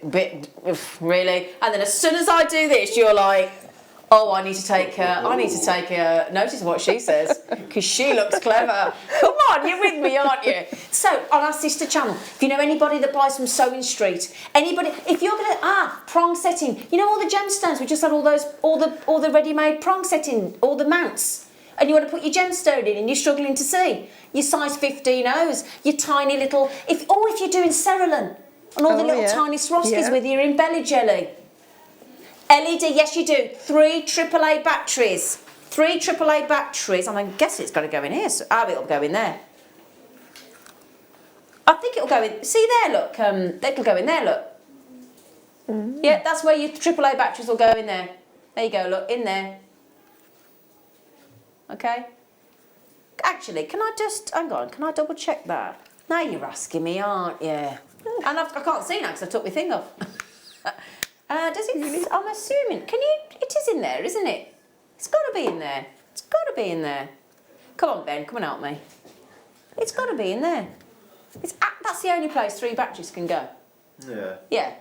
really. And then as soon as I do this, you're like, oh, I need to take notice of what she says because she looks clever. Come on, you're with me, aren't you? So on our sister channel, if you know anybody that buys from Sewing Street, anybody, if you're gonna prong setting, you know all the gemstones. We just had all the ready-made prong setting, all the mounts. And you want to put your gemstone in and you're struggling to see. Your size 15Os, your tiny little, if you're doing Cerulean and all the little tiny Swarovskis with your embelly jelly. LED, yes you do. 3 AAA batteries. 3 AAA batteries. I guess it's got to go in here. So, it'll go in there. I think it'll go in, see there, look. It'll go in there, look. Mm. Yeah, that's where your AAA batteries will go in there. There you go, look, in there. Okay. Actually, can I double check that? Now you're asking me, aren't you? And I can't see now because I took my thing off. Does it? I'm assuming. It is in there, isn't it? It's got to be in there. It's got to be in there. Come on, Ben. Come and help me. It's got to be in there. That's the only place 3 batteries can go. Yeah. Yeah.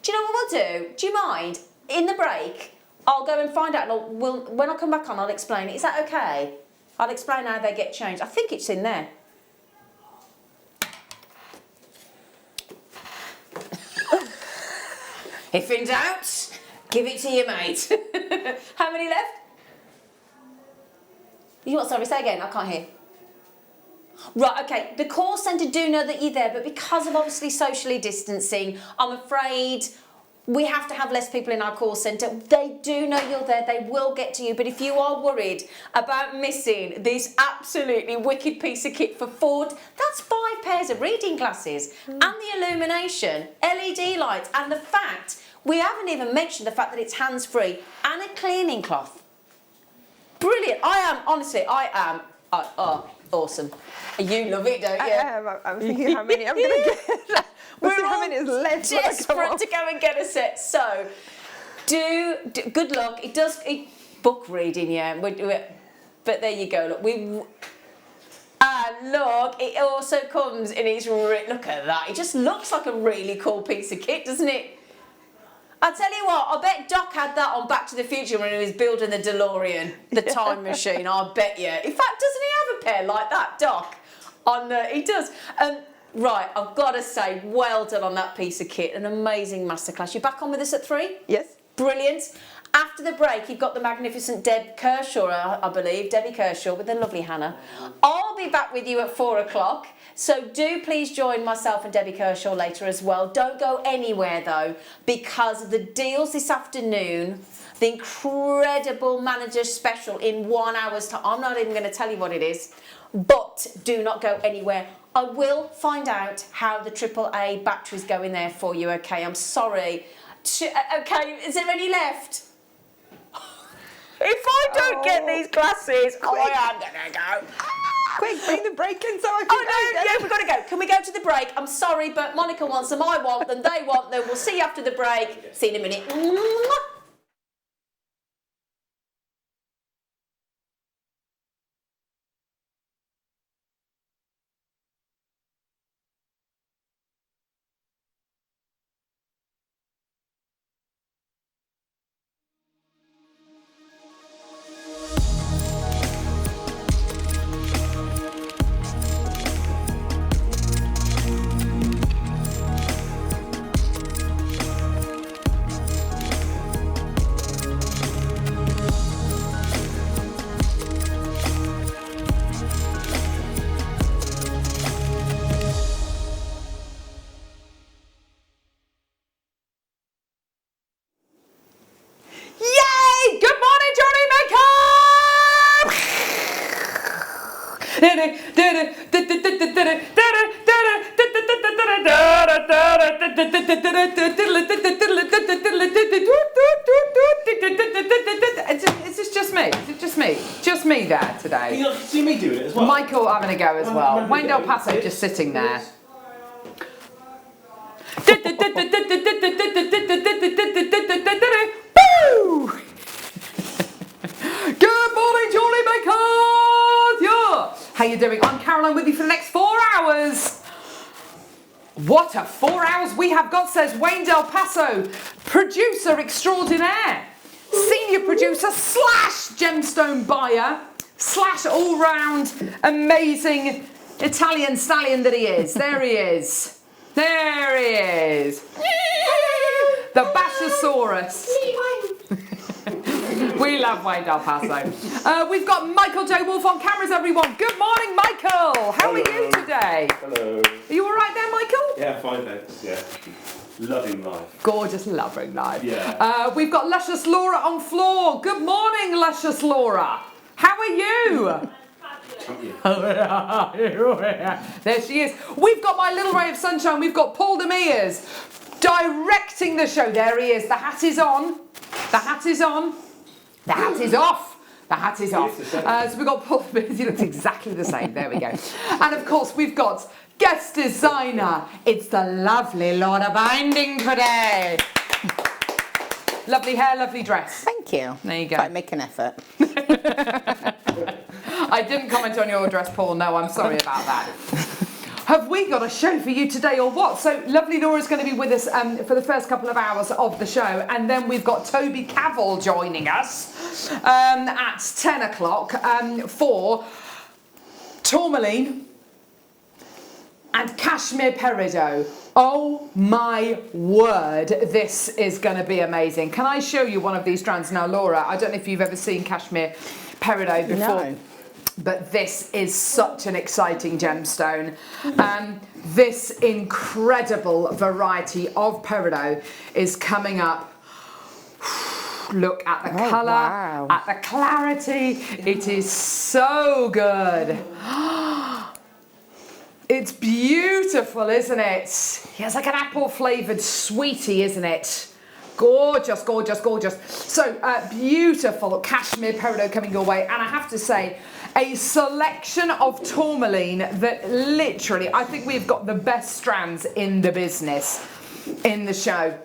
Do you know what we'll do? Do you mind? In the break, I'll go and find out, and when I come back on, I'll explain it. Is that okay? I'll explain how they get changed. I think it's in there. If in doubt, give it to your mate. How many left? You what? Sorry, say again. I can't hear. Right, okay. The call centre do know that you're there, but because of obviously socially distancing, I'm afraid we have to have less people in our call centre. They do know you're there. They will get to you. But if you are worried about missing this absolutely wicked piece of kit for that's 5 pairs of reading glasses and the illumination, LED lights, and the fact, we haven't even mentioned the fact that it's hands-free and a cleaning cloth. Brilliant. Honestly, awesome. You love it, don't you? I am. I'm thinking how many I'm going to get. We're how many is left. Desperate to go and get a set. So, good luck. Book reading, yeah. But there you go. Look, look, it also comes in its. Look at that. It just looks like a really cool piece of kit, doesn't it? I tell you what, I bet Doc had that on Back to the Future when he was building the DeLorean, the time machine. I bet you. In fact, doesn't he have a pair like that, Doc? He does. Right, I've got to say, well done on that piece of kit. An amazing masterclass. You're back on with us at 3? Yes. Brilliant. After the break, you've got the magnificent Debbie Kershaw, with the lovely Hannah. I'll be back with you at 4 o'clock. So do please join myself and Debbie Kershaw later as well. Don't go anywhere though, because the deals this afternoon, the incredible manager special in 1 hour's time. I'm not even going to tell you what it is, but do not go anywhere. I will find out how the AAA batteries go in there for you, okay? I'm sorry. Okay, is there any left? If I don't get these glasses, I am going to go. Quick, bring the break in so I can we've got to go. Can we go to the break? I'm sorry, but Monica wants them, I want them, they want them. We'll see you after the break. See you in a minute. It's just me. Just me there today. You see me doing it as well. Michael having a go as well. Wayne Del Paso just sitting there. Good morning, Jewellery Makers! Yeah. How you doing? I'm Caroline with you for the next 4 hours. What a 4 hours we have got, says Wayne Del Paso, producer extraordinaire, senior producer / gemstone buyer / all-round amazing Italian stallion that he is. There he is. There he is. The Bashosaurus. We love Wayne Del Paso. We've got Michael J. Wolf on cameras, everyone. Good morning, Michael. How are you today? Hello. Are you all right there, Michael? Yeah, fine, thanks. Yeah. Loving life. Gorgeous, loving life. Yeah. We've got Luscious Laura on floor. Good morning, Luscious Laura. How are you? There she is. We've got my little ray of sunshine. We've got Paul Demers directing the show. There he is. The hat is on. The hat is on. The hat is off. The hat is off. So we've got Paul Demers. He looks exactly the same. There we go. And of course, we've got guest designer. It's the lovely Laura Binding today. Lovely hair, lovely dress. Thank you. There you go. I make an effort. I didn't comment on your dress, Paul. No, I'm sorry about that. Have we got a show for you today or what? So lovely Laura's going to be with us for the first couple of hours of the show, and then we've got Toby Cavell joining us at 10 o'clock for tourmaline and cashmere peridot. Oh my word, this is going to be amazing. Can I show you one of these strands now, Laura? I don't know if you've ever seen cashmere peridot before. No. But this is such an exciting gemstone. This incredible variety of peridot is coming up. Look at the colour, wow. at the clarity. It is so good. It's beautiful, isn't it? It's like an apple flavoured sweetie, isn't it? Gorgeous, gorgeous, gorgeous. So beautiful cashmere peridot coming your way. And I have to say, a selection of tourmaline that literally, I think we've got the best strands in the business in the show.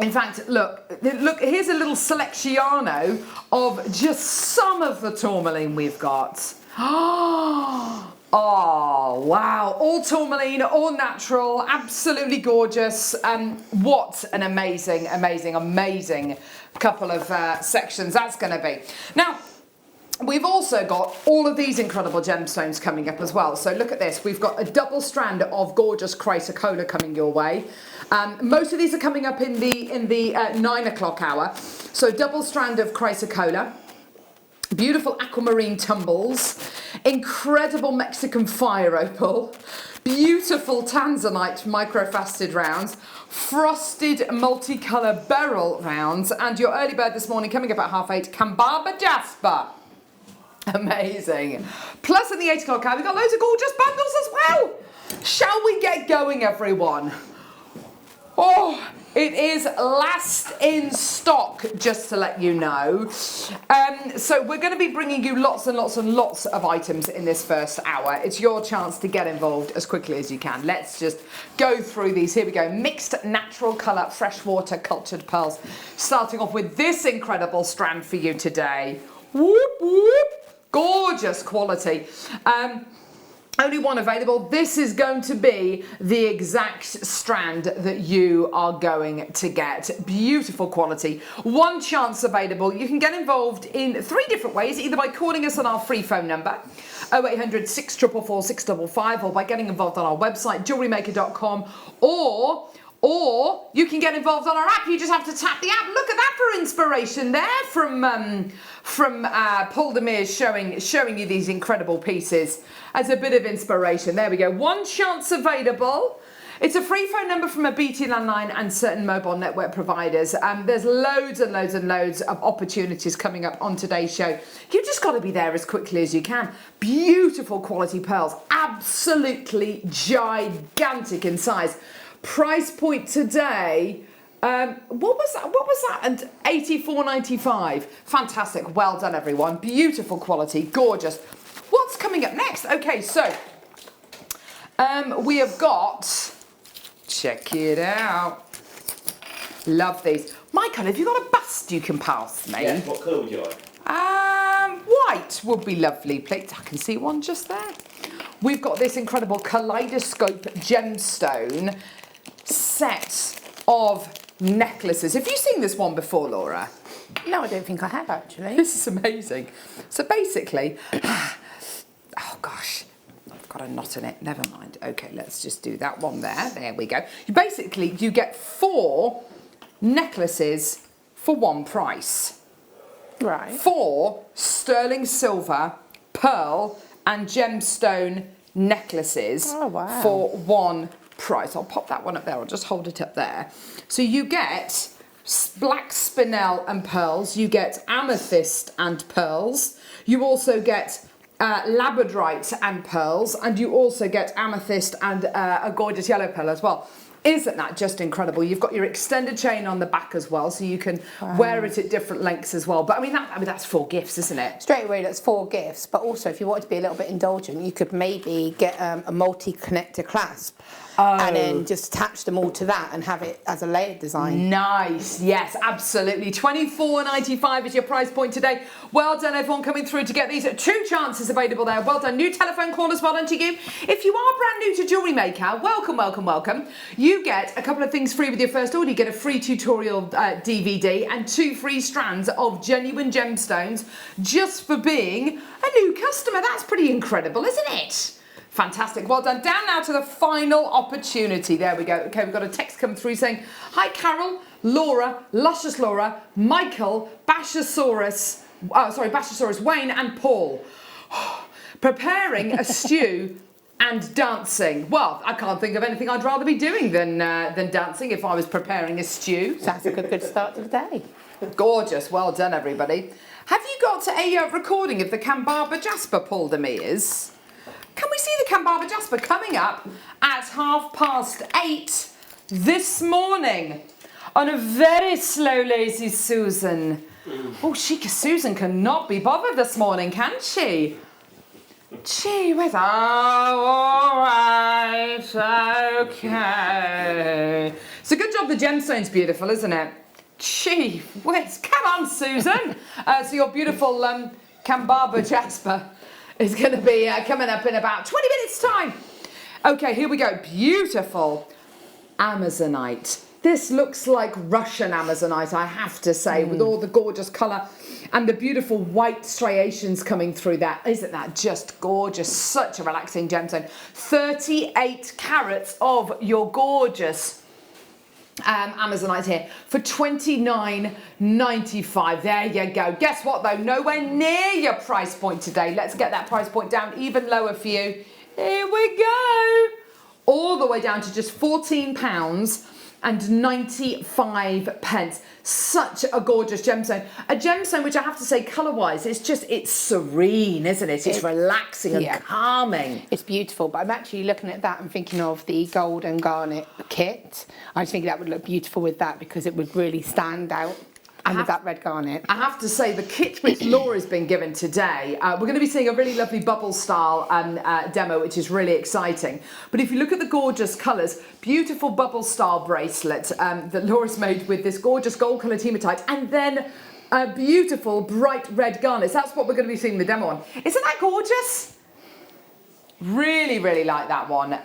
In fact, look, here's a little selecciano of just some of the tourmaline we've got. Oh, wow. All tourmaline, all natural, absolutely gorgeous. What an amazing, amazing, amazing couple of sections that's going to be. Now, we've also got all of these incredible gemstones coming up as well. So look at this. We've got a double strand of gorgeous chrysocolla coming your way. Most of these are coming up in the 9 o'clock hour. So double strand of chrysocolla. Beautiful aquamarine tumbles, incredible Mexican fire opal, beautiful tanzanite microfaceted rounds, frosted multicolour beryl rounds, and your early bird this morning coming up at 8:30, Kambaba Jasper. Amazing. Plus in the 8 o'clock hour, we've got loads of gorgeous bundles as well. Shall we get going, everyone? Oh, it is last in stock, just to let you know. So we're going to be bringing you lots and lots and lots of items in this first hour. It's your chance to get involved as quickly as you can. Let's just go through these. Here we go. Mixed natural colour, freshwater cultured pearls. Starting off with this incredible strand for you today. Whoop, whoop. Gorgeous quality. Only one available. This is going to be the exact strand that you are going to get. Beautiful quality. One chance available. You can get involved in 3 different ways, either by calling us on our free phone number, 0800 644 655, or by getting involved on our website, JewelleryMaker.com, or you can get involved on our app. You just have to tap the app. Look at that for inspiration there from Paul Demers showing you these incredible pieces as a bit of inspiration. There we go. One chance available. It's a free phone number from a BT landline and certain mobile network providers. There's loads and loads and loads of opportunities coming up on today's show. You've just got to be there as quickly as you can. Beautiful quality pearls. Absolutely gigantic in size. Price point today, what was that? And $84.95. Fantastic. Well done, everyone. Beautiful quality. Gorgeous. What's coming up next? Okay, so we have got, check it out. Love these. Michael, have you got a bust you can pass me? Yeah, what colour would you like? White would be lovely, please. I can see one just there. we've got this incredible kaleidoscope gemstone set of necklaces. Have you seen this one before, Laura? No, I don't think I have actually. This is amazing. So basically, oh gosh, I've got a knot in it. Never mind. Okay, let's just do that one there. There we go. You get 4 necklaces for one price. Right. 4 sterling silver, pearl, and gemstone necklaces for one price. I'll pop that one up there. I'll just hold it up there. So you get black spinel and pearls. You get amethyst and pearls. You also get labradorite and pearls, and you also get amethyst and a gorgeous yellow pearl as well. Isn't that just incredible? You've got your extended chain on the back as well, so you can wear it at different lengths as well. But I mean, that's 4 gifts, isn't it? Straight away, that's 4 gifts. But also, if you wanted to be a little bit indulgent, you could maybe get a multi-connector clasp. And then just attach them all to that and have it as a layered design. Nice, yes, absolutely. $24.95 is your price point today. Well done, everyone coming through to get these. 2 chances available there. Well done. New telephone callers, well done to you. If you are brand new to Jewellery Maker, welcome, welcome, welcome. You get a couple of things free with your first order. You get a free tutorial DVD and 2 free strands of genuine gemstones just for being a new customer. That's pretty incredible, isn't it? Fantastic, well done. Down now to the final opportunity. There we go. Okay, we've got a text come through saying, hi Carol, Laura, Luscious Laura, Michael, Bashosaurus Wayne and Paul. Preparing a stew and dancing. Well, I can't think of anything I'd rather be doing than dancing if I was preparing a stew. That's a good start to the day. Gorgeous, well done everybody. Have you got a recording of the Kambaba Jasper, Paul Demirs? Can we see the Kambaba Jasper coming up at 8:30 this morning on a very slow, lazy Susan? Oh, Susan cannot be bothered this morning, can she? Gee whiz. Oh, all right, okay. So good job, the gemstone's beautiful, isn't it? Gee whiz. Come on, Susan. So your beautiful Kambaba Jasper is going to be coming up in about 20 minutes' time. Okay, here we go. Beautiful Amazonite. This looks like Russian Amazonite, I have to say, with all the gorgeous colour and the beautiful white striations coming through that. Isn't that just gorgeous? Such a relaxing gemstone. 38 carats of your gorgeous Amazonite here for $29.95. There you go. Guess what though? Nowhere near your price point today. Let's get that price point down even lower for you. Here we go. All the way down to just £14.95. Such a gorgeous gemstone. A gemstone which I have to say colour-wise, it's serene, isn't it? It's relaxing and calming. It's beautiful, but I'm actually looking at that and thinking of the gold and garnet kit. I just think that would look beautiful with that because it would really stand out. And with that red garnet. I have to say, the kit which Laura's been given today, we're going to be seeing a really lovely bubble style demo, which is really exciting. But if you look at the gorgeous colours, beautiful bubble style bracelet that Laura's made with this gorgeous gold coloured hematite, and then a beautiful bright red garnet. That's what we're going to be seeing the demo on. Isn't that gorgeous? Really, really like that one.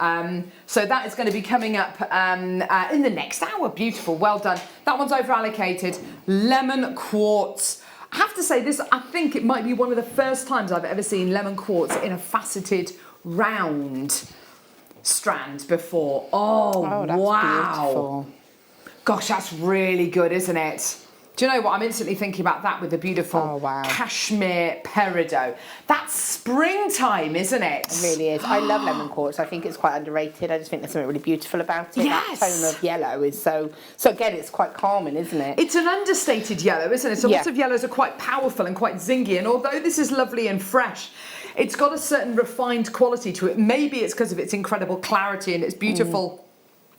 So that is going to be coming up in the next hour. Beautiful, well done. That one's over allocated. Lemon quartz. I have to say this, I think it might be one of the first times I've ever seen lemon quartz in a faceted round strand before. Oh that's wow. Beautiful. Gosh, that's really good, isn't it? Do you know what? I'm instantly thinking about that with the beautiful cashmere peridot. That's springtime, isn't it? It really is. I love lemon quartz. I think it's quite underrated. I just think there's something really beautiful about it. Yes. That tone of yellow is so again, it's quite calming, isn't it? It's an understated yellow, isn't it? So lots of yellows are quite powerful and quite zingy. And although this is lovely and fresh, it's got a certain refined quality to it. Maybe it's because of its incredible clarity and its beautiful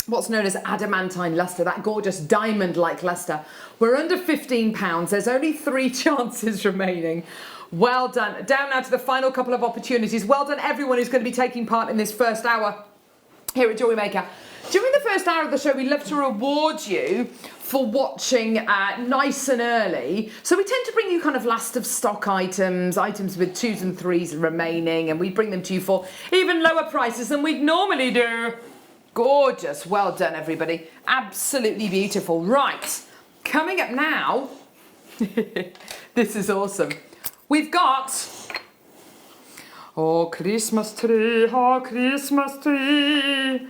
what's known as adamantine luster, that gorgeous diamond-like luster. We're under £15. There's only 3 chances remaining. Well done. Down now to the final couple of opportunities. Well done everyone who's going to be taking part in this first hour here at Jewellery Maker. During the first hour of the show, we love to reward you for watching nice and early. So we tend to bring you kind of last of stock items with 2s and 3s remaining, and we bring them to you for even lower prices than we'd normally do. Gorgeous. Well done, everybody. Absolutely beautiful. Right. Coming up now, this is awesome. We've got, oh, Christmas tree, oh, Christmas tree.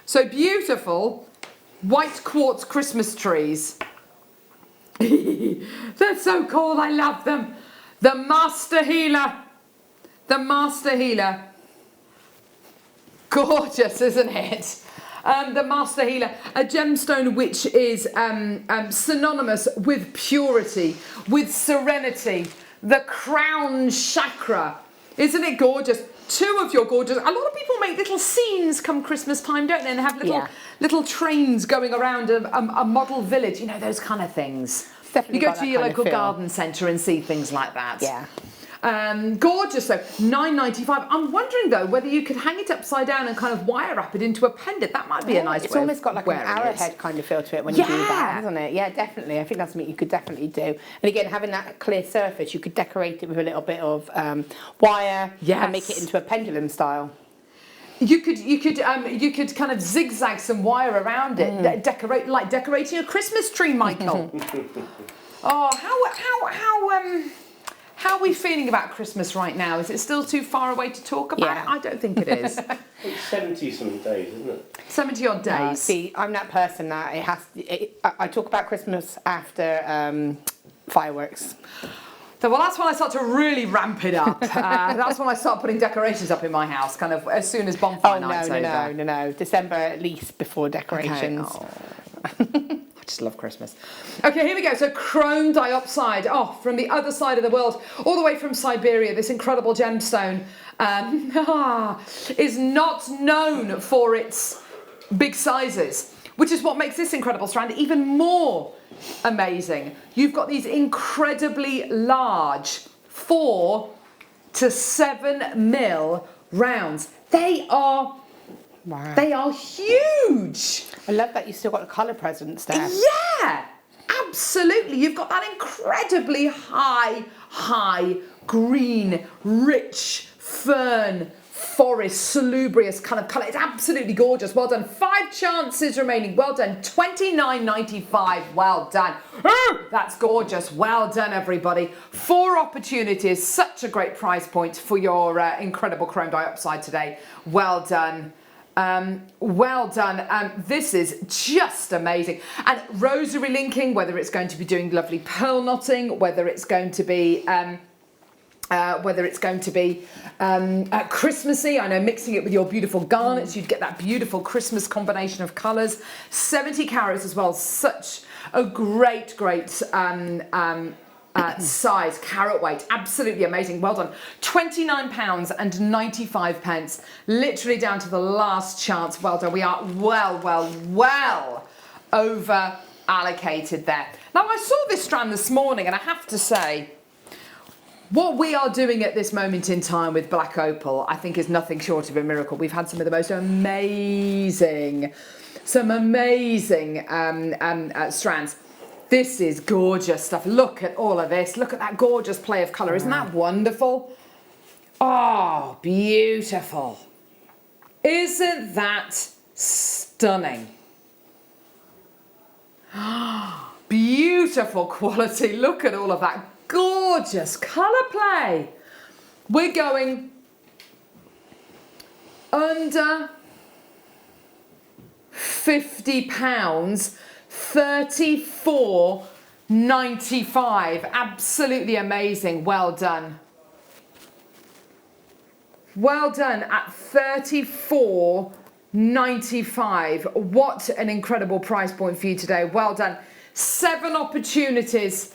So beautiful white quartz Christmas trees. They're so cool, I love them. The Master Healer. The Master Healer. Gorgeous, isn't it? The Master Healer, a gemstone which is synonymous with purity, with serenity, the crown chakra. Isn't it gorgeous? 2 of your gorgeous. A lot of people make little scenes come Christmas time, don't they? And have little trains going around a model village. You know, those kind of things. Definitely you go to your local garden centre and see things like that. Yeah. Gorgeous though, £9.95. I'm wondering though whether you could hang it upside down and kind of wire wrap it into a pendant. That might be a nice way. It's almost got like an arrowhead kind of feel to it when you do that, hasn't it? Yeah, definitely. I think that's something you could definitely do. And again, having that clear surface, you could decorate it with a little bit of wire and make it into a pendulum style. You could kind of zigzag some wire around it, decorating a Christmas tree, Michael. Oh, how are we feeling about Christmas right now? Is it still too far away to talk about it? I don't think it is. It's 70-some days, isn't it? 70 odd days. See, I'm that person that I talk about Christmas after fireworks. So, well, that's when I start to really ramp it up. That's when I start putting decorations up in my house, kind of as soon as bonfire night's over. No. December at least before decorations. Okay. I just love Christmas. Okay, here we go. So chrome dioxide, from the other side of the world, all the way from Siberia, this incredible gemstone is not known for its big sizes, which is what makes this incredible strand even more amazing. You've got these incredibly large 4 to 7 mil rounds. They are huge. I love that you still got the colour presence there. Yeah, absolutely. You've got that incredibly high green, rich fern, forest, salubrious kind of colour. It's absolutely gorgeous. Well done. 5 chances remaining. Well done. £29.95. Well done. That's gorgeous. Well done, everybody. 4 opportunities. Such a great price point for your incredible chrome dioxide today. Well done. Well done. This is just amazing. And rosary linking, whether it's going to be doing lovely pearl knotting, whether it's going to be Christmassy. I know, mixing it with your beautiful garnets, you'd get that beautiful Christmas combination of colours. 70 carats as well. Such a great size, carat weight, absolutely amazing. Well done. £29.95, literally down to the last chance. Well done. We are well over allocated there. Now, I saw this strand this morning, and I have to say, what we are doing at this moment in time with Black Opal, I think, is nothing short of a miracle. We've had some of the most amazing strands. This is gorgeous stuff. Look at all of this. Look at that gorgeous play of colour. Isn't that wonderful? Oh, beautiful. Isn't that stunning? Beautiful quality. Look at all of that gorgeous colour play. We're going under £50. $34.95. Absolutely amazing. Well done. Well done at $34.95. What an incredible price point for you today. Well done. 7 opportunities.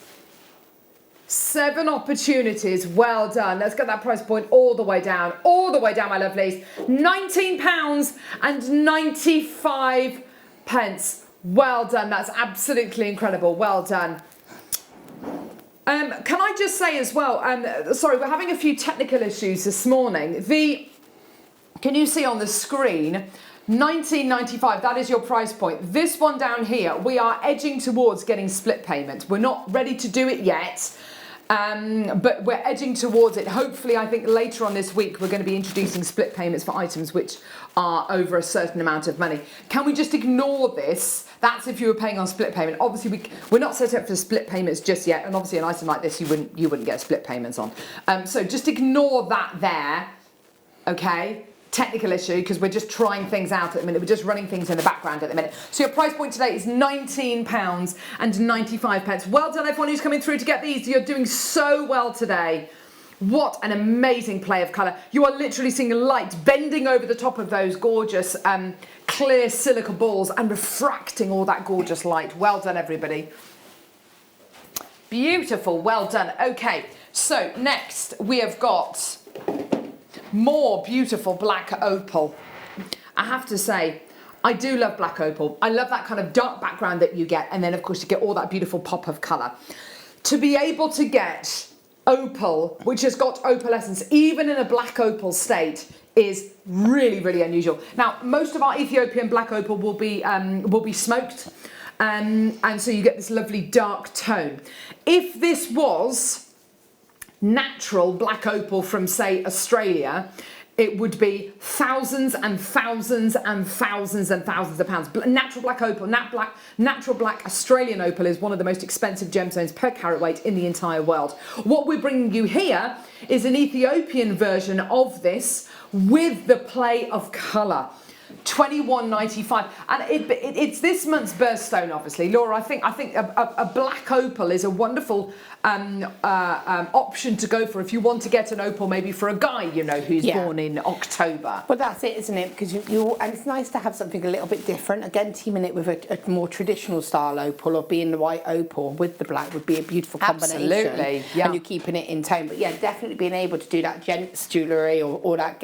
7 opportunities. Well done. Let's get that price point all the way down. All the way down, my lovelies. £19.95. Well done. That's absolutely incredible. Well done. Can I just say as well, sorry, we're having a few technical issues this morning. Can you see on the screen, $19.95, that is your price point. This one down here, we are edging towards getting split payment. We're not ready to do it yet, but we're edging towards it. Hopefully, I think later on this week, we're going to be introducing split payments for items which are over a certain amount of money. Can we just ignore this? That's if you were paying on split payment. Obviously, we're not set up for split payments just yet, and obviously an item like this, you wouldn't get split payments on. So just ignore that there, okay? Technical issue, because we're just trying things out at the minute. We're just running things in the background at the minute. So your price point today is £19.95. Well done, everyone who's coming through to get these. You're doing so well today. What an amazing play of colour. You are literally seeing light bending over the top of those gorgeous clear silica balls and refracting all that gorgeous light. Well done, everybody. Beautiful, well done. Okay, so next we have got more beautiful black opal. I have to say, I do love black opal. I love that kind of dark background that you get, and then of course you get all that beautiful pop of colour. To be able to get opal, which has got opalescence, even in a black opal state, is really, really unusual. Now, most of our Ethiopian black opal will be smoked, and so you get this lovely dark tone. If this was natural black opal from, say, Australia, it would be thousands and thousands and thousands and thousands of pounds. Natural black opal, natural black Australian opal is one of the most expensive gemstones per carat weight in the entire world. What we're bringing you here is an Ethiopian version of this with the play of colour. $21.95, and it's this month's birthstone, obviously. Laura, I think a black opal is a wonderful option to go for if you want to get an opal maybe for a guy, you know, who's born in October. Well, that's it, isn't it? Because and it's nice to have something a little bit different. Again, teaming it with a more traditional style opal, or being the white opal with the black would be a beautiful combination. Absolutely, yeah. And you're keeping it in tone. But yeah, definitely being able to do that gents jewellery or that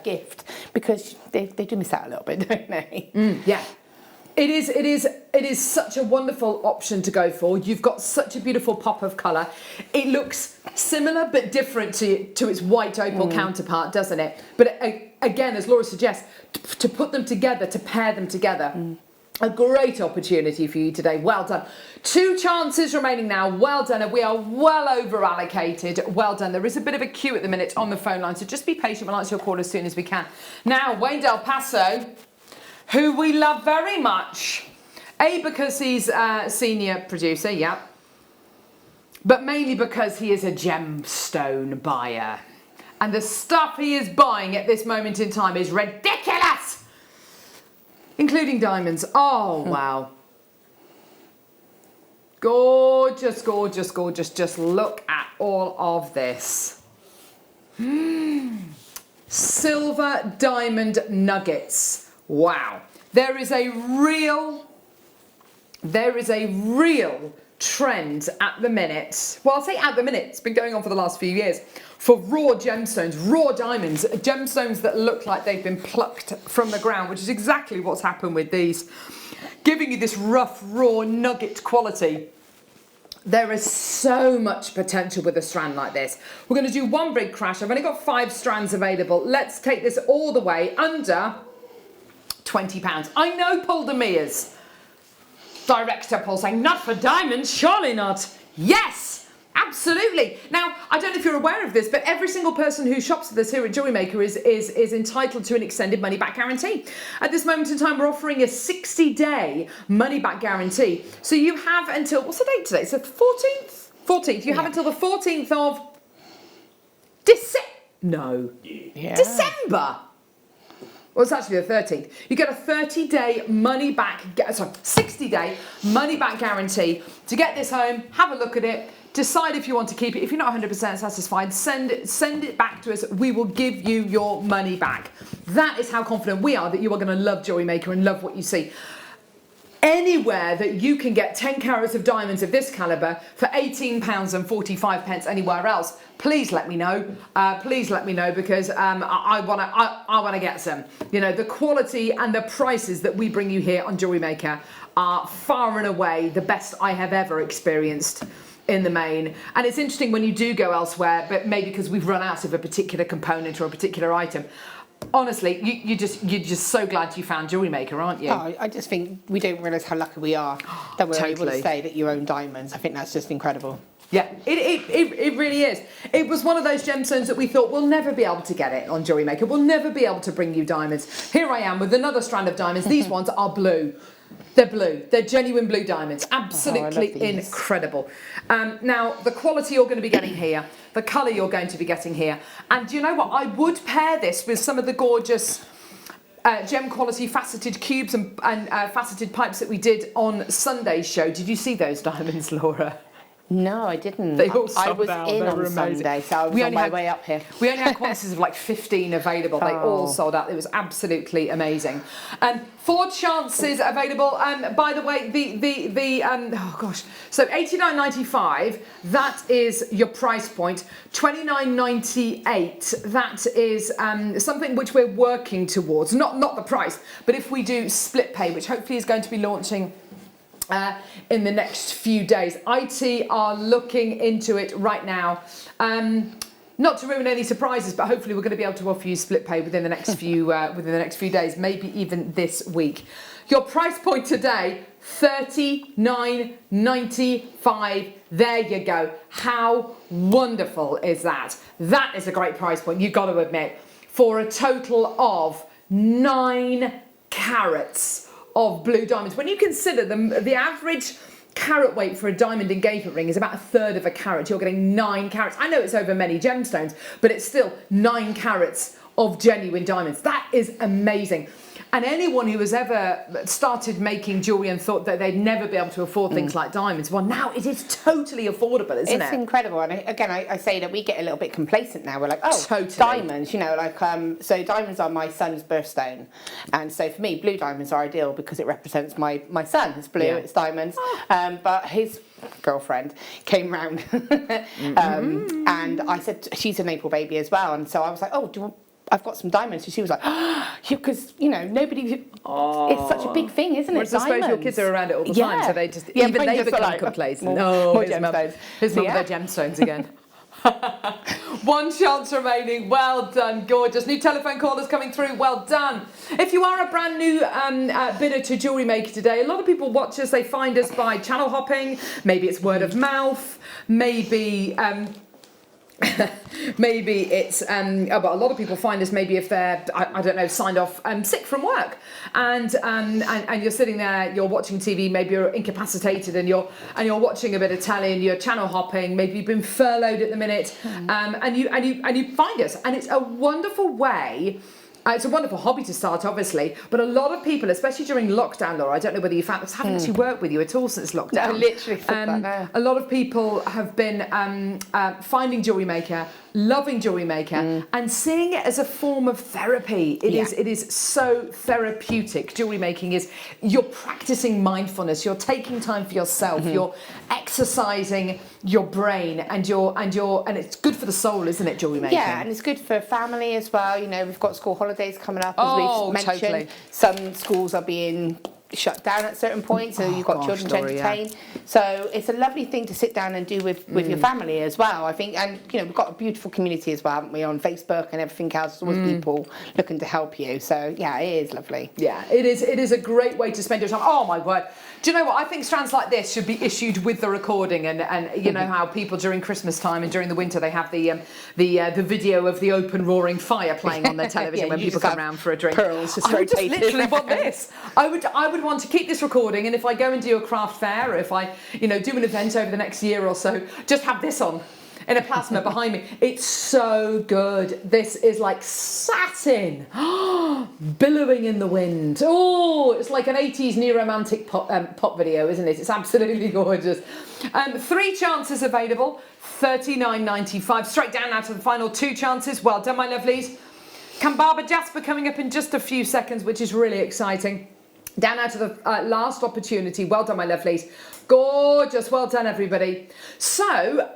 gift, because they do miss out a little bit, don't they? Yeah. It is such a wonderful option to go for. You've got such a beautiful pop of colour. It looks similar but different to its white opal counterpart, doesn't it? But again, as Laura suggests, to put them together, to pair them together. A great opportunity for you today. Well done. 2 chances remaining now. Well done. And we are well over allocated. Well done. There is a bit of a queue at the minute on the phone line, so just be patient. We'll answer your call as soon as we can. Now, Wayne Del Paso, who we love very much. A, because he's a senior producer, yeah. But mainly because he is a gemstone buyer. And the stuff he is buying at this moment in time is ridiculous! Including diamonds. Oh, wow. Gorgeous, gorgeous, gorgeous. Just look at all of this. Silver diamond nuggets. Wow. There is a real trend at the minute. Well, I'll say at the minute. It's been going on for the last few years. For raw gemstones, raw diamonds, gemstones that look like they've been plucked from the ground, which is exactly what's happened with these, giving you this rough, raw nugget quality. There is so much potential with a strand like this. We're going to do one big crash. I've only got 5 strands available. Let's take this all the way under £20. I know Paul Demire's director Paul saying, not for diamonds, surely not. Yes! Absolutely. Now, I don't know if you're aware of this, but every single person who shops with us here at Jewellery Maker is entitled to an extended money-back guarantee. At this moment in time, we're offering a 60-day money-back guarantee. So you have until, what's the date today? It's the 14th? 14th. You have until the 14th of December. Well, it's actually the 13th. You get a 30-day money-back, 60-day money-back guarantee to get this home, have a look at it, decide if you want to keep it. If you're not 100% satisfied, send it back to us. We will give you your money back. That is how confident we are that you are going to love Jewellery Maker and love what you see. Anywhere that you can get 10 carats of diamonds of this calibre for £18.45 anywhere else, please let me know. Please let me know, because I want to get some. You know, the quality and the prices that we bring you here on Jewellery Maker are far and away the best I have ever experienced in the main. And it's interesting when you do go elsewhere, but maybe because we've run out of a particular component or a particular item, honestly, you're just so glad you found Jewellery Maker, aren't you? Oh, I just think we don't realise how lucky we are that we're able Totally. to say that you own diamonds. I think that's just incredible. Yeah, it really is. It was one of those gemstones that we thought we'll never be able to get it on Jewellery Maker. We'll never be able to bring you diamonds. Here I am with another strand of diamonds. These ones are blue. They're blue. They're genuine blue diamonds. Absolutely incredible. Now, the quality you're going to be getting here, the colour you're going to be getting here. And do you know what? I would pair this with some of the gorgeous gem quality faceted cubes and faceted pipes that we did on Sunday's show. Did you see those diamonds, Laura? No, I didn't. They all I sold was out. in They on were amazing. Sunday, so I was on my way up here. We only had quantities of like 15 available. They all Oh. sold out. It was absolutely amazing. 4 chances available. By the way, oh gosh, so $89.95. That is your price point. $29.98. That is something which we're working towards. Not the price, but if we do split pay, which hopefully is going to be launching in the next few days. IT are looking into it right now. Not to ruin any surprises, but hopefully we're going to be able to offer you split pay within the next few days, maybe even this week. Your price point today, $39.95. There you go. How wonderful is that? That is a great price point, you've got to admit, for a total of 9 carats of blue diamonds. When you consider the average carat weight for a diamond engagement ring is about 1/3 of a carat, you're getting 9 carats. I know it's over many gemstones, but it's still 9 carats of genuine diamonds. That is amazing. And anyone who has ever started making jewellery and thought that they'd never be able to afford things like diamonds, well, now it is totally affordable, isn't it? It's incredible. And I say that we get a little bit complacent now. We're like, oh, Totally. diamonds, so diamonds are my son's birthstone. And so for me, blue diamonds are ideal because it represents my son. It's blue, it's diamonds. But his girlfriend came round and I said, she's an April baby as well. And so I was like, oh, I've got some diamonds. So she was like, because, nobody, it's such a big thing, isn't it? Whereas I suppose your kids are around it all the time, so they just, Yeah, even they become like, complacent. more Here's mum gemstones. with their gemstones again. 1 chance remaining. Well done, gorgeous. New telephone callers coming through. Well done. If you are a brand new bidder to Jewellery Maker today, a lot of people watch us. They find us by channel hopping. Maybe it's word of mouth. Maybe maybe it's but a lot of people find us maybe if they're I don't know, signed off sick from work, and you're sitting there, you're watching TV, maybe you're incapacitated and you're watching a bit of telly and you're channel hopping, maybe you've been furloughed at the minute, and you find us, and it's a wonderful way. It's a wonderful hobby to start, obviously, but a lot of people, especially during lockdown, Laura, I don't know whether you found this, haven't actually worked with you at all since lockdown. No, literally that now. A lot of people have been finding Jewellery Maker, loving Jewellery Maker, and seeing it as a form of therapy. It is so therapeutic. Jewellery making is, you're practicing mindfulness, you're taking time for yourself, you're exercising your brain, and it's good for the soul, isn't it, Jewellery making? Yeah, and it's good for family as well. We've got school holidays coming up, as we've mentioned. Totally. Some schools are being shut down at certain points, so you've got children to entertain. So it's a lovely thing to sit down and do with your family as well, I think. And we've got a beautiful community as well, haven't we, on Facebook and everything else. There's always people looking to help you. So yeah, it is lovely. Yeah, it is a great way to spend your time. Oh my word. Do you know what? I think strands like this should be issued with the recording, and you know how people during Christmas time and during the winter they have the video of the open roaring fire playing on their television when people come around for a drink. Pearls just I would just rotated. literally want this. I would want to keep this recording, and if I go and do a craft fair, or if I do an event over the next year or so, just have this on in a plasma behind me. It's so good. This is like satin, billowing in the wind. Oh, it's like an 80s neo-romantic pop video, isn't it? It's absolutely gorgeous. 3 chances available, $39.95. Straight down now to the final 2 chances. Well done, my lovelies. Kambaba Jasper coming up in just a few seconds, which is really exciting. Down now to the last opportunity. Well done, my lovelies. Gorgeous. Well done, everybody. So,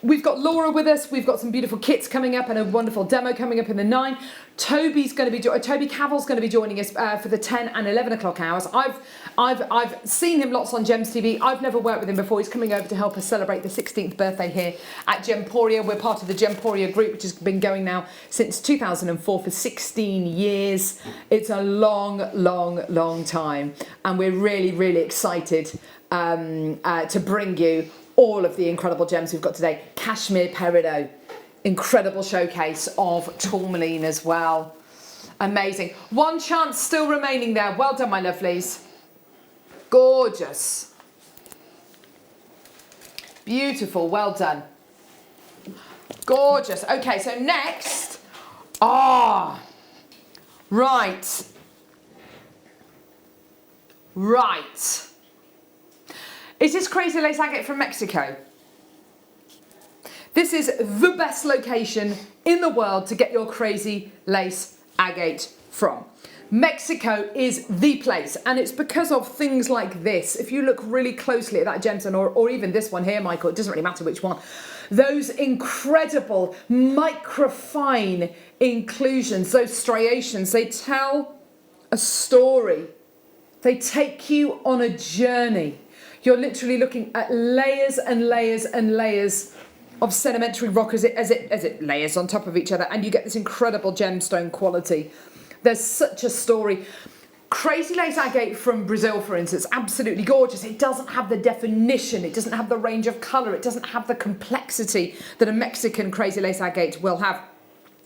we've got Laura with us. We've got some beautiful kits coming up and a wonderful demo coming up in the 9. Toby Cavill's going to be joining us for the 10 and 11 o'clock hours. I've seen him lots on Gems TV. I've never worked with him before. He's coming over to help us celebrate the 16th birthday here at Gemporia. We're part of the Gemporia group, which has been going now since 2004 for 16 years. It's a long time, and we're really excited to bring you all of the incredible gems we've got today. Cashmere Peridot, incredible showcase of tourmaline as well. Amazing. One chance still remaining there. Well done, my lovelies. Gorgeous. Beautiful. Well done. Gorgeous. Okay, so next. Right. Is this crazy lace agate from Mexico? This is the best location in the world to get your crazy lace agate from. Mexico is the place, and it's because of things like this. If you look really closely at that gemstone, or even this one here, Michael, it doesn't really matter which one, those incredible microfine inclusions, those striations, they tell a story. They take you on a journey. You're literally looking at layers and layers and layers of sedimentary rock as it layers on top of each other, and you get this incredible gemstone quality. There's such a story. Crazy lace agate from Brazil, for instance, absolutely gorgeous. It doesn't have the definition, it doesn't have the range of colour, it doesn't have the complexity that a Mexican crazy lace agate will have.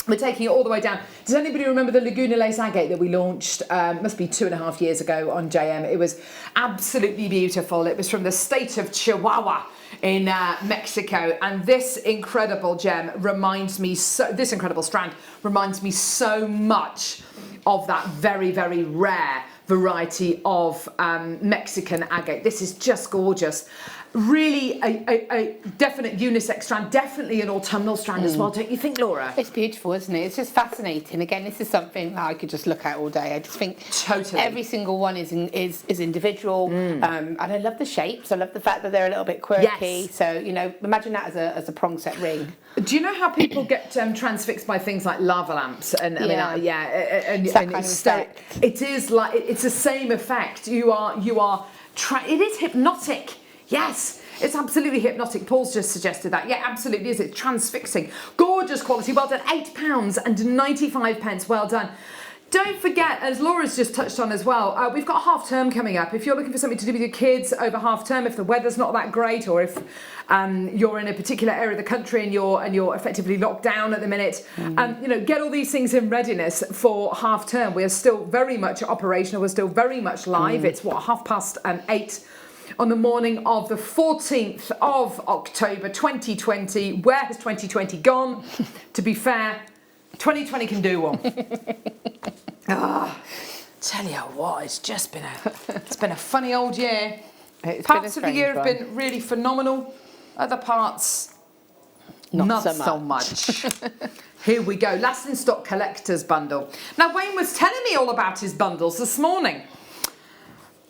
We're taking it all the way down. Does anybody remember the Laguna Lace Agate that we launched, must be 2.5 years ago on JM? It was absolutely beautiful. It was from the state of Chihuahua in Mexico. And this incredible gem reminds me, this incredible strand reminds me so much of that very rare variety of Mexican agate. This is just gorgeous. Really a definite unisex strand, definitely an autumnal strand as well, don't you think, Laura? It's beautiful, isn't it? It's just fascinating. Again, this is something that I could just look at all day. I just think totally every single one is individual, and I love the shapes. I love the fact that they're a little bit quirky. Yes. So, you know, imagine that as a prong set ring. Do you know how people get transfixed by things like lava lamps? And it is like it's the same effect. It is hypnotic. Yes, it's absolutely hypnotic. Paul's just suggested that. Yeah, absolutely is. It's transfixing. Gorgeous quality. Well done. £8.95. Well done. Don't forget, as Laura's just touched on as well, we've got half term coming up. If you're looking for something to do with your kids over half term, if the weather's not that great, or if you're in a particular area of the country and you're effectively locked down at the minute, you know, get all these things in readiness for half term. We're still very much operational. We're still very much live. It's 8:30 on the morning of the 14th of October 2020. Where has 2020 gone? To be fair, 2020 can do one. Tell you what, it's been a funny old year. Parts of the year have been really phenomenal. Other parts, not so much. Here we go. Last in stock collector's bundle. Now, Wayne was telling me all about his bundles this morning.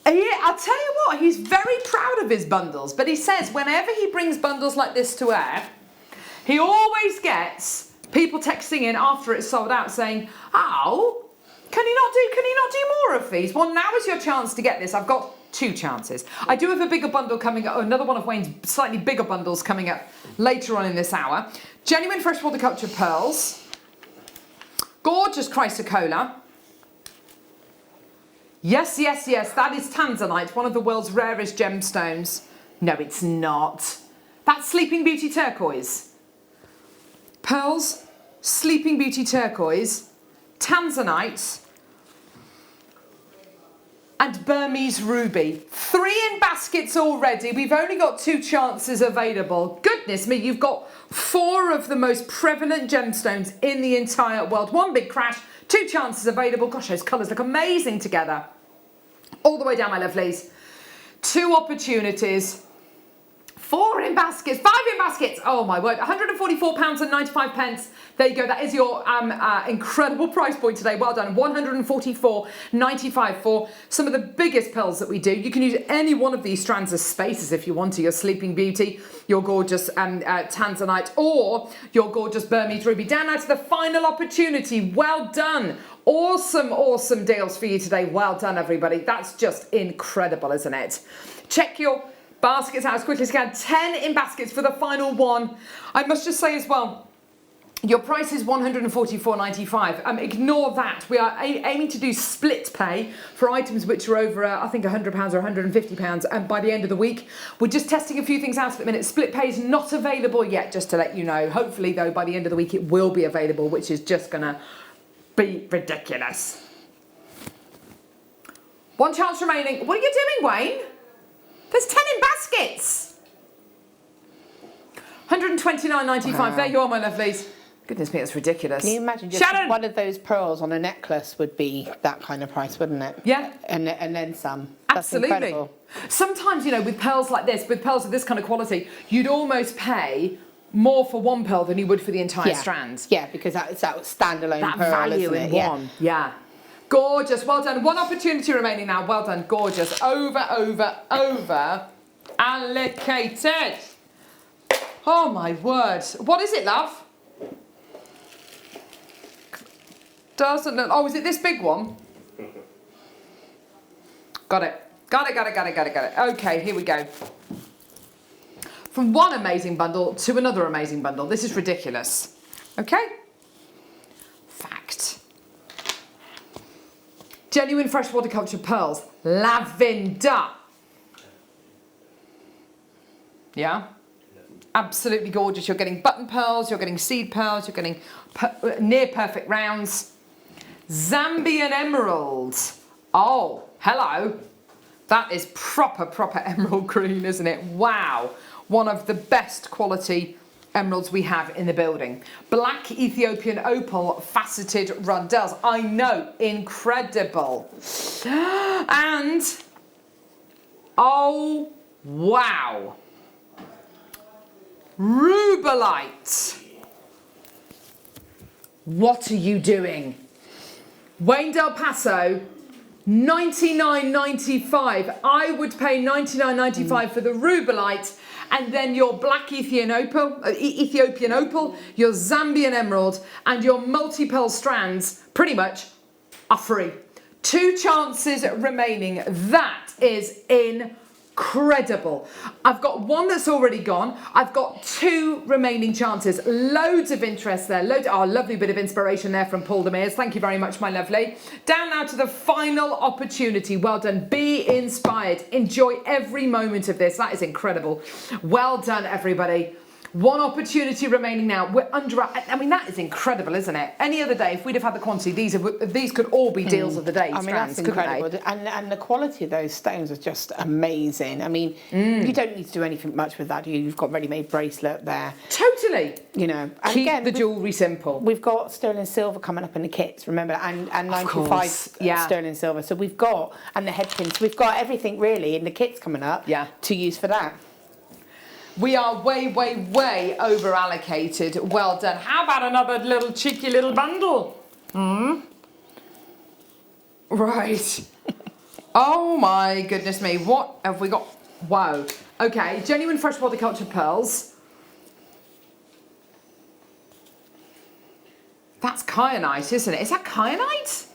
Yeah, I'll tell you what, he's very proud of his bundles, but he says whenever he brings bundles like this to air, he always gets people texting in after it's sold out saying, oh, can he not do more of these? Well, now is your chance to get this. I've got 2 chances. I do have a bigger bundle coming up, another one of Wayne's slightly bigger bundles coming up later on in this hour. Genuine freshwater cultured pearls, gorgeous chrysocolla. Yes, that is tanzanite, one of the world's rarest gemstones. No, it's not. That's Sleeping Beauty turquoise. Pearls, Sleeping Beauty turquoise, tanzanite, and Burmese ruby. 3 in baskets already. We've only got 2 chances available. Goodness me, you've got 4 of the most prevalent gemstones in the entire world. 1 big crash, 2 chances available. Gosh, those colours look amazing together. All the way down, my lovelies. 2 opportunities, 4 in baskets, 5 in baskets. Oh my word, £144.95. There you go. That is your incredible price point today. Well done. £144.95 for some of the biggest pearls that we do. You can use any one of these strands as spaces if you want to. Your Sleeping Beauty, your gorgeous Tanzanite, or your gorgeous Burmese Ruby. Down now to the final opportunity. Well done. Awesome, awesome deals for you today. Well done, everybody. That's just incredible, isn't it? Check your baskets out as quickly as you can. 10 in baskets for the final one. I must just say as well, your price is £144.95. Ignore that. We are aiming to do split pay for items which are over, I think, £100 or £150. And by the end of the week, we're just testing a few things out at the minute. Split pay is not available yet, just to let you know. Hopefully, though, by the end of the week, it will be available, which is just going to be ridiculous. One chance remaining. What are you doing, Wayne? There's 10 in baskets. £129.95. Wow. There you are, my lovelies. Goodness me, it's ridiculous. Can you imagine just Shannon! One of those pearls on a necklace would be that kind of price, wouldn't it? Yeah. And then some. That's Absolutely. incredible. Sometimes, you know, with pearls like this, with pearls of this kind of quality, you'd almost pay more for one pearl than you would for the entire strand. Yeah, because it's that standalone that pearl, value isn't in it? one. Yeah. Gorgeous. Well done. One opportunity remaining now. Well done. Gorgeous. Over. Allocated. Oh my word. What is it, love? Doesn't look. Oh, is it this big one? Got it. Got it. Okay, here we go. From one amazing bundle to another amazing bundle. This is ridiculous. Okay? Fact. Genuine fresh horticulture pearls. Lavender. Yeah? Absolutely gorgeous. You're getting button pearls, you're getting seed pearls, you're getting near perfect rounds. Zambian emeralds. Oh, hello. That is proper emerald green, isn't it? Wow. One of the best quality emeralds we have in the building. Black Ethiopian opal faceted rondelles. I know, incredible. And, oh, wow. Rubellite. What are you doing? Wayne Del Paso, $99.95. I would pay $99.95 for the Rubellite, and then your black Ethiopian opal, your Zambian emerald, and your multi-pearl strands pretty much are free. 2 chances remaining. That is incredible. I've got one that's already gone. I've got 2 remaining chances. Loads of interest there. Lovely bit of inspiration there from Paul Demers. Thank you very much, my lovely. Down now to the final opportunity. Well done. Be inspired. Enjoy every moment of this. That is incredible. Well done, everybody. 1 opportunity remaining now. We're under. I mean, that is incredible, isn't it? Any other day, if we'd have had the quantity, these could all be deals of the day. I mean, that's incredible. And the quality of those stones are just amazing. I mean, you don't need to do anything much with that. You've got ready-made bracelet there. Totally. You know, and keep again, the jewellery simple. We've got sterling silver coming up in the kits, remember, and 95 sterling silver. So we've got, and the head pins. We've got everything really in the kits coming up. To use for that. We are way over allocated. Well done. How about another cheeky little bundle? Right. Oh my goodness me. What have we got? Wow. Okay. Genuine fresh horticulture pearls. That's kyanite, isn't it? Is that kyanite?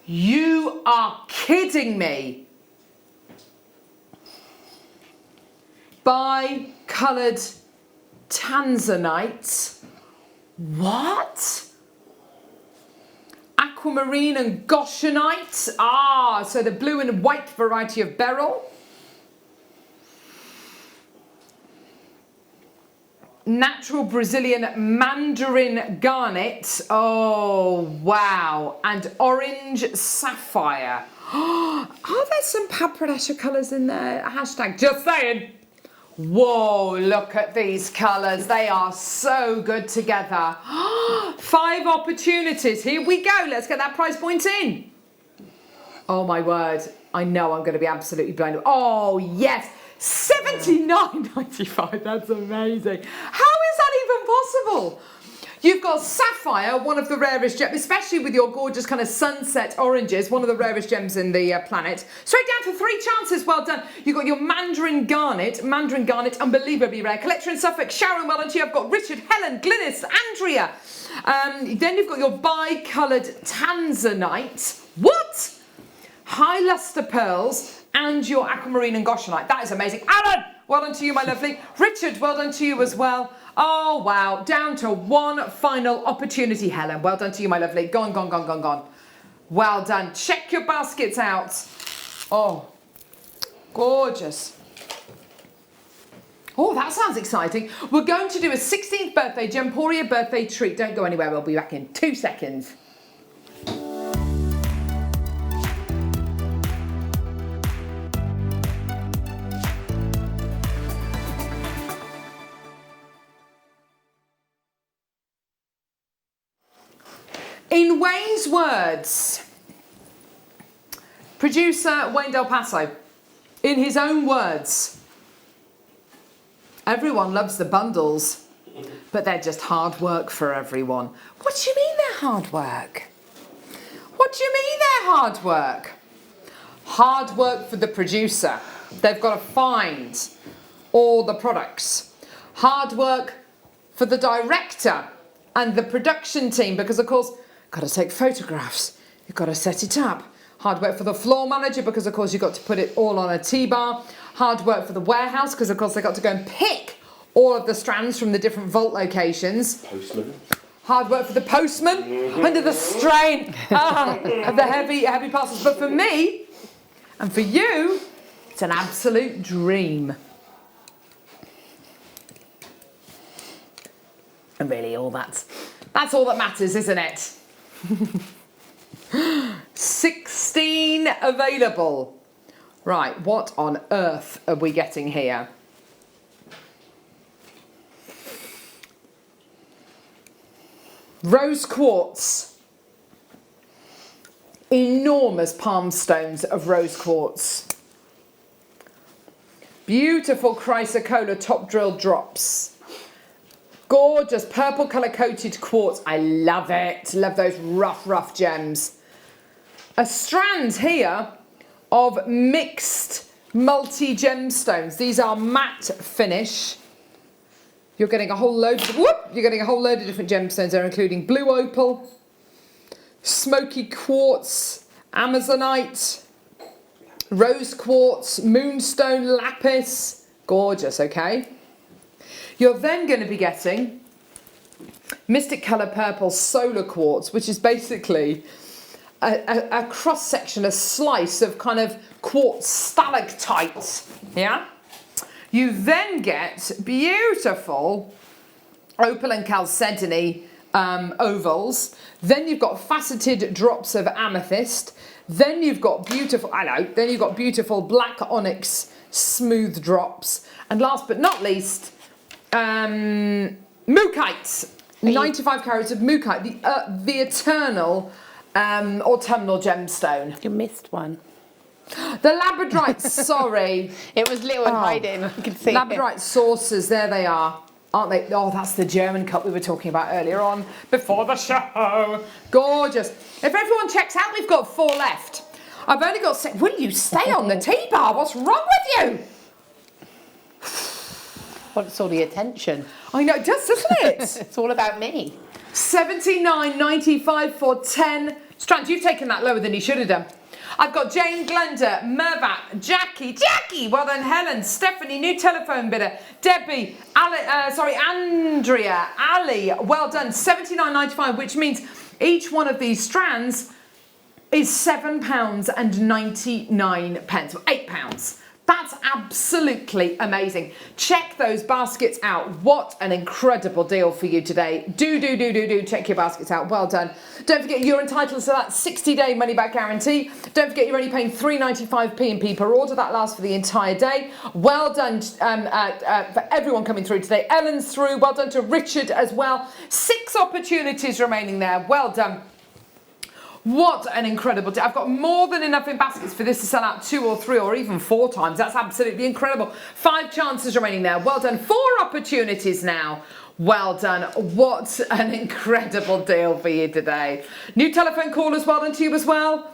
You are kidding me. Bi-coloured tanzanite. What? Aquamarine and goshenite. So the blue and white variety of beryl. Natural Brazilian mandarin garnet. Oh, wow. And orange sapphire. Are there some paprika colours in there? Hashtag just saying. Whoa, look at these colours. They are so good together. 5 opportunities. Here we go. Let's get that price point in. Oh my word. I know I'm going to be absolutely blown away. Oh, yes. $79.95. That's amazing. How is that even possible? You've got sapphire, one of the rarest gems, especially with your gorgeous kind of sunset oranges, one of the rarest gems in the planet. Straight down to 3 chances, well done. You've got your mandarin garnet, unbelievably rare. Collector in Suffolk, Sharon, well done to you. I've got Richard, Helen, Glynis, Andrea. Then you've got your bi-coloured tanzanite. What? High lustre pearls and your aquamarine and goshenite. That is amazing. Alan, well done to you, my lovely. Richard, well done to you as well. Oh, wow. Down to one final opportunity, Helen. Well done to you, my lovely. Gone, gone, gone, gone, gone. Well done. Check your baskets out. Oh, gorgeous. Oh, that sounds exciting. We're going to do a 16th birthday Gemporia birthday treat. Don't go anywhere. We'll be back in 2 seconds. In Wayne's words, producer Wayne Del Paso, in his own words, everyone loves the bundles, but they're just hard work for everyone. What do you mean they're hard work? What do you mean they're hard work? Hard work for the producer. They've got to find all the products. Hard work for the director and the production team, because of course, got to take photographs, you've got to set it up. Hard work for the floor manager, because of course you've got to put it all on a T-bar. Hard work for the warehouse, because of course they've got to go and pick all of the strands from the different vault locations. Postman. Hard work for the postman, under the strain of the heavy parcels. But for me, and for you, it's an absolute dream. And really that's all that matters, isn't it? 16 available. Right, what on earth are we getting here? Rose quartz. Enormous palm stones of rose quartz. Beautiful chrysocolla top drill drops. Gorgeous purple colour coated quartz. I love it. Love those rough gems. A strand here of mixed multi gemstones. These are matte finish. You're getting a whole load of, you're getting a whole load of different gemstones there, including blue opal, smoky quartz, amazonite, rose quartz, moonstone lapis. Gorgeous, okay? You're then going to be getting Mystic Colour Purple Solar Quartz, which is basically a cross-section, a slice of kind of quartz stalactites, yeah? You then get beautiful opal and chalcedony ovals. Then you've got faceted drops of amethyst. Then you've got beautiful, then you've got beautiful black onyx smooth drops. And last but not least, mookites, 95 carats of mookite, the eternal autumnal gemstone. You missed one. The labradorite, sorry. It was little and hiding, you can see Labradorite saucers, there they are, aren't they? Oh, that's the German cup we were talking about earlier on, before the show. Gorgeous. If everyone checks out, we've got 4 left. I've only got 6. Will you stay on the T-bar? What's wrong with you? Wants all the attention. I know, it does, doesn't it? It's all about me. $79.95 for 10 strands. You've taken that lower than you should have done. I've got Jane, Glenda, Mervat, Jackie, well done, Helen, Stephanie, new telephone bidder, Debbie, Andrea, Ali, well done, $79.95, which means each one of these strands is £7.99, or £8. That's absolutely amazing. Check those baskets out. What an incredible deal for you today. Do check your baskets out. Well done. Don't forget you're entitled to that 60-day money-back guarantee. Don't forget you're only paying £3.95p per order. That lasts for the entire day. Well done for everyone coming through today. Ellen's through. Well done to Richard as well. 6 opportunities remaining there. Well done. What an incredible day. I've got more than enough in baskets for this to sell out 2 or 3 or even 4 times. That's absolutely incredible. 5 chances remaining there. Well done. 4 opportunities now. Well done. What an incredible deal for you today. New telephone callers, well done to you as well.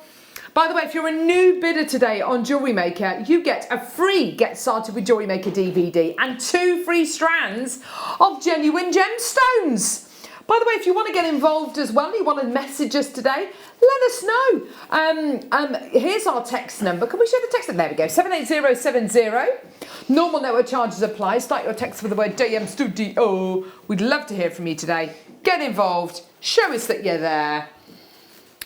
By the way, if you're a new bidder today on Jewellery Maker, you get a free Get Started with Jewellery Maker DVD and 2 free strands of genuine gemstones. By the way, if you want to get involved as well, you want to message us today, let us know. Here's our text number. Can we share the text number? There we go, 78070. Normal network charges apply. Start your text with the word JM Studio. We'd love to hear from you today. Get involved. Show us that you're there.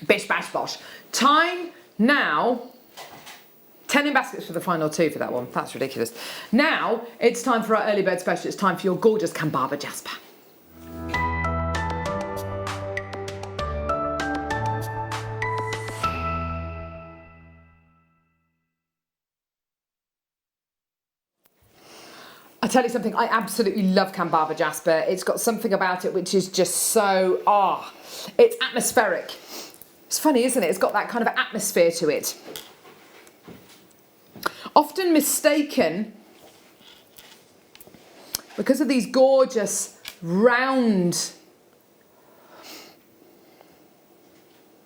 Bish, bash, bosh. Time now. 10 in baskets for the final 2 for that one. That's ridiculous. Now, it's time for our early bird special. It's time for your gorgeous Kambaba Jasper. I tell you something, I absolutely love Kambaba Jasper. It's got something about it which is just so, it's atmospheric. It's funny, isn't it? It's got that kind of atmosphere to it. Often mistaken because of these gorgeous round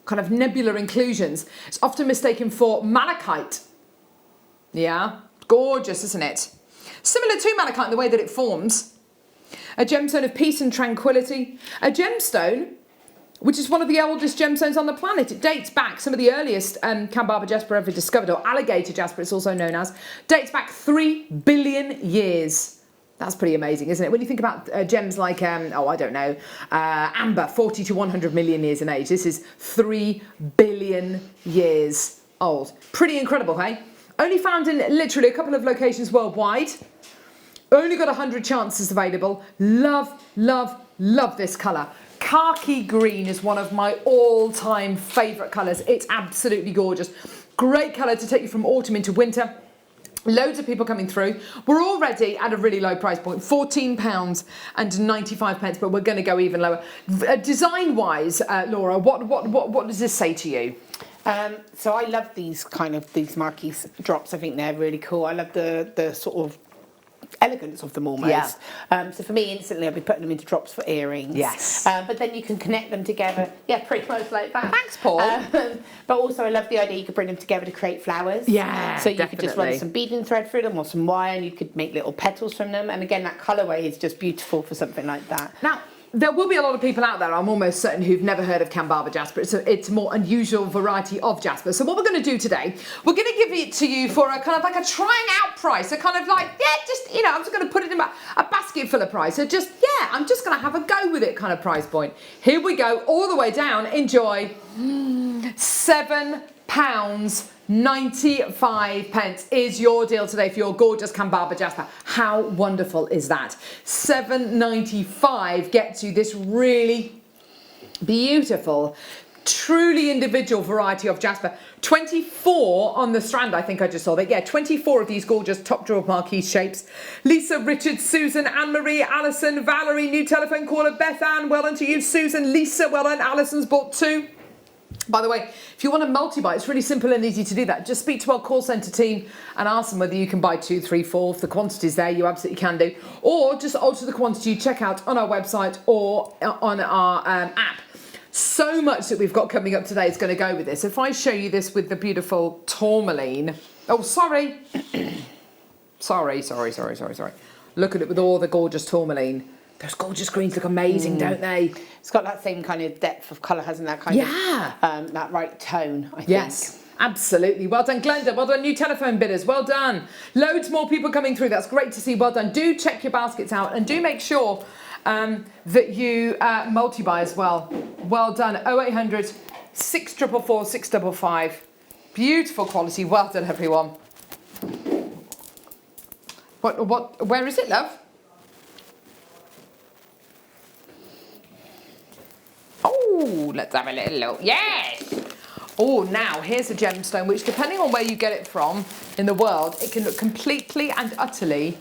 kind of nebular inclusions. It's often mistaken for malachite. Yeah, gorgeous, isn't it? Similar to malachite in the way that it forms. A gemstone of peace and tranquility. A gemstone which is one of the oldest gemstones on the planet. It dates back, some of the earliest Kambaba Jasper ever discovered, or alligator jasper it's also known as, dates back 3 billion years. That's pretty amazing, isn't it? When you think about gems like, I don't know, amber, 40 to 100 million years in age. This is 3 billion years old. Pretty incredible, hey? Only found in literally a couple of locations worldwide. Only got 100 chances available. Love, love, love this colour. Khaki green is one of my all-time favourite colours. It's absolutely gorgeous. Great colour to take you from autumn into winter. Loads of people coming through. We're already at a really low price point, £14.95, but we're going to go even lower. Design-wise, Laura, what does this say to you? So I love these marquee drops. I think they're really cool. I love the sort of elegance of them almost. Yeah. So for me, instantly, I'll be putting them into drops for earrings. Yes. But then you can connect them together. Yeah, pretty much like that. Thanks, Paul. But also, I love the idea you could bring them together to create flowers. Yeah, so you could just run some beading thread through them or some wire, and you could make little petals from them. And again, that colourway is just beautiful for something like that. Now, there will be a lot of people out there, I'm almost certain, who've never heard of Kambaba Jasper. It's a more unusual variety of Jasper. So what we're going to do today, we're going to give it to you for a kind of like a trying out price. A kind of like, I'm just going to put it in a basket full of price. So I'm just going to have a go with it kind of price point. Here we go, all the way down. Enjoy. £7.95 is your deal today for your gorgeous Kambaba Jasper. How wonderful is that? £7.95 gets you this really beautiful, truly individual variety of Jasper. 24 on the strand, I think I just saw that. Yeah, 24 of these gorgeous top drawer marquee shapes. Lisa, Richard, Susan, Anne-Marie, Alison, Valerie, new telephone caller, Beth Ann, well done to you. Susan, Lisa, well done. Alison's bought 2. By the way, if you want to multi-buy, it's really simple and easy to do that. Just speak to our call centre team and ask them whether you can buy 2, 3, 4. If the quantity's there, you absolutely can do. Or just alter the quantity, check out on our website or on our app. So much that we've got coming up today is going to go with this. If I show you this with the beautiful tourmaline. Oh, sorry. Sorry. Look at it with all the gorgeous tourmaline. Those gorgeous greens look amazing, don't they? It's got that same kind of depth of colour, hasn't that kind of that right tone, I think. Yes, absolutely. Well done, Glenda. Well done, new telephone bidders. Well done. Loads more people coming through. That's great to see. Well done. Do check your baskets out and do make sure that you multi-buy as well. Well done. 0800 644 655. Beautiful quality. Well done, everyone. Where is it, love? Oh, let's have a little look. Yes! Oh, now, here's a gemstone, which depending on where you get it from in the world, it can look completely and utterly...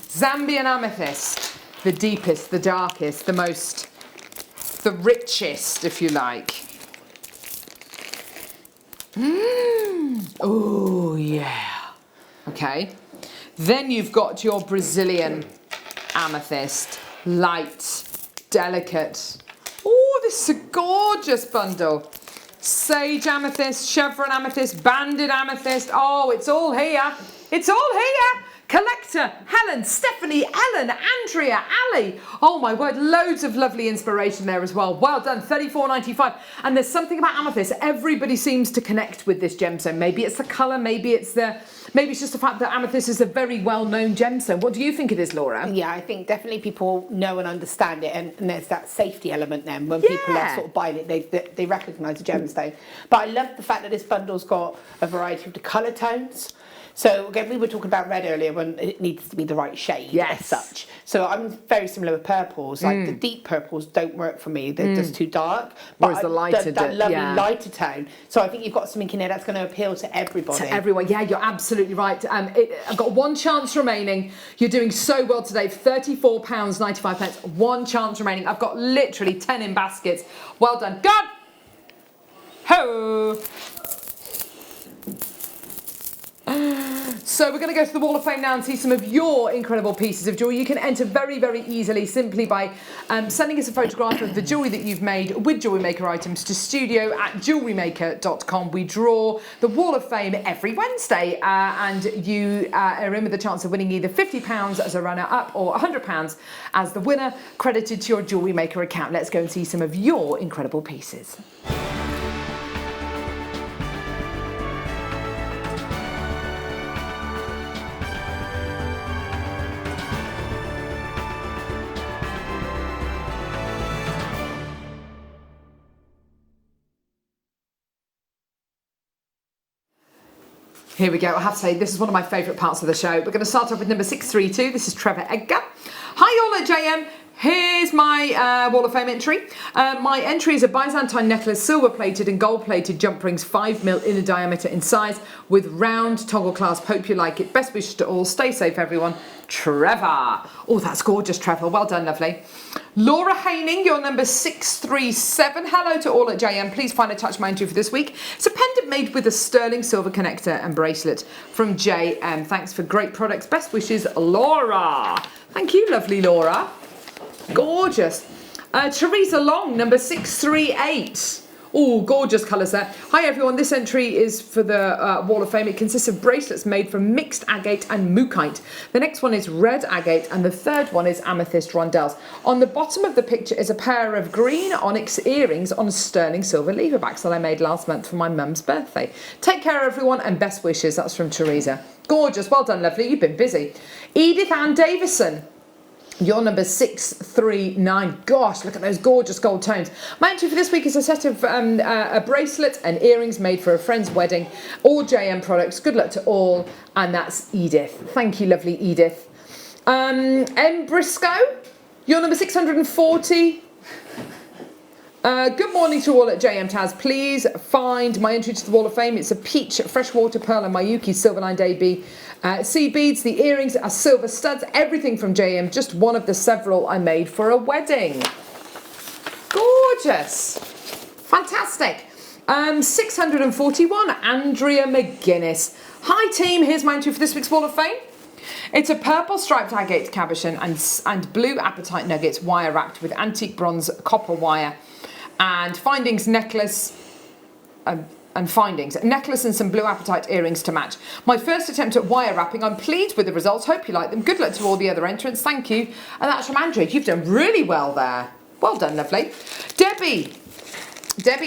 Zambian amethyst. the deepest, the darkest, the richest, if you like. Oh, yeah. Okay. Then you've got your Brazilian amethyst, light, delicate. Oh, this is a gorgeous bundle. Sage amethyst, chevron amethyst, banded amethyst. Oh, it's all here. It's all here. Collector, Helen, Stephanie, Ellen, Andrea, Ali. Oh my word, loads of lovely inspiration there as well. Well done, $34.95. And there's something about amethyst. Everybody seems to connect with this gemstone. Maybe it's the colour, maybe it's just the fact that amethyst is a very well-known gemstone. What do you think it is, Laura? Yeah, I think definitely people know and understand it, and there's that safety element then when people are sort of buying it, they recognise the gemstone. But I love the fact that this bundle's got a variety of the colour tones. So again, we were talking about red earlier when it needs to be the right shade as such. So I'm very similar with purples. Like the deep purples don't work for me; they're just too dark. Whereas the lighter, that lovely lighter tone. So I think you've got something in there that's going to appeal to everybody. To everyone, yeah, you're absolutely right. I've got one chance remaining. You're doing so well today. £34.95. One chance remaining. I've got literally 10 in baskets. Well done. Go! Ho! So we're going to go to the Wall of Fame now and see some of your incredible pieces of jewellery. You can enter very, very easily simply by sending us a photograph of the jewellery that you've made with Jewellery Maker items to studio@JewelleryMaker.com. We draw the Wall of Fame every Wednesday and you are in with the chance of winning either £50 as a runner-up or £100 as the winner, credited to your Jewellery Maker account. Let's go and see some of your incredible pieces. Here we go. I have to say, this is one of my favourite parts of the show. We're going to start off with number 632. This is Trevor Edgar. Hi, all at JM. Here's my Wall of Fame entry. My entry is a Byzantine necklace, silver-plated and gold-plated jump rings, 5mm in diameter in size, with round toggle clasp. Hope you like it. Best wishes to all. Stay safe, everyone. Trevor. Oh, that's gorgeous, Trevor. Well done, lovely. Laura Haining, your number 637. Hello to all at JM. Please find attached my entry for this week. It's a pendant made with a sterling silver connector and bracelet from JM. Thanks for great products. Best wishes, Laura. Thank you, lovely Laura. Gorgeous. Theresa Long, number 638. Oh, gorgeous colours there. Hi everyone, this entry is for the Wall of Fame. It consists of bracelets made from mixed agate and mookaite. The next one is red agate and the third one is amethyst rondelles. On the bottom of the picture is a pair of green onyx earrings on sterling silver lever backs that I made last month for my mum's birthday. Take care everyone and best wishes. That's from Theresa. Gorgeous, well done lovely, you've been busy. Edith Ann Davison. Your number 639. Gosh, look at those gorgeous gold tones. My entry for this week is a set of a bracelet and earrings made for a friend's wedding. All JM products. Good luck to all. And that's Edith. Thank you, lovely Edith. M. Briscoe. Your number 640. Good morning to all at JM Taz. Please find my entry to the Wall of Fame. It's a peach, freshwater pearl and Miyuki silver lined AB. Sea beads, the earrings are silver studs, everything from JM, just one of the several I made for a wedding. Gorgeous. Fantastic. 641, Andrea McGuinness. Hi team, here's my entry for this week's Wall of Fame. It's a purple striped agate cabochon and blue apatite nuggets wire wrapped with antique bronze copper wire. And findings necklace necklace and some blue apatite earrings to match. My first attempt at wire wrapping. I'm pleased with the results. Hope you like them. Good luck to all the other entrants. Thank you. And that's from Andrea. You've done really well there. Well done, lovely. Debbie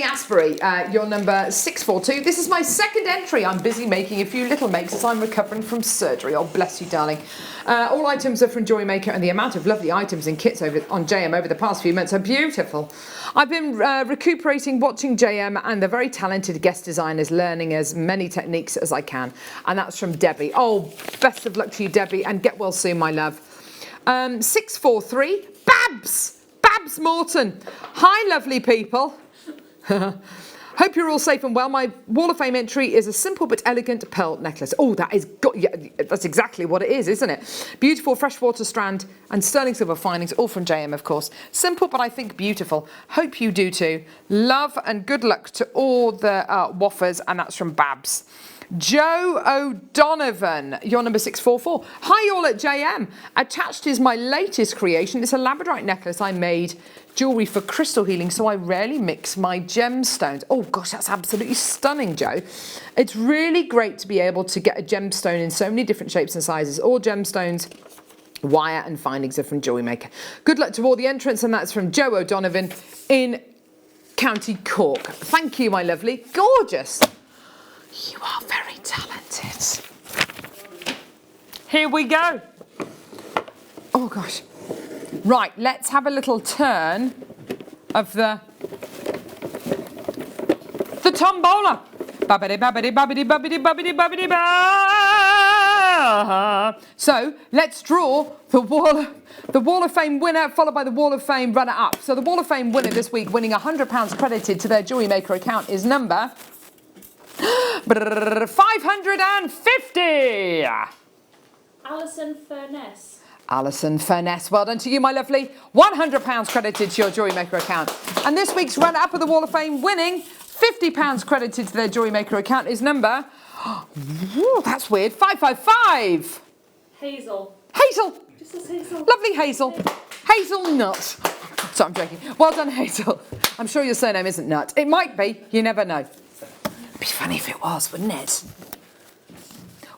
Astbury, your number 642. This is my second entry. I'm busy making a few little makes as I'm recovering from surgery. Oh, bless you, darling. All items are from Jewellery Maker, and the amount of lovely items and kits on JM over the past few months are beautiful. I've been recuperating, watching JM and the very talented guest designers, learning as many techniques as I can. And that's from Debbie. Oh, best of luck to you, Debbie, and get well soon, my love. 643, Babs Morton. Hi, lovely people. Hope you're all safe and well. My Wall of Fame entry is a simple but elegant pearl necklace. Oh, that's exactly what it is, isn't it? Beautiful freshwater strand and sterling silver findings, all from JM, of course. Simple, but I think beautiful. Hope you do too. Love and good luck to all the waffers, and that's from Babs. Joe O'Donovan, you're number 644. Hi all at JM. Attached is my latest creation. It's a labradorite necklace I made jewellery for crystal healing, so I rarely mix my gemstones. Oh gosh, that's absolutely stunning, Joe. It's really great to be able to get a gemstone in so many different shapes and sizes. All gemstones, wire and findings are from Jewellery Maker. Good luck to all the entrants, and that's from Joe O'Donovan in County Cork. Thank you, my lovely. Gorgeous. You are very talented. Here we go. Oh gosh. Right, let's have a little turn of the tombola. Babbity babbity babbity babbity babbity babbity ba. So let's draw the Wall of Fame winner, followed by the Wall of Fame runner-up. So the Wall of Fame winner this week, winning £100 credited to their Jewellery Maker account, is number 550. Alison Furness. Alison Furness, well done to you, my lovely. £100 credited to your Jewellery Maker account. And this week's runner-up of the Wall of Fame, winning £50 credited to their Jewellery Maker account, is number, ooh, that's weird, 555. Hazel. Hazel. Just says Hazel. Lovely Hazel. Hazel Nut. Sorry, I'm joking. Well done, Hazel. I'm sure your surname isn't Nut. It might be, you never know. It'd be funny if it was, wouldn't it?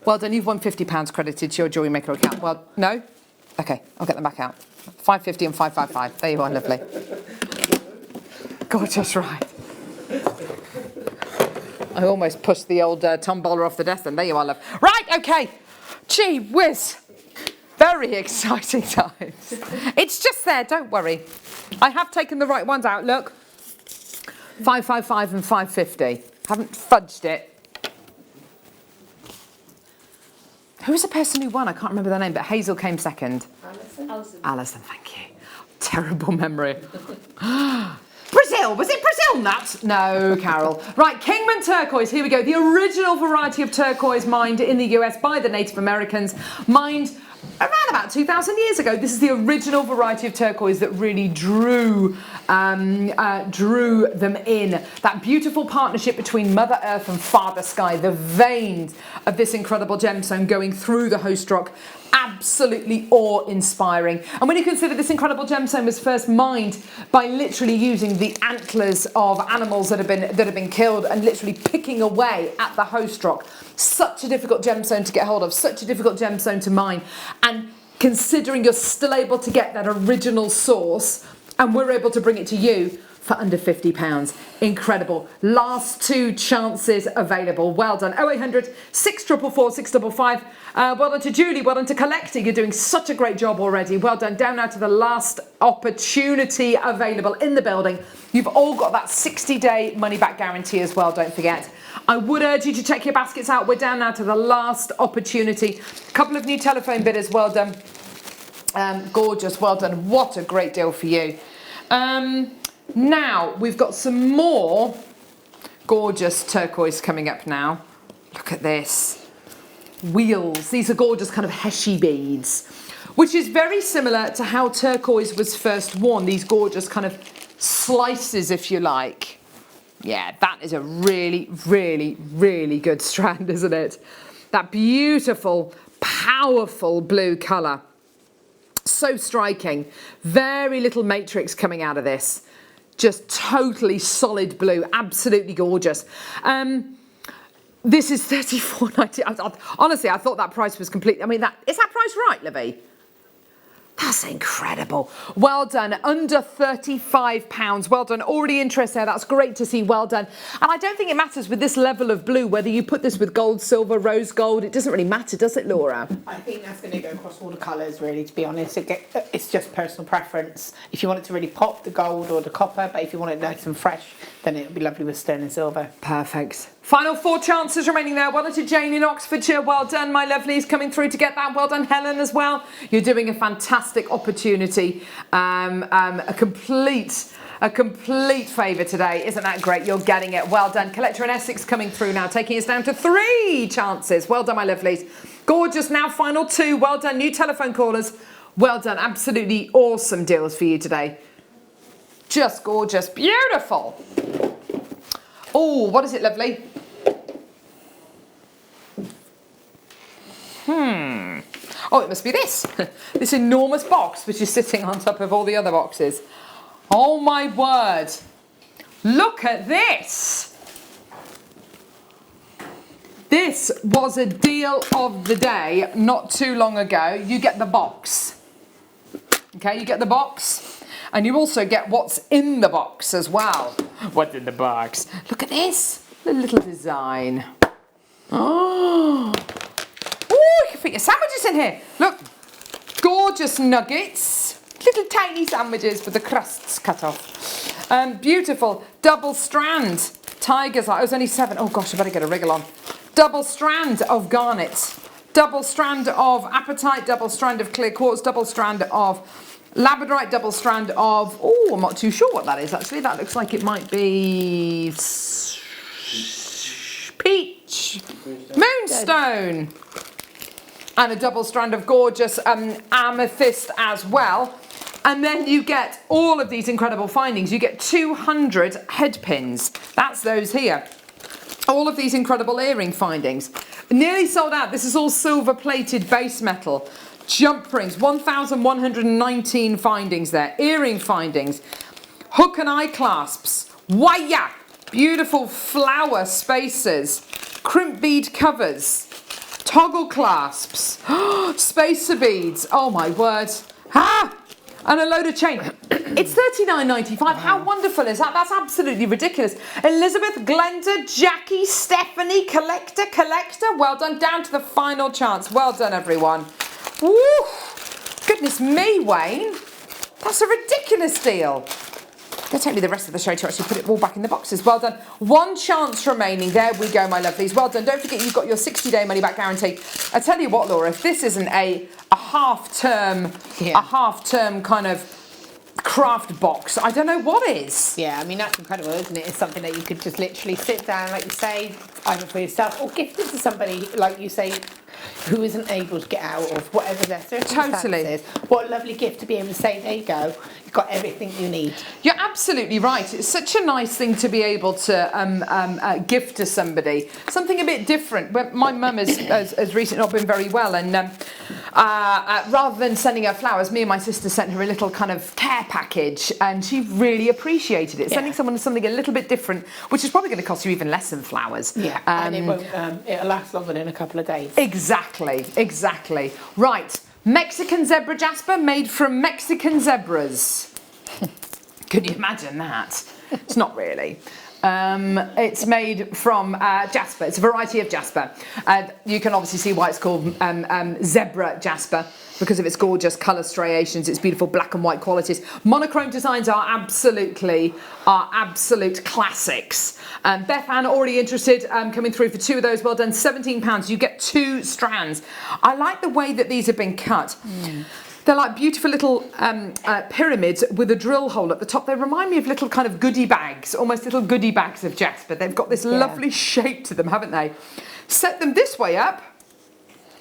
Well done, you've won £50 credited to your Jewellery Maker account. Well, no? Okay, I'll get them back out. 550 and 555. There you are, lovely. Gorgeous, right. I almost pushed the old tombola off the desk, and there you are, love. Right, okay. Gee whiz. Very exciting times. It's just there, don't worry. I have taken the right ones out, look. 555 and 550. Haven't fudged it. Who was the person who won? I can't remember their name, but Hazel came second. Alison, thank you. Terrible memory. Brazil, was it Brazil nuts? No, Carol. Right, Kingman turquoise, here we go. The original variety of turquoise mined in the US by the Native Americans, mined around about 2,000 years ago. This is the original variety of turquoise that really drew them in. That beautiful partnership between Mother Earth and Father Sky, the veins of this incredible gemstone going through the host rock, absolutely awe-inspiring. And when you consider this incredible gemstone was first mined by literally using the antlers of animals that have been killed and literally picking away at the host rock, such a difficult gemstone to get hold of, such a difficult gemstone to mine, and considering you're still able to get that original source and we're able to bring it to you for under £50. Incredible. Last two chances available. Well done. 0800 644 655. Well done to Julie. Well done to Collector. You're doing such a great job already. Well done. Down now to the last opportunity available in the building. You've all got that 60-day money-back guarantee as well, don't forget. I would urge you to check your baskets out. We're down now to the last opportunity. A couple of new telephone bidders. Well done. Gorgeous. Well done. What a great deal for you. Now, we've got some more gorgeous turquoise coming up now. Look at this. Wheels. These are gorgeous kind of heshy beads, which is very similar to how turquoise was first worn. These gorgeous kind of slices, if you like. Yeah, that is a really, really, really good strand, isn't it? That beautiful, powerful blue colour. So striking. Very little matrix coming out of this. Just totally solid blue, absolutely gorgeous. This is $34.90. Honestly, I thought that price was complete. I mean, is that price right, Libby? That's incredible. Well done. Under £35. Well done. Already interest there. That's great to see. Well done. And I don't think it matters with this level of blue whether you put this with gold, silver, rose gold. It doesn't really matter, does it, Laura? I think that's going to go across all the colours, really, to be honest. It's just personal preference. If you want it to really pop, the gold or the copper, but if you want it nice and fresh, then it'll be lovely with sterling silver. Perfect. Final 4 chances remaining there. Well done to Jane in Oxfordshire. Well done, my lovelies, coming through to get that. Well done, Helen, as well. You're doing a fantastic opportunity. A complete A complete favour today. Isn't that great? You're getting it. Well done. Collector in Essex coming through now, taking us down to 3 chances. Well done, my lovelies. Gorgeous. Now final 2. Well done. New telephone callers. Well done. Absolutely awesome deals for you today. Just gorgeous. Beautiful. Oh, what is it, lovely? Oh, it must be this. This enormous box, which is sitting on top of all the other boxes. Oh my word. Look at this. This was a deal of the day not too long ago. You get the box. Okay, you get the box. And you also get what's in the box as well. What's in the box? Look at this. The little design. Oh. Oh, you can put your sandwiches in here. Look. Gorgeous nuggets. Little tiny sandwiches with the crusts cut off. Beautiful. Double strand. Tiger's eye. Oh, it was only 7. Oh gosh, I better get a wriggle on. Double strand of garnet. Double strand of apatite. Double strand of clear quartz. Double strand of labradorite. Double strand of... Oh, I'm not too sure what that is actually. That looks like it might be... peach. Moonstone. And a double strand of gorgeous amethyst as well. And then you get all of these incredible findings. You get 200 head pins. That's those here. All of these incredible earring findings. Nearly sold out. This is all silver plated base metal. Jump rings, 1,119 findings there. Earring findings. Hook and eye clasps. Waya! Beautiful flower spacers. Crimp bead covers. Toggle clasps. Spacer beads. Oh my word. Ah! And a load of chain. It's $39.95. How wonderful is that? That's absolutely ridiculous. Elizabeth, Glenda, Jackie, Stephanie, collector. Well done. Down to the final chance. Well done, everyone. Woo! Goodness me, Wayne. That's a ridiculous deal. They'll take me the rest of the show to actually put it all back in the boxes. Well done. 1 chance remaining. There we go, my lovelies. Well done. Don't forget you've got your 60-day money-back guarantee. I tell you what, Laura, if this isn't a half-term kind of craft box, I don't know what is. Yeah, I mean, that's incredible, isn't it? It's something that you could just literally sit down, like you say, either for yourself or gift it to somebody, like you say, who isn't able to get out of whatever their circumstances. Totally. What a lovely gift to be able to say, there you go, you've got everything you need. You're absolutely right. It's such a nice thing to be able to gift to somebody. Something a bit different. My mum has recently not been very well, and rather than sending her flowers, me and my sister sent her a little kind of care package, and she really appreciated it. Yeah. Sending someone something a little bit different, which is probably going to cost you even less than flowers. Yeah, and it won't, it'll last longer than a couple of days. Exactly. Right, Mexican zebra jasper made from Mexican zebras. Can you imagine that? It's not really. It's made from jasper. It's a variety of jasper. You can obviously see why it's called zebra jasper, because of its gorgeous colour striations, its beautiful black and white qualities. Monochrome designs are absolute classics. Beth Ann, already interested, coming through for 2 of those. Well done. £17. You get 2 strands. I like the way that these have been cut. They're like beautiful little pyramids with a drill hole at the top. They remind me of little kind of goodie bags, almost little goodie bags of jasper. They've got this lovely shape to them, haven't they? Set them this way up.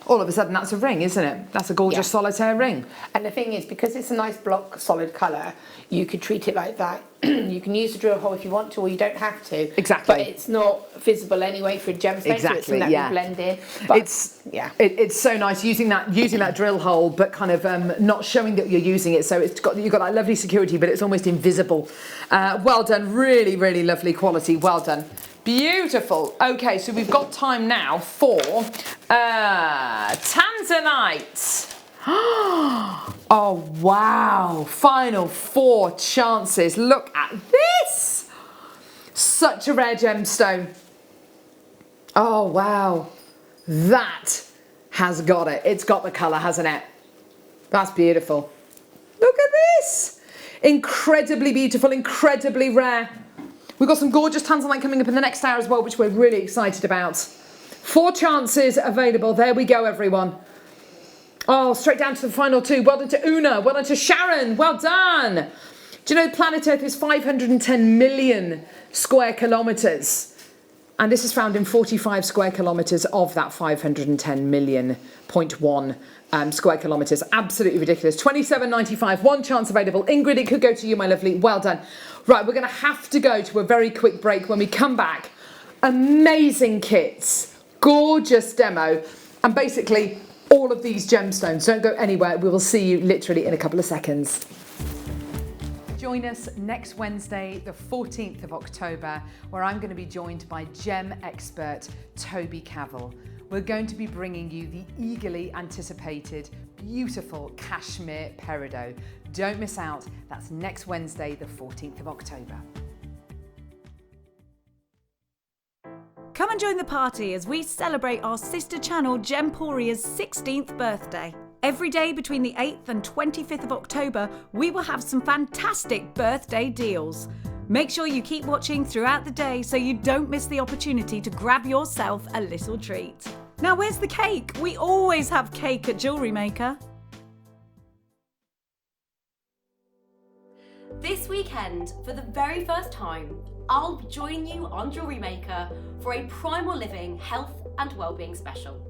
All of a sudden, that's a ring, isn't it? That's a gorgeous solitaire ring. And the thing is, because it's a nice block, solid colour, you could treat it like that. You can use the drill hole if you want to, or you don't have to. Exactly. But it's not visible anyway for a gemstone, so it's something that will blend in. But it's so nice using that drill hole, but kind of not showing that you're using it. So you've got that lovely security, but it's almost invisible. Well done. Really, really lovely quality. Well done. Beautiful. Okay, so we've got time now for Tanzanite. Oh, wow. Final 4 chances. Look at this. Such a rare gemstone. Oh, wow. That has got it. It's got the colour, hasn't it? That's beautiful. Look at this. Incredibly beautiful, incredibly rare. We've got some gorgeous Tanzanite coming up in the next hour as well, which we're really excited about. 4 chances available. There we go, everyone. Oh, straight down to the final 2. Well done to Una. Well done to Sharon. Well done. Do you know planet Earth is 510 million square kilometres? And this is found in 45 square kilometres of that 510 million, 0.1 square kilometres. Absolutely ridiculous. £27.95, one chance available. Ingrid, it could go to you, my lovely. Well done. Right, we're going to have to go to a very quick break. When we come back, amazing kits, gorgeous demo, and basically all of these gemstones. Don't go anywhere. We will see you literally in a couple of seconds. Join us next Wednesday, the 14th of October, where I'm going to be joined by gem expert Toby Cavell. We're going to be bringing you the eagerly anticipated, beautiful cashmere peridot. Don't miss out. That's next Wednesday, the 14th of October. Come and join the party as we celebrate our sister channel Gemporia's 16th birthday. Every day between the 8th and 25th of October, we will have some fantastic birthday deals. Make sure you keep watching throughout the day so you don't miss the opportunity to grab yourself a little treat. Now, where's the cake? We always have cake at Jewellery Maker. This weekend, for the very first time, I'll be joining you on Jewellery Maker for a Primal Living Health and Wellbeing special.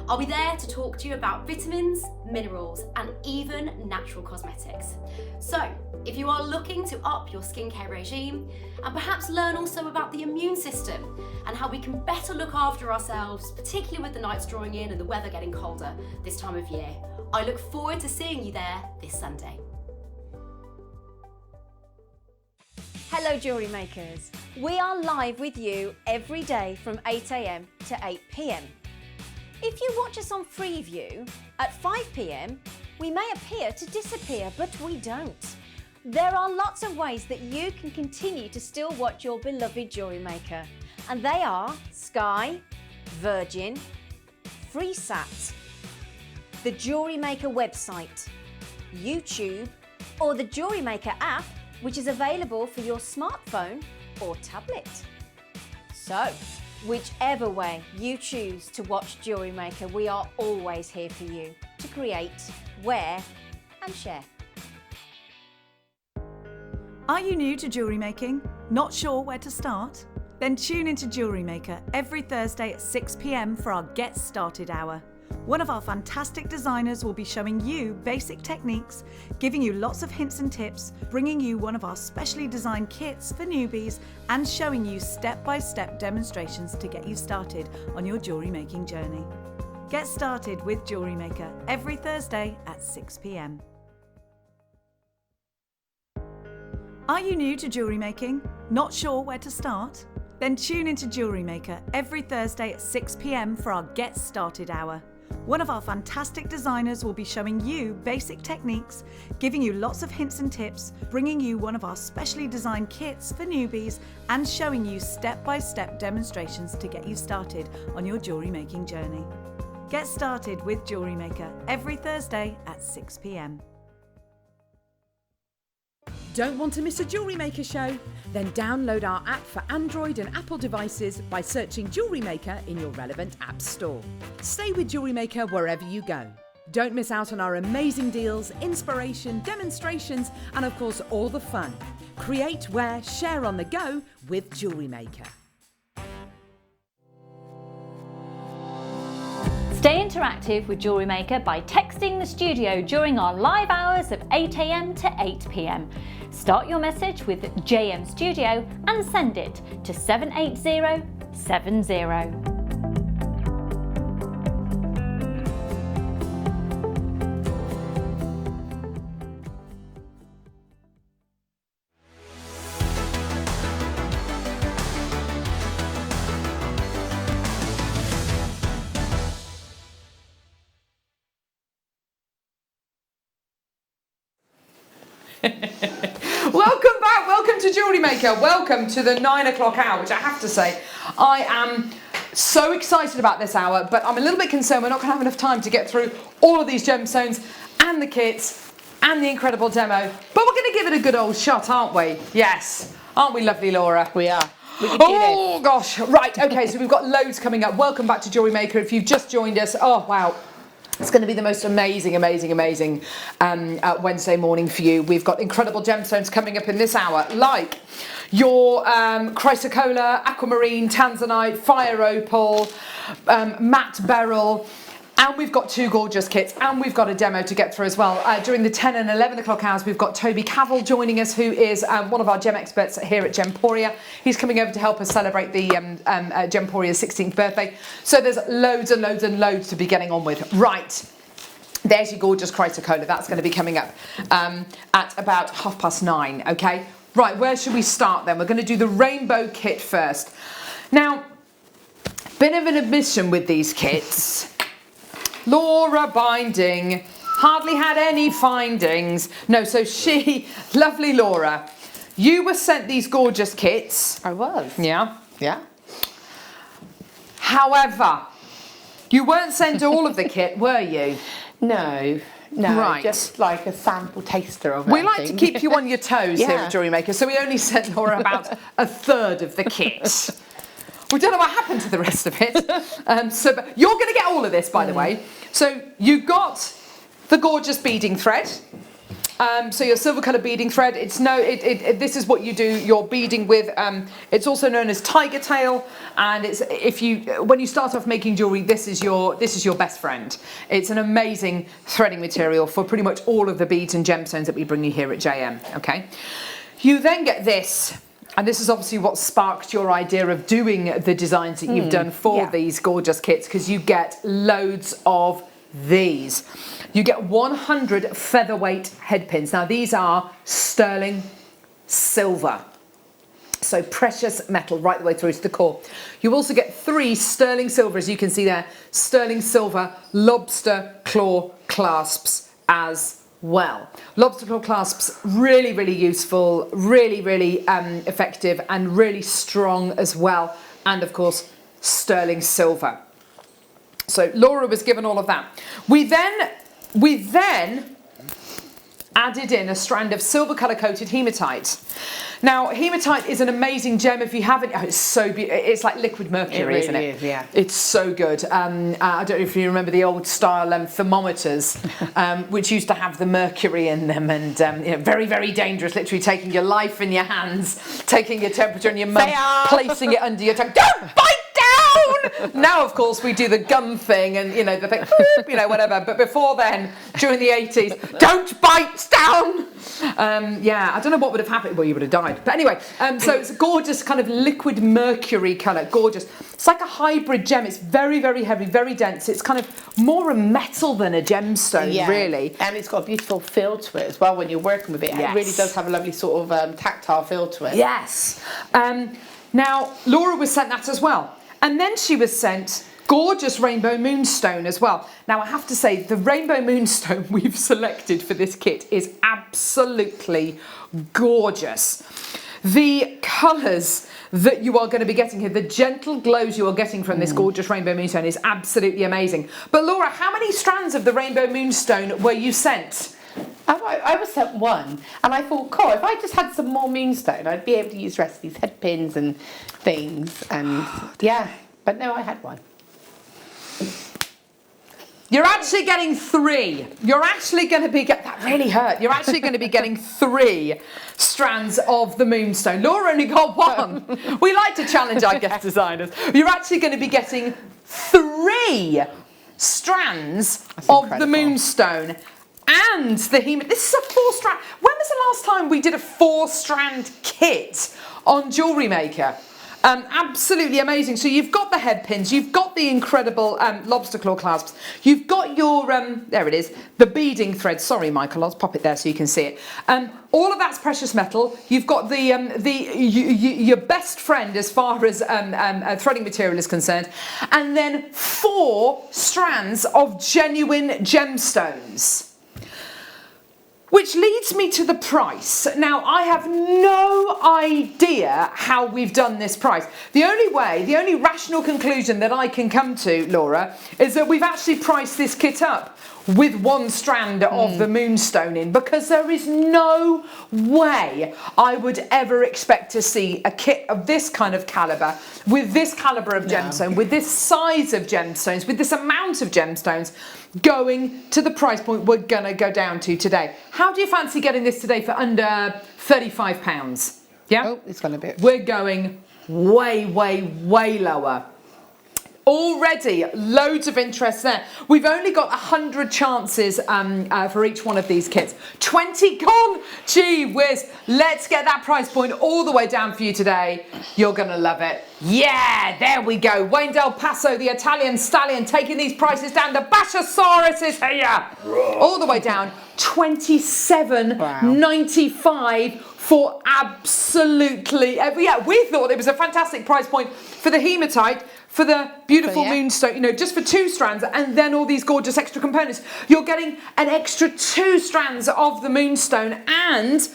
I'll be there to talk to you about vitamins, minerals, and even natural cosmetics. So, if you are looking to up your skincare regime and perhaps learn also about the immune system and how we can better look after ourselves, particularly with the nights drawing in and the weather getting colder this time of year, I look forward to seeing you there this Sunday. Hello Jewellery Makers. We are live with you every day from 8 a.m. to 8 p.m. If you watch us on Freeview at 5 p.m, we may appear to disappear, but we don't. There are lots of ways that you can continue to still watch your beloved Jewellery Maker, and they are Sky, Virgin, Freesat, the Jewellery Maker website, YouTube, or the Jewellery Maker app, which is available for your smartphone or tablet. So, whichever way you choose to watch Jewellery Maker, we are always here for you to create, wear, and share. Are you new to jewellery making? Not sure where to start? Then tune into Jewellery Maker every Thursday at 6 p.m. for our Get Started Hour. One of our fantastic designers will be showing you basic techniques, giving you lots of hints and tips, bringing you one of our specially designed kits for newbies, and showing you step-by-step demonstrations to get you started on your jewellery making journey. Get started with Jewellery Maker every Thursday at 6 p.m. Are you new to jewellery making? Not sure where to start? Then tune into Jewellery Maker every Thursday at 6 p.m. for our Get Started Hour. One of our fantastic designers will be showing you basic techniques, giving you lots of hints and tips, bringing you one of our specially designed kits for newbies, and showing you step-by-step demonstrations to get you started on your jewellery making journey. Get started with Jewellery Maker every Thursday at 6 p.m. Don't want to miss a Jewellery Maker show? Then download our app for Android and Apple devices by searching Jewellery Maker in your relevant app store. Stay with Jewellery Maker wherever you go. Don't miss out on our amazing deals, inspiration, demonstrations, and of course all the fun. Create, wear, share on the go with Jewellery Maker. Stay interactive with Jewellery Maker by texting the studio during our live hours of 8 a.m. to 8 p.m. Start your message with JM Studio and send it to 78070. Welcome back, welcome to Jewellery Maker, welcome to the 9 o'clock hour, which I have to say, I am so excited about this hour, but I'm a little bit concerned we're not going to have enough time to get through all of these gemstones and the kits and the incredible demo, but we're going to give it a good old shot, aren't we? Yes, aren't we lovely, Laura? We are. We can do Oh gosh, right, okay, so we've got loads coming up. Welcome back to Jewellery Maker. If you've just joined us, oh wow. It's going to be the most amazing Wednesday morning for you. We've got incredible gemstones coming up in this hour, like your chrysocolla, aquamarine, tanzanite, fire opal, matte beryl. And we've got 2 gorgeous kits, and we've got a demo to get through as well. During the 10 and 11 o'clock hours, we've got Toby Cavell joining us, who is one of our gem experts here at Gemporia. He's coming over to help us celebrate the Gemporia's 16th birthday. So there's loads and loads and loads to be getting on with. Right. There's your gorgeous chrysocolla. That's going to be coming up at about 9:30, okay? Right, where should we start then? We're going to do the rainbow kit first. Now, bit of an admission with these kits. Laura Binding hardly had any findings. No, so lovely Laura, you were sent these gorgeous kits. I was. Yeah. Yeah. However, you weren't sent all of the kit, were you? No, Right. just like a sample taster of it. We like to keep you on your toes here at Jewellery Maker, so we only sent Laura about 1/3 of the kit. We don't know what happened to the rest of it. But you're going to get all of this, by the way. So you got the gorgeous beading thread. So your silver colour beading thread. This is what you do your beading with. It's also known as tiger tail, and when you start off making jewellery, this is your best friend. It's an amazing threading material for pretty much all of the beads and gemstones that we bring you here at JM. Okay. You then get this. And this is obviously what sparked your idea of doing the designs that you've done for these gorgeous kits, because you get loads of these. You get 100 featherweight head pins. Now these are sterling silver. So precious metal right the way through to the core. You also get 3 sterling silver, as you can see there, sterling silver lobster claw clasps as well. Lobster claw clasps, really, really useful, really, really effective, and really strong as well. And of course, sterling silver. So Laura was given all of that. We then added in a strand of silver colour coated hematite. Now, hematite is an amazing gem. If you haven't, it's so beautiful. It's like liquid mercury, isn't it? It is, yeah. It's so good. I don't know if you remember the old style thermometers, which used to have the mercury in them, and very, very dangerous. Literally taking your life in your hands, taking your temperature in your mouth, placing it under your tongue. Don't bite down! Now, of course, we do the gun thing, and the thing, whatever. But before then, during the 80s, don't bite down. I don't know what would have happened. Well, you would have died. But anyway, so it's a gorgeous kind of liquid mercury colour. Gorgeous. It's like a hybrid gem. It's very, very heavy, very dense. It's kind of more a metal than a gemstone, really. And it's got a beautiful feel to it as well when you're working with it. Yes. It really does have a lovely sort of tactile feel to it. Yes. Now, Laura was sent that as well. And then she was sent gorgeous rainbow moonstone as well. Now, I have to say, the rainbow moonstone we've selected for this kit is absolutely gorgeous. The colours that you are going to be getting here, the gentle glows you are getting from this gorgeous rainbow moonstone is absolutely amazing. But Laura, how many strands of the rainbow moonstone were you sent? I was sent 1, and I thought, cool, if I just had some more moonstone, I'd be able to use the rest of these head pins and things, and but no, I had 1. You're actually getting 3. You're actually going to be that really hurt. You're actually going to be getting 3 strands of the moonstone. Laura only got 1. We like to challenge our guest designers. You're actually going to be getting 3 strands of the moonstone. And the hematite. This is a 4-strand. When was the last time we did a 4-strand kit on Jewellery Maker? Absolutely amazing. So you've got the head pins, you've got the incredible lobster claw clasps, you've got your there it is, the beading thread. Sorry, Michael, I'll pop it there so you can see it. All of that's precious metal. You've got your best friend as far as threading material is concerned, and then 4 strands of genuine gemstones. Which leads me to the price. Now, I have no idea how we've done this price. The only rational conclusion that I can come to, Laura, is that we've actually priced this kit up with one strand of the moonstone in, because there is no way I would ever expect to see a kit of this kind of calibre, with this calibre of gemstone, with this size of gemstones, with this amount of gemstones, going to the price point we're going to go down to today. How do you fancy getting this today for under £35? Yeah? Oh, it's gone a bit. We're going way, way, way lower. Already loads of interest there. We've only got 100 chances for each one of these kits. 20 gone. Gee whiz. Let's get that price point all the way down for you today. You're going to love it. Yeah, there we go. Wayne Del Paso, the Italian stallion, taking these prices down. The Bashosaurus is here. All the way down. $27.95 for absolutely every. Yeah, we thought it was a fantastic price point for the hematite, for the beautiful moonstone, you know, just for 2 strands, and then all these gorgeous extra components. You're getting an extra 2 strands of the moonstone, and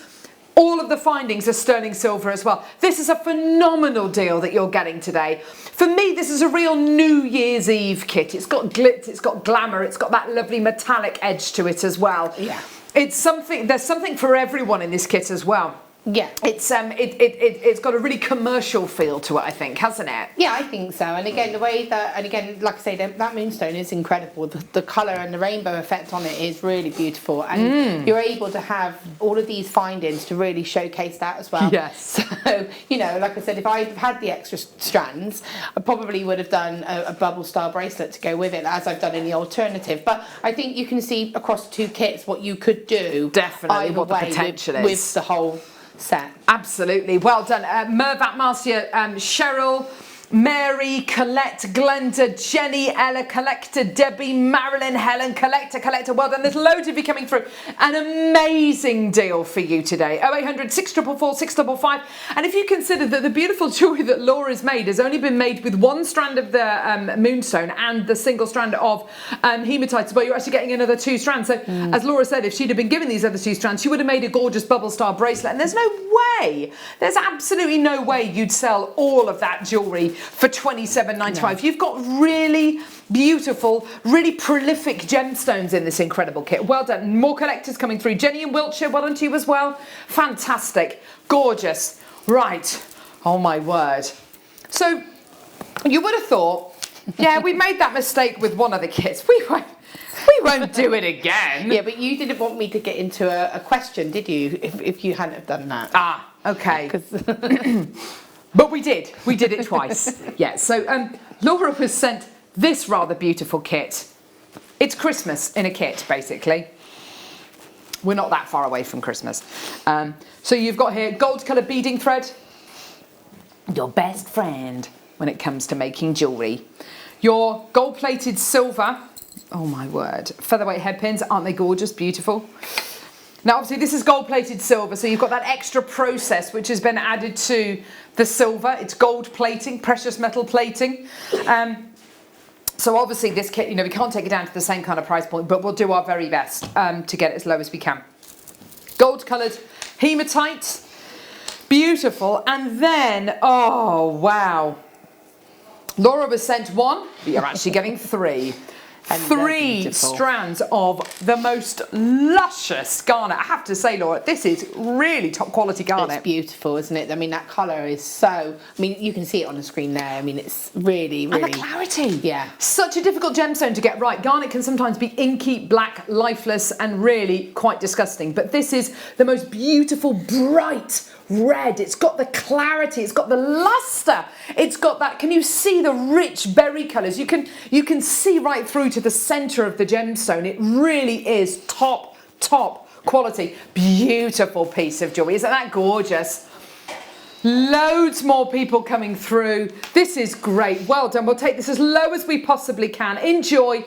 all of the findings are sterling silver as well. This is a phenomenal deal that you're getting today. For me, this is a real New Year's Eve kit. It's got glitz, it's got glamour, it's got that lovely metallic edge to it as well. Yeah. It's something, there's something for everyone in this kit as well. Yeah, it's got a really commercial feel to it, I think, hasn't it? Yeah, I think so. And again, the way that, and again, like I say, that moonstone is incredible. The colour and the rainbow effect on it is really beautiful, and you're able to have all of these findings to really showcase that as well. Yes. So, you know, like I said, if I had the extra strands, I probably would have done a bubble style bracelet to go with it, as I've done in the alternative. But I think you can see across the 2 kits what you could do. Definitely, what the potential is with the whole set. Absolutely. Well done. Mervat, Marcia, Cheryl, Mary, Colette, Glenda, Jenny, Ella, Collector, Debbie, Marilyn, Helen, Collector. Well done. There's loads of you coming through. An amazing deal for you today. 0800 644 655. And if you consider that the beautiful jewellery that Laura's made has only been made with 1 strand of the moonstone and the single strand of hematite, well, you're actually getting another 2 strands. So as Laura said, if she'd have been given these other 2 strands, she would have made a gorgeous bubble star bracelet. And there's absolutely no way you'd sell all of that jewellery for $27.95. No. You've got really beautiful, really prolific gemstones in this incredible kit. Well done. More collectors coming through. Jenny in Wiltshire, well done to you as well. Fantastic. Gorgeous. Right. Oh my word. So you would have thought, yeah, we made that mistake with one of the kits. We won't do it again. Yeah, but you didn't want me to get into a question, did you? If you hadn't have done that. Ah, okay. But we did. We did it twice. Yeah. So Laura was sent this rather beautiful kit. It's Christmas in a kit, basically. We're not that far away from Christmas. So you've got here gold colour beading thread. Your best friend when it comes to making jewellery. Your gold plated silver. Oh my word. Featherweight headpins. Aren't they gorgeous? Beautiful. Now, obviously, this is gold-plated silver, so you've got that extra process which has been added to the silver. It's gold plating, precious metal plating. So obviously, this kit, you know, we can't take it down to the same kind of price point, but we'll do our very best to get it as low as we can. Gold-coloured hematite, beautiful. And then, oh, wow. Laura was sent 1, but you're actually getting 3. And 3 strands of the most luscious garnet. I have to say, Laura, this is really top quality garnet. It's beautiful, isn't it? I mean, that colour is so... I mean, you can see it on the screen there. I mean, it's really, really... And the clarity. Yeah. Such a difficult gemstone to get right. Garnet can sometimes be inky, black, lifeless, and really quite disgusting. But this is the most beautiful, bright red. It's got the clarity. It's got the luster. It's got that... Can you see the rich berry colours? You can see right through to the centre of the gemstone. It really is top quality. Beautiful piece of jewellery. Isn't that gorgeous? Loads more people coming through. This is great. Well done. We'll take this as low as we possibly can. Enjoy.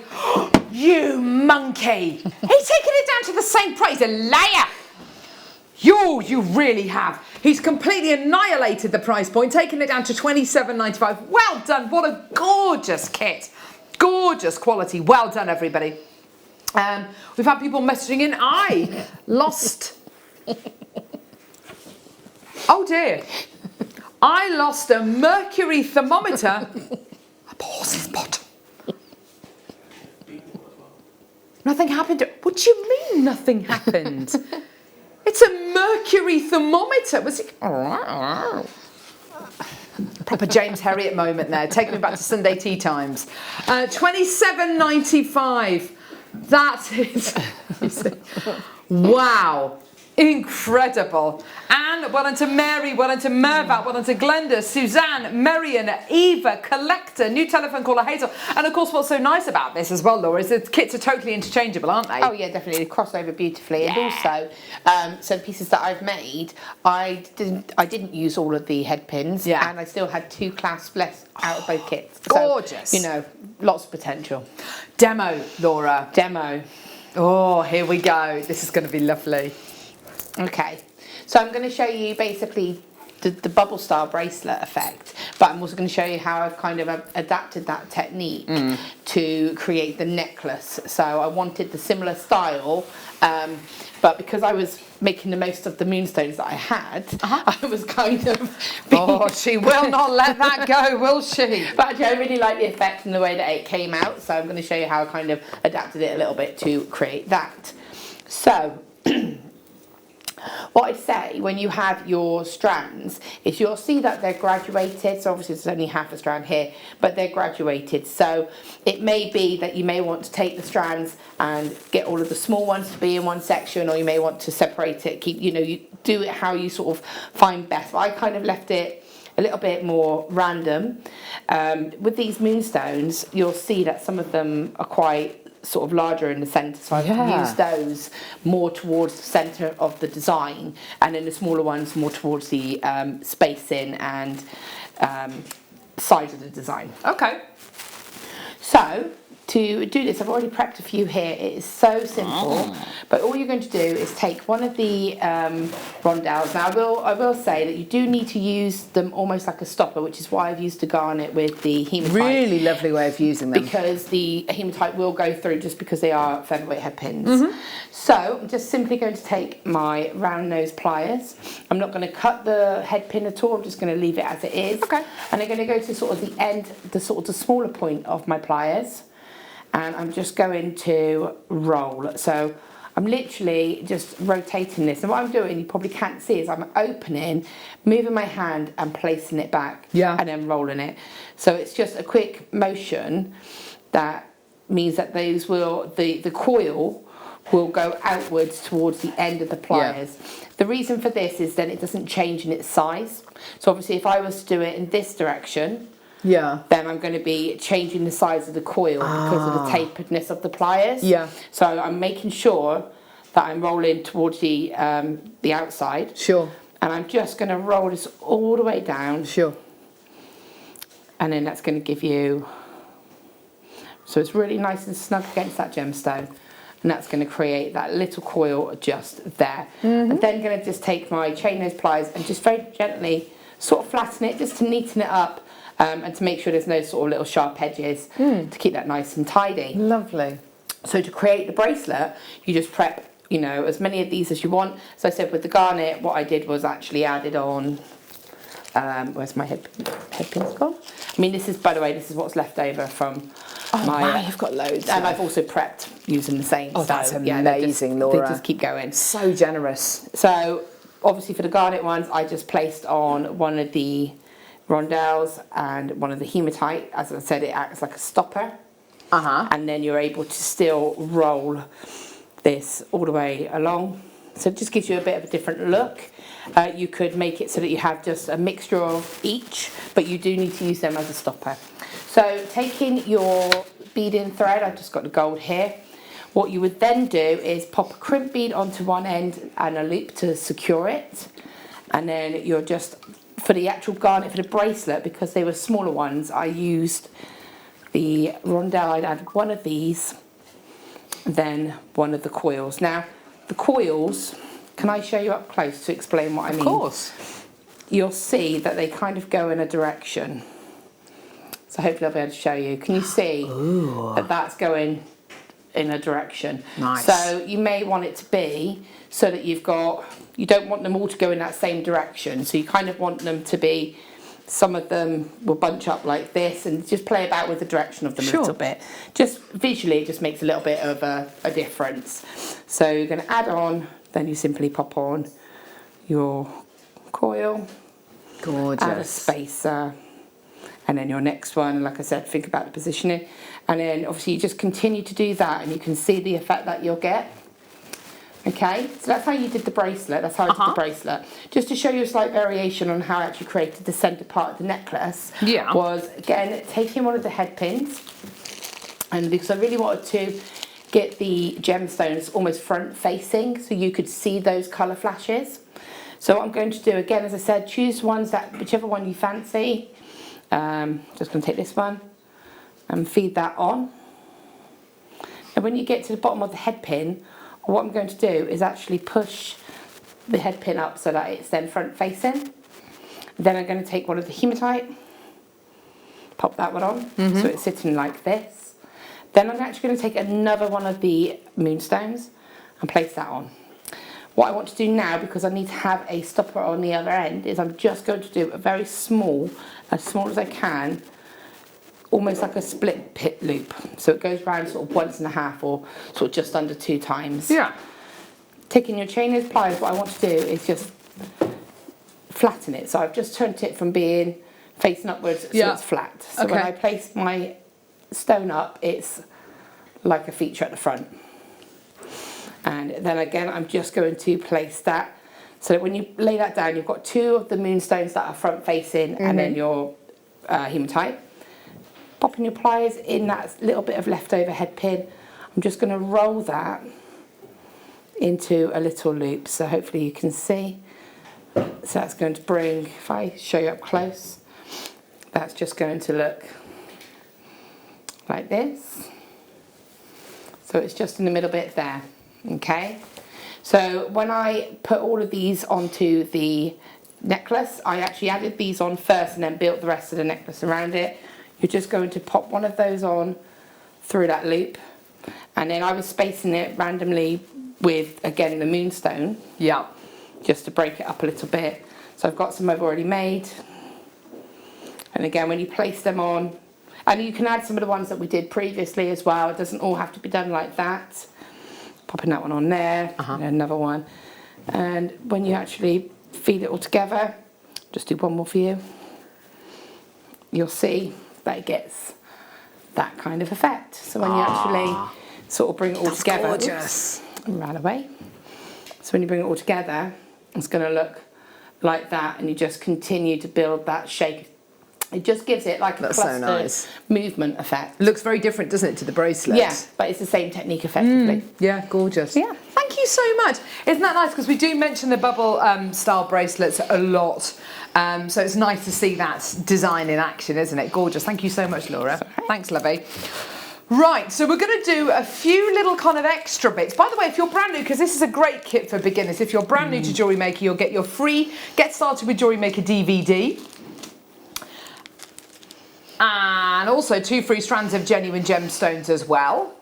You monkey. He's taking it down to the same price. A liar. You really have. He's completely annihilated the price point, taking it down to $27.95. Well done. What a gorgeous kit. Gorgeous quality. Well done, everybody. We've had people messaging in. I lost. Oh dear. I lost a mercury thermometer up a horse's bottom. Nothing happened to it. What do you mean nothing happened? It's a mercury thermometer. Was it? Proper James Herriot moment there. Take me back to Sunday tea times. 27.95. That is. Wow. Incredible. Anne, well done to Mary, well done to Mervat, well done to Glenda, Suzanne, Marion, Eva, Collector, new telephone caller Hazel. And of course, what's so nice about this as well, Laura, is the kits are totally interchangeable, aren't they? Oh yeah, definitely. They cross over beautifully. Yeah. And also, so the pieces that I've made, I didn't use all of the head pins. Yeah. And I still had 2 clasps left out of both kits. Gorgeous. So, you know, lots of potential. Demo, Laura. Demo. Oh, here we go. This is going to be lovely. Okay, so I'm going to show you basically the bubble style bracelet effect, but I'm also going to show you how I've kind of adapted that technique to create the necklace. So I wanted the similar style, but because I was making the most of the moonstones that I had, I was kind of... Oh, she will not let that go, will she? But actually, I really like the effect and the way that it came out, so I'm going to show you how I kind of adapted it a little bit to create that. So... What I'd say when you have your strands is you'll see that they're graduated. So obviously there's only half a strand here, but they're graduated. So it may be that you may want to take the strands and get all of the small ones to be in one section, or you may want to separate it, you do it how you sort of find best. But I kind of left it a little bit more random. With these moonstones, you'll see that some of them are quite sort of larger in the centre, so I've used those more towards the centre of the design, and then the smaller ones more towards the spacing and size of the design. Okay. So to do this, I've already prepped a few here. It is so simple, but all you're going to do is take one of the rondelles. Now I will say that you do need to use them almost like a stopper, which is why I've used a garnet with the hematite. Really lovely way of using them. Because the hematite will go through just because they are featherweight head pins. So I'm just simply going to take my round nose pliers. I'm not going to cut the head pin at all. I'm just going to leave it as it is. Okay. And I'm going to go to sort of the end, the smaller point of my pliers. And I'm just going to roll. So I'm literally just rotating this. And what I'm doing, you probably can't see, is I'm opening, moving my hand and placing it back. Yeah. And then rolling it. So it's just a quick motion that means that those will, the coil will go outwards towards the end of the pliers. Yeah. The reason for this is then it doesn't change in its size. So obviously if I was to do it in this direction, then I'm going to be changing the size of the coil because of the taperedness of the pliers. Yeah. So I'm making sure that I'm rolling towards the outside. Sure. And I'm just going to roll this all the way down. Sure. And then that's going to give you... So it's really nice and snug against that gemstone. And that's going to create that little coil just there. I'm then going to just take my chain nose pliers and just very gently sort of flatten it just to neaten it up. And to make sure there's no sort of little sharp edges to keep that nice and tidy. Lovely. So to create the bracelet, you just prep, as many of these as you want. So I said with the garnet, what I did was actually added on, where's my head pins gone? I mean, this is, by the way, this is what's left over from my... wow, you've got loads. And I've also prepped using the same. Oh, that's amazing, Laura. Laura. They just keep going. So generous. So obviously for the garnet ones, I just placed on one of the rondelles and one of the hematite. As I said, it acts like a stopper. And then you're able to still roll this all the way along. So it just gives you a bit of a different look. You could make it so that you have just a mixture of each, but you do need to use them as a stopper. So taking your beading thread, I've just got the gold here. What you would then do is pop a crimp bead onto one end and a loop to secure it. And then you're just... For the actual garnet, for the bracelet, because they were smaller ones, I used the rondelle. I'd add one of these, then one of the coils. Now, the coils, can I show you up close to explain what I mean? Of course. You'll see that they kind of go in a direction. So hopefully I'll be able to show you. Can you see that that's going in a direction. Nice. So you may want it to be so that you don't want them all to go in that same direction. So you kind of want them to be, some of them will bunch up like this, and just play about with the direction of them a little bit. Just visually, it just makes a little bit of a difference. So you're going to add on, then you simply pop on your coil. Gorgeous. Add a spacer. And then your next one, like I said, think about the positioning. And then obviously you just continue to do that, and you can see the effect that you'll get. Okay, so that's how you did the bracelet. That's how I did the bracelet. Just to show you a slight variation on how I actually created the centre part of the necklace. Yeah. Was, again, taking one of the head pins, and because I really wanted to get the gemstones almost front facing so you could see those colour flashes. So what I'm going to do, again, as I said, choose ones that, whichever one you fancy. Just going to take this one and feed that on. And when you get to the bottom of the head pin, what I'm going to do is actually push the head pin up so that it's then front facing. Then I'm going to take one of the hematite, pop that one on, so it's sitting like this. Then I'm actually going to take another one of the moonstones and place that on. What I want to do now, because I need to have a stopper on the other end, is I'm just going to do a very small, as small as I can, almost like a split pit loop. So it goes round sort of 1.5 or sort of just under 2 times. Yeah. Taking your chain nose pliers, what I want to do is just flatten it. So I've just turned it from being facing upwards so it's flat. So when I place my stone up, it's like a feature at the front. And then again, I'm just going to place that so that when you lay that down, you've got 2 of the moonstones that are front facing and then your hematite. Popping your pliers in that little bit of leftover head pin. I'm just going to roll that into a little loop, so hopefully you can see. So that's going to bring, if I show you up close, that's just going to look like this. So it's just in the middle bit there, okay? So when I put all of these onto the necklace, I actually added these on first and then built the rest of the necklace around it. You're just going to pop one of those on through that loop, and then I was spacing it randomly with, again, the moonstone. Yeah. Just to break it up a little bit. So I've got some I've already made. And again, when you place them on, and you can add some of the ones that we did previously as well. It doesn't all have to be done like that. Popping that one on there, and another one. And when you actually feed it all together, just do one more for you. You'll see that it gets that kind of effect. So when you actually sort of bring it all together, gorgeous. Right away. So when you bring it all together, it's going to look like that, and you just continue to build that shape. It just gives it like a clustered movement effect. It looks very different, doesn't it, to the bracelet? Yeah, but it's the same technique effectively. Yeah, gorgeous. Yeah. Thank you so much. Isn't that nice? Because we do mention the bubble style bracelets a lot. So it's nice to see that design in action, isn't it? Gorgeous. Thank you so much, Laura. Thanks, lovey. Right, so we're going to do a few little kind of extra bits. By the way, if you're brand new, because this is a great kit for beginners, if you're brand new to Jewellery Maker, you'll get your free Get Started with Jewellery Maker DVD. And also 2 free strands of genuine gemstones as well.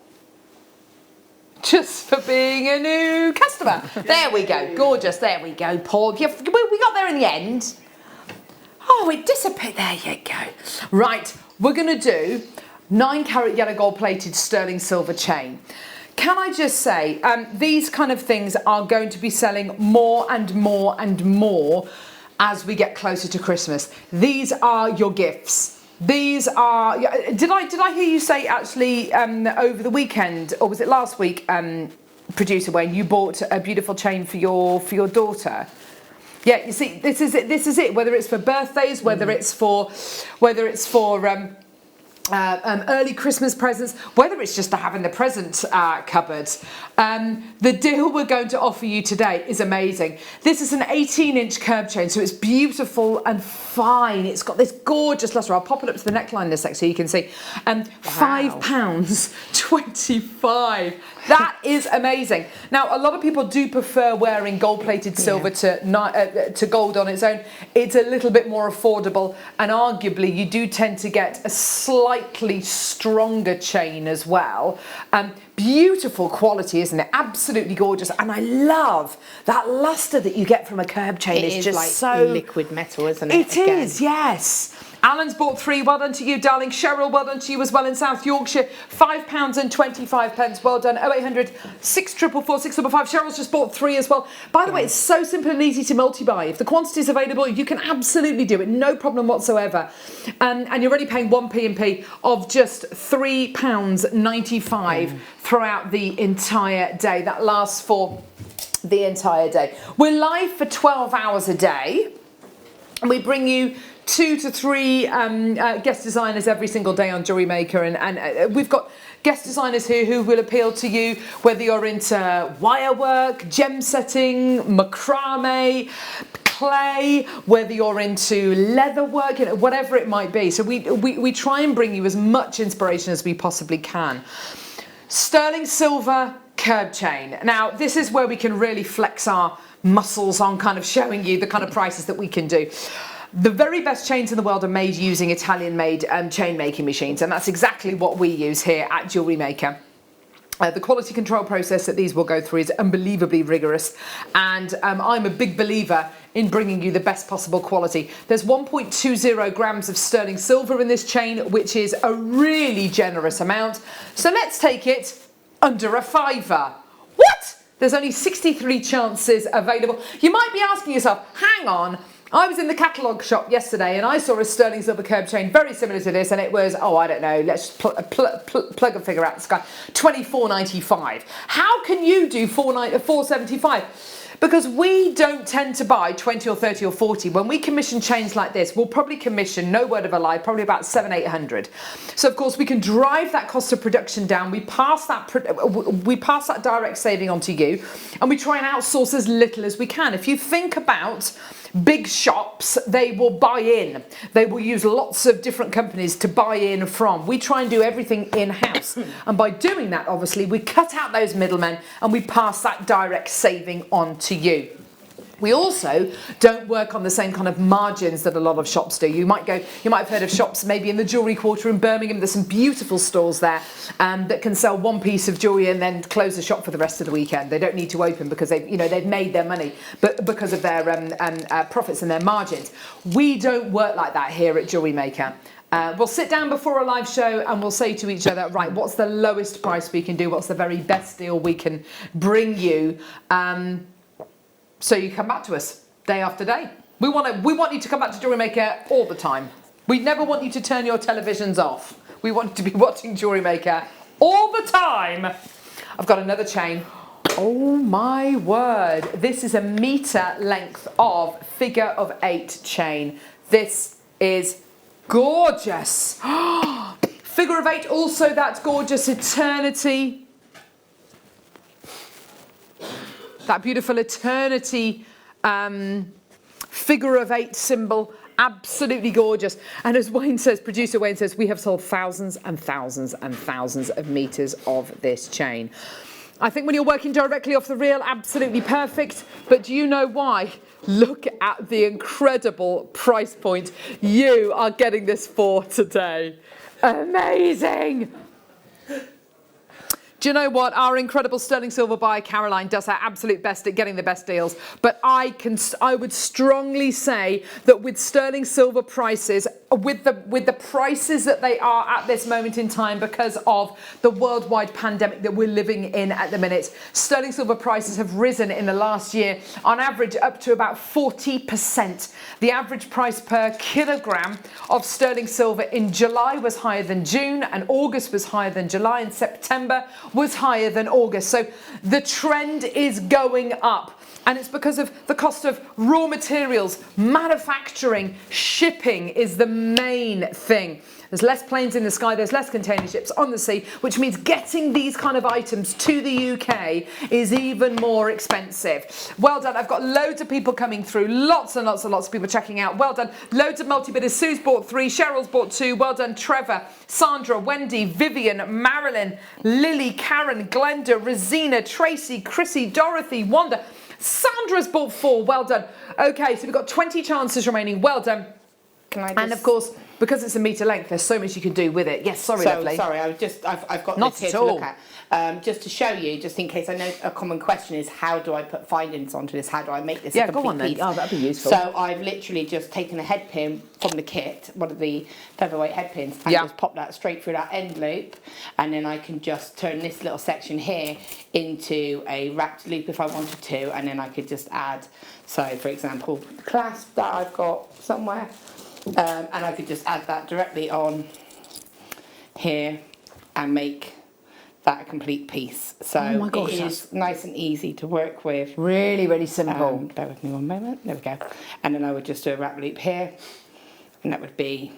Just for being a new customer. There we go. Gorgeous. There we go, Paul. We got there in the end. Oh, it disappeared. There you go. Right, we're going to do 9-carat yellow gold plated sterling silver chain. Can I just say, these kind of things are going to be selling more and more and more as we get closer to Christmas. These are your gifts. These are. Did I hear you say actually over the weekend, or was it last week, producer Wayne, you bought a beautiful chain for your daughter? Yeah, you see, this is it. This is it. Whether it's for birthdays, whether it's for early Christmas presents, whether it's just to have in the present cupboard. The deal we're going to offer you today is amazing. This is an 18-inch curb chain, so it's beautiful and fine. It's got this gorgeous luster. I'll pop it up to the neckline in a sec so you can see. £5.25. That is amazing. Now, a lot of people do prefer wearing gold-plated silver to gold on its own. It's a little bit more affordable, and arguably you do tend to get a slight slightly stronger chain as well. Beautiful quality, isn't it? Absolutely gorgeous. And I love that luster that you get from a curb chain. It It's is just like so liquid metal, isn't it? It is, yes. Alan's bought 3. Well done to you, darling. Cheryl, well done to you as well in South Yorkshire. £5.25. Well done. 0800 644 655. Cheryl's just bought 3 as well. By the way, it's so simple and easy to multi-buy. If the quantity is available, you can absolutely do it. No problem whatsoever. And you're only paying 1p&p of just £3.95 throughout the entire day. That lasts for the entire day. We're live for 12 hours a day. And we bring you 2 to 3 guest designers every single day on Jewellery Maker, and we've got guest designers here who will appeal to you, whether you're into wire work, gem setting, macrame, clay, whether you're into leather work, you know, whatever it might be. So we try and bring you as much inspiration as we possibly can. Sterling silver curb chain. Now this is where we can really flex our muscles on kind of showing you the kind of prices that we can do. The very best chains in the world are made using Italian-made chain making machines, and that's exactly what we use here at Jewellery Maker. The quality control process that these will go through is unbelievably rigorous, and I'm a big believer in bringing you the best possible quality. There's 1.20 grams of sterling silver in this chain, which is a really generous amount. So let's take it under a £5. What? There's only 63 chances available. You might be asking yourself, hang on, I was in the catalogue shop yesterday and I saw a sterling silver curb chain very similar to this, and it was, oh, I don't know, let's plug a figure out the sky, £24.95. How can you do £4.75? Because we don't tend to buy 20 or 30 or 40. When we commission chains like this, we'll probably commission, no word of a lie, probably about 700-800. So of course we can drive that cost of production down. We pass that direct saving on to you, and we try and outsource as little as we can. If you think about big shops, they will buy in. They will use lots of different companies to buy in from. We try and do everything in-house. And by doing that, obviously, we cut out those middlemen and we pass that direct saving on to you. We also don't work on the same kind of margins that a lot of shops do. You might have heard of shops maybe in the jewellery quarter in Birmingham. There's some beautiful stores there that can sell one piece of jewellery and then close the shop for the rest of the weekend. They don't need to open because they've made their money, but because of their profits and their margins. We don't work like that here at Jewellery Maker. We'll sit down before a live show and we'll say to each other, right, what's the lowest price we can do? What's the very best deal we can bring you? So you come back to us day after day. We want you to come back to Jewellery Maker all the time. We never want you to turn your televisions off. We want you to be watching Jewellery Maker all the time. I've got another chain. Oh my word. This is a metre length of figure of 8 chain. This is gorgeous. Figure of 8, also that gorgeous eternity. That beautiful eternity figure of 8 symbol, absolutely gorgeous. And as Wayne says, producer Wayne says, we have sold thousands and thousands and thousands of meters of this chain. I think when you're working directly off the reel, absolutely perfect. But do you know why? Look at the incredible price point you are getting this for today. Amazing. Do you know what? Our incredible sterling silver buyer, Caroline, does her absolute best at getting the best deals. But I would strongly say that with sterling silver prices, with the prices that they are at this moment in time because of the worldwide pandemic that we're living in at the minute, sterling silver prices have risen in the last year on average up to about 40%. The average price per kilogram of sterling silver in July was higher than June, and August was higher than July, and September was higher than August. So the trend is going up, and it's because of the cost of raw materials, manufacturing, shipping is the main thing. There's less planes in the sky, there's less container ships on the sea, which means getting these kind of items to the UK is even more expensive. Well done. I've got loads of people coming through, lots and lots and lots of people checking out. Well done. Loads of multi-bidders. Sue's bought 3, Cheryl's bought 2. Well done. Trevor, Sandra, Wendy, Vivian, Marilyn, Lily, Karen, Glenda, Rosina, Tracy, Chrissy, Dorothy, Wanda. Sandra's bought 4. Well done. Okay, so we've got 20 chances remaining. Well done. Can I just... And of course, because it's a metre length, there's so much you can do with it. Yes, sorry, lovely. Sorry, I've got Not this here at to all. look at. Just to show you, just in case I know a common question is how do I put findings onto this? How do I make this a complete go on then. piece? Oh, that'd be useful. So I've literally just taken a head pin from the kit, one of the featherweight head pins, and just pop that straight through that end loop, and then I can just turn this little section here into a wrapped loop if I wanted to, and then I could just add, so for example, the clasp that I've got somewhere, and I could just add that directly on here and make that a complete piece. So Oh my gosh, it is nice and easy to work with. Really, really simple. Bear with me one moment. There we go. And then I would just do a wrap loop here, and that would be,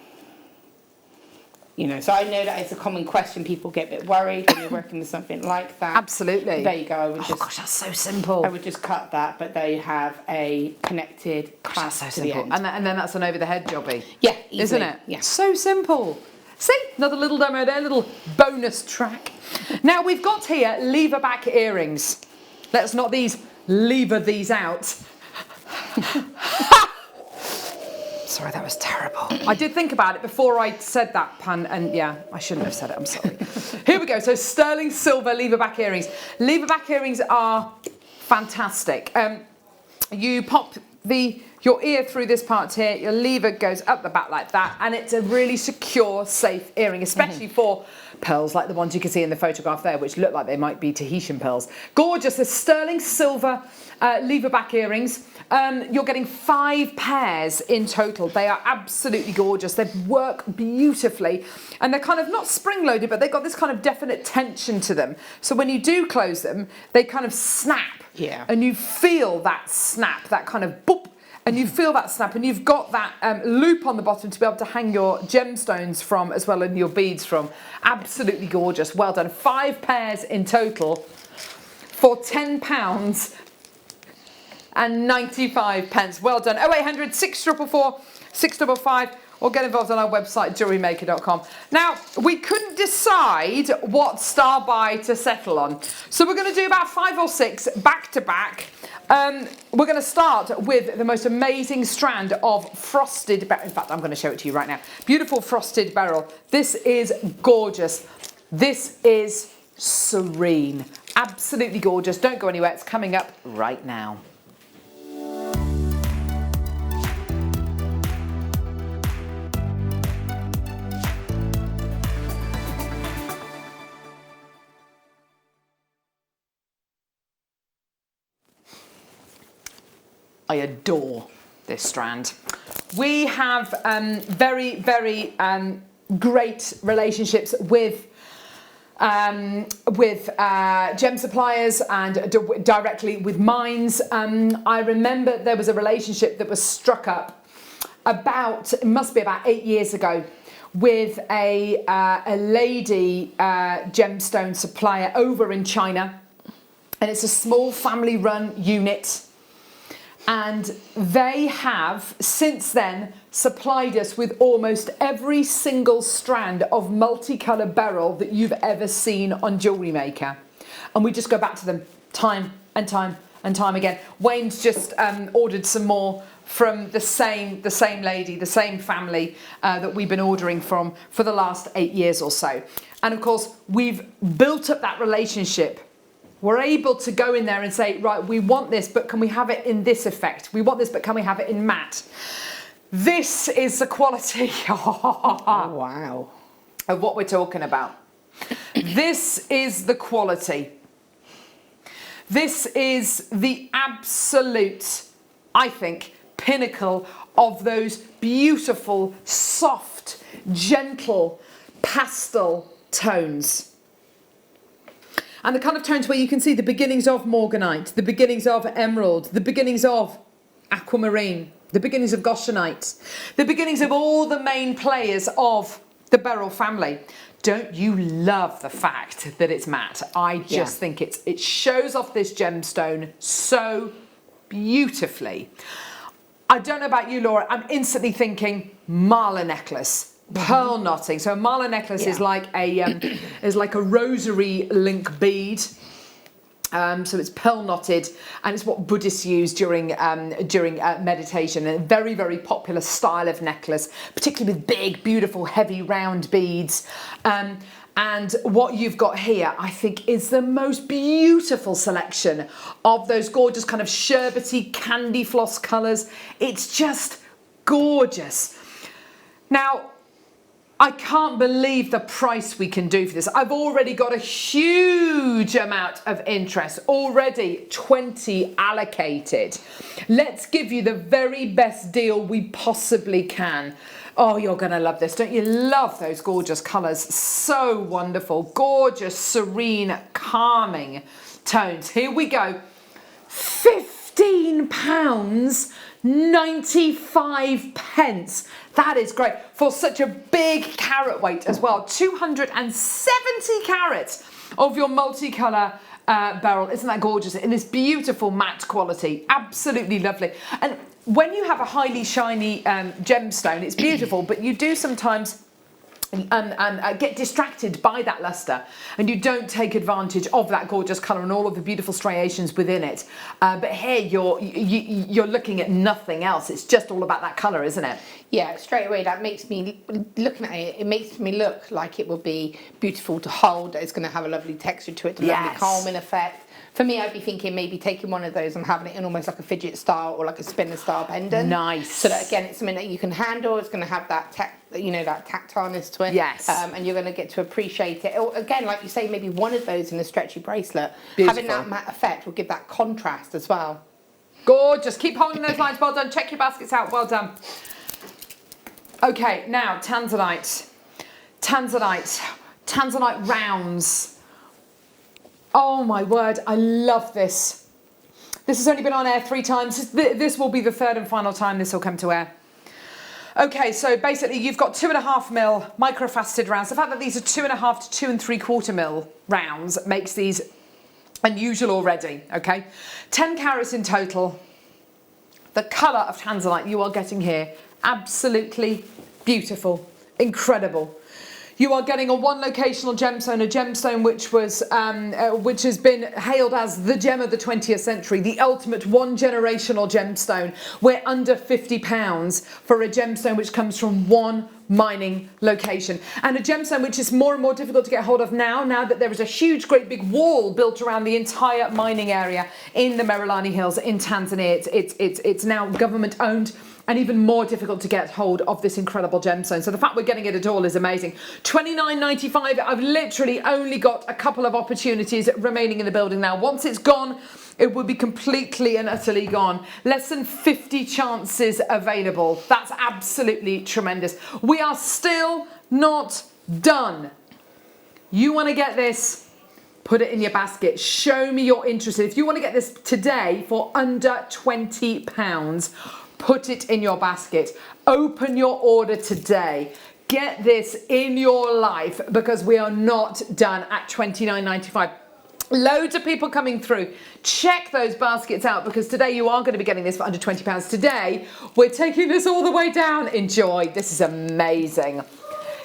you know, so I know that it's a common question. People get a bit worried when you're working with something like that. Absolutely. There you go. I would Oh gosh, that's so simple. I would just cut that, but there you have a connected clasp to the end. And then that's an over the head jobby. Yeah, easily. Isn't it? Yeah. So simple. See, another little demo there, little bonus track. Now we've got here lever back earrings. Let's not lever these out. Sorry, that was terrible. I did think about it before I said that pun, and yeah, I shouldn't have said it, I'm sorry. Here we go, so sterling silver lever back earrings. Lever back earrings are fantastic. You pop your ear through this part here, your lever goes up the back like that, and it's a really secure, safe earring, especially for pearls like the ones you can see in the photograph there, which look like they might be Tahitian pearls. Gorgeous, the sterling silver lever back earrings. You're getting 5 pairs in total. They are absolutely gorgeous. They work beautifully, and they're kind of not spring-loaded, but they've got this kind of definite tension to them. So when you do close them, they kind of snap. Yeah. And you feel that snap, that kind of boop, and you feel that snap, and you've got that loop on the bottom to be able to hang your gemstones from, as well as your beads from. Absolutely gorgeous. Well done. 5 pairs in total for £10 and 95 pence. Well done. 0800 644 655, or get involved on our website, JewelleryMaker.com. Now, we couldn't decide what star buy to settle on, so we're going to do about 5 or 6 back to back. We're going to start with the most amazing strand of frosted beryl. In fact, I'm going to show it to you right now. Beautiful frosted beryl. This is gorgeous. This is serene. Absolutely gorgeous. Don't go anywhere. It's coming up right now. I adore this strand. We have very, very great relationships with gem suppliers and directly with mines. I remember there was a relationship that was struck up it must be about 8 years ago, with a lady gemstone supplier over in China, and it's a small family-run unit. And they have since then supplied us with almost every single strand of multicolour beryl that you've ever seen on Jewellery Maker. And we just go back to them time and time and time again. Wayne's just ordered some more from the same lady, the same family that we've been ordering from for the last 8 years or so. And of course, we've built up that relationship. We're able to go in there and say, right, we want this, but can we have it in this effect? We want this, but can we have it in matte? This is the quality Wow. of what we're talking about. This is the quality. This is the absolute, I think, pinnacle of those beautiful, soft, gentle pastel tones. And the kind of tones where you can see the beginnings of morganite, the beginnings of emerald, the beginnings of aquamarine, the beginnings of goshenite, the beginnings of all the main players of the beryl family. Don't you love the fact that it's matte? I just think it shows off this gemstone so beautifully. I don't know about you, Laura, I'm instantly thinking mala necklace. Pearl knotting. So a mala necklace is like a rosary link bead, So it's pearl knotted, and it's what Buddhists use during meditation. A very, very popular style of necklace, particularly with big, beautiful, heavy, round beads. And what you've got here, I think, is the most beautiful selection of those gorgeous kind of sherbety candy floss colours. It's just gorgeous. Now, I can't believe the price we can do for this. I've already got a huge amount of interest, already 20 allocated. Let's give you the very best deal we possibly can. Oh, you're going to love this. Don't you love those gorgeous colours? So wonderful. Gorgeous, serene, calming tones. Here we go. £15.95. That is great for such a big carat weight as well. 270 carats of your multicolour beryl. Isn't that gorgeous? In this beautiful matte quality. Absolutely lovely. And when you have a highly shiny gemstone, it's beautiful, but you do sometimes get distracted by that luster, and you don't take advantage of that gorgeous colour and all of the beautiful striations within it. But here you're looking at nothing else. It's just all about that colour, isn't it? Yeah, straight away that makes me, looking at it, it makes me look like it will be beautiful to hold. It's going to have a lovely texture to it, a lovely calming effect. For me, I'd be thinking maybe taking one of those and having it in almost like a fidget style or like a spinner style pendant. Nice. So that again, it's something that you can handle. It's going to have that that tactileness to it. Yes. And you're going to get to appreciate it. Or again, like you say, maybe one of those in a stretchy bracelet. Beautiful. Having that matte effect will give that contrast as well. Gorgeous. Keep holding those lines. Well done. Check your baskets out. Well done. Okay, now tanzanite. Tanzanite rounds. Oh my word, I love this. This has only been on air 3 times. This will be the 3rd and final time this will come to air. Okay, so basically you've got 2.5mm microfaceted rounds. The fact that these are 2.5 to 2 3/4mm rounds makes these unusual already, okay? 10 carats in total. The colour of tanzanite you are getting here, absolutely beautiful, incredible. You are getting a one locational gemstone, a gemstone which has been hailed as the gem of the 20th century, the ultimate one generational gemstone. We're under £50 for a gemstone which comes from one mining location, and a gemstone which is more and more difficult to get hold of now that there is a huge, great big wall built around the entire mining area in the Merelani Hills in Tanzania. It's now government owned, and even more difficult to get hold of this incredible gemstone. So the fact we're getting it at all is amazing. $29.95. I've literally only got a couple of opportunities remaining in the building now. Once it's gone, it will be completely and utterly gone. Less than 50 chances available. That's absolutely tremendous. We are still not done. You want to get this? Put it in your basket. Show me you're interested. If you want to get this today for under £20, put it in your basket. Open your order today. Get this in your life, because we are not done at $29.95. Loads of people coming through. Check those baskets out, because today you are going to be getting this for under £20. Today we're taking this all the way down. Enjoy. This is amazing.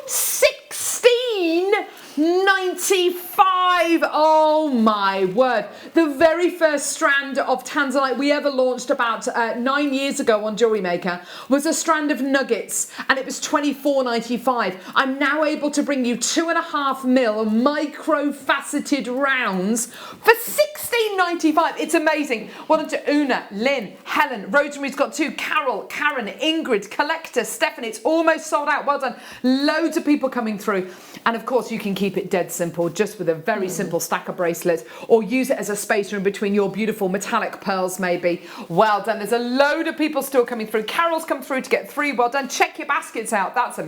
$16.95. Oh my word. The very first strand of tanzanite we ever launched about 9 years ago on Jewellery Maker was a strand of nuggets, and it was $24.95. I'm now able to bring you 2.5mm micro-faceted rounds for $16.95. It's amazing. Well done to Una, Lynn, Helen, Rosemary's got 2, Carol, Karen, Ingrid, Collector, Stephanie. It's almost sold out. Well done. Loads of people coming through. And of course you can keep it dead simple, just with a very simple stack of bracelets, or use it as a spacer in between your beautiful metallic pearls maybe. Well done. There's a load of people still coming through. Carol's come through to get 3. Well done. Check your baskets out. That's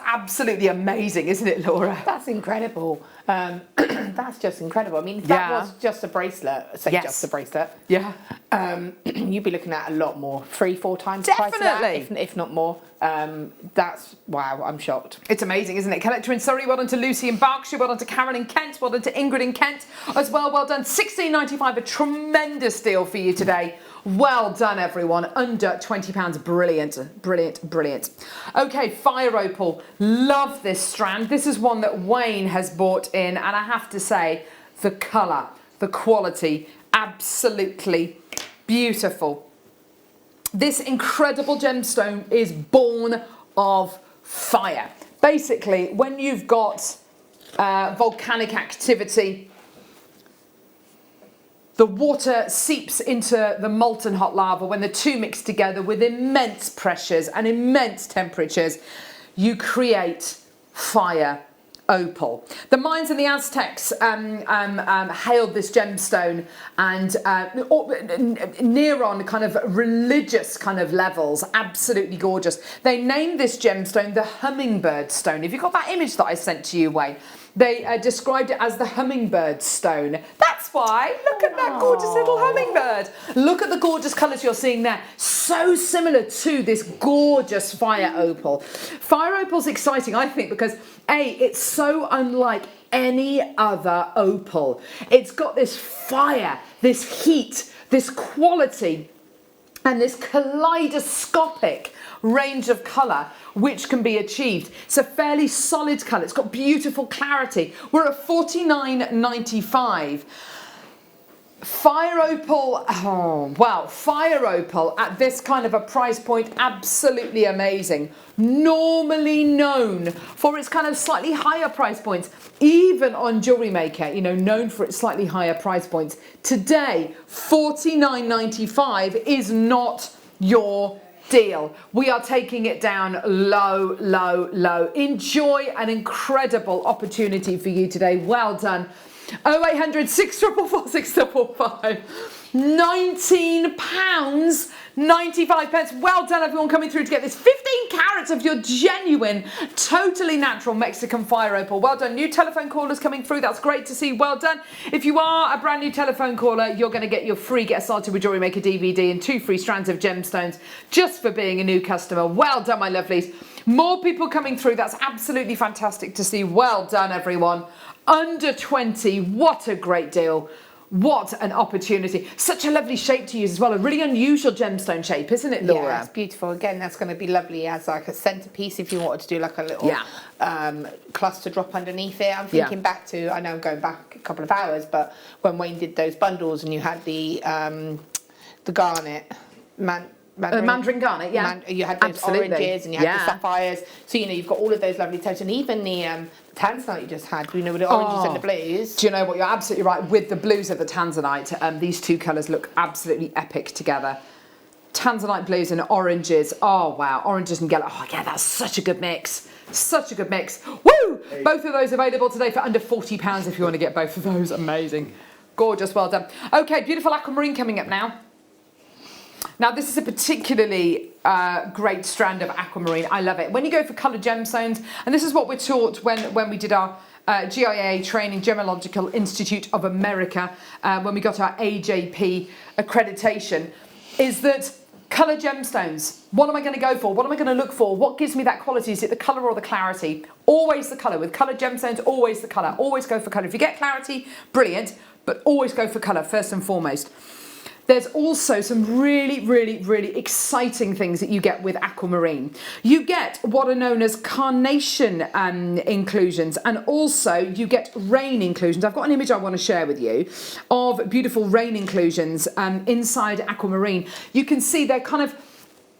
absolutely amazing, isn't it, Laura? That's incredible. That's just incredible. I mean, if that was just a bracelet, just a bracelet, you'd be looking at a lot more, 3-4 times the price of that, if not more. That's, wow, I'm shocked. It's amazing, isn't it? Collector in Surrey, well done to Lucy in Berkshire, well done to Karen in Kent, well done to Ingrid in Kent as well. Well done. $16.95, a tremendous deal for you today. Well done, everyone. Under £20. Brilliant, brilliant, brilliant. Okay, Fire Opal. Love this strand. This is one that Wayne has bought in, and I have to say, the colour, the quality. Absolutely beautiful. This incredible gemstone is born of fire. Basically, when you've got volcanic activity, the water seeps into the molten hot lava. When the two mix together with immense pressures and immense temperatures, you create fire opal. The Mayans and the Aztecs hailed this gemstone, and near on kind of religious kind of levels, absolutely gorgeous. They named this gemstone the hummingbird stone. Have you got that image that I sent to you, Wayne? They described it as the hummingbird stone. That's why. Look at that gorgeous little hummingbird. Look at the gorgeous colours you're seeing there. So similar to this gorgeous fire opal. Fire opal's exciting, I think, because A, it's so unlike any other opal. It's got this fire, this heat, this quality, and this kaleidoscopic range of colour which can be achieved. It's a fairly solid colour. It's got beautiful clarity. We're at $49.95. Fire opal, oh wow, fire opal at this kind of a price point, absolutely amazing. Normally known for its kind of slightly higher price points, even on Jewellery Maker, you know, known for its slightly higher price points. Today, $49.95 is not your deal. We are taking it down low, low, low. Enjoy an incredible opportunity for you today. Well done. 0800 644 655. £19.95. Well done, everyone, coming through to get this 15 carats of your genuine, totally natural Mexican fire opal. Well done. New telephone callers coming through. That's great to see. Well done. If you are a brand new telephone caller, you're going to get your free Get Started with Jewellery Maker DVD and 2 free strands of gemstones just for being a new customer. Well done, my lovelies. More people coming through. That's absolutely fantastic to see. Well done, everyone. Under 20. What a great deal. What an opportunity. Such a lovely shape to use as well. A really unusual gemstone shape, isn't it, Laura? Yeah, it's beautiful. Again, that's going to be lovely as like a centerpiece if you wanted to do like a little cluster drop underneath it. I'm thinking back to, I know I'm going back a couple of hours, but when Wayne did those bundles and you had the garnet, Mandarin garnet, yeah. You had those oranges and you had the sapphires. So, you know, you've got all of those lovely tones. And even the tanzanite you just had, you know, with the oranges and the blues. Do you know what? You're absolutely right. With the blues of the tanzanite, these two colours look absolutely epic together. Tanzanite blues and oranges. Oh, wow. Oranges and yellow. Oh, yeah, that's such a good mix. Such a good mix. Woo! Both of those available today for under £40 if you want to get both of those. Amazing. Gorgeous. Well done. Okay, beautiful aquamarine coming up now. Now, this is a particularly great strand of aquamarine. I love it. When you go for coloured gemstones, and this is what we're taught when we did our GIA training, Gemological Institute of America, when we got our AJP accreditation, is that coloured gemstones, what am I going to go for? What am I going to look for? What gives me that quality? Is it the colour or the clarity? Always the colour. With coloured gemstones, always the colour. Always go for colour. If you get clarity, brilliant, but always go for colour first and foremost. There's also some really, really, really exciting things that you get with aquamarine. You get what are known as carnation inclusions, and also you get rain inclusions. I've got an image I want to share with you of beautiful rain inclusions inside aquamarine. You can see they're kind of,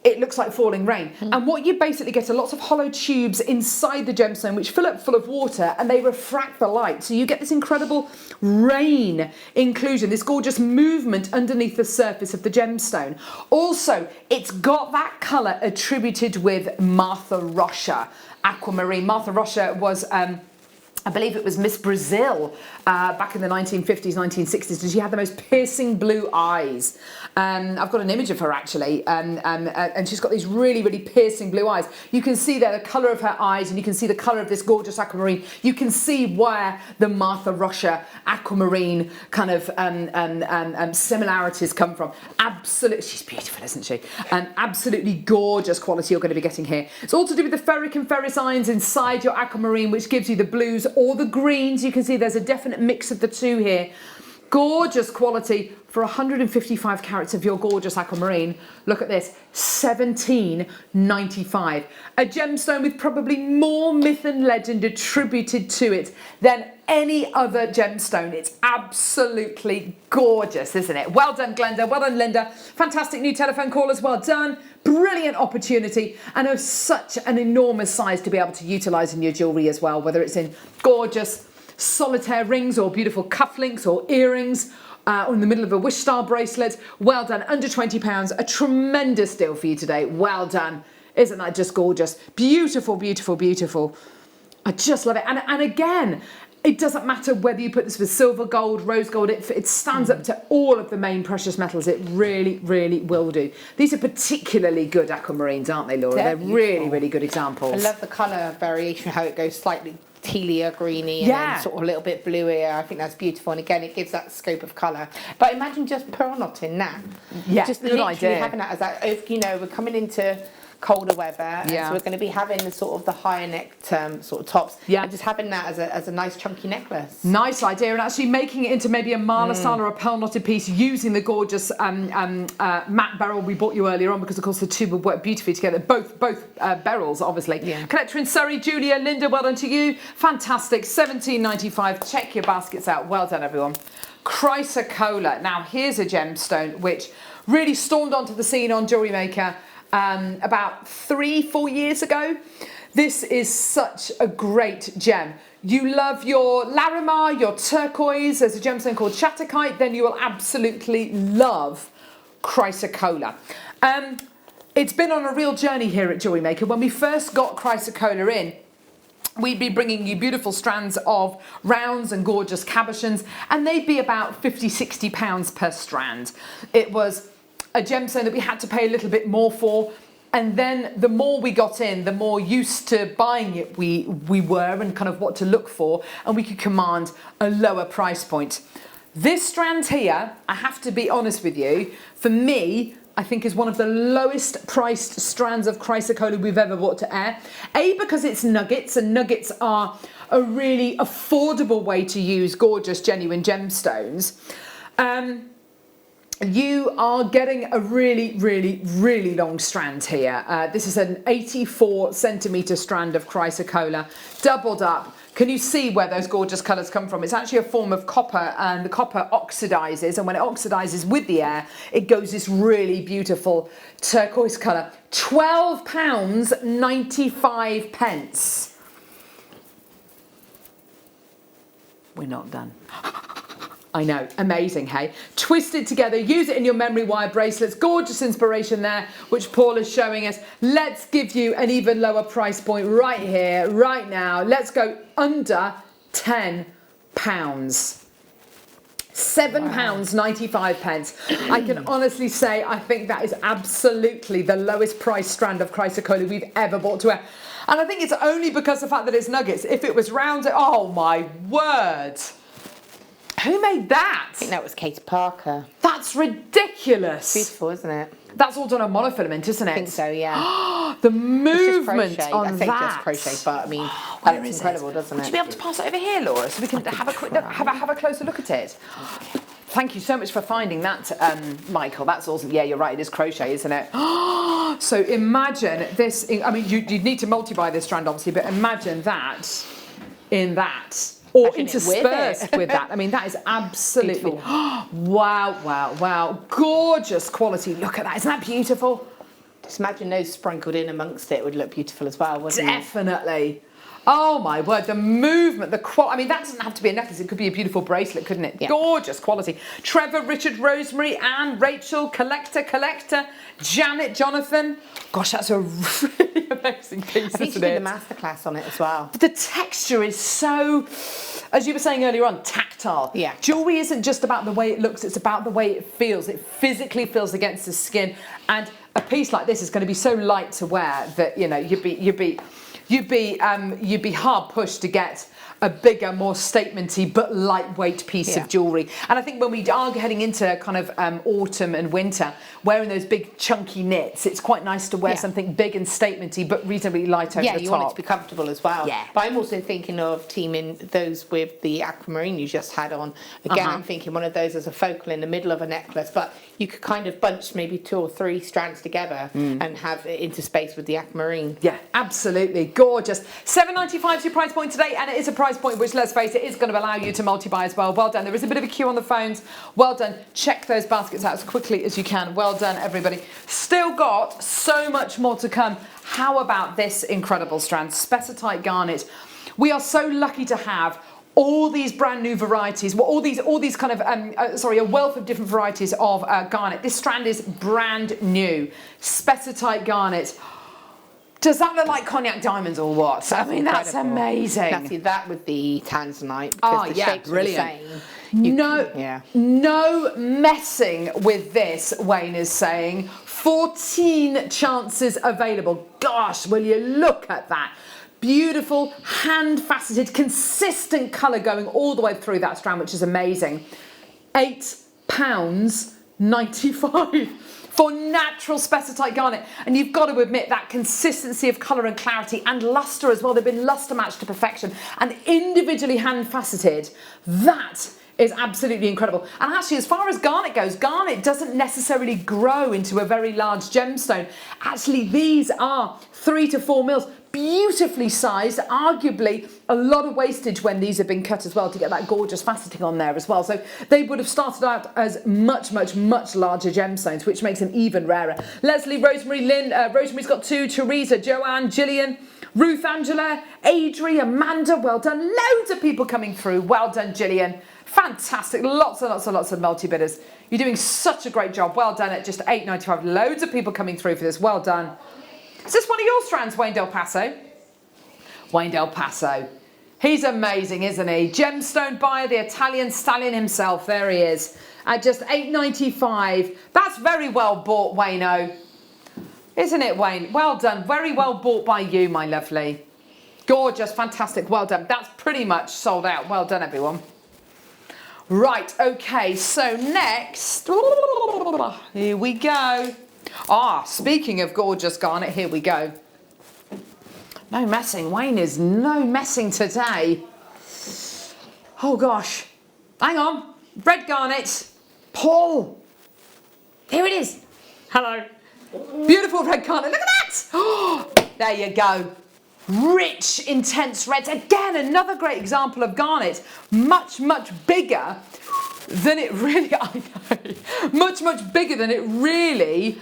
it looks like falling rain. And what you basically get are lots of hollow tubes inside the gemstone which fill up full of water and they refract the light. So you get this incredible rain inclusion, this gorgeous movement underneath the surface of the gemstone. Also, it's got that colour attributed with Martha Rocha aquamarine. Martha Rocha was I believe it was Miss Brazil back in the 1950s, 1960s, and she had the most piercing blue eyes. I've got an image of her actually, and she's got these really, really piercing blue eyes. You can see there the colour of her eyes, and you can see the colour of this gorgeous aquamarine. You can see where the Martha Rocha aquamarine kind of similarities come from. Absolutely, she's beautiful, isn't she? Absolutely gorgeous quality you're going to be getting here. It's all to do with the ferric and ferrous ions inside your aquamarine, which gives you the blues or the greens. You can see there's a definite mix of the two here. Gorgeous quality for 155 carats of your gorgeous aquamarine. Look at this, $17.95. A gemstone with probably more myth and legend attributed to it than any other gemstone. It's absolutely gorgeous, isn't it? Well done, Glenda. Well done, Linda. Fantastic new telephone callers. Well done. Brilliant opportunity, and of such an enormous size to be able to utilise in your jewellery as well, whether it's in gorgeous solitaire rings or beautiful cufflinks or earrings, or in the middle of a wish star bracelet. Well done, under £20, a tremendous deal for you today. Well done. Isn't that just gorgeous? Beautiful, beautiful, beautiful. I just love it. And again, it doesn't matter whether you put this with silver, gold, rose gold, it stands up to all of the main precious metals. It really, really will do. These are particularly good aquamarines, aren't they, Laura? They're really, really good examples. I love the colour variation, how it goes slightly tealier, greeny, and then sort of a little bit bluier. I think that's beautiful, and again, it gives that scope of colour. But imagine just pearl knotting that. Yeah, just good literally idea. having that as that. If, you know, we're coming into colder weather, and so we're going to be having the sort of the higher necked sort of tops, and just having that as a nice chunky necklace. Nice idea, and actually making it into maybe a mala style or a pearl knotted piece using the gorgeous matte beryl we bought you earlier on, because of course the two would work beautifully together. Both beryls, obviously. Collector in Surrey, Julia, Linda, well done to you. Fantastic, $17.95. Check your baskets out. Well done, everyone. Chrysocolla. Now here's a gemstone which really stormed onto the scene on Jewellery Maker about 3-4 years ago. This is such a great gem. You love your Larimar, your turquoise. There's a gemstone called Shatterkite. Then you will absolutely love Chrysocolla. It's been on a real journey here at Jewellery Maker. When we first got Chrysocolla in, we'd be bringing you beautiful strands of rounds and gorgeous cabochons, and they'd be about £50-60 per strand. It was a gemstone that we had to pay a little bit more for, and then the more we got in, the more used to buying it we were, and kind of what to look for, and we could command a lower price point. This strand here, I have to be honest with you, for me, I think is one of the lowest priced strands of Chrysocolla we've ever brought to air. A, because it's nuggets, and nuggets are a really affordable way to use gorgeous, genuine gemstones. You are getting a really, really, really long strand here. This is an 84 centimetre strand of Chrysocolla, doubled up. Can you see where those gorgeous colours come from? It's actually a form of copper, and the copper oxidises, and when it oxidises with the air, it goes this really beautiful turquoise colour. £12.95. We're not done. I know, amazing, hey? Twisted together, use it in your memory wire bracelets. Gorgeous inspiration there, which Paul is showing us. Let's give you an even lower price point right here, right now. Let's go under £10. £7.95. I can honestly say I think that is absolutely the lowest price strand of Chrysocolla we've ever bought to air. And I think it's only because of the fact that it's nuggets. If it was round, oh my word. Who made that? I think that was Kate Parker. That's ridiculous. Beautiful, isn't it? That's all done on monofilament, isn't it? I think so, yeah. The movement on I that. think just crochet, but I mean, Where that's is incredible, it? doesn't Would it? you be able to pass it over here, Laura, so we can have a quick look, have a closer look at it? Thank you so much for finding that, Michael. That's awesome. Yeah, you're right. It is crochet, isn't it? So imagine this. I mean, you'd need to multiply this strand, obviously, but imagine that in that. Or interspersed with that. I mean, that is absolutely... Wow, wow, wow. Gorgeous quality. Look at that. Isn't that beautiful? Just imagine those sprinkled in amongst it would look beautiful as well, wouldn't it? Definitely. Oh my word, the movement, the quality. I mean, that doesn't have to be a necklace. It could be a beautiful bracelet, couldn't it? Yeah. Gorgeous quality. Trevor, Richard, Rosemary, Anne, Rachel, Collector, Janet, Jonathan. Gosh, that's a really amazing piece, I think you did a masterclass on it as well. The texture is so, as you were saying earlier on, tactile. Yeah. Jewelry isn't just about the way it looks, it's about the way it feels. It physically feels against the skin. And a piece like this is going to be so light to wear that, you know, you'd be you'd be hard pushed to get a bigger, more statementy but lightweight piece of jewellery. And I think when we are heading into kind of autumn and winter, wearing those big chunky knits, it's quite nice to wear something big and statementy but reasonably light over the top. Yeah, you want it to be comfortable as well. Yeah. But I'm also thinking of teaming those with the aquamarine you just had on. Again, I'm thinking one of those as a focal in the middle of a necklace, but you could kind of bunch maybe 2 or 3 strands together and have it interspace with the aquamarine. Yeah, absolutely gorgeous. £7.95 is your price point today, and it is a price point which, let's face it, is going to allow you to multi-buy as well. Well done. There is a bit of a queue on the phones. Well done. Check those baskets out as quickly as you can. Well done, everybody. Still got so much more to come. How about this incredible strand, Spessartite Garnet? We are so lucky to have all these brand new varieties, well, all these kind of, a wealth of different varieties of garnet. This strand is brand new. Spessartite Garnet. Does that look like cognac diamonds or what? I mean, that's amazing. Now, see that with the tanzanite. Oh, yeah, brilliant. No messing with this, Wayne is saying. 14 chances available. Gosh, will you look at that? Beautiful, hand-faceted, consistent colour going all the way through that strand, which is amazing. £8.95 for natural Spessartite Garnet. And you've got to admit that consistency of colour and clarity and lustre as well. They've been lustre matched to perfection and individually hand-faceted. That is absolutely incredible. And actually, as far as garnet goes, garnet doesn't necessarily grow into a very large gemstone. Actually, these are 3 to 4 mils. Beautifully sized, arguably a lot of wastage when these have been cut as well to get that gorgeous faceting on there as well. So they would have started out as much larger gemstones, which makes them even rarer. Leslie, Rosemary, Lynn, Rosemary's got 2, Theresa, Joanne, Gillian, Ruth, Angela, Adri, Amanda, well done. Loads of people coming through. Well done, Gillian. Fantastic. Lots of multi-bidders. You're doing such a great job. Well done at just £8.95. Loads of people coming through for this. Well done. Is this one of your strands, Wayne Del Paso? Wayne Del Paso. He's amazing, isn't he? Gemstone buyer, the Italian stallion himself. There he is. At just £8.95. That's very well bought, Wayno. Isn't it, Wayne? Well done. Very well bought by you, my lovely. Gorgeous, fantastic. Well done. That's pretty much sold out. Well done, everyone. Right, okay, so next, here we go. Speaking of gorgeous garnet, here we go. No messing, Wayne is no messing today. Oh gosh, hang on, red garnet, Paul. Here it is. Hello. Beautiful red garnet, look at that. Oh, there you go. Rich, intense reds. Again, another great example of garnet. Much bigger than it really, I know, much bigger than it really,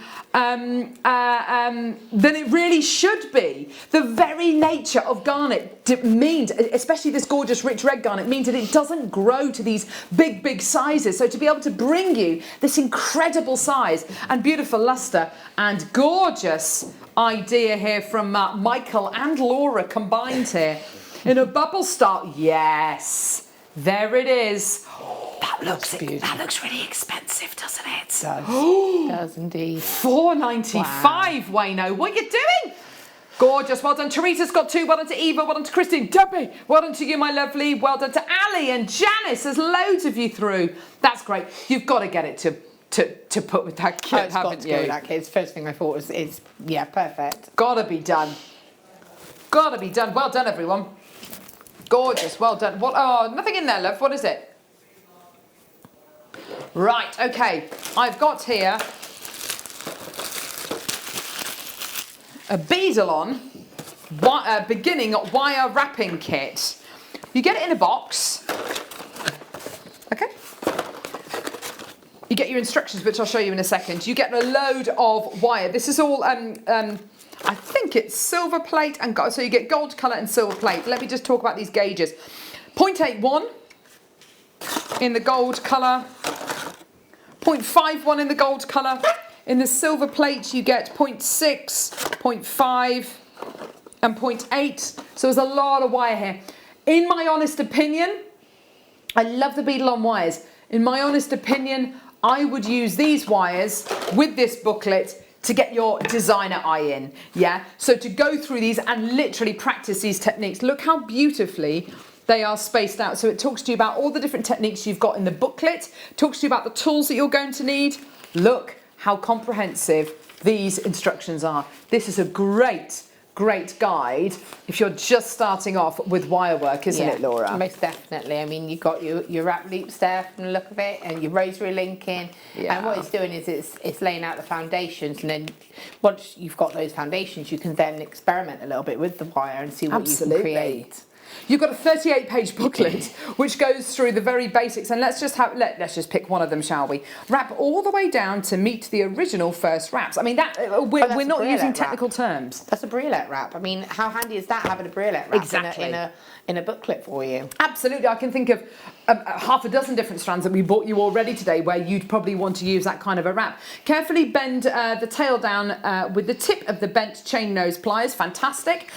should be. The very nature of garnet means, especially this gorgeous rich red garnet, means that it doesn't grow to these big sizes. So to be able to bring you this incredible size and beautiful lustre and gorgeous idea here from Michael and Laura combined here in a bubble style. Yes, there it is. That looks really expensive, doesn't it? It does. Does indeed. £4.95, Wayno. What are you doing? Gorgeous. Well done. Teresa's got 2. Well done to Eva. Well done to Christine. Debbie. Well done to you, my lovely. Well done to Ali and Janice. There's loads of you through. That's great. You've got to get it to put with that kit, haven't you? With that kit. It's the first thing I thought was, yeah, perfect. Gotta be done. Gotta be done. Well done, everyone. Gorgeous. Well done. What? Oh, nothing in there, love. What is it? Right, okay. I've got here a Beadle-on beginning wire wrapping kit. You get it in a box. Okay. You get your instructions, which I'll show you in a second. You get a load of wire. This is all, I think it's silver plate and gold. So you get gold colour and silver plate. Let me just talk about these gauges. 0.81 in the gold colour. 0.51 in the gold colour. In the silver plate, you get 0.6, 0.5, and 0.8. So there's a lot of wire here. In my honest opinion, I love the Beadle-on wires. In my honest opinion, I would use these wires with this booklet to get your designer eye in, yeah? So to go through these and literally practice these techniques. Look how beautifully they are spaced out. So it talks to you about all the different techniques you've got in the booklet, talks to you about the tools that you're going to need. Look how comprehensive these instructions are. This is a great guide if you're just starting off with wire work, isn't it, Laura? Most definitely. I mean, you've got your wrap loops there from the look of it, and your rosary linking. Yeah. And what it's doing is it's laying out the foundations, and then once you've got those foundations, you can then experiment a little bit with the wire and see what you can create. You've got a 38-page booklet which goes through the very basics, and let's just pick one of them, shall we? Wrap all the way down to meet the original first wraps. I mean, that we're not using technical terms. That's a briolet wrap. I mean, how handy is that, having a briolet wrap in a booklet for you? Absolutely. I can think of half a dozen different strands that we bought you already today where you'd probably want to use that kind of a wrap. Carefully bend the tail down with the tip of the bent chain nose pliers. Fantastic.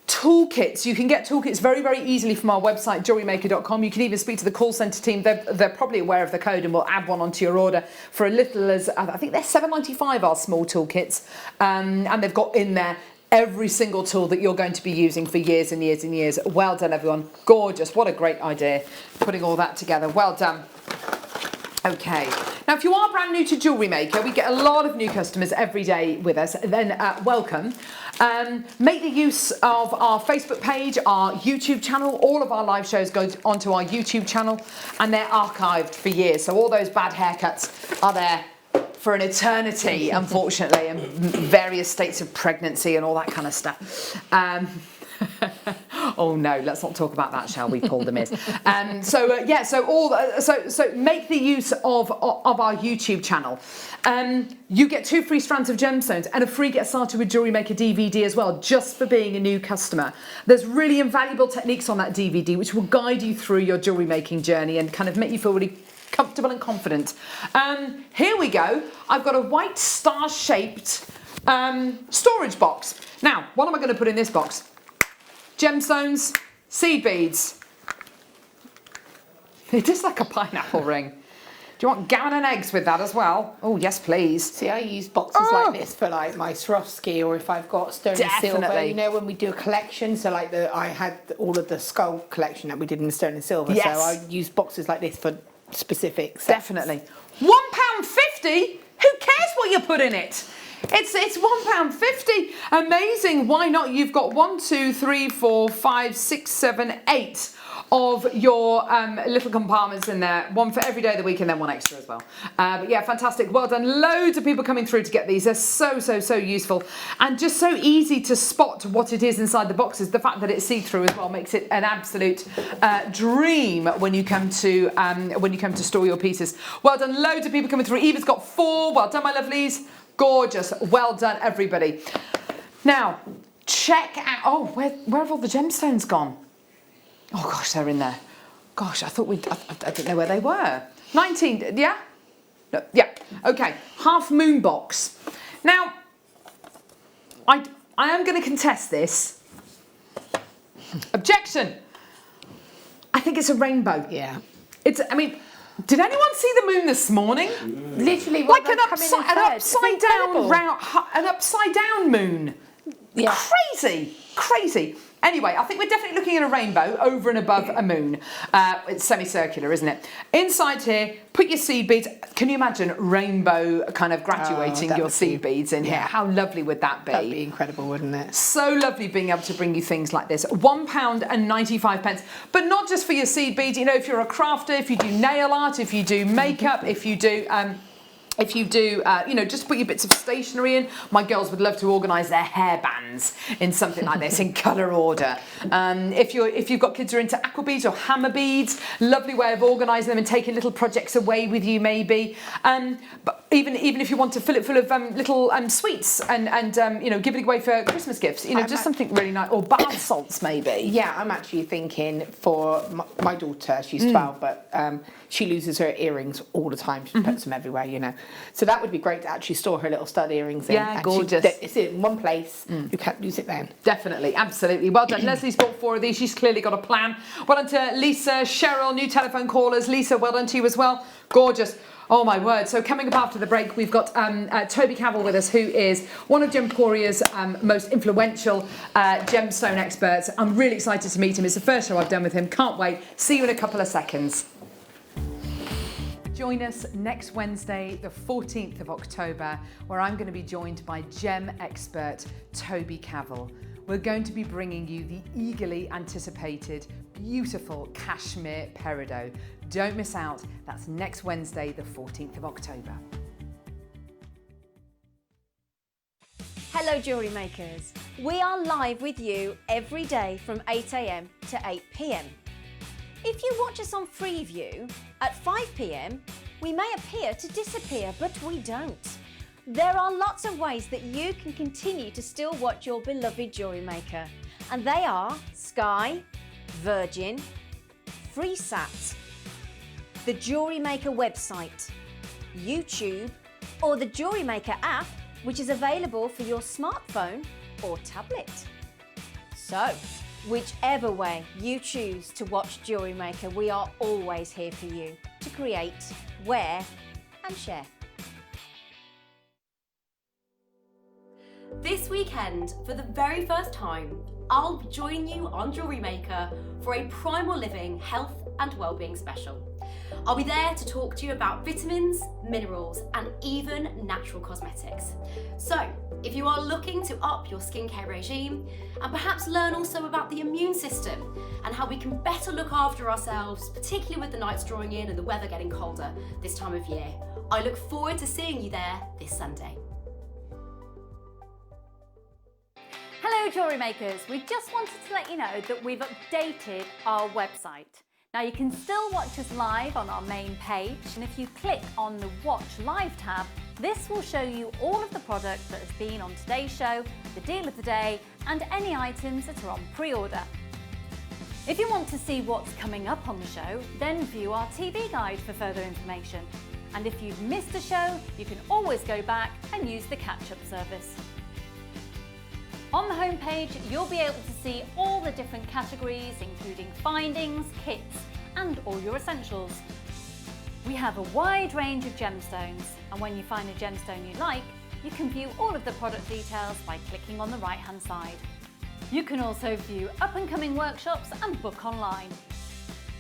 Toolkits. You can get toolkits very, very easily from our website, JewelleryMaker.com. You can even speak to the call centre team. They're probably aware of the code and will add one onto your order for a little as, I think they're $7.95, our small toolkits. And they've got in there every single tool that you're going to be using for years and years and years. Well done, everyone. Gorgeous. What a great idea, putting all that together. Well done. Okay, now if you are brand new to Jewellery Maker, we get a lot of new customers every day with us, then welcome. Make the use of our Facebook page, our YouTube channel. All of our live shows go onto our YouTube channel and they're archived for years. So all those bad haircuts are there for an eternity, unfortunately, and various states of pregnancy and all that kind of stuff. Oh no, let's not talk about that, shall we, Paul Demis? So make the use of our YouTube channel. You get 2 free strands of gemstones and a free Get Started with Jewellery Maker DVD as well, just for being a new customer. There's really invaluable techniques on that DVD which will guide you through your jewellery making journey and kind of make you feel really comfortable and confident. Here we go. I've got a white star-shaped storage box. Now, what am I going to put in this box? Gemstones, seed beads. It is like a pineapple ring. Do you want gammon and eggs with that as well? Oh, yes, please. See, I use boxes like this for like my Swarovski, or if I've got sterling silver. You know, when we do a collection, so like I had all of the skull collection that we did in sterling silver. Yes. So I use boxes like this for specific sets. Definitely. £1.50? Who cares what you put in it? It's £1.50. Amazing. Why not? You've got 1, 2, 3, 4, 5, 6, 7, 8 of your little compartments in there. One for every day of the week and then one extra as well. But yeah, fantastic. Well done. Loads of people coming through to get these. They're so useful and just so easy to spot what it is inside the boxes. The fact that it's see-through as well makes it an absolute dream when you come to store your pieces. Well done. Loads of people coming through. Eva's got 4. Well done, my lovelies. Gorgeous. Well done, everybody. Now, check out... Oh, where have all the gemstones gone? Oh, gosh, they're in there. Gosh, I didn't know where they were. 19, yeah? No, yeah, okay. Half moon box. Now, I am going to contest this. Objection. I think it's a rainbow. Yeah. I mean... Did anyone see the moon this morning? Literally, like an upside down moon. Yeah. Crazy. Anyway, I think we're definitely looking at a rainbow over and above a moon. It's semicircular, isn't it? Inside here, put your seed beads. Can you imagine rainbow kind of graduating your seed beads in here? How lovely would that be? That'd be incredible, wouldn't it? So lovely being able to bring you things like this. £1.95. But not just for your seed beads. You know, if you're a crafter, if you do nail art, if you do makeup, if you do... just put your bits of stationery in. My girls would love to organise their hairbands in something like this, in colour order. If you've got kids who are into aqua beads or hammer beads, lovely way of organising them and taking little projects away with you, maybe. But even if you want to fill it full of little sweets and give it away for Christmas gifts, just something really nice, or bath salts, maybe. Yeah, I'm actually thinking for my daughter. She's 12, but she loses her earrings all the time. She puts them everywhere, So that would be great to actually store her little stud earrings in. Yeah, gorgeous. It's in one place. You can't lose it then. Definitely, absolutely. Well done. Leslie's bought 4 of these. She's clearly got a plan. Well done to Lisa, Cheryl, new telephone callers. Lisa, well done to you as well. Gorgeous. Oh my word. So coming up after the break, we've got Toby Cavell with us, who is one of Gemporia's most influential gemstone experts. I'm really excited to meet him. It's the first show I've done with him. Can't wait. See you in a couple of seconds. Join us next Wednesday, the 14th of October, where I'm going to be joined by gem expert Toby Cavell. We're going to be bringing you the eagerly anticipated, beautiful cashmere peridot. Don't miss out. That's next Wednesday, the 14th of October. Hello Jewellery Makers. We are live with you every day from 8 a.m. to 8 p.m. If you watch us on Freeview at 5 p.m, we may appear to disappear, but we don't. There are lots of ways that you can continue to still watch your beloved Jewellery Maker, and they are Sky, Virgin, FreeSat, the Jewellery Maker website, YouTube, or the Jewellery Maker app, which is available for your smartphone or tablet. So, whichever way you choose to watch Jewellery Maker, we are always here for you to create, wear and share. This weekend, for the very first time, I'll be joining you on Jewellery Maker for a Primal Living health and wellbeing special. I'll be there to talk to you about vitamins, minerals, and even natural cosmetics. So, if you are looking to up your skincare regime and perhaps learn also about the immune system and how we can better look after ourselves, particularly with the nights drawing in and the weather getting colder this time of year, I look forward to seeing you there this Sunday. Hello Jewellery Makers, we just wanted to let you know that we've updated our website. Now you can still watch us live on our main page, and if you click on the Watch Live tab, this will show you all of the product that has been on today's show, the deal of the day, and any items that are on pre-order. If you want to see what's coming up on the show, then view our TV guide for further information. And if you've missed a show, you can always go back and use the catch-up service. On the homepage, you'll be able to see all the different categories, including findings, kits, and all your essentials. We have a wide range of gemstones, and when you find a gemstone you like, you can view all of the product details by clicking on the right-hand side. You can also view up-and-coming workshops and book online.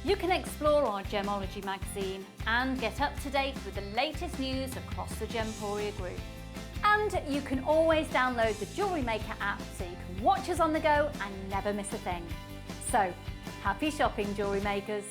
You can explore our Gemology magazine and get up to date with the latest news across the Gemporia group. And you can always download the Jewellery Maker app so you can watch us on the go and never miss a thing. So, happy shopping, Jewellery Makers!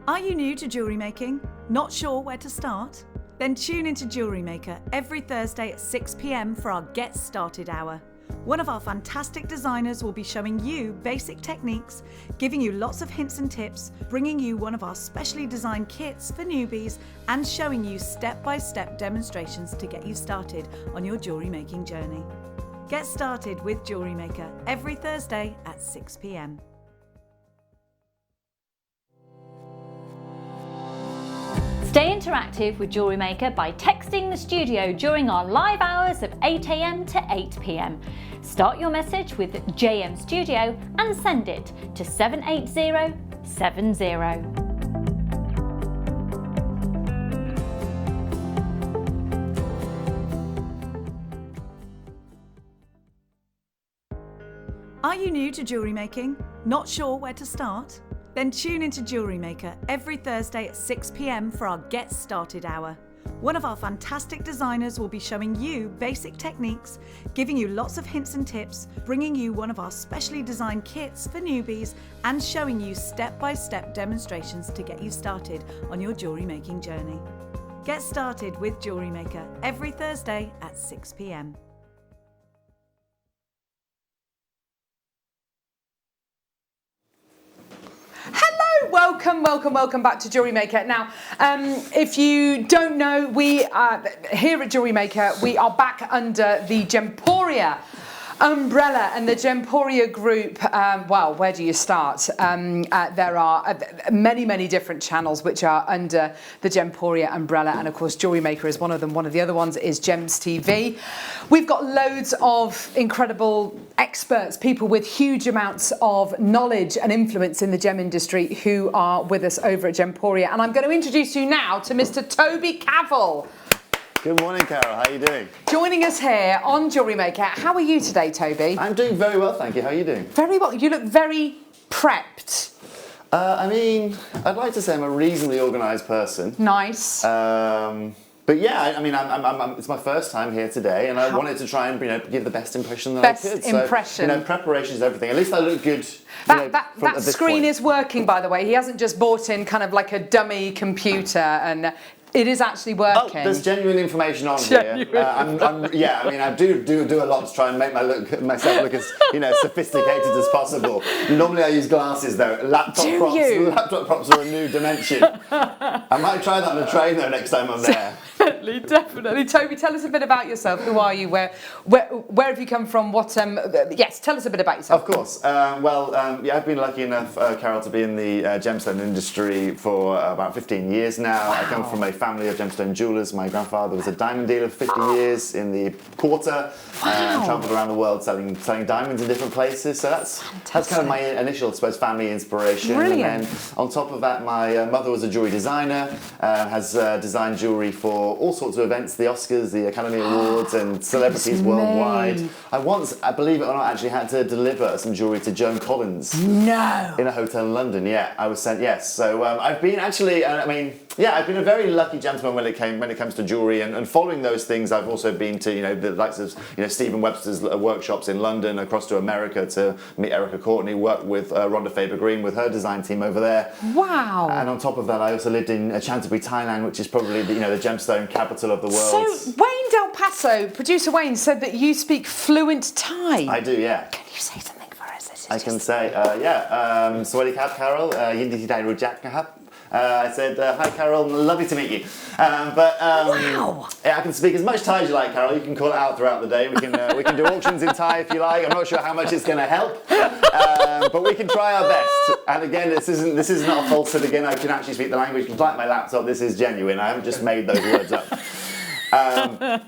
Are you new to jewellery making? Not sure where to start? Then tune into Jewellery Maker every Thursday at 6 p.m. for our Get Started hour. One of our fantastic designers will be showing you basic techniques, giving you lots of hints and tips, bringing you one of our specially designed kits for newbies, and showing you step-by-step demonstrations to get you started on your jewellery making journey. Get started with Jewellery Maker every Thursday at 6 p.m. Stay interactive with Jewellery Maker by texting the studio during our live hours of 8 a.m. to 8 p.m. Start your message with JM Studio and send it to 78070. Are you new to jewellery making? Not sure where to start? Then tune into Jewellery Maker every Thursday at 6 p.m. for our Get Started hour. One of our fantastic designers will be showing you basic techniques, giving you lots of hints and tips, bringing you one of our specially designed kits for newbies, and showing you step-by-step demonstrations to get you started on your jewellery making journey. Get started with Jewellery Maker every Thursday at 6 p.m. Welcome back to Jewellery Maker. Now, if you don't know, we here at Jewellery Maker, we are back under the Gemporia umbrella and the Gemporia group, well, where do you start? There are many different channels which are under the Gemporia umbrella, and of course Jewellery Maker is one of them. One of the other ones is Gems TV. We've got loads of incredible experts, people with huge amounts of knowledge and influence in the gem industry who are with us over at Gemporia, and I'm going to introduce you now to Mr. Toby Cavell. Good morning, Carol. How are you doing? Joining us here on Jewellery Maker. How are you today, Toby? I'm doing very well, thank you. How are you doing? Very well. You look very prepped. I mean, I'd like to say I'm a reasonably organised person. Nice. But yeah, I mean, it's my first time here today, and I wanted to try and give the best impression that best I could. Impression. So, preparation is everything. At least I look good. That screen is working, by the way. He hasn't just bought in kind of like a dummy computer, and it is actually working. Oh, there's genuine information on here. Yeah, I mean, I do a lot to try and make myself look as sophisticated as possible. Normally, I use glasses though. Laptop props are a new dimension. I might try that on a train though next time I'm there. Definitely. Toby, tell us a bit about yourself. Who are you? Where have you come from? Yes, tell us a bit about yourself. Of course. I've been lucky enough, Carol, to be in the gemstone industry for about 15 years now. Wow. I come from a family of gemstone jewellers. My grandfather was a diamond dealer for 50 years in the quarter. Wow. Travelled around the world selling diamonds in different places. So that's kind of my initial, I suppose, family inspiration. Brilliant. And then on top of that, my mother was a jewellery designer, has designed jewellery for all sorts of events, the Oscars, the Academy Awards, and celebrities worldwide. I believe it or not, actually had to deliver some jewellery to Joan Collins. No. In a hotel in London, yeah. I was sent, yes. So I've been actually, I've been a very lucky gentleman when it comes to jewellery, and following those things, I've also been to, the likes of, Stephen Webster's workshops in London, across to America to meet Erica Courtney, work with Rhonda Faber-Green with her design team over there. Wow. And on top of that, I also lived in Chanterbury, Thailand, which is probably the gemstone capital of the world. So Wayne Del Paso, producer Wayne, said that you speak fluent Thai. I do, yeah. Can you say something for us? I can say, Sawasdee Krab, Carol, Yindi Tidai Rujak Kahap. I said, hi Carol, lovely to meet you. Wow. Yeah, I can speak as much Thai as you like, Carol. You can call it out throughout the day. We can do auctions in Thai if you like. I'm not sure how much it's going to help, but we can try our best. And again, this is not a falsehood. Again, I can actually speak the language. Like my laptop, this is genuine. I haven't just made those words up.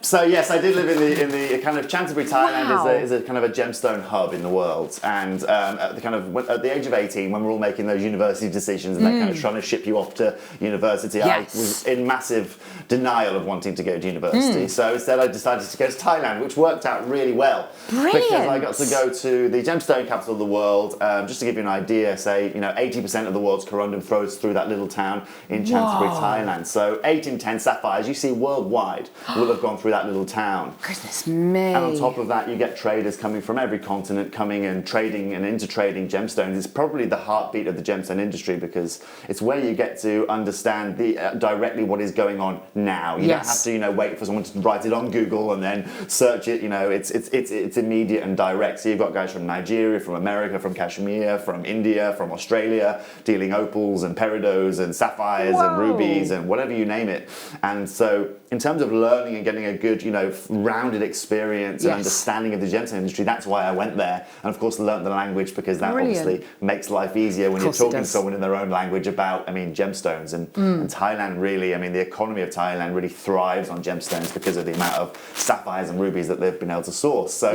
So yes, I did live in the kind of Chanterbury, Thailand is a kind of a gemstone hub in the world, and at the age of 18, when we're all making those university decisions and they're kind of trying to ship you off to university, I was in massive denial of wanting to go to university. So instead, I decided to go to Thailand, which worked out really well. Brilliant. Because I got to go to the gemstone capital of the world. Just to give you an idea, say 80% of the world's corundum flows through that little town in Chanterbury, Thailand. So 8 in 10 sapphires you see worldwide will have gone through that little town. Goodness me. And on top of that, you get traders coming from every continent coming and trading and intertrading gemstones. It's probably the heartbeat of the gemstone industry because it's where you get to understand directly what is going on now. You don't have to wait for someone to write it on Google and then search it. It's immediate and direct. So you've got guys from Nigeria, from America, from Kashmir, from India, from Australia, dealing opals and peridots and sapphires and rubies and whatever you name it. And so in terms of learning and getting a good, rounded experience and understanding of the gemstone industry, that's why I went there. And of course, learned the language because that obviously makes life easier when you're talking to someone in their own language about, gemstones. And Thailand really, the economy of Thailand really thrives on gemstones because of the amount of sapphires and rubies that they've been able to source. So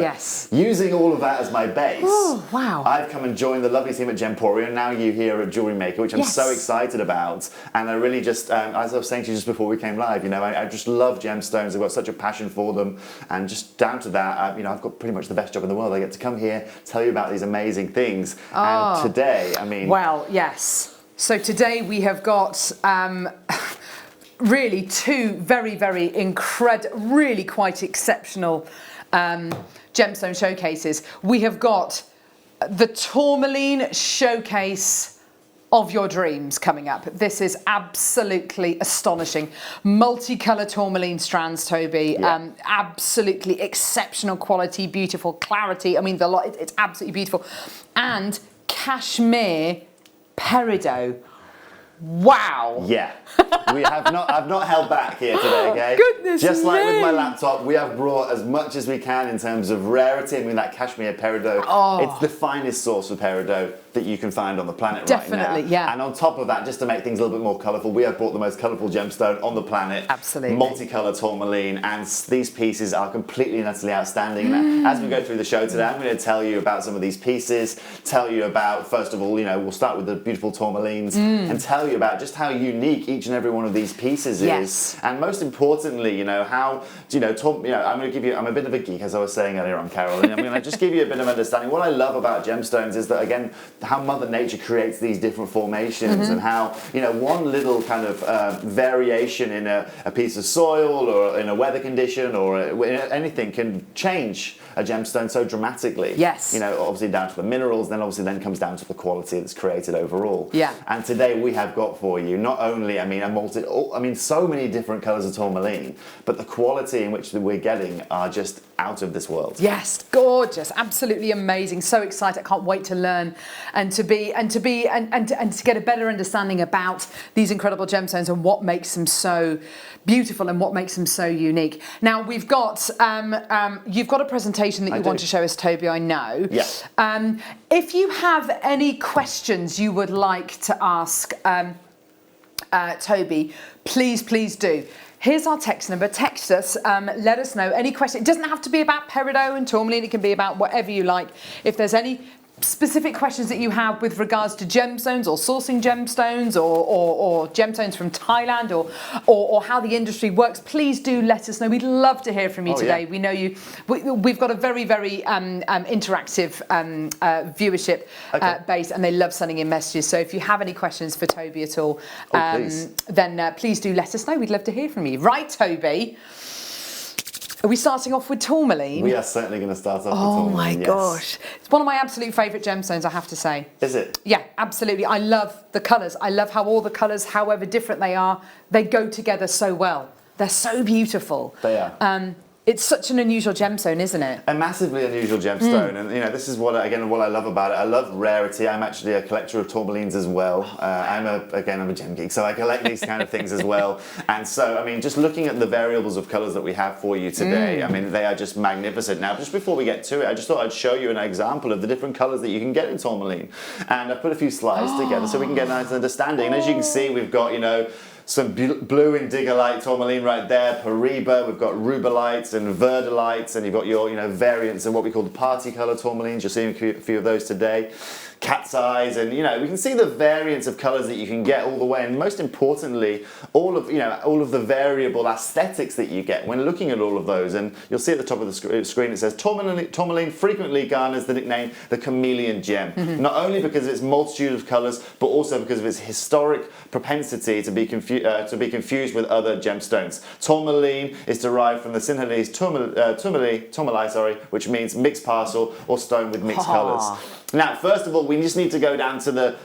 using all of that as my base, I've come and joined the lovely team at Gemporia, and now you here at Jewellery Maker, which I'm so excited about. And I really just, as I was saying to you just before we came live, I just love gemstones. I've got such a passion for them, and just down to that, I've got pretty much the best job in the world. I get to come here, tell you about these amazing things, and today, Well, yes. So today we have got really two very, very really quite exceptional gemstone showcases. We have got the tourmaline showcase of your dreams coming up. This is absolutely astonishing. Multicolour tourmaline strands, Toby. Absolutely exceptional quality, beautiful clarity. It's absolutely beautiful. And cashmere peridot. Wow. Yeah. I've not held back here today, okay? Goodness Just like with my me. laptop, we have brought as much as we can in terms of rarity. I mean, that cashmere peridot, it's the finest source of peridot that you can find on the planet right now. Definitely, yeah. And on top of that, just to make things a little bit more colourful, we have brought the most colourful gemstone on the planet. Absolutely. Multicoloured tourmaline, and these pieces are completely and utterly outstanding. And as we go through the show today, I'm going to tell you about some of these pieces, tell you about, first of all, you know, we'll start with the beautiful tourmalines, and tell you about just how unique each and every one of these pieces is. And most importantly, you know, how, I'm going to give you, I'm a bit of a geek, as I was saying earlier on, Carol, and I'm going to just give you a bit of understanding. What I love about gemstones is that, again, how Mother Nature creates these different formations, and how, you know, one little kind of variation in a piece of soil or in a weather condition or anything can change a gemstone so dramatically. Yes. You know, obviously down to the minerals, then obviously then comes down to the quality that's created overall. Yeah. And today we have got for you not only, so many different colours of tourmaline, but the quality in which we're getting are just out of this world. Yes, gorgeous, absolutely amazing. So excited! I can't wait to learn and to get a better understanding about these incredible gemstones and what makes them so beautiful and what makes them so unique. Now we've got you've got a presentation that you want to show us, Toby. I know. Yes. If you have any questions you would like to ask Toby, please do. Here's our text number. Text us, let us know any question. It doesn't have to be about peridot and tourmaline. It can be about whatever you like. If there's any specific questions that you have with regards to gemstones or sourcing gemstones or gemstones from Thailand or how the industry works, please do let us know. We'd love to hear from you today. Yeah. We know you. We've got a very interactive viewership base, and they love sending in messages. So if you have any questions for Toby at all, then please do let us know. We'd love to hear from you. Right, Toby? Are we starting off with tourmaline? We are certainly going to start off with tourmaline. Oh my gosh. It's one of my absolute favourite gemstones, I have to say. Is it? Yeah, absolutely. I love the colours. I love how all the colours, however different they are, they go together so well. They're so beautiful. They are. It's such an unusual gemstone, isn't it? A massively unusual gemstone, and you know, this is what I love about it. I love rarity. I'm actually a collector of tourmalines as well. I'm a gem geek, so I collect these kind of things as well. And so, I mean, just looking at the variables of colours that we have for you today, I mean, they are just magnificent. Now, just before we get to it, I just thought I'd show you an example of the different colours that you can get in tourmaline. And I've put a few slides together so we can get a nice understanding. And as you can see, we've got, you know, some blue indigo-light tourmaline right there, Pariba, we've got rubelites and verdolites, and you've got your, you know, variants of what we call the party colour tourmalines. You're seeing a few of those today. Cat's eyes, and you know, we can see the variants of colours that you can get all the way, and most importantly, all of the variable aesthetics that you get when looking at all of those. And you'll see at the top of the screen it says tourmaline frequently garners the nickname the chameleon gem, not only because of its multitude of colours, but also because of its historic propensity to be confused with other gemstones. Tourmaline is derived from the Sinhalese tourmalai, which means mixed parcel or stone with mixed colours. Now, first of all, we just need to go down to the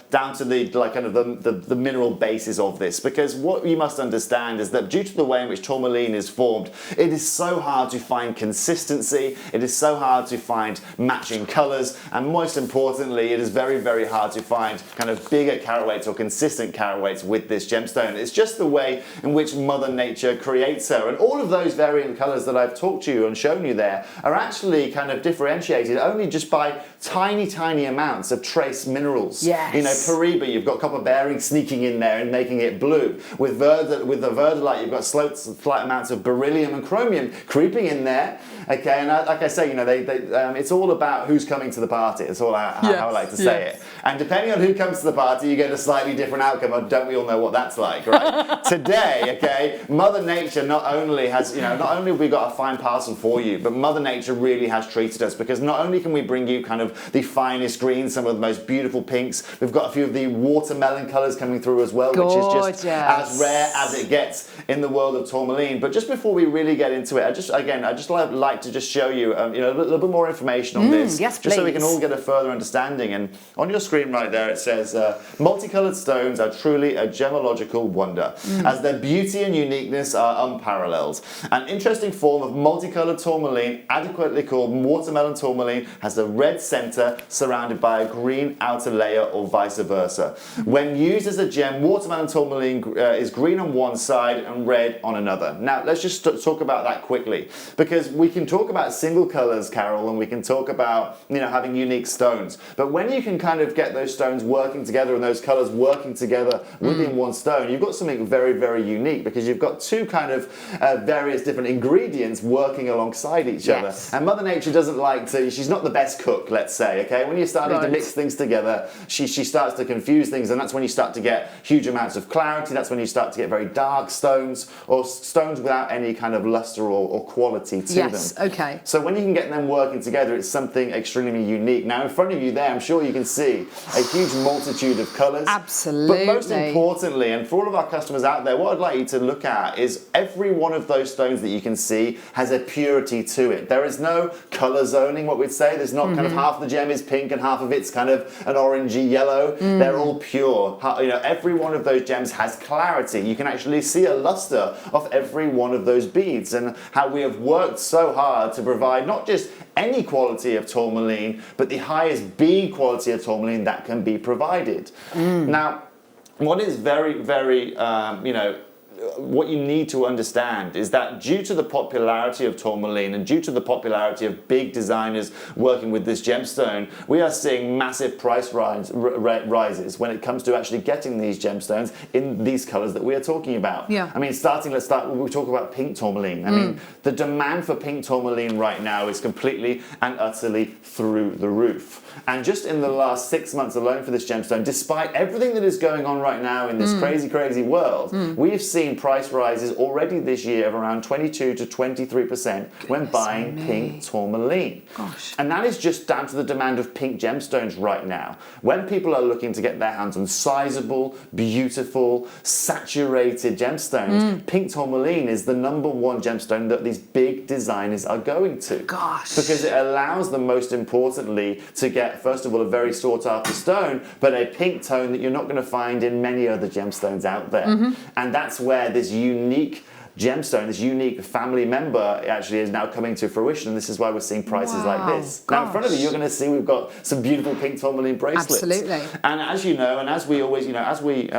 like kind of the mineral basis of this, because what you must understand is that due to the way in which tourmaline is formed, it is so hard to find consistency, it is so hard to find matching colours, and most importantly, it is very hard to find kind of bigger carat weights or consistent carat weights with this gemstone. It's just the way in which Mother Nature creates her, and all of those variant colours that I've talked to you and shown you there are actually kind of differentiated only just by tiny amounts of trace minerals. Yes. You know, Pariba, you've got copper bearing sneaking in there and making it blue. With the verdolite, you've got slight amounts of beryllium and chromium creeping in there. Okay, and like I say, you know, it's all about who's coming to the party. It's all how I like to say it. And depending on who comes to the party, you get a slightly different outcome. And don't we all know what that's like, right? Today, okay, Mother Nature not only have we got a fine parcel for you, but Mother Nature really has treated us, because not only can we bring you kind of the finest greens, some of the most beautiful pinks, we've got a few of the watermelon colours coming through as well, which is just as rare as it gets in the world of tourmaline. But just before we really get into it, I just like to just show you, a little bit more information on this, just so we can all get a further understanding. And on your screen right there, it says, multicoloured stones are truly a gemological wonder, as their beauty and uniqueness are unparalleled. An interesting form of multicoloured tourmaline, adequately called watermelon tourmaline, has a red centre surrounded by a green outer layer or vice versa. When used as a gem, watermelon tourmaline is green on one side and red on another. Now, let's just talk about that quickly, because we can talk about single colors, Carol, and we can talk about, you know, having unique stones. But when you can kind of get those stones working together and those colors working together within one stone, you've got something very, very unique, because you've got two kind of various different ingredients working alongside each other. And Mother Nature doesn't like to, she's not the best cook, let's say, okay? When you're starting to mix things together, she starts to confuse things, and that's when you start to get huge amounts of clarity. That's when you start to get very dark stones, or stones without any kind of luster or quality to them. Okay. So when you can get them working together, it's something extremely unique. Now, in front of you there, I'm sure you can see a huge multitude of colours. Absolutely. But most importantly, and for all of our customers out there, what I'd like you to look at is every one of those stones that you can see has a purity to it. There is no colour zoning, what we'd say. There's not kind of half the gem is pink and half of it's kind of an orangey yellow. They're all pure. You know, every one of those gems has clarity. You can actually see a luster of every one of those beads, and how we have worked so hard to provide not just any quality of tourmaline, but the highest bead quality of tourmaline that can be provided. Now, what is very, very, you know, what you need to understand is that due to the popularity of tourmaline and due to the popularity of big designers working with this gemstone, we are seeing massive price rises when it comes to actually getting these gemstones in these colors that we are talking about. I mean, we'll talk about pink tourmaline. I mean, the demand for pink tourmaline right now is completely and utterly through the roof. And just in the last 6 months alone for this gemstone, despite everything that is going on right now in this crazy, crazy world, we've seen price rises already this year of around 22 to 23% when buying pink tourmaline. And that is just down to the demand of pink gemstones right now. When people are looking to get their hands on sizable, beautiful, saturated gemstones, pink tourmaline is the #1 gemstone that these big designers are going to. Because it allows them, most importantly, to get, first of all, a very sought after stone, but a pink tone that you're not going to find in many other gemstones out there. And that's where this unique gemstone, this unique family member actually is now coming to fruition. This is why we're seeing prices like this. Now in front of you, you're going to see we've got some beautiful pink tourmaline bracelets. Absolutely. And as you know, and as we always, you know, as we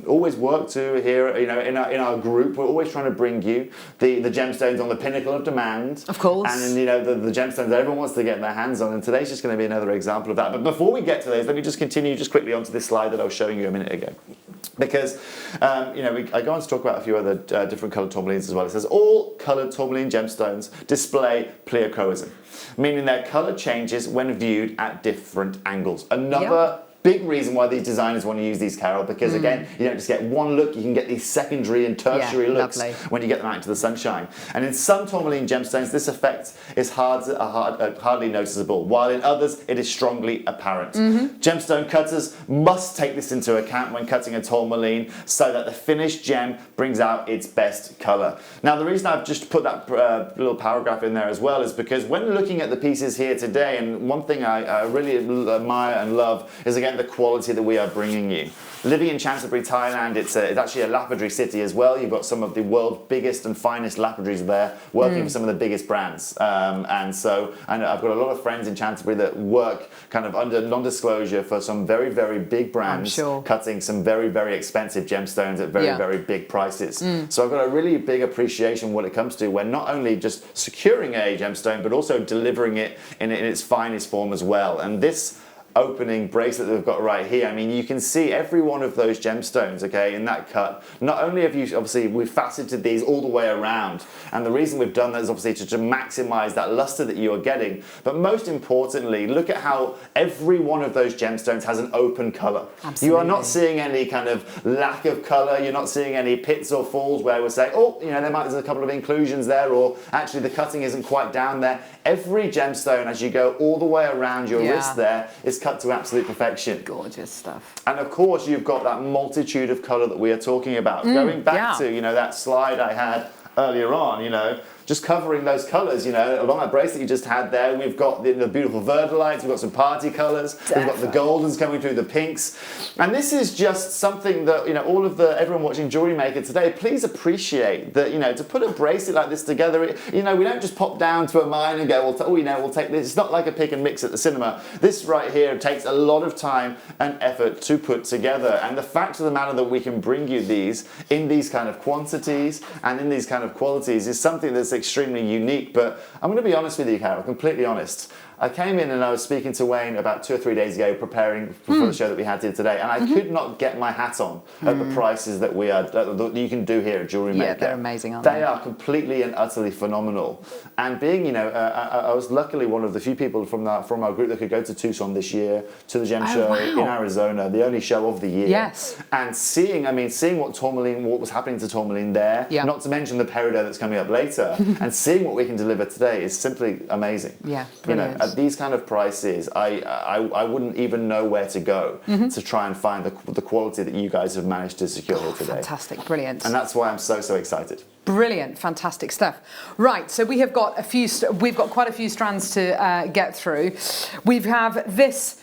always work to here, you know, in our group, we're always trying to bring you the gemstones on the pinnacle of demand. Of course. And you know, the gemstones that everyone wants to get their hands on. And today's just going to be another example of that. But before we get to those, let me just continue just quickly onto this slide that I was showing you a minute ago. Because, you know, I go on to talk about a few other different coloured tourmalines as well. It says all coloured tourmaline gemstones display pleochroism, meaning their colour changes when viewed at different angles. Another big reason why these designers want to use these, Carol, because again, you don't just get one look, you can get these secondary and tertiary looks when you get them out into the sunshine. And in some tourmaline gemstones, this effect is hardly noticeable, while in others, it is strongly apparent. Gemstone cutters must take this into account when cutting a tourmaline so that the finished gem brings out its best colour. Now, the reason I've just put that little paragraph in there as well is because when looking at the pieces here today, and one thing I really admire and love is, again, the quality that we are bringing you. Living in Chancebury, Thailand, it's actually a lapidary city as well. You've got some of the world's biggest and finest lapidaries there, working for some of the biggest brands. And so I know I've got a lot of friends in Chancebury that work kind of under non-disclosure for some very, very big brands, cutting some very, very expensive gemstones at very, very big prices. So I've got a really big appreciation when it comes to when not only just securing a gemstone, but also delivering it in its finest form as well. And this opening bracelet that we've got right here, I mean, you can see every one of those gemstones, okay, in that cut. Not only have you, obviously, we've faceted these all the way around, and the reason we've done that is obviously to maximize that luster that you are getting, but most importantly, look at how every one of those gemstones has an open color. You are not seeing any kind of lack of color, you're not seeing any pits or falls where we're saying, oh, you know, there's a couple of inclusions there, or actually the cutting isn't quite down there. Every gemstone, as you go all the way around your wrist there, is cut to absolute perfection. Gorgeous stuff. And of course, you've got that multitude of colour that we are talking about. Going back to, you know, that slide I had earlier on, you know, just covering those colours, you know, along that bracelet you just had there. We've got the beautiful verdolites, we've got some party colours, we've got the goldens coming through, the pinks. And this is just something that, you know, everyone watching Jewellery Maker today, please appreciate that, you know, to put a bracelet like this together, you know, we don't just pop down to a mine and go, well, you know, we'll take this. It's not like a pick and mix at the cinema. This right here takes a lot of time and effort to put together. And the fact of the matter that we can bring you these in these kind of quantities and in these kind of qualities is something that's extremely unique. But I'm going to be honest with you, Carol, completely honest. I came in and I was speaking to Wayne about 2 or 3 days ago, preparing for the show that we had here today, and I could not get my hat on at the prices that that you can do here at Jewellery Maker. Yeah, they're amazing, aren't they? They are completely and utterly phenomenal. And being, you know, I was luckily one of the few people from our group that could go to Tucson this year to the Gem Show in Arizona, the only show of the year. Yes. And seeing what was happening to tourmaline there, not to mention the peridot that's coming up later, and seeing what we can deliver today is simply amazing. Yeah, brilliant. You know, at these kind of prices, I wouldn't even know where to go to try and find the quality that you guys have managed to secure here today. Fantastic, brilliant. And that's why I'm so excited. Brilliant, fantastic stuff. Right, so we've got quite a few strands to get through. We have this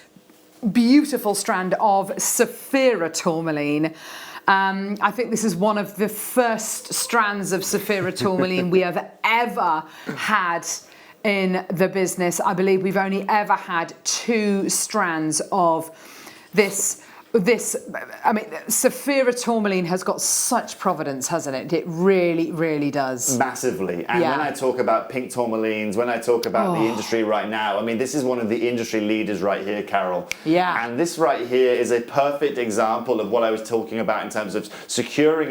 beautiful strand of Saphira tourmaline. I think this is one of the first strands of Saphira tourmaline we have ever had in the business. I believe we've only ever had 2 strands of this. I mean, Saphira tourmaline has got such provenance, hasn't it? It really, really does. Massively. And when I talk about pink tourmalines, when I talk about the industry right now, I mean, this is one of the industry leaders right here, Carol. Yeah. And this right here is a perfect example of what I was talking about in terms of securing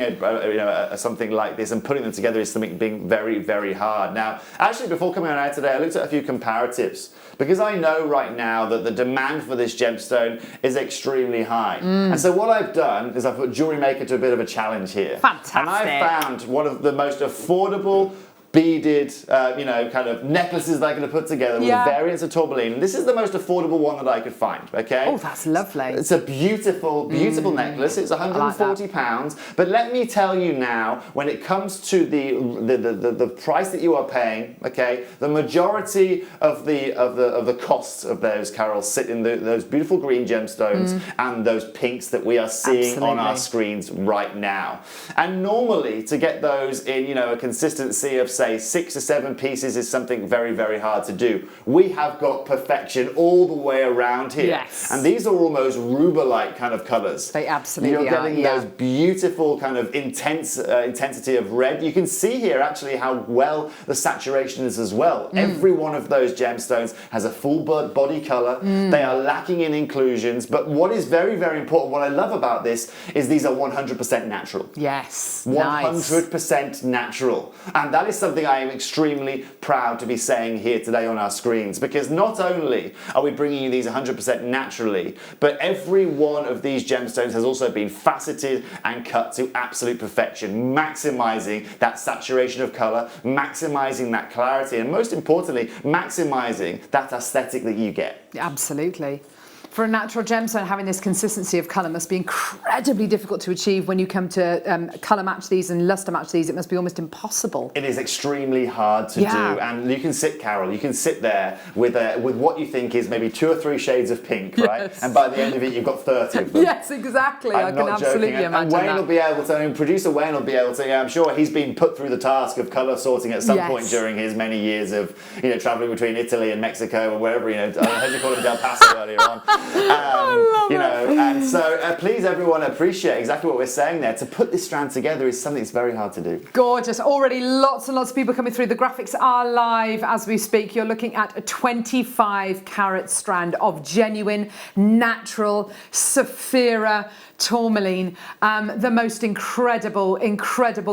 something like this and putting them together is something being very, very hard. Now, actually, before coming on out today, I looked at a few comparatives because I know right now that the demand for this gemstone is extremely high. And so what I've done is I've put Jewellery Maker to a bit of a challenge here. Fantastic. And I found one of the most affordable beaded, kind of necklaces that I could have put together with variants of tourmaline. And this is the most affordable one that I could find, okay? Oh, that's lovely. It's a beautiful, beautiful necklace. It's £140. But let me tell you now, when it comes to the price that you are paying, okay, the majority of the costs of those, Carol, sit in those beautiful green gemstones and those pinks that we are seeing on our screens right now. And normally, to get those in, a consistency of, say, 6 or 7 pieces is something very, very hard to do. We have got perfection all the way around here. Yes. And these are almost ruber-like kind of colours. They absolutely You're getting those beautiful kind of intensity of red. You can see here actually how well the saturation is as well. Every one of those gemstones has a full body colour. They are lacking in inclusions. But what is very, very important, what I love about this, is these are 100% natural. Yes. 100% natural. And that is something I am extremely proud to be saying here today on our screens, because not only are we bringing you these 100% naturally, but every one of these gemstones has also been faceted and cut to absolute perfection, maximizing that saturation of color, maximizing that clarity, and most importantly, maximizing that aesthetic that you get. Absolutely. For a natural gemstone, having this consistency of colour must be incredibly difficult to achieve when you come to colour match these and lustre match these. It must be almost impossible. It is extremely hard to do, and you can sit, Carol, you can sit there with what you think is maybe 2 or 3 shades of pink, right? And by the end of it, you've got 30 of them. Yes, exactly. I can absolutely imagine and Wayne that. will be able to, producer Wayne will be able to, I'm sure he's been put through the task of colour sorting at some point during his many years of, travelling between Italy and Mexico or wherever, I heard you call him Del Paso earlier on. And so please everyone appreciate exactly what we're saying there. To put this strand together is something that's very hard to do. Gorgeous. Already lots and lots of people coming through. The graphics are live as we speak. You're looking at a 25 carat strand of genuine, natural Saphira tourmaline, the most incredible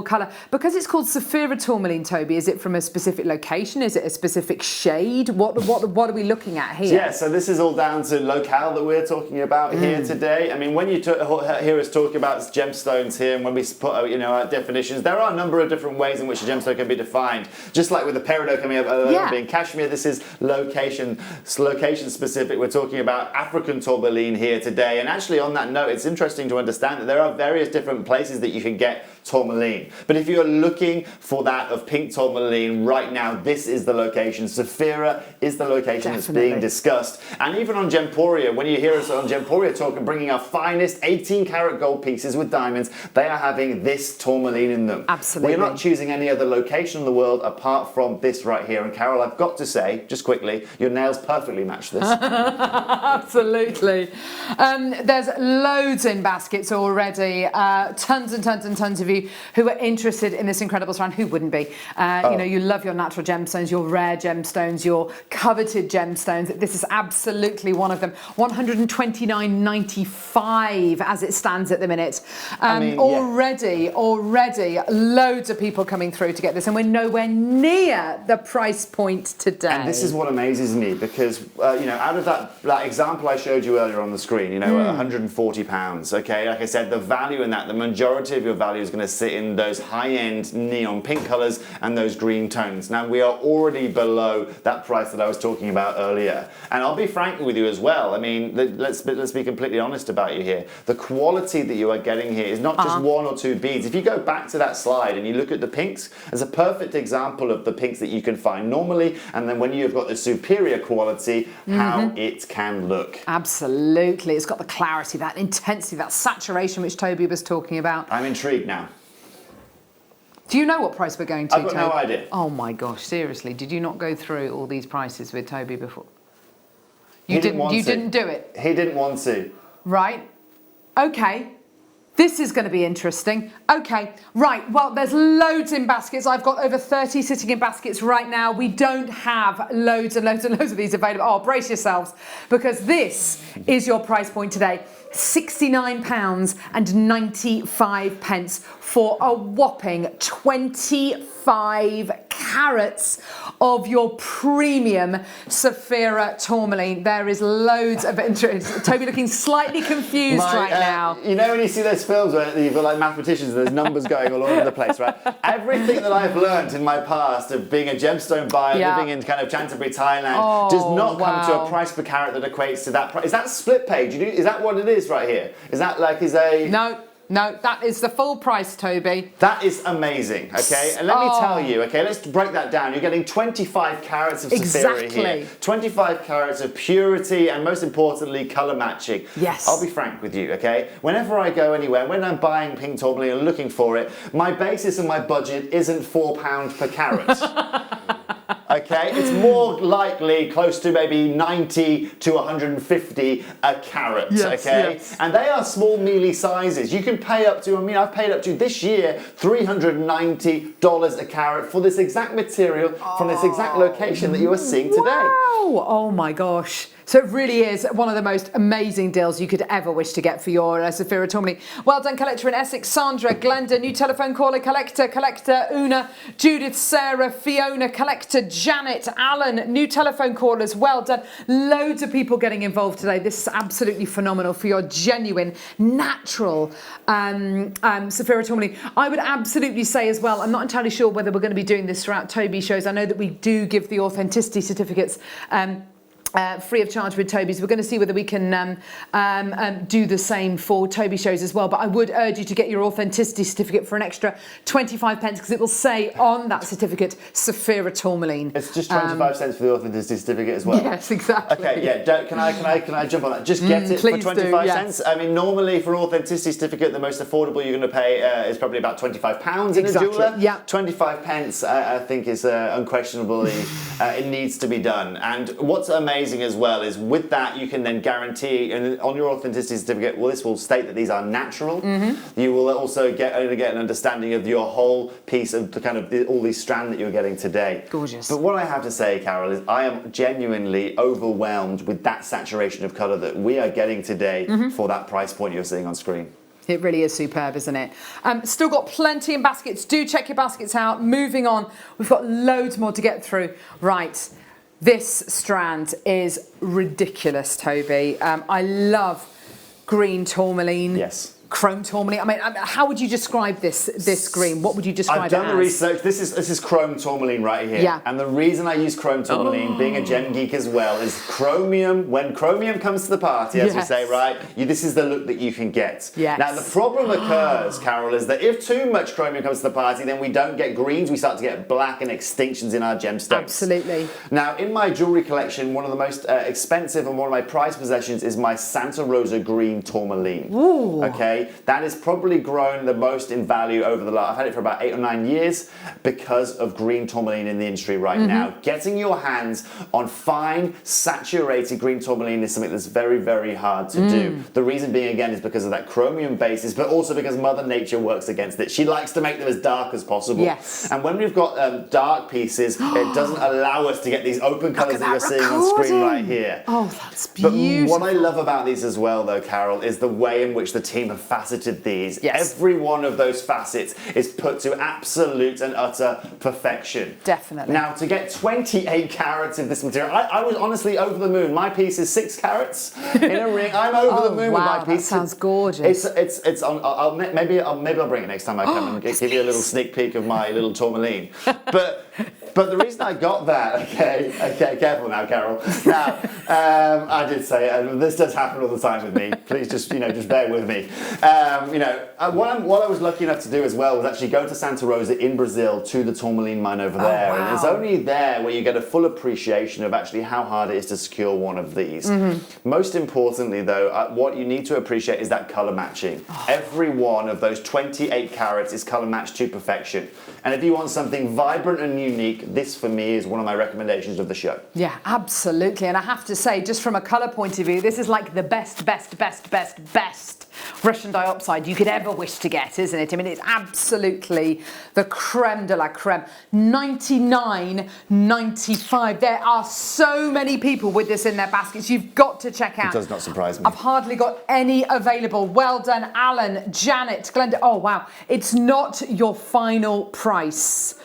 colour. Because it's called Saphira tourmaline, Toby, is it from a specific location? Is it a specific shade? What are we looking at here? Yeah, so this is all down to locality locale that we're talking about here today. I mean, when you hear us talk about gemstones here, and when we put our definitions, there are a number of different ways in which a gemstone can be defined. Just like with the peridot coming up being cashmere, this is location specific. We're talking about African tourmaline here today. And actually, on that note, it's interesting to understand that there are various different places that you can get tourmaline. But if you're looking for that of pink tourmaline right now, this is the location. Sephira is the location that's being discussed. And even on Gemporia, when you hear us on Gemporia talking, bringing our finest 18 karat gold pieces with diamonds, they are having this tourmaline in them. Absolutely. We're not choosing any other location in the world apart from this right here. And Carol, I've got to say, just quickly, your nails perfectly match this. Absolutely. There's loads in baskets already. Tons and tons and tons of you who are interested in this incredible strand. Who wouldn't be? You know, you love your natural gemstones, your rare gemstones, your coveted gemstones. This is absolutely one of them. $129.95 as it stands at the minute. Already loads of people coming through to get this, and we're nowhere near the price point today. And this is what amazes me, because out of that example I showed you earlier on the screen, £140. Okay, like I said, the value in that, the majority of your value is going to sit in those high-end neon pink colours and those green tones. Now, we are already below that price that I was talking about earlier. And I'll be frank with you as well. I mean, let's be completely honest about you here. The quality that you are getting here is not just one or two beads. If you go back to that slide and you look at the pinks, there's a perfect example of the pinks that you can find normally, and then when you've got the superior quality, how it can look. Absolutely. It's got the clarity, that intensity, that saturation which Toby was talking about. I'm intrigued now. Do you know what price we're going to? I've got no idea. Oh my gosh, seriously, did you not go through all these prices with Toby before? You didn't do it? He didn't want to. Right. Okay. This is going to be interesting. Okay, right, well, there's loads in baskets. I've got over 30 sitting in baskets right now. We don't have loads and loads and loads of these available. Oh, brace yourselves, because this is your price point today. £69.95 for a whopping 25 carats of your premium Sephira tourmaline. There is loads of interest. Toby looking slightly confused right now. You know when you see those films where you've got like mathematicians and there's numbers going all over the place, right? Everything that I've learned in my past of being a gemstone buyer, living in kind of Canterbury, Thailand, does not come to a price per carat that equates to that price. Is that split page? Is that what it is right here? Is that like No, that is the full price, Toby. That is amazing, okay? And let me tell you, okay, let's break that down. You're getting 25 carats of Sephira here. 25 carats of purity and, most importantly, colour matching. Yes. I'll be frank with you, okay? Whenever I go anywhere, when I'm buying pink tourmaline and looking for it, my basis and my budget isn't £4 per carat. Okay, it's more likely close to maybe 90 to 150 a carat, okay? And they are small mealy sizes. You can pay up to, I've paid up to this year $390 a carat for this exact material from this exact location that you are seeing today. Wow! Oh my gosh. So it really is one of the most amazing deals you could ever wish to get for your Sephira tourmaline. Well done, collector in Essex, Sandra, Glenda, new telephone caller, collector, Una, Judith, Sarah, Fiona, collector, Janet, Alan, new telephone callers, well done. Loads of people getting involved today. This is absolutely phenomenal for your genuine, natural Sephira tourmaline. I would absolutely say as well, I'm not entirely sure whether we're going to be doing this throughout Toby's shows. I know that we do give the authenticity certificates free of charge with Toby's. We're going to see whether we can do the same for Toby shows as well. But I would urge you to get your authenticity certificate for an extra 25 pence, because it will say on that certificate Sephira tourmaline. It's just 25 cents for the authenticity certificate as well. Yes, exactly. Okay, yeah. Can I jump on that? Just get it for 25 cents. I mean, normally for an authenticity certificate, the most affordable you're going to pay is probably about £25 in a jeweller. Yeah. 25 pence, I think, is unquestionably it needs to be done. And what's amazing as well is with that you can then guarantee, and on your authenticity certificate, well, this will state that these are natural. You will also get an understanding of your whole piece of the kind of all these strand that you're getting today. Gorgeous. But what I have to say, Carol, is I am genuinely overwhelmed with that saturation of colour that we are getting today for that price point you're seeing on screen. It really is superb, isn't it? Still got plenty in baskets. Do check your baskets out. Moving on. We've got loads more to get through. Right. This strand is ridiculous, Toby. I love green tourmaline. Yes. Chrome tourmaline. I mean, how would you describe this green? What would you describe it as? I've done the research. This is chrome tourmaline right here. Yeah. And the reason I use chrome tourmaline, being a gem geek as well, is chromium. When chromium comes to the party, as we say, right, this is the look that you can get. Yes. Now, the problem occurs, Carol, is that if too much chromium comes to the party, then we don't get greens. We start to get black and extinctions in our gemstones. Absolutely. Now, in my jewellery collection, one of the most expensive and one of my prized possessions is my Santa Rosa green tourmaline. Ooh. Okay, that has probably grown the most in value over the last. I've had it for about 8 or 9 years because of green tourmaline in the industry right now. Getting your hands on fine, saturated green tourmaline is something that's very, very hard to do. The reason being, again, is because of that chromium basis, but also because Mother Nature works against it. She likes to make them as dark as possible. Yes. And when we've got dark pieces, it doesn't allow us to get these open colours that you're seeing on screen right here. Oh, that's beautiful. But what I love about these as well, though, Carol, is the way in which the team have faceted these. Yes. Every one of those facets is put to absolute and utter perfection. Definitely. Now, to get 28 carats of this material, I was honestly over the moon. My piece is 6 carats in a ring. I'm over the moon with my piece. That sounds gorgeous. It's on. Maybe I'll bring it next time I come and give you a little sneak peek of my little tourmaline. But the reason I got that, okay, careful now, Carol. Now, I did say this does happen all the time with me. Please just bear with me. What I was lucky enough to do as well was actually go to Santa Rosa in Brazil to the tourmaline mine over there. Wow. And it's only there where you get a full appreciation of actually how hard it is to secure one of these. Most importantly, though, what you need to appreciate is that colour matching. Every one of those 28 carats is colour matched to perfection. And if you want something vibrant and unique, this for me is one of my recommendations of the show. Yeah, absolutely. And I have to say, just from a colour point of view, this is like the best Russian dioxide you could ever wish to get, isn't it? I mean, it's absolutely the creme de la creme. 99.95. There are so many people with this in their baskets. You've got to check out. It does not surprise me. I've hardly got any available. Well done, Alan, Janet, Glenda. Oh, wow. It's not your final price.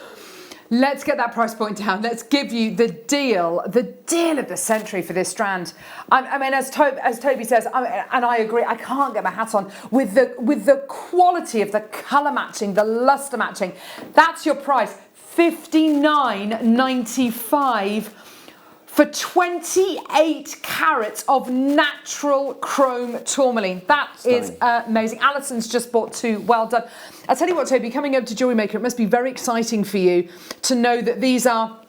Let's get that price point down. Let's give you the deal of the century for this strand. I mean, as Toby says, and I agree, I can't get my hat on with the quality of the colour matching, the lustre matching. That's your price, $59.95 for 28 carats of natural chrome tourmaline. That is amazing. Alison's just bought 2. Well done. I'll tell you what, Toby, coming over to Jewellery Maker, it must be very exciting for you to know that these are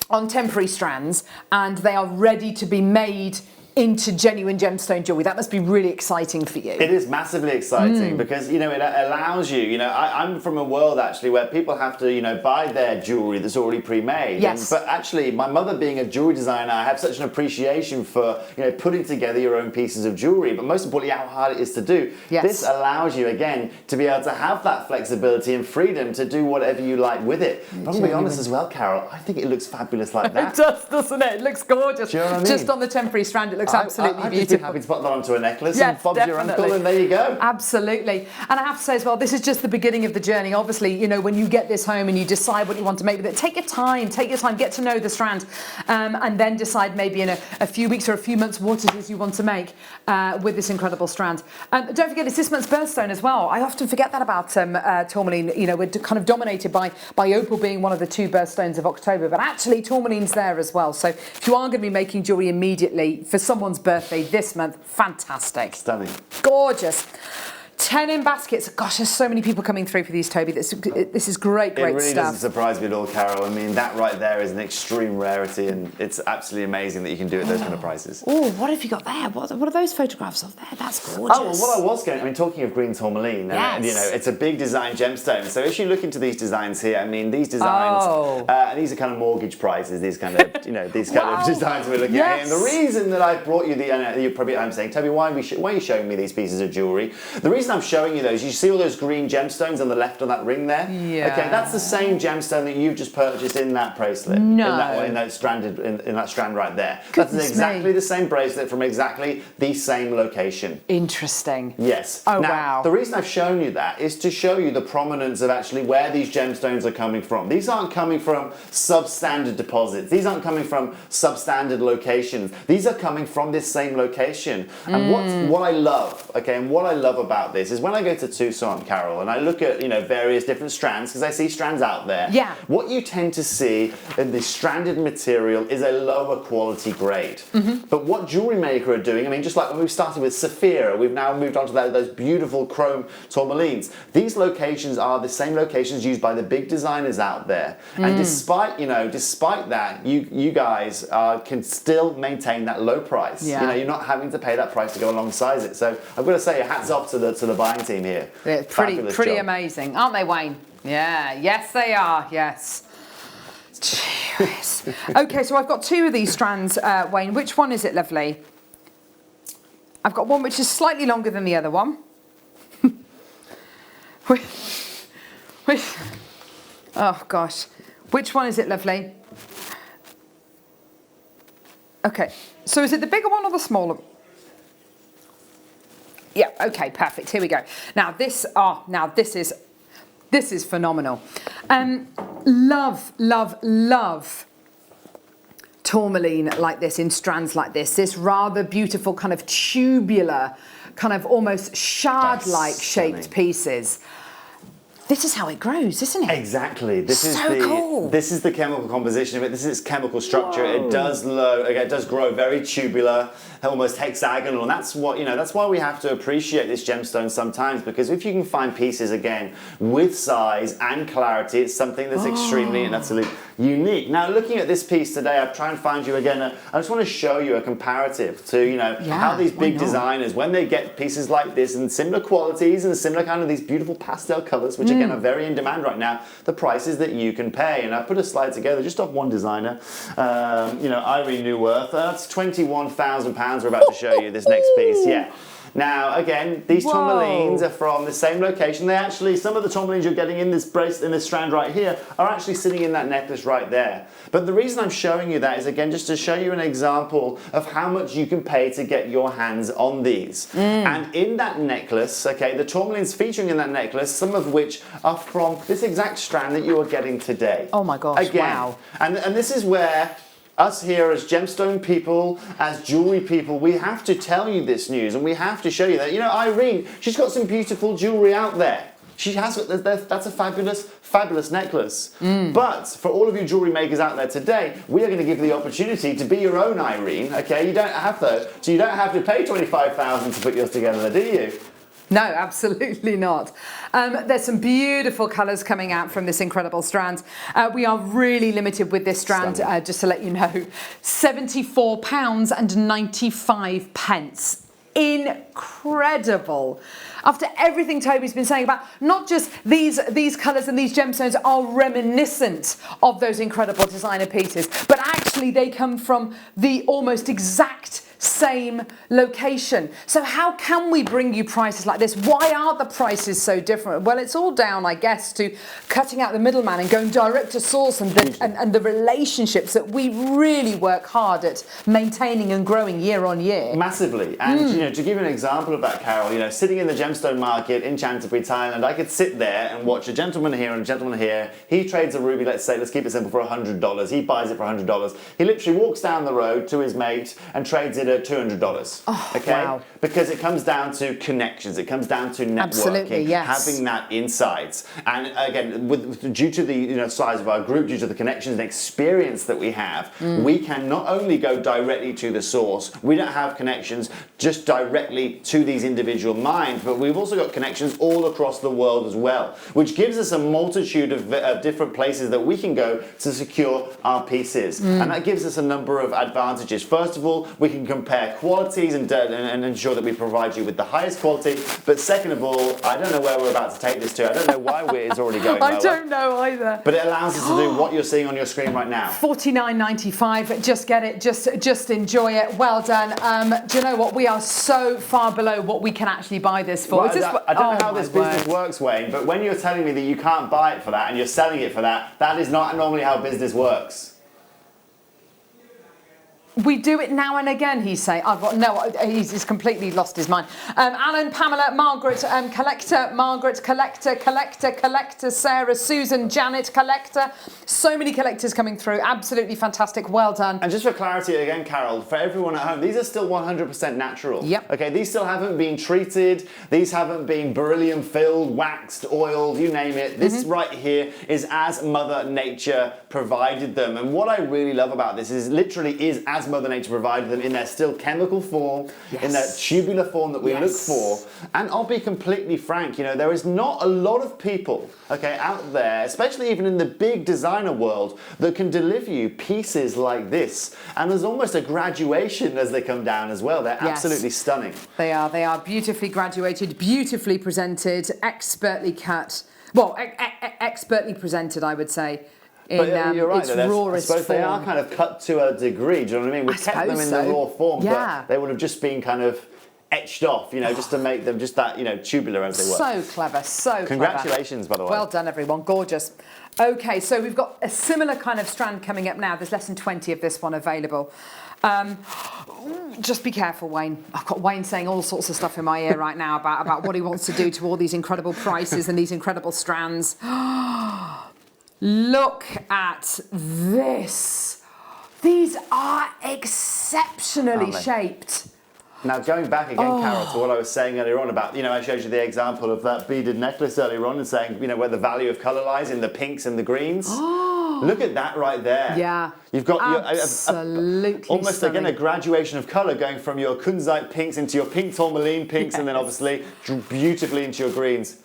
on temporary strands and they are ready to be made into genuine gemstone jewellery. That must be really exciting for you. It is massively exciting because, it allows you, I'm from a world actually where people have to, buy their jewellery that's already pre-made. Yes. But actually, my mother being a jewellery designer, I have such an appreciation for, putting together your own pieces of jewellery, but most importantly, how hard it is to do. Yes. This allows you, again, to be able to have that flexibility and freedom to do whatever you like with it. But I'm going to be honest as well, Carol, I think it looks fabulous like that. It does, doesn't it? It looks gorgeous. Do you know what I mean? Just on the temporary strand, it looks absolutely I'd beautiful. be happy to put that onto a necklace Yes, and Bob's definitely. your uncle and there you go. Absolutely. And I have to say as well, this is just the beginning of the journey. Obviously, when you get this home and you decide what you want to make with it, take your time, get to know the strand, and then decide maybe in a few weeks or a few months what it is you want to make with this incredible strand. Don't forget, it's this month's birthstone as well. I often forget that about tourmaline. We're kind of dominated by opal being one of the 2 birthstones of October, but actually tourmaline's there as well. So if you are going to be making jewellery immediately for someone's birthday this month, fantastic. Stunning. Gorgeous. 10 in baskets. Gosh, there's so many people coming through for these, Toby. This is great It really stuff. doesn't surprise me at all, Carol. I mean, that right there is an extreme rarity, and it's absolutely amazing that you can do it at those kind of prices. Oh, what have you got there? What are those photographs of there? That's gorgeous. Oh, well, what I was talking of green tourmaline, and, it's a big design gemstone. So if you look into these designs here, I mean, these designs, these are kind of mortgage prices, these kind of, these kind of designs we're looking at here. And the reason that I brought you I'm saying, Toby, why are you showing me these pieces of jewellery? The reason reason I'm showing you those, you see all those green gemstones on the left of that ring there? Yeah. Okay, that's the same gemstone that you've just purchased in that bracelet. No. In that strand right there. Goodness That's exactly me. the same bracelet from exactly the same location. Interesting. Yes. Oh, now, wow. The reason I've shown you that is to show you the prominence of actually where these gemstones are coming from. These aren't coming from substandard deposits. These aren't coming from substandard locations. These are coming from this same location. And what I love, okay, and what I love about this is when I go to Tucson, Carol, and I look at, various different strands, because I see strands out there. Yeah. What you tend to see in the stranded material is a lower quality grade. But what Jewellery Maker are doing, I mean, just like when we started with Saphira, we've now moved on to those beautiful chrome tourmalines. These locations are the same locations used by the big designers out there. And despite that, you guys can still maintain that low price. Yeah. You're not having to pay that price to go alongside it. So I've got to say, hats off to the buying team here. They're Fabulous pretty job. amazing, aren't they, Wayne? Yeah, yes they are, yes. Cheers. Okay, so I've got two of these strands, Wayne. Which one is it, lovely? I've got one which is slightly longer than the other one. Oh gosh. Which one is it, lovely? Okay, so is it the bigger one or the smaller? Yeah, okay, perfect. Here we go. Now this is phenomenal. Love tourmaline like this, in strands like this. This rather beautiful kind of tubular, kind of almost shard-like shaped pieces. This is how it grows, isn't it? Exactly. This is cool. This is the chemical composition of it. This is its chemical structure. Whoa. It does grow very tubular, almost hexagonal, and that's why we have to appreciate this gemstone sometimes, because if you can find pieces again with size and clarity, it's something that's extremely and utterly unique. Now, looking at this piece today, I've tried and find you again. I just want to show you a comparative to how these big designers, when they get pieces like this and similar qualities and similar kind of these beautiful pastel colours, which again are very in demand right now, the prices that you can pay. And I put a slide together just off one designer, Irene Newworth. That's £21,000 we're about to show you this next piece. Yeah. Now, again, these tourmalines are from the same location. They actually, some of the tourmalines you're getting in this strand right here are actually sitting in that necklace right there. But the reason I'm showing you that is, again, just to show you an example of how much you can pay to get your hands on these. And in that necklace, okay, the tourmalines featuring in that necklace, some of which are from this exact strand that you are getting today. Oh my gosh, again, wow. And this is where us here as gemstone people, as jewellery people, we have to tell you this news and we have to show you that, Irene, she's got some beautiful jewellery out there. She has, that's a fabulous necklace. But for all of you jewellery makers out there today, we are going to give you the opportunity to be your own Irene, okay? You don't have to, so you don't have to pay $25,000 to put yours together, do you? No, absolutely not. There's some beautiful colours coming out from this incredible strand. We are really limited with this strand, just to let you know. £74.95. Incredible. After everything Toby's been saying about not just these colours and these gemstones are reminiscent of those incredible designer pieces, but actually they come from the almost exact same location. So how can we bring you prices like this? Why are the prices so different? Well, it's all down, I guess, to cutting out the middleman and going direct to source and the relationships that we really work hard at maintaining and growing year on year. Massively. And to give you an example of that, Carol, sitting in the gemstone market in Canterbury, Thailand, I could sit there and watch a gentleman here and a gentleman here. He trades a ruby, let's keep it simple, for $100. He buys it for $100. He literally walks down the road to his mate and trades it at $200. Oh, okay? wow. Because it comes down to connections. It comes down to networking. Absolutely, yes. Having that insights. And again, due to the size of our group, due to the connections and experience that we have, we can not only go directly to the source. We don't have connections just directly to these individual mines, but we've also got connections all across the world as well, which gives us a multitude of different places that we can go to secure our pieces. And that gives us a number of advantages. First of all, we can compare qualities and ensure sure that we provide you with the highest quality. But second of all, I don't know where we're about to take this to. I don't know why it's already going lower. I don't know either. But it allows us to do what you're seeing on your screen right now. $49.95. Just get it. Just enjoy it. Well done. Do you know what? We are so far below what we can actually buy this for. Well, I don't know how this business works, Wayne, but when you're telling me that you can't buy it for that and you're selling it for that, that is not normally how business works. We do it now and again, he's saying. I've got no, he's completely lost his mind. Alan, Pamela, Margaret, Collector, Margaret, Collector, Sarah, Susan, Janet, Collector. So many collectors coming through. Absolutely fantastic. Well done. And just for clarity again, Carol, for everyone at home, these are still 100% natural. Yep. Okay, these still haven't been treated. These haven't been beryllium filled, waxed, oiled, you name it. This right here is as Mother Nature provided them. And what I really love about this is literally is as Mother Nature provided them in their still chemical form, in their tubular form that we look for. And I'll be completely frank, you know, there is not a lot of people, okay, out there, especially even in the big designer world, that can deliver you pieces like this. And there's almost a graduation as they come down as well. They're absolutely stunning. They are beautifully graduated, beautifully presented, expertly cut. Well, expertly presented, I would say. But you're right, its rawest I suppose form. they are kind of cut to a degree, do you know what I mean? We've kept them in the raw form, but they would have just been kind of etched off, you know, just to make them just that, you know, tubular as they were. So clever, so Congratulations, by the way. Well done, everyone. Gorgeous. Okay, so we've got a similar kind of strand coming up now. There's less than 20 of this one available. Just be careful, Wayne. I've got Wayne saying all sorts of stuff in my ear right now about what he wants to do to all these incredible prices and these incredible strands. Look at this. These are exceptionally shaped. Now, going back again, Carol, to what I was saying earlier on about, you know, I showed you the example of that beaded necklace earlier on and saying, you know, where the value of colour lies in the pinks and the greens. Look at that right there. Yeah. You've got absolutely almost stunning. again a graduation of colour going from your kunzite pinks into your pink tourmaline pinks and then obviously beautifully into your greens.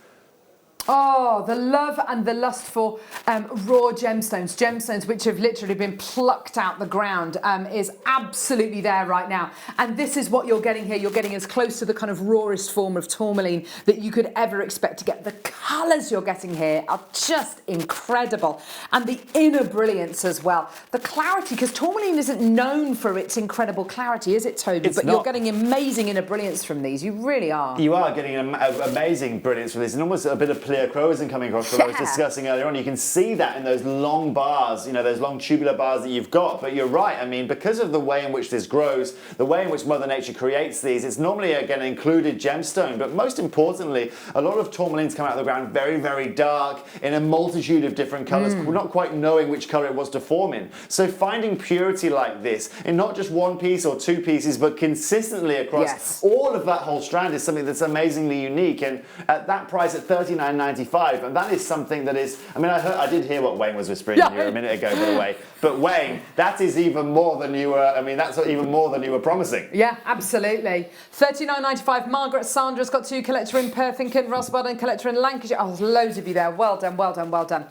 Oh, the love and the lust for raw gemstones which have literally been plucked out the ground is absolutely there right now. And this is what you're getting here. You're getting as close to the kind of rawest form of tourmaline that you could ever expect to get. The colours you're getting here are just incredible. And the inner brilliance as well. The clarity, because tourmaline isn't known for its incredible clarity, is it, Toby? But you're getting amazing inner brilliance from these. You really are. You are getting amazing brilliance from this, and almost a bit of pleochrosm coming across what I was discussing earlier on. You can see that in those long bars, you know, those long tubular bars that you've got. But you're right, I mean, because of the way in which this grows, the way in which Mother Nature creates these, it's normally again included gemstone. But most importantly, a lot of tourmalines come out of the ground very, very dark in a multitude of different colours. We're not quite knowing which colour it was to form in. So finding purity like this in not just one piece or two pieces, but consistently across all of that whole strand is something that's amazingly unique. And at that price, at $39.95, and that is something that is, I mean, I did hear what Wayne was whispering in here a minute ago, by the way. But Wayne, that is even more than you were, I mean, that's even more than you were promising. Yeah, absolutely. $39.95. Margaret Sandra's got two, collector in Perthington, Roswell and collector in Lancashire. Oh, there's loads of you there. Well done, well done, well done.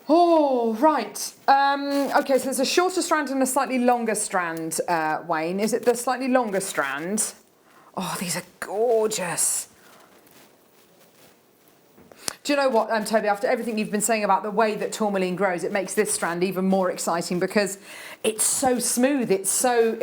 Oh, right. Okay, so there's a shorter strand and a slightly longer strand, Wayne. Is it the slightly longer strand? Oh, these are gorgeous. Do you know what, Toby, after everything you've been saying about the way that tourmaline grows, it makes this strand even more exciting because it's so smooth, it's so,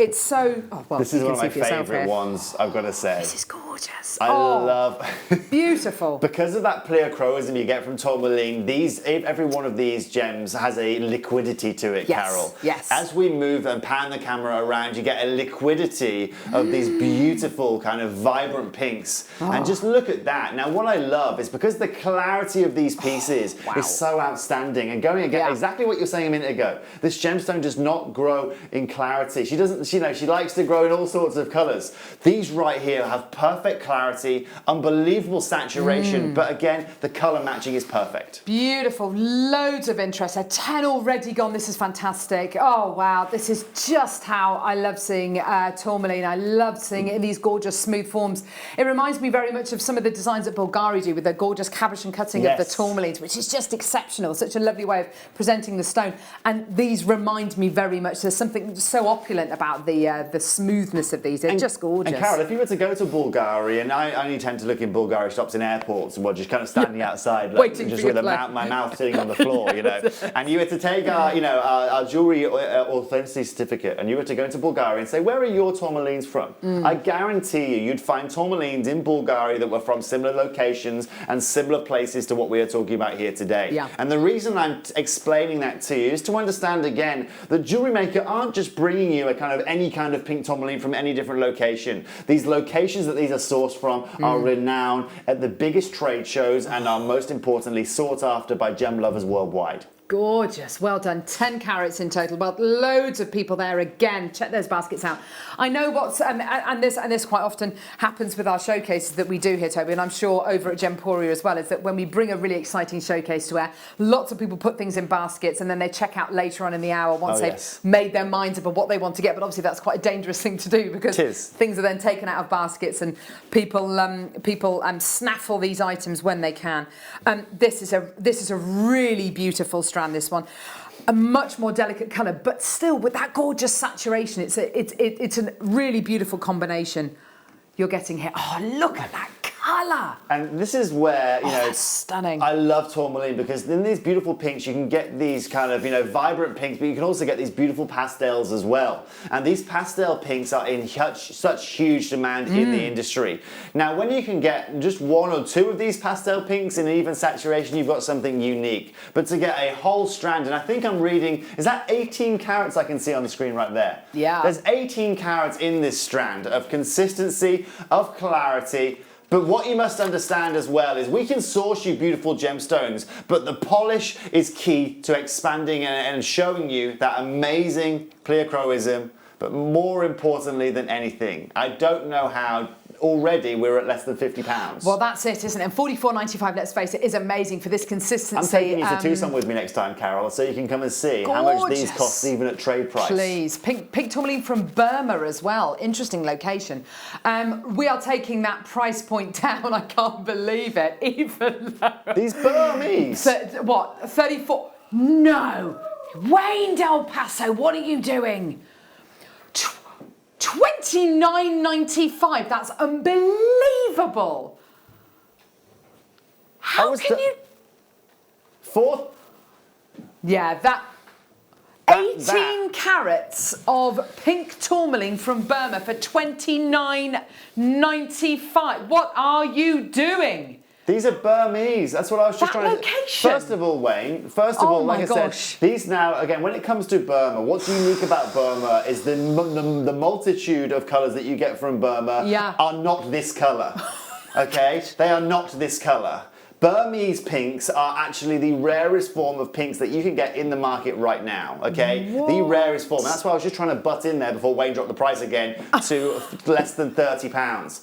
oh, well, this is one of my favourite ones, I've got to say. This is gorgeous. I love... Beautiful. Because of that pleochrosm you get from tourmaline, every one of these gems has a liquidity to it, Carol. Yes. As we move and pan the camera around, you get a liquidity of these beautiful kind of vibrant pinks. And just look at that. Now, what I love is because the clarity of these pieces is so outstanding. And going again, exactly what you were saying a minute ago, this gemstone does not grow in clarity. She doesn't, you know, she likes to grow in all sorts of colours. These right here have perfect clarity, unbelievable saturation, but again, the colour matching is perfect. Beautiful, loads of interest. A 10 already gone, this is fantastic. Oh wow, this is just how I love seeing tourmaline. I love seeing it in these gorgeous smooth forms. It reminds me very much of some of the designs that Bulgari do with their gorgeous cabochon cutting of the tourmalines, which is just exceptional. Such a lovely way of presenting the stone. And these remind me very much. There's something so opulent about the smoothness of these. They're just gorgeous. And Carol, if you were to go to Bulgaria, and I only tend to look in Bulgari shops in airports, and just kind of standing outside, like, Waiting just for with your my mouth sitting on the floor, you know. And you were to take our jewellery authenticity certificate, and you were to go into Bulgaria and say, where are your tourmalines from? I guarantee you'd find tourmalines in Bulgaria that were from similar locations and similar places to what we are talking about here today. Yeah. And the reason I'm explaining that to you is to understand again that Jewellery Maker aren't just bringing you any kind of pink tourmaline from any different location. These locations that these are sourced from are renowned at the biggest trade shows and are most importantly sought after by gem lovers worldwide. Gorgeous, well done. 10 carats in total. Well, loads of people there again. Check those baskets out. I know what's and this quite often happens with our showcases that we do here, Toby, and I'm sure over at Gemporia as well. Is that when we bring a really exciting showcase to air, lots of people put things in baskets and then they check out later on in the hour once they've made their minds up of what they want to get. But obviously that's quite a dangerous thing to do because things are then taken out of baskets and people snaffle these items when they can. This is a really beautiful strand. This one, a much more delicate colour, but still with that gorgeous saturation. It's a really beautiful combination you're getting here. Oh, look at that colour! And this is where, that's stunning. I love tourmaline because in these beautiful pinks you can get these kind of, vibrant pinks, but you can also get these beautiful pastels as well. And these pastel pinks are in such huge demand in the industry. Now, when you can get just one or two of these pastel pinks in even saturation, you've got something unique. But to get a whole strand, and I think I'm reading, is that 18 carats I can see on the screen right there? Yeah. There's 18 carats in this strand of consistency, of clarity. But what you must understand as well is we can source you beautiful gemstones, but the polish is key to expanding and showing you that amazing pleochroism, but more importantly than anything, I don't know how already we're at less than £50. Well, that's it, isn't it? And £44.95, let's face it, is amazing for this consistency. I'm taking you to Tucson with me next time, Carol, so you can come and see how much these cost even at trade price. Please. Pink tourmaline from Burma as well. Interesting location. We are taking that price point down. I can't believe it. Even though... These Burmese. What? 34? No! Wayne Del Paso, what are you doing? $29.95. That's unbelievable. How can you? Yeah, 18 carats of pink tourmaline from Burma for $29.95. What are you doing? These are Burmese. That's what I was just trying to... First of all, Wayne, like I said, these now, again, when it comes to Burma, what's unique about Burma is the multitude of colours that you get from Burma are not this colour, okay? They are not this colour. Burmese pinks are actually the rarest form of pinks that you can get in the market right now, okay? What? The rarest form. And that's why I was just trying to butt in there before Wayne dropped the price again to less than £30.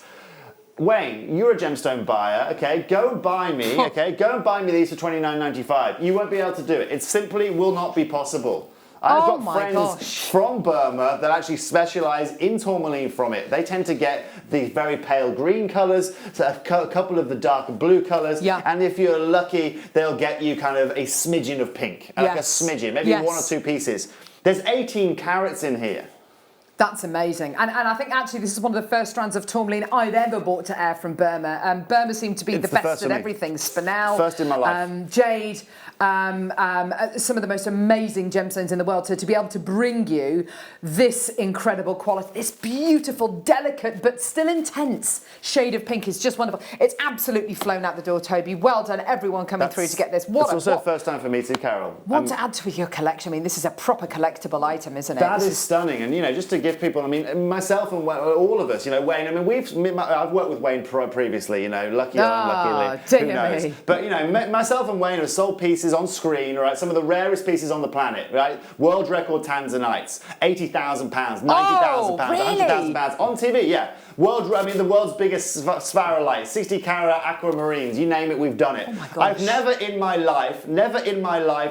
Wayne, you're a gemstone buyer, okay? Go and buy me, okay? Go and buy me these for $29.95. You won't be able to do it. It simply will not be possible. I've got friends from Burma that actually specialise in tourmaline from it. They tend to get the very pale green colours, a couple of the dark blue colours, and if you're lucky, they'll get you kind of a smidgen of pink, like a smidgen, maybe one or two pieces. There's 18 carats in here. That's amazing. And I think actually this is one of the first strands of tourmaline I've ever bought to air from Burma. Burma seemed to be the best at everything. Spinel, first in my life. Jade, some of the most amazing gemstones in the world. So to be able to bring you this incredible quality, this beautiful, delicate, but still intense shade of pink is just wonderful. It's absolutely flown out the door, Toby. Well done, everyone coming through to get this. It's also a first time for me too, Carol. What to add to your collection? I mean, this is a proper collectible item, isn't it? That is stunning. And, just to give people, I mean, myself and all of us, Wayne, I mean, I've worked with Wayne previously, lucky or unluckily, who knows. But, myself and Wayne have sold pieces on screen, right? Some of the rarest pieces on the planet, right? World record tanzanites, £80,000, £90,000, £100,000 on TV, yeah. The world's biggest spharolyte, 60 carat aquamarines, you name it, we've done it. Oh my gosh. I've never in my life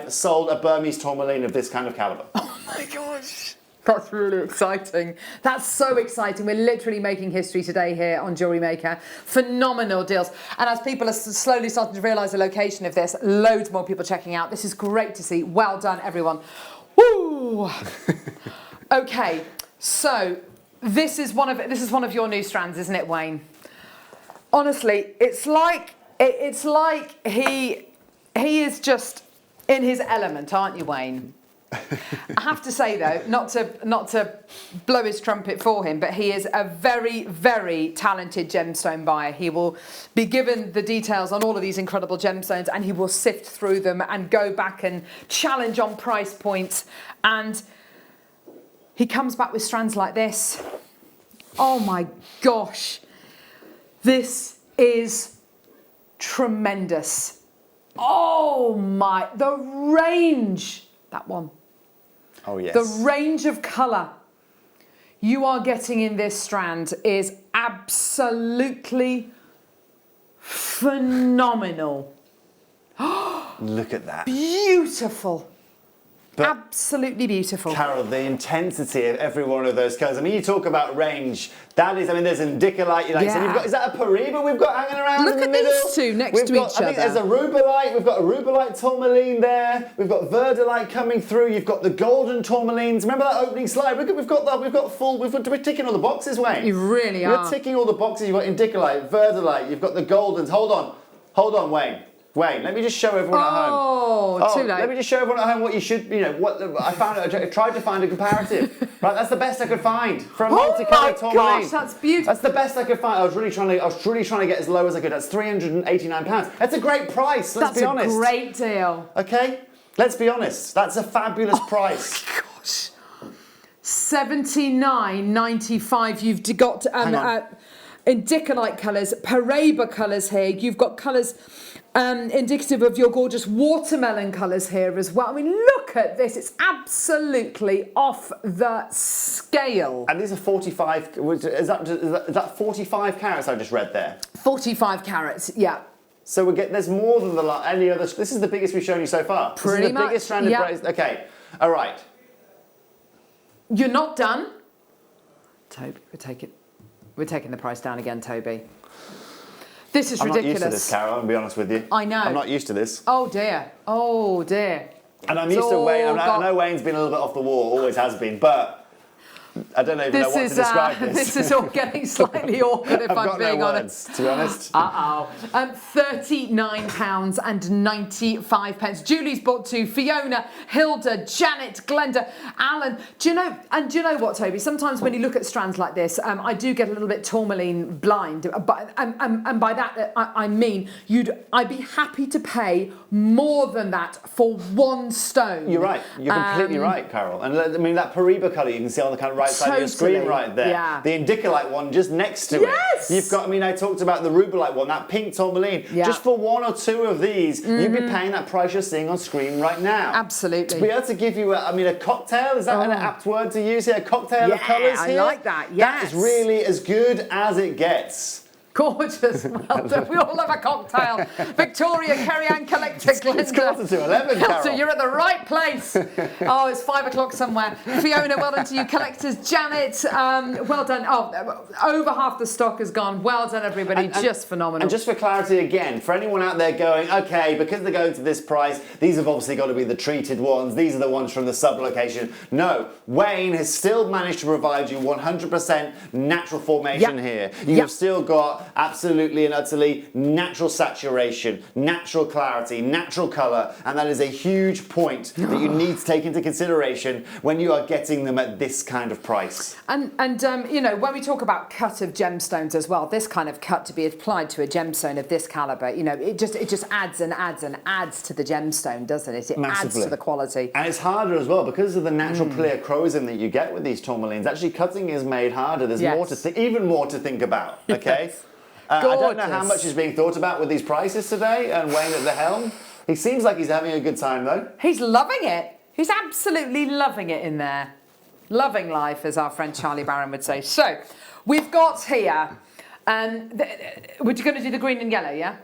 sold a Burmese tourmaline of this kind of caliber. Oh my gosh. That's really exciting. That's so exciting. We're literally making history today here on Jewellery Maker. Phenomenal deals. And as people are slowly starting to realise the location of this, loads more people checking out. This is great to see. Well done, everyone. Woo! Okay, so this is one of your new strands, isn't it, Wayne? Honestly, it's like he is just in his element, aren't you, Wayne? I have to say though, not to blow his trumpet for him, but he is a very, very talented gemstone buyer. He will be given the details on all of these incredible gemstones, and he will sift through them and go back and challenge on price points. And he comes back with strands like this. Oh my gosh, this is tremendous. Oh my, the range, that one. Oh yes. The range of colour you are getting in this strand is absolutely phenomenal. Look at that. Beautiful. But absolutely beautiful. Carol, the intensity of every one of those colours. I mean, you talk about range. That is, I mean, there's indicolite. Like, so you've got, is that a Pariba we've got hanging around Look in the at middle? these two next to each I think other. there's a rubellite. We've got a rubellite tourmaline there. We've got verdilite coming through. You've got the golden tourmalines. Remember that opening slide? We're ticking all the boxes, Wayne. You really are. We're ticking all the boxes. You've got indicolite, verdilite. You've got the goldens. Hold on, Wayne. Wayne, let me just show everyone at home. Oh, too late. Let me just show everyone at home what you should, what I found. I tried to find a comparative. Right, that's the best I could find for a multicolored tourmaline. Oh my gosh, that's beautiful. That's the best I could find. I was really trying to get as low as I could. That's £389. That's a great price. Let's be honest. That's a great deal. Okay, let's be honest. That's a fabulous price. Oh my gosh, $79.95. You've got indicolite colours, Paraiba colours here. You've got colours indicative of your gorgeous watermelon colours here as well. I mean, look at this. It's absolutely off the scale. And these are 45, is that 45 carats I just read there? 45 carats, yeah. So there's more than any other, this is the biggest we've shown you so far. Pretty this is the much, biggest stranded yeah. brace. Okay, all right. You're not done. Toby, we're taking the price down again, Toby. This is ridiculous. I'm not used to this, Carol, I'm going to be honest with you. I know. I'm not used to this. Oh dear, oh dear. And I'm used to Wayne, I know Wayne's been a little bit off the wall, always has been, but I don't even know what to describe this. This is all getting slightly awkward if I'm being honest. To be honest. £39.95. Julie's bought two. Fiona, Hilda, Janet, Glenda, Alan. Do you know what, Toby? Sometimes when you look at strands like this, I do get a little bit tourmaline blind. But and by that I mean I'd be happy to pay more than that for one stone. You're right. You're completely right, Carol. And I mean that Pariba colour you can see on the kind of right side of your screen right there. Yeah. The indicolite one just next to it. You've got, I mean, I talked about the rubellite one, that pink tourmaline. Yeah. Just for one or two of these, you'd be paying that price you're seeing on screen right now. Absolutely. To be able to give you a cocktail, is that an apt word to use here? A cocktail of colours here? I like that, yes. That is really as good as it gets. Gorgeous. Well done. We all have a cocktail. Victoria, Kerry-Ann Collector, Glenda. It's quarter to 11, Carol. You're at the right place. Oh, it's 5 o'clock somewhere. Fiona, well done to you. Collectors, Janet, well done. Oh, over half the stock has gone. Well done, everybody. Just phenomenal. And just for clarity again, for anyone out there going, okay, because they're going to this price, these have obviously got to be the treated ones. These are the ones from the sub-location. No, Wayne has still managed to provide you 100% natural formation here. You've still got absolutely and utterly natural saturation, natural clarity, natural colour, and that is a huge point that you need to take into consideration when you are getting them at this kind of price. And when we talk about cut of gemstones as well, this kind of cut to be applied to a gemstone of this calibre, it just adds and adds and adds to the gemstone, doesn't it? It Massively. adds to the quality. And it's harder as well because of the natural clear chroism that you get with these tourmalines. Actually, cutting is made harder. There's even more to think about. Okay. I don't know how much is being thought about with these prices today, and Wayne at the helm. He seems like he's having a good time though. He's loving it. He's absolutely loving it in there. Loving life, as our friend Charlie Barron would say. So, we've got here, we're going to do the green and yellow, yeah?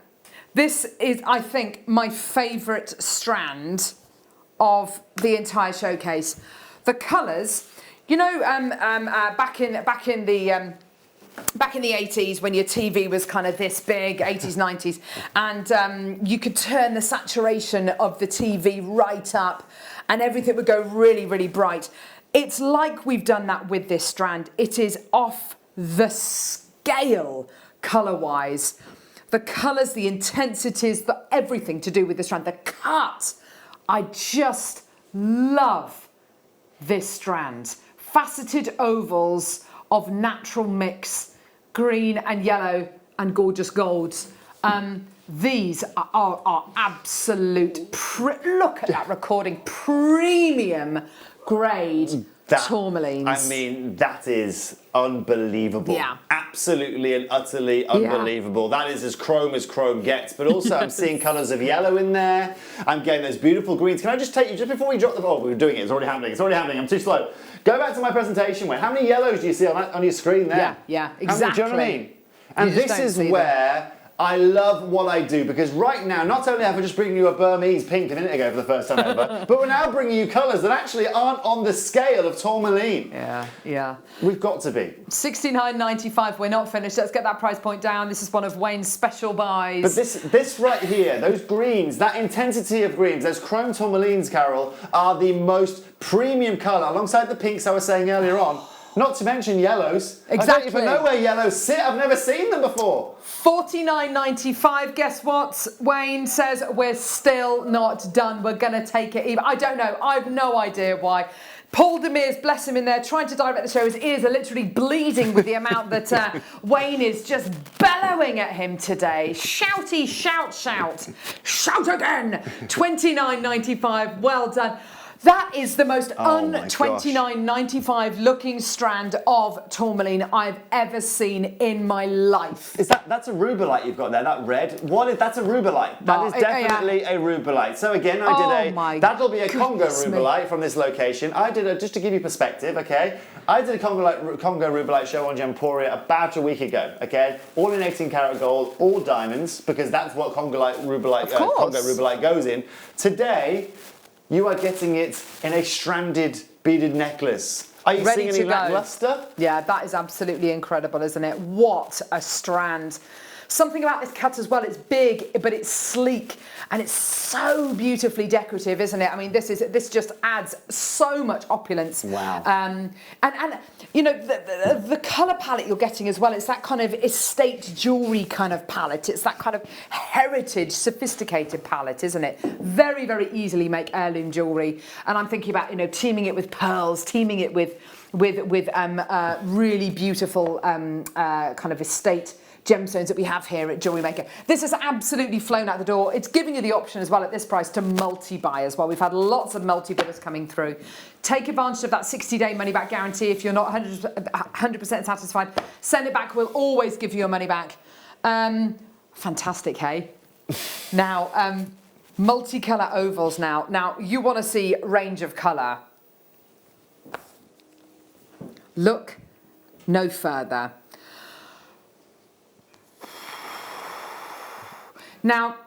This is, I think, my favourite strand of the entire showcase. The colours, You know, back in the 80s, when your TV was kind of this big, 80s, 90s, and you could turn the saturation of the TV right up and everything would go really, really bright. It's like we've done that with this strand. It is off the scale colour-wise. The colours, the intensities, everything to do with the strand. The cut, I just love this strand. Faceted ovals of natural mix, green and yellow and gorgeous golds. These are absolute, look at that recording, premium grade tourmalines. I mean, that is unbelievable. Yeah. Absolutely and utterly unbelievable. That is as chrome gets, but also I'm seeing colours of yellow in there. I'm getting those beautiful greens. Can I just take you, just before we drop the, oh, we're doing it, it's already happening, I'm too slow. Go back to my presentation, Wayne. How many yellows do you see on your screen there? Yeah, exactly. Do you know what I mean? And this is where I love what I do, because right now, not only have I just bringing you a Burmese pink a minute ago for the first time ever, but we're now bringing you colours that actually aren't on the scale of tourmaline. Yeah. We've got to be. $69.95, we're not finished. Let's get that price point down. This is one of Wayne's special buys. But this right here, those greens, that intensity of greens, those chrome tourmalines, Carol, are the most premium colour, alongside the pinks I was saying earlier on. Not to mention yellows. Exactly. I don't even know where yellows sit. I've never seen them before. $49.95. Guess what? Wayne says we're still not done. We're going to take it even. I don't know. I've no idea why. Paul Demere's, bless him in there, trying to direct the show. His ears are literally bleeding with the amount that Wayne is just bellowing at him today. Shouty, shout. Shout again. $29.95. Well done. That is the most $29.95 looking strand of tourmaline I've ever seen in my life. That's a rubellite you've got there, that red. That's a rubellite. That is definitely a rubellite. So again, that'll be a Congo rubellite from this location. Just to give you perspective, okay? I did a Congo rubellite show on Gemporia about a week ago, okay? All in 18 karat gold, all diamonds, because that's what Congo rubellite goes in. Today, you are getting it in a stranded beaded necklace. Are you seeing any lackluster? Yeah, that is absolutely incredible, isn't it? What a strand. Something about this cut as well, it's big, but it's sleek, and it's so beautifully decorative, isn't it? I mean, this just adds so much opulence. Wow. And you know, the colour palette you're getting as well, it's that kind of estate jewellery kind of palette. It's that kind of heritage, sophisticated palette, isn't it? Very, very easily make heirloom jewellery. And I'm thinking about, you know, teaming it with pearls, teaming it with really beautiful kind of estate gemstones that we have here at Jewellery Maker. This has absolutely flown out the door. It's giving you the option as well at this price to multi-buy as well. We've had lots of multi-bidders coming through. Take advantage of that 60-day money-back guarantee. If you're not 100% satisfied, send it back. We'll always give you your money back. Fantastic, hey? Now, multicolour ovals now. Now, you want to see range of colour. Look no further. Now,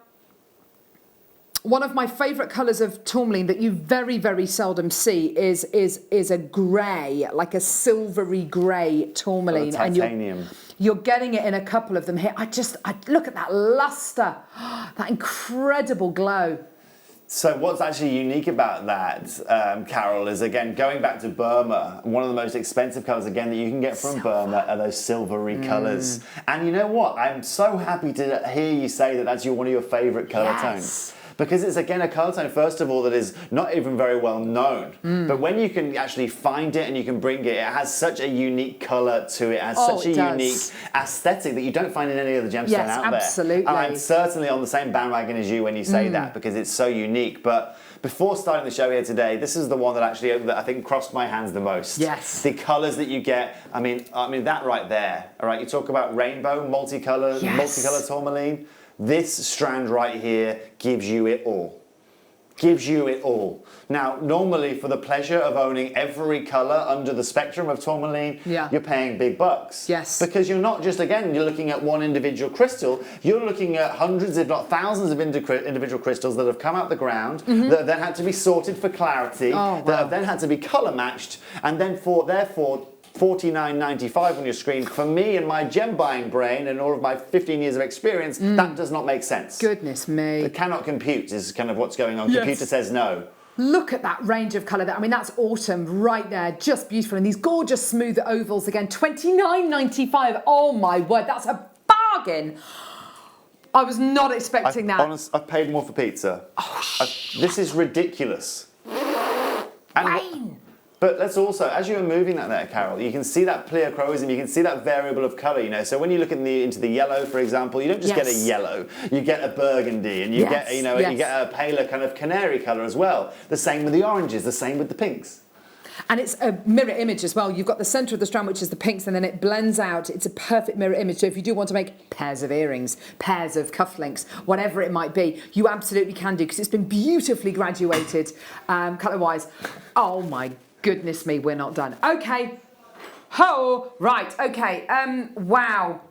one of my favourite colours of tourmaline that you very, very seldom see is a grey, like a silvery grey tourmaline. Titanium. And you're getting it in a couple of them here. I look at that lustre, that incredible glow. So what's actually unique about that, Carol, is again, going back to Burma, one of the most expensive colours, again, that you can get from Burma are those silvery colours. And you know what? I'm so happy to hear you say that that's one of your favourite colour tones. Because it's, again, a colour tone, first of all, that is not even very well known. But when you can actually find it and you can bring it, it has such a unique colour to it. It has such a unique aesthetic that you don't find in any other gemstone out there. Absolutely. And I'm certainly on the same bandwagon as you when you say that, because it's so unique. But before starting the show here today, this is the one that actually, that I think crossed my hands the most. Yes. The colours that you get, I mean that right there, all right? You talk about rainbow, multicolour tourmaline. This strand right here gives you it all. gives you it all. Now, normally for the pleasure of owning every colour under the spectrum of tourmaline, you're paying big bucks. Yes. Because you're not just, again, you're looking at one individual crystal, you're looking at hundreds, if not thousands of individual crystals that have come out the ground, that have then had to be sorted for clarity, that have then had to be colour matched, and then therefore, $49.95 on your screen. For me and my gem buying brain and all of my 15 years of experience, that does not make sense. Goodness me. It cannot compute is kind of what's going on. Yes. Computer says no. Look at that range of colour there. I mean, that's autumn right there. Just beautiful. And these gorgeous smooth ovals again. $29.95. Oh my word, that's a bargain. I was not expecting that. I've paid more for pizza. This is ridiculous. Wayne! But let's also, as you were moving that there, Carol, you can see that pleochroism, you can see that variable of colour, you know. So when you look into the yellow, for example, you don't just get a yellow, you get a burgundy, and you get, you know, you get a paler kind of canary colour as well. The same with the oranges, the same with the pinks. And it's a mirror image as well. You've got the centre of the strand, which is the pinks, and then it blends out. It's a perfect mirror image. So if you do want to make pairs of earrings, pairs of cufflinks, whatever it might be, you absolutely can do, because it's been beautifully graduated colour-wise. Oh my goodness me, we're not done. Okay. Right, okay. Wow.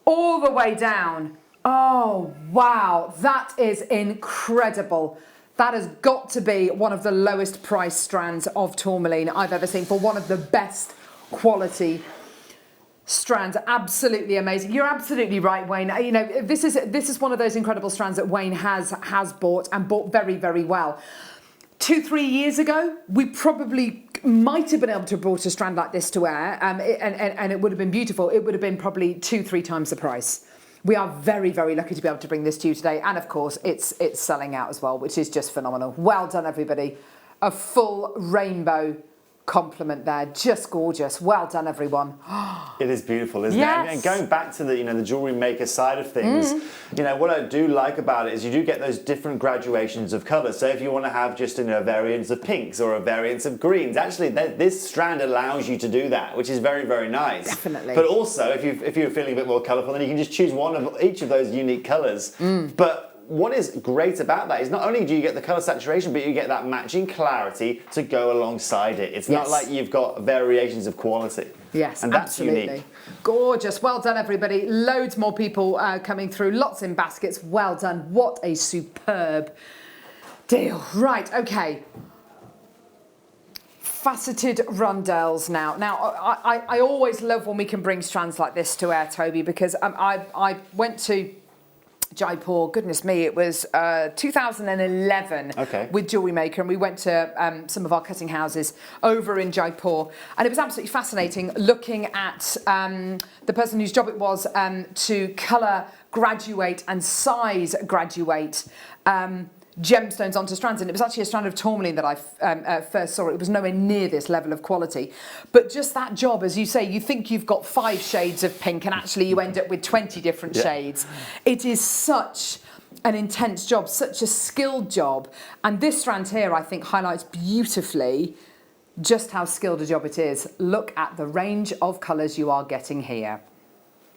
All the way down. Oh, wow. That is incredible. That has got to be one of the lowest price strands of tourmaline I've ever seen for one of the best quality strands. Absolutely amazing. You're absolutely right, Wayne. You know, this is one of those incredible strands that Wayne has bought, and bought very, very well. 2-3 years ago, we probably might have been able to have brought a strand like this to wear, and it would have been beautiful. It would have been probably 2-3 times the price. We are very, very lucky to be able to bring this to you today, and of course, it's selling out as well, which is just phenomenal. Well done, everybody. A full rainbow compliment there, just gorgeous. Well done, everyone. It is beautiful, isn't it? And going back to the, you know, the jewellery maker side of things, you know, what I do like about it is you do get those different graduations of colour. So if you want to have just, you know, variants of pinks or a variants of greens, actually this strand allows you to do that, which is very, very nice. Definitely. But also, if you're feeling a bit more colourful, then you can just choose one of each of those unique colours. But what is great about that is not only do you get the colour saturation, but you get that matching clarity to go alongside it. It's not like you've got variations of quality. Yes, and that's absolutely. unique. Gorgeous. Well done, everybody. Loads more people coming through. Lots in baskets. Well done. What a superb deal. Right, okay. Faceted rondelles now. Now, I always love when we can bring strands like this to air, Toby, because I went to Jaipur, goodness me, it was 2011 with Jewellery Maker, and we went to some of our cutting houses over in Jaipur, and it was absolutely fascinating looking at the person whose job it was to colour graduate and size graduate gemstones onto strands, and it was actually a strand of tourmaline that I first saw. It was nowhere near this level of quality, but just that job, as you say, you think you've got 5 shades of pink, and actually you end up with 20 different shades. It is such an intense job, such a skilled job, and this strand here I think highlights beautifully just how skilled a job it is. Look at the range of colours you are getting here.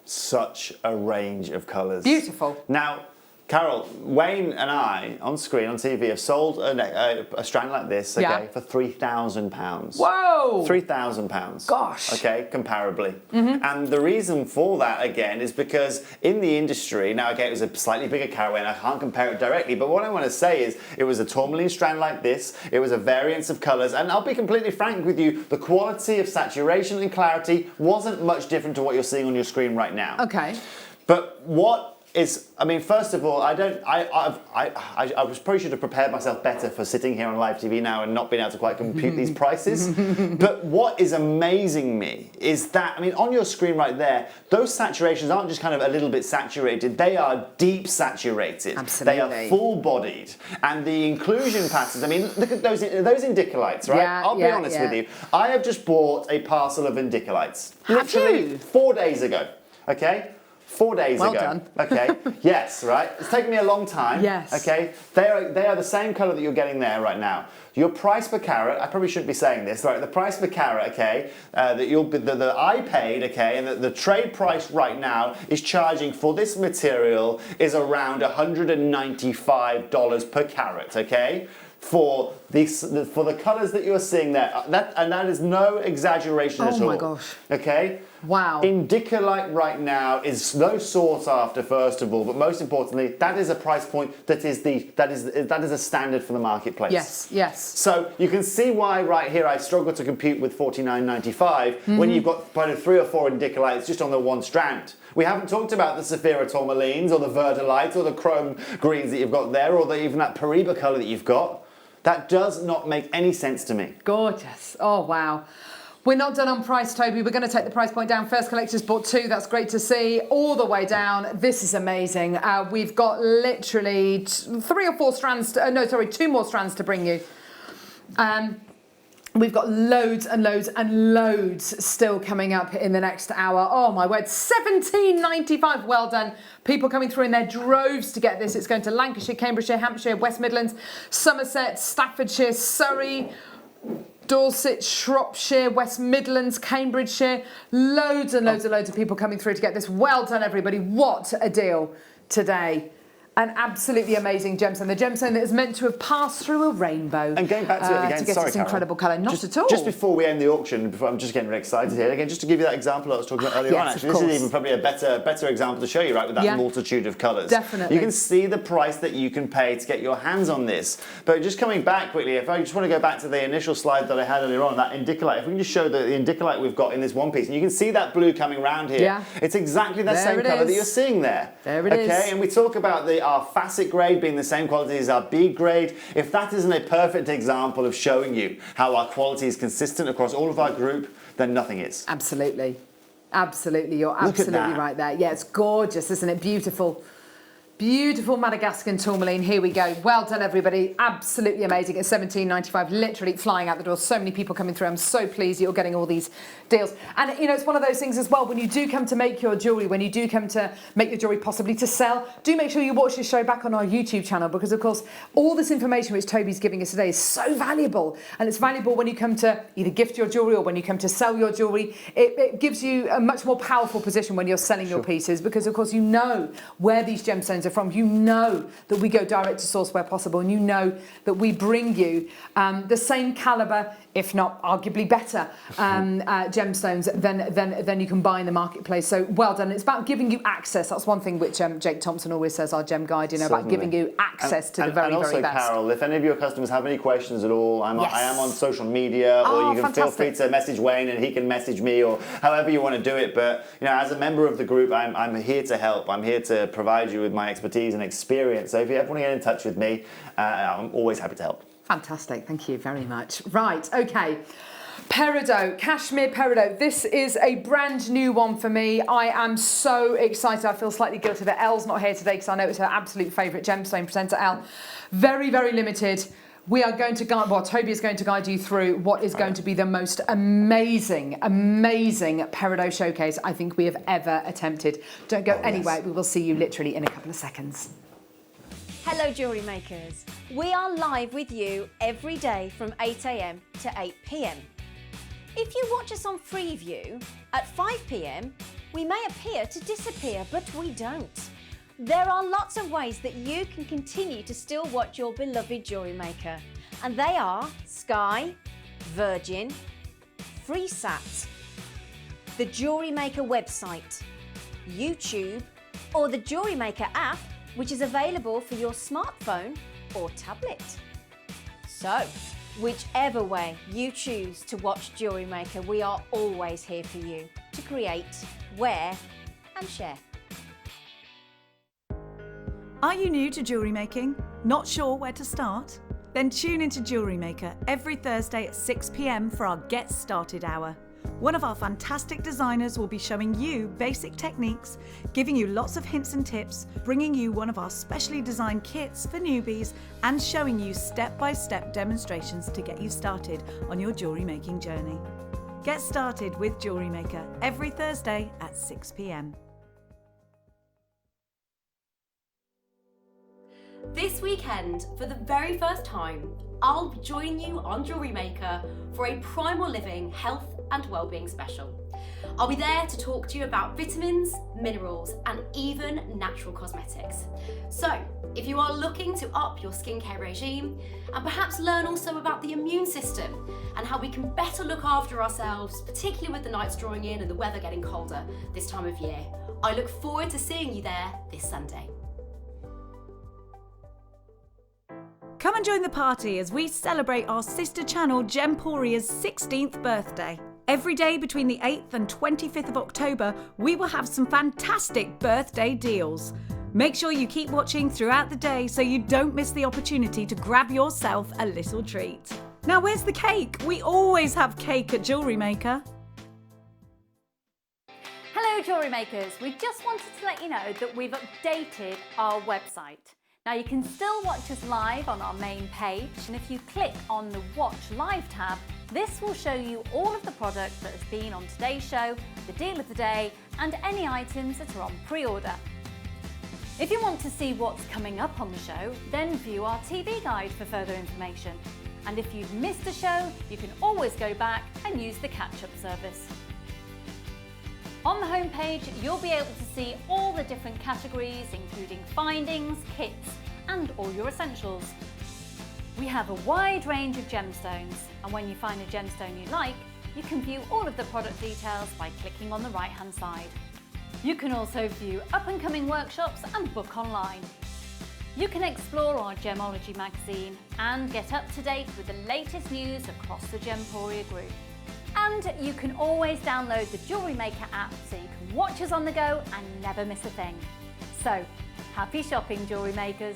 Such a range of colours. Beautiful. Now, Carol, Wayne and I, on screen, on TV, have sold a strand like this, for £3,000. Whoa! £3,000. Gosh. Okay, comparably. And the reason for that, again, is because in the industry, now, again, it was a slightly bigger caraway, and I can't compare it directly, but what I want to say is it was a tourmaline strand like this, it was a variance of colours, and I'll be completely frank with you, the quality of saturation and clarity wasn't much different to what you're seeing on your screen right now. Okay. But what is, I mean, first of all, I probably should have prepared myself better for sitting here on live TV now and not being able to quite compute these prices. But what is amazing me is that, I mean, on your screen right there, those saturations aren't just kind of a little bit saturated, they are deep saturated. Absolutely. They are full-bodied. And the inclusion patterns, I mean, look at those indicolites, right? I'll be honest with you. I have just bought a parcel of indicolites. Literally 4 days ago, okay? 4 days Well ago. done. Okay. Yes, right. It's taken me a long time. Yes. Okay. They are the same colour that you're getting there right now. Your price per carat, I probably shouldn't be saying this, right? The price per carat, okay, that I paid, okay, and the trade price right now is charging for this material is around $195 per carat, okay? For the colours that you're seeing there, that is no exaggeration at all. Oh my gosh. Okay. Wow. Indicolite right now is so sought after, first of all, but most importantly, that is a price point that is a standard for the marketplace. Yes, yes. So you can see why right here I struggle to compete with $49.95 when you've got kind of 3 or 4 indicolites just on the one strand. We haven't talked about the Saphira tourmalines or the verdolites or the chrome greens that you've got there, or even that Paraiba colour that you've got. That does not make any sense to me. Gorgeous. Oh, wow. We're not done on price, Toby. We're going to take the price point down. First collectors bought 2. That's great to see. All the way down. This is amazing. We've got literally 3 or 4 strands. 2 more strands to bring you. We've got loads and loads and loads still coming up in the next hour. Oh my word, $17.95. Well done. People coming through in their droves to get this. It's going to Lancashire, Cambridgeshire, Hampshire, West Midlands, Somerset, Staffordshire, Surrey, Dorset, Shropshire, West Midlands, Cambridgeshire. Loads and loads and loads of people coming through to get this. Well done, everybody. What a deal today. An absolutely amazing gemstone. The gemstone that is meant to have passed through a rainbow. And going back to it again, to get sorry, this incredible colour. Not at all. Just before we end the auction, I'm just getting really excited here. Again, just to give you that example I was talking about earlier on, actually, this is even probably a better example to show you, right, with that multitude of colours. Definitely. You can see the price that you can pay to get your hands on this. But just coming back quickly, if I just want to go back to the initial slide that I had earlier on, that indicolite, if we can just show the indicolite we've got in this one piece, and you can see that blue coming round here. Yeah. It's exactly the same colour that you're seeing there. There it is. Okay, and we talk about our facet grade being the same quality as our bead grade. If that isn't a perfect example of showing you how our quality is consistent across all of our group, then nothing is. Absolutely. Absolutely. You're absolutely right there. Yeah, it's gorgeous, isn't it? Beautiful. Beautiful Madagascan tourmaline. Here we go. Well done, everybody. Absolutely amazing. At $17.95, literally flying out the door. So many people coming through. I'm so pleased you're getting all these deals. And, you know, it's one of those things as well. When you do come to make your jewellery, when you do come to make your jewellery possibly to sell, do make sure you watch this show back on our YouTube channel, because, of course, all this information which Toby's giving us today is so valuable. And it's valuable when you come to either gift your jewellery or when you come to sell your jewellery. It gives you a much more powerful position when you're selling your pieces, because, of course, you know where these gemstones are from. You know that we go direct to source where possible, and you know that we bring you the same calibre, if not arguably better, gemstones than you can buy in the marketplace. So well done. It's about giving you access. That's one thing which Jake Thompson always says, our gem guide, you know, about giving you access to the very, and also, very best. Carol, if any of your customers have any questions at all, I am on social media, or you can feel free to message Wayne and he can message me, or however you want to do it. But, you know, as a member of the group, I'm here to help. I'm here to provide you with my expertise and experience. So if you ever want to get in touch with me, I'm always happy to help. Fantastic, thank you very much. Right, okay. Peridot, Cashmere Peridot. This is a brand new one for me. I am so excited. I feel slightly guilty that Elle's not here today, because I know it's her absolute favourite gemstone presenter, Elle. Very, very limited. We are going to guide, well, Toby is going to guide you through what is going to be the most amazing, amazing Peridot showcase I think we have ever attempted. Don't go anywhere. We will see you literally in a couple of seconds. Hello, Jewellery Makers. We are live with you every day from 8 a.m. to 8 p.m. If you watch us on Freeview at 5 p.m, we may appear to disappear, but we don't. There are lots of ways that you can continue to still watch your beloved Jewellery Maker, and they are Sky, Virgin, FreeSat, the Jewellery Maker website, YouTube, or the Jewellery Maker app, which is available for your smartphone or tablet. So, whichever way you choose to watch Jewellery Maker, we are always here for you to create, wear, and share. Are you new to jewellery making? Not sure where to start? Then tune into Jewellery Maker every Thursday at 6 p.m. for our Get Started hour. One of our fantastic designers will be showing you basic techniques, giving you lots of hints and tips, bringing you one of our specially designed kits for newbies, and showing you step-by-step demonstrations to get you started on your jewellery making journey. Get started with Jewellery Maker every Thursday at 6 p.m. This weekend, for the very first time, I'll be joining you on Jewellery Maker for a Primal Living health and wellbeing special. I'll be there to talk to you about vitamins, minerals, and even natural cosmetics. So, if you are looking to up your skincare regime and perhaps learn also about the immune system and how we can better look after ourselves, particularly with the nights drawing in and the weather getting colder this time of year, I look forward to seeing you there this Sunday. Come and join the party as we celebrate our sister channel Gemporia's 16th birthday. Every day between the 8th and 25th of October, we will have some fantastic birthday deals. Make sure you keep watching throughout the day so you don't miss the opportunity to grab yourself a little treat. Now where's the cake? We always have cake at Jewellery Maker. Hello Jewellery Makers, we just wanted to let you know that we've updated our website. Now you can still watch us live on our main page, and if you click on the Watch Live tab, this will show you all of the product that has been on today's show, the deal of the day, and any items that are on pre-order. If you want to see what's coming up on the show, then view our TV guide for further information. And if you've missed a show, you can always go back and use the catch-up service. On the homepage, you'll be able to see all the different categories, including findings, kits, and all your essentials. We have a wide range of gemstones, and when you find a gemstone you like, you can view all of the product details by clicking on the right-hand side. You can also view up-and-coming workshops and book online. You can explore our Gemology magazine and get up to date with the latest news across the Gemporia group. And you can always download the Jewellery Maker app so you can watch us on the go and never miss a thing. So, happy shopping, Jewellery Makers!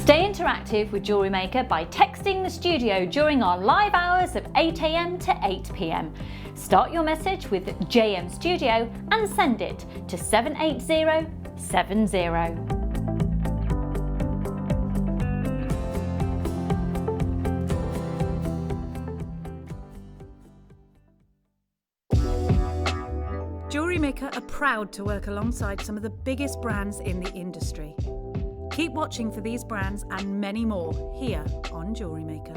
Stay interactive with Jewellery Maker by texting the studio during our live hours of 8 a.m. to 8 p.m. Start your message with JM Studio and send it to 78070. Jewellery Maker are proud to work alongside some of the biggest brands in the industry. Keep watching for these brands and many more here on Jewellery Maker.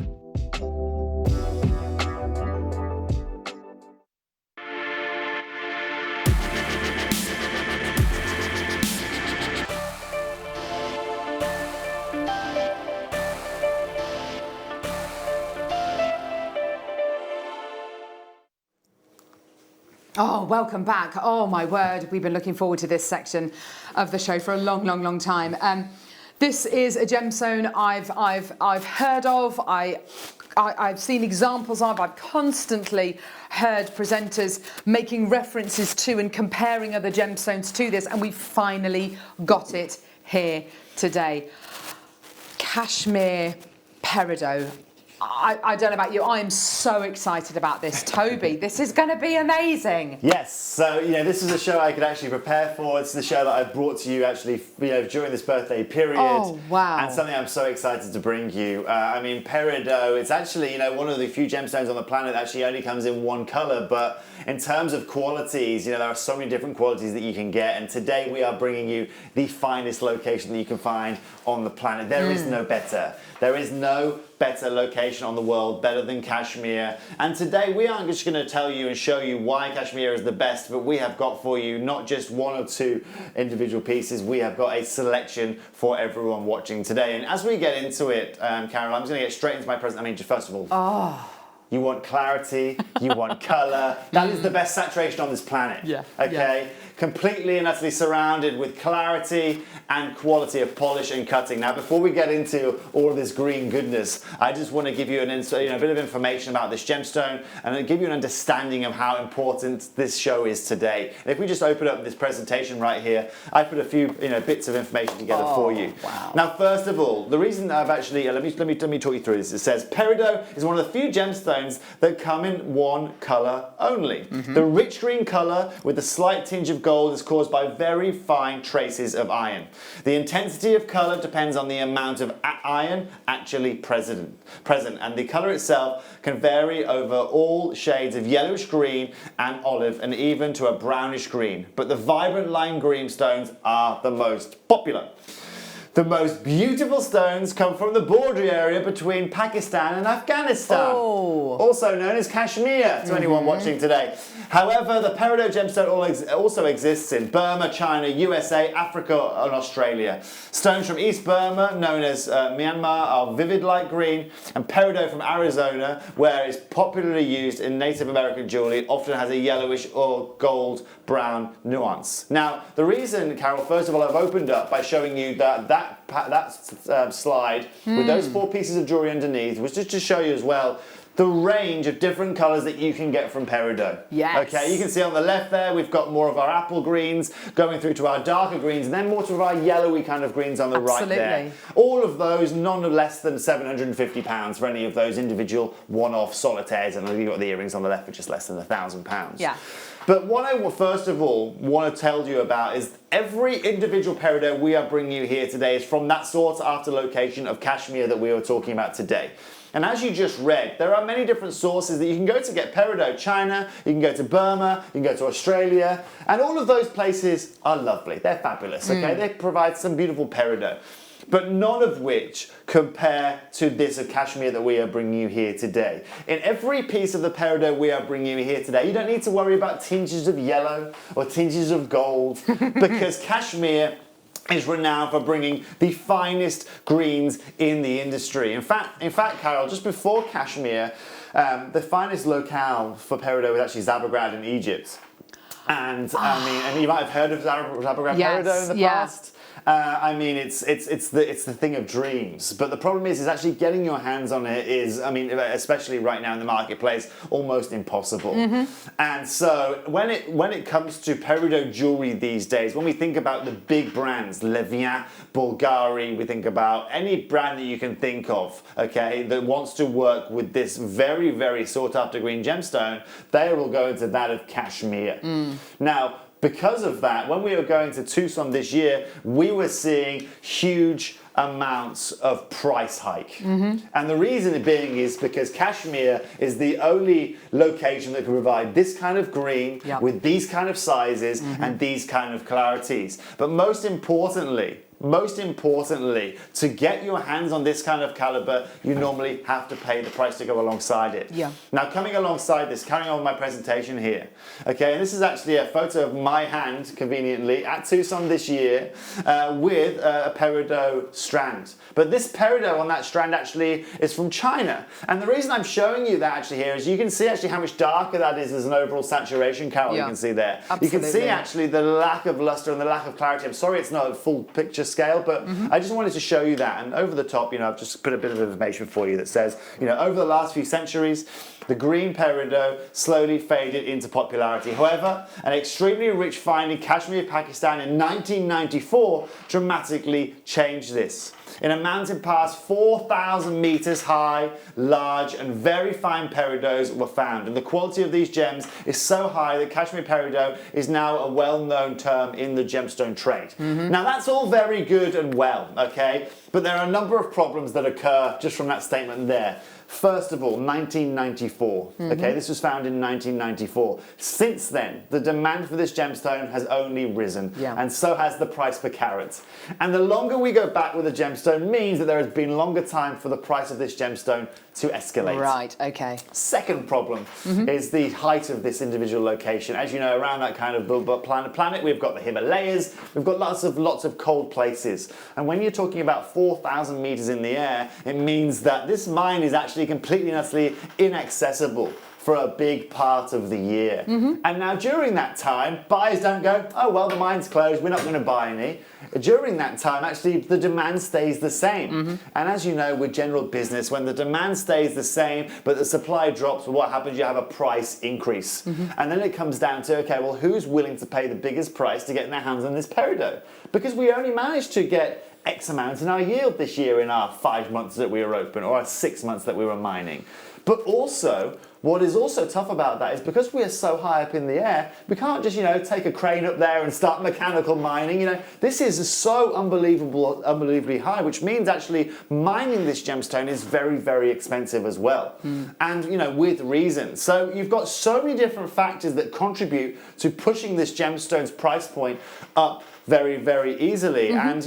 Oh, welcome back. Oh my word, we've been looking forward to this section of the show for a long time. This is a gemstone I've heard of, I've seen examples of, I've constantly heard presenters making references to and comparing other gemstones to this, and we finally got it here today. Cashmere peridot. I don't know about you, I am so excited about this. Toby, this is going to be amazing. Yes, so this is a show I could actually prepare for. It's the show that I brought to you actually during this birthday period. Oh, wow. And something I'm so excited to bring you. I mean, peridot, it's actually one of the few gemstones on the planet that actually only comes in one colour, but in terms of qualities, there are so many different qualities that you can get, and today we are bringing you the finest location that you can find on the planet. There is no better. There is no better location on the world, better than Kashmir. And today we aren't just going to tell you and show you why Kashmir is the best, but we have got for you not just one or two individual pieces, we have got a selection for everyone watching today. And as we get into it, Carol, I'm just going to get straight into my present. I mean, first of all, you want clarity, you want colour. That is the best saturation on this planet. Yeah. Okay? Yeah. Completely and utterly surrounded with clarity and quality of polish and cutting. Now, before we get into all of this green goodness, I just want to give you a bit of information about this gemstone and give you an understanding of how important this show is today. And if we just open up this presentation right here, I put a few bits of information together for you. Wow. Now, first of all, the reason that I've actually let me talk you through this. It says peridot is one of the few gemstones that come in one colour only. The rich green colour with a slight tinge of gold is caused by very fine traces of iron. The intensity of colour depends on the amount of iron actually present, and the colour itself can vary over all shades of yellowish green and olive and even to a brownish green, but the vibrant lime green stones are the most popular. The most beautiful stones come from the border area between Pakistan and Afghanistan, also known as Kashmir to anyone watching today. However, the peridot gemstone also exists in Burma, China, USA, Africa and Australia. Stones from East Burma, known as Myanmar, are vivid light green, and peridot from Arizona, where it's popularly used in Native American jewellery, often has a yellowish or gold brown nuance. Now, the reason, Carol, first of all, I've opened up by showing you that slide with those 4 pieces of jewellery underneath was just to show you as well the range of different colours that you can get from peridot. Yes. Okay, you can see on the left there we've got more of our apple greens going through to our darker greens and then more to our yellowy kind of greens on the right there. All of those none less than £750 for any of those individual one-off solitaires, and you've got the earrings on the left for just less than £1,000. Yeah. But what I will first of all want to tell you about is every individual peridot we are bringing you here today is from that sought after location of Kashmir that we were talking about today. And as you just read, there are many different sources that you can go to get peridot. China, you can go to Burma, you can go to Australia, and all of those places are lovely. They're fabulous, okay? They provide some beautiful peridot, but none of which compare to this of Kashmir that we are bringing you here today. In every piece of the peridot we are bringing you here today, you don't need to worry about tinges of yellow or tinges of gold because Kashmir is renowned for bringing the finest greens in the industry. In fact, Carol, just before Kashmir, the finest locale for peridot was actually Zabergrad in Egypt. And I mean, and you might have heard of Zabergrad peridot in the past. I mean, it's the thing of dreams. But the problem is actually getting your hands on it is, I mean, especially right now in the marketplace, almost impossible. And so when it comes to peridot jewelry these days, when we think about the big brands, Levien, Bulgari, we think about any brand that you can think of, okay, that wants to work with this very, very sought after green gemstone, they will go into that of Kashmir. Now, because of that, when we were going to Tucson this year, we were seeing huge amounts of price hike. And the reason being is because Kashmir is the only location that can provide this kind of green with these kind of sizes and these kind of clarities. But most importantly, to get your hands on this kind of caliber, you normally have to pay the price to go alongside it. Now, coming alongside this, carrying on with my presentation here, okay, and this is actually a photo of my hand, conveniently, at Tucson this year, with a peridot strand. But this peridot on that strand actually is from China. And the reason I'm showing you that actually here is you can see actually how much darker that is as an overall saturation, Carol, you can see there. You can see actually the lack of luster and the lack of clarity. I'm sorry it's not a full picture scale, but I just wanted to show you that. And over the top, you know, I've just put a bit of information for you that says, you know, over the last few centuries, the green peridot slowly faded into popularity. However, an extremely rich find in Kashmir, Pakistan in 1994 dramatically changed this. In a mountain pass 4,000 meters high, large and very fine peridots were found. And the quality of these gems is so high that Kashmir peridot is now a well-known term in the gemstone trade. Now that's all very good and well, okay? But there are a number of problems that occur just from that statement there. First of all, 1994. Okay, this was found in 1994. Since then, the demand for this gemstone has only risen, and so has the price per carat. And the longer we go back with a gemstone means that there has been longer time for the price of this gemstone to escalate. Right, okay. Second problem is the height of this individual location. As you know, around that kind of planet, we've got the Himalayas, we've got lots of cold places. And when you're talking about 4,000 meters in the air, it means that this mine is actually completely and utterly inaccessible for a big part of the year. And now during that time, buyers don't go, oh well, the mine's closed, we're not going to buy any. During that time, actually, the demand stays the same. And as you know, with general business, when the demand stays the same, but the supply drops, what happens? You have a price increase. And then it comes down to, okay, well, who's willing to pay the biggest price to get their hands on this peridot? Because we only managed to get X amount in our yield this year in our 5 months that we were open, or our 6 months that we were mining. But also, what is also tough about that is because we are so high up in the air, we can't just, take a crane up there and start mechanical mining. This is so unbelievably high, which means actually mining this gemstone is very, very expensive as well. And, with reason. So you've got so many different factors that contribute to pushing this gemstone's price point up very, very easily. And,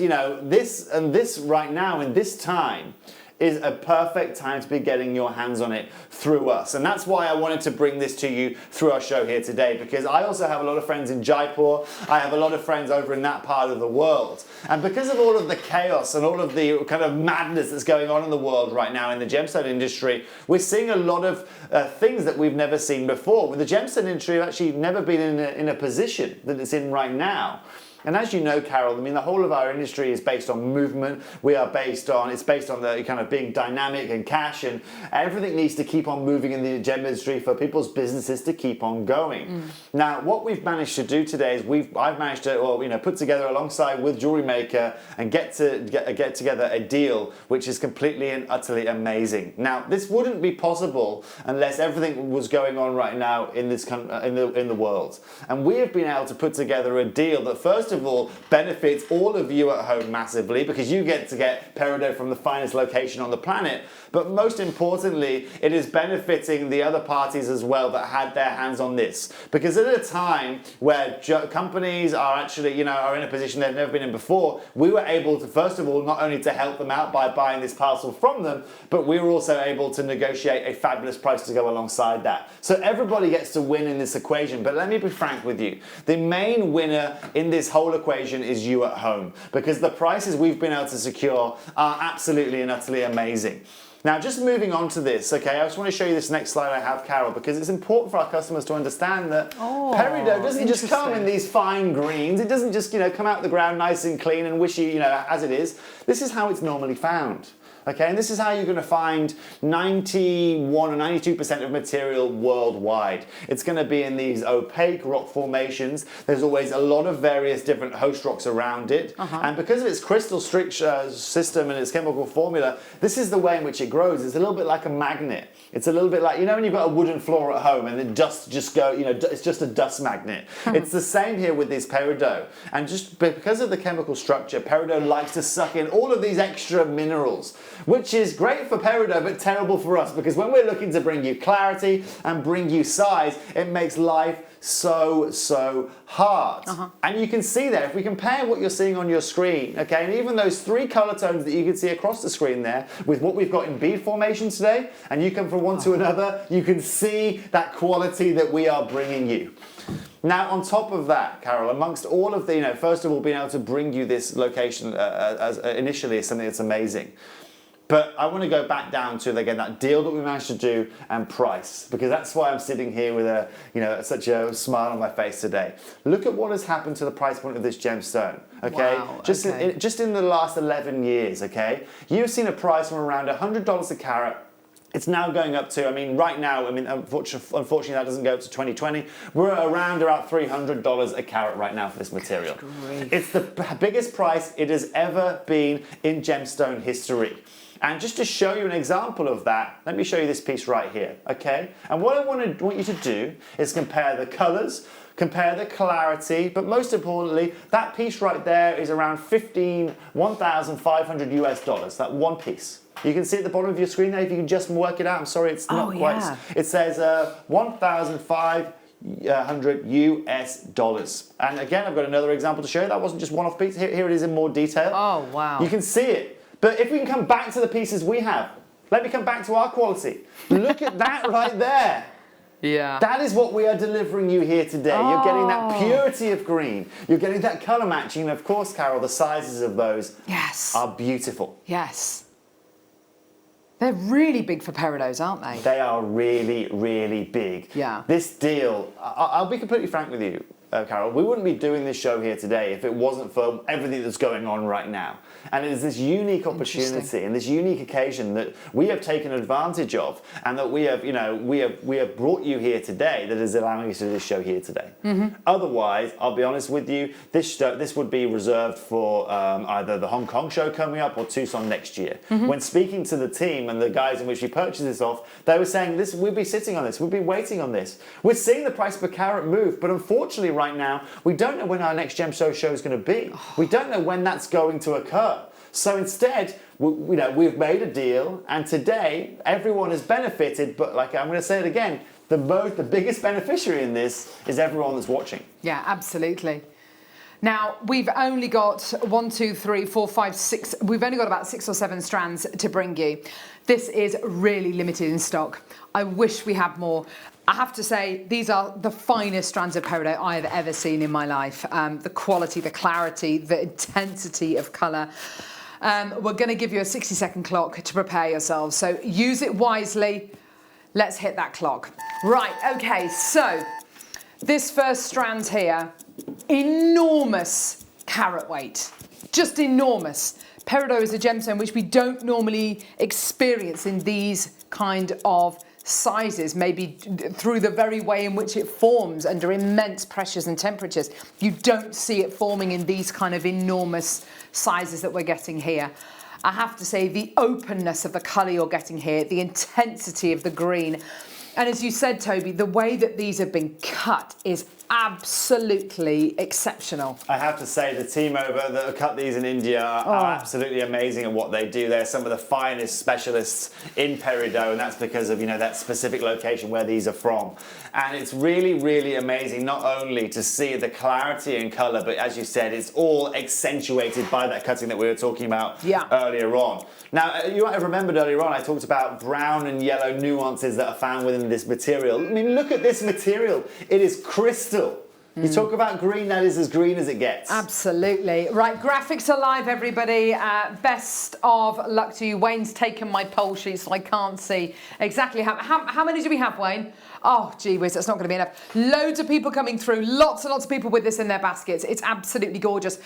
this right now in this time is a perfect time to be getting your hands on it through us. And that's why I wanted to bring this to you through our show here today, because I also have a lot of friends in Jaipur. I have a lot of friends over in that part of the world. And because of all of the chaos and all of the kind of madness that's going on in the world right now in the gemstone industry, we're seeing a lot of things that we've never seen before. With the gemstone industry, we've actually never been in a position that it's in right now. And as you know, Carol, the whole of our industry is based on movement. It's based on the kind of being dynamic and cash, and everything needs to keep on moving in the gem industry for people's businesses to keep on going. Now, what we've managed to do today is I've managed to, put together alongside with Jewellery Maker and get together a deal which is completely and utterly amazing. Now, this wouldn't be possible unless everything was going on right now in this in the world, and we have been able to put together a deal that first of all benefits all of you at home massively, because you get to get peridot from the finest location on the planet, but most importantly it is benefiting the other parties as well that had their hands on this, because at a time where companies are actually are in a position they've never been in before, we were able to first of all not only to help them out by buying this parcel from them, but we were also able to negotiate a fabulous price to go alongside that. So everybody gets to win in this equation. But let me be frank with you, the main winner in this whole equation is you at home, because the prices we've been able to secure are absolutely and utterly amazing. Now, just moving on to this, okay, I just want to show you this next slide I have, Carol, because it's important for our customers to understand that peridot doesn't just come in these fine greens. It doesn't just, come out the ground nice and clean and wishy, as it is. This is how it's normally found. Okay, and this is how you're going to find 91 or 92% of material worldwide. It's going to be in these opaque rock formations. There's always a lot of various different host rocks around it. And because of its crystal system and its chemical formula, this is the way in which it grows. It's a little bit like a magnet. It's a little bit like, when you've got a wooden floor at home and the dust just go, it's just a dust magnet. It's the same here with this peridot. And just because of the chemical structure, peridot likes to suck in all of these extra minerals, which is great for peridot but terrible for us, because when we're looking to bring you clarity and bring you size, it makes life so hard. And you can see there, if we compare what you're seeing on your screen, okay, and even those three color tones that you can see across the screen there with what we've got in bead formation today, and you come from one to another, you can see that quality that we are bringing you. Now, on top of that, Carol, amongst all of the, first of all, being able to bring you this location initially is something that's amazing. But I want to go back down to, again, that deal that we managed to do and price, because that's why I'm sitting here with such a smile on my face today. Look at what has happened to the price point of this gemstone, okay? Wow, just in the last 11 years, okay? You've seen a price from around $100 a carat. It's now going up to, right now, unfortunately that doesn't go up to 2020. We're around about $300 a carat right now for this material. It's the biggest price it has ever been in gemstone history. And just to show you an example of that, let me show you this piece right here, okay? And what I want you to do is compare the colors, compare the clarity, but most importantly, that piece right there is around $1,500 US, that one piece. You can see at the bottom of your screen there, if you can just work it out. I'm sorry, it's not quite. Yeah. It says $1,500 US. And again, I've got another example to show you. That wasn't just one-off piece. Here it is in more detail. Oh, wow. You can see it. But if we can come back to the pieces we have, let me come back to our quality. Look at that right there. Yeah. That is what we are delivering you here today. You're getting that purity of green. You're getting that colour matching. And of course, Carol, the sizes of those are beautiful. Yes. They're really big for peridots, aren't they? They are really, really big. Yeah. This deal, I'll be completely frank with you. Carol, we wouldn't be doing this show here today if it wasn't for everything that's going on right now. And it is this unique opportunity and this unique occasion that we have taken advantage of, and that we have, we have brought you here today that is allowing us to do this show here today. Otherwise, I'll be honest with you, this would be reserved for either the Hong Kong show coming up or Tucson next year. When speaking to the team and the guys in which we purchased this off, they were saying this, we'd be sitting on this, we'd be waiting on this. We're seeing the price per carat move, but unfortunately right now, we don't know when our next gemstone show is going to be. We don't know when that's going to occur. So instead, we've made a deal, and today everyone has benefited. But like I'm going to say it again, the biggest beneficiary in this is everyone that's watching. Yeah, absolutely. Now, we've only got 1, 2, 3, 4, 5, 6. We've only got about 6 or 7 strands to bring you. This is really limited in stock. I wish we had more. I have to say, these are the finest strands of peridot I have ever seen in my life. The quality, the clarity, the intensity of colour. We're going to give you a 60-second clock to prepare yourselves. So use it wisely. Let's hit that clock. Right, okay, so this first strand here, enormous carat weight. Just enormous. Peridot is a gemstone which we don't normally experience in these kind of sizes, maybe through the very way in which it forms under immense pressures and temperatures. You don't see it forming in these kind of enormous sizes that we're getting here. I have to say, the openness of the colour you're getting here, the intensity of the green, and as you said, Toby, the way that these have been cut is absolutely exceptional. I have to say, the team over that have cut these in India are absolutely amazing at what they do. They're some of the finest specialists in peridot, and that's because of that specific location where these are from. And it's really, really amazing not only to see the clarity and colour, but as you said, it's all accentuated by that cutting that we were talking about earlier on. Now, you might have remembered earlier on I talked about brown and yellow nuances that are found within this material. I mean, look at this material. It is crystal. You talk about green, that is as green as it gets. Absolutely. Right, graphics are live, everybody. Best of luck to you. Wayne's taken my poll sheet, so I can't see exactly how many do we have, Wayne? Oh, gee whiz, that's not going to be enough. Loads of people coming through. Lots and lots of people with this in their baskets. It's absolutely gorgeous.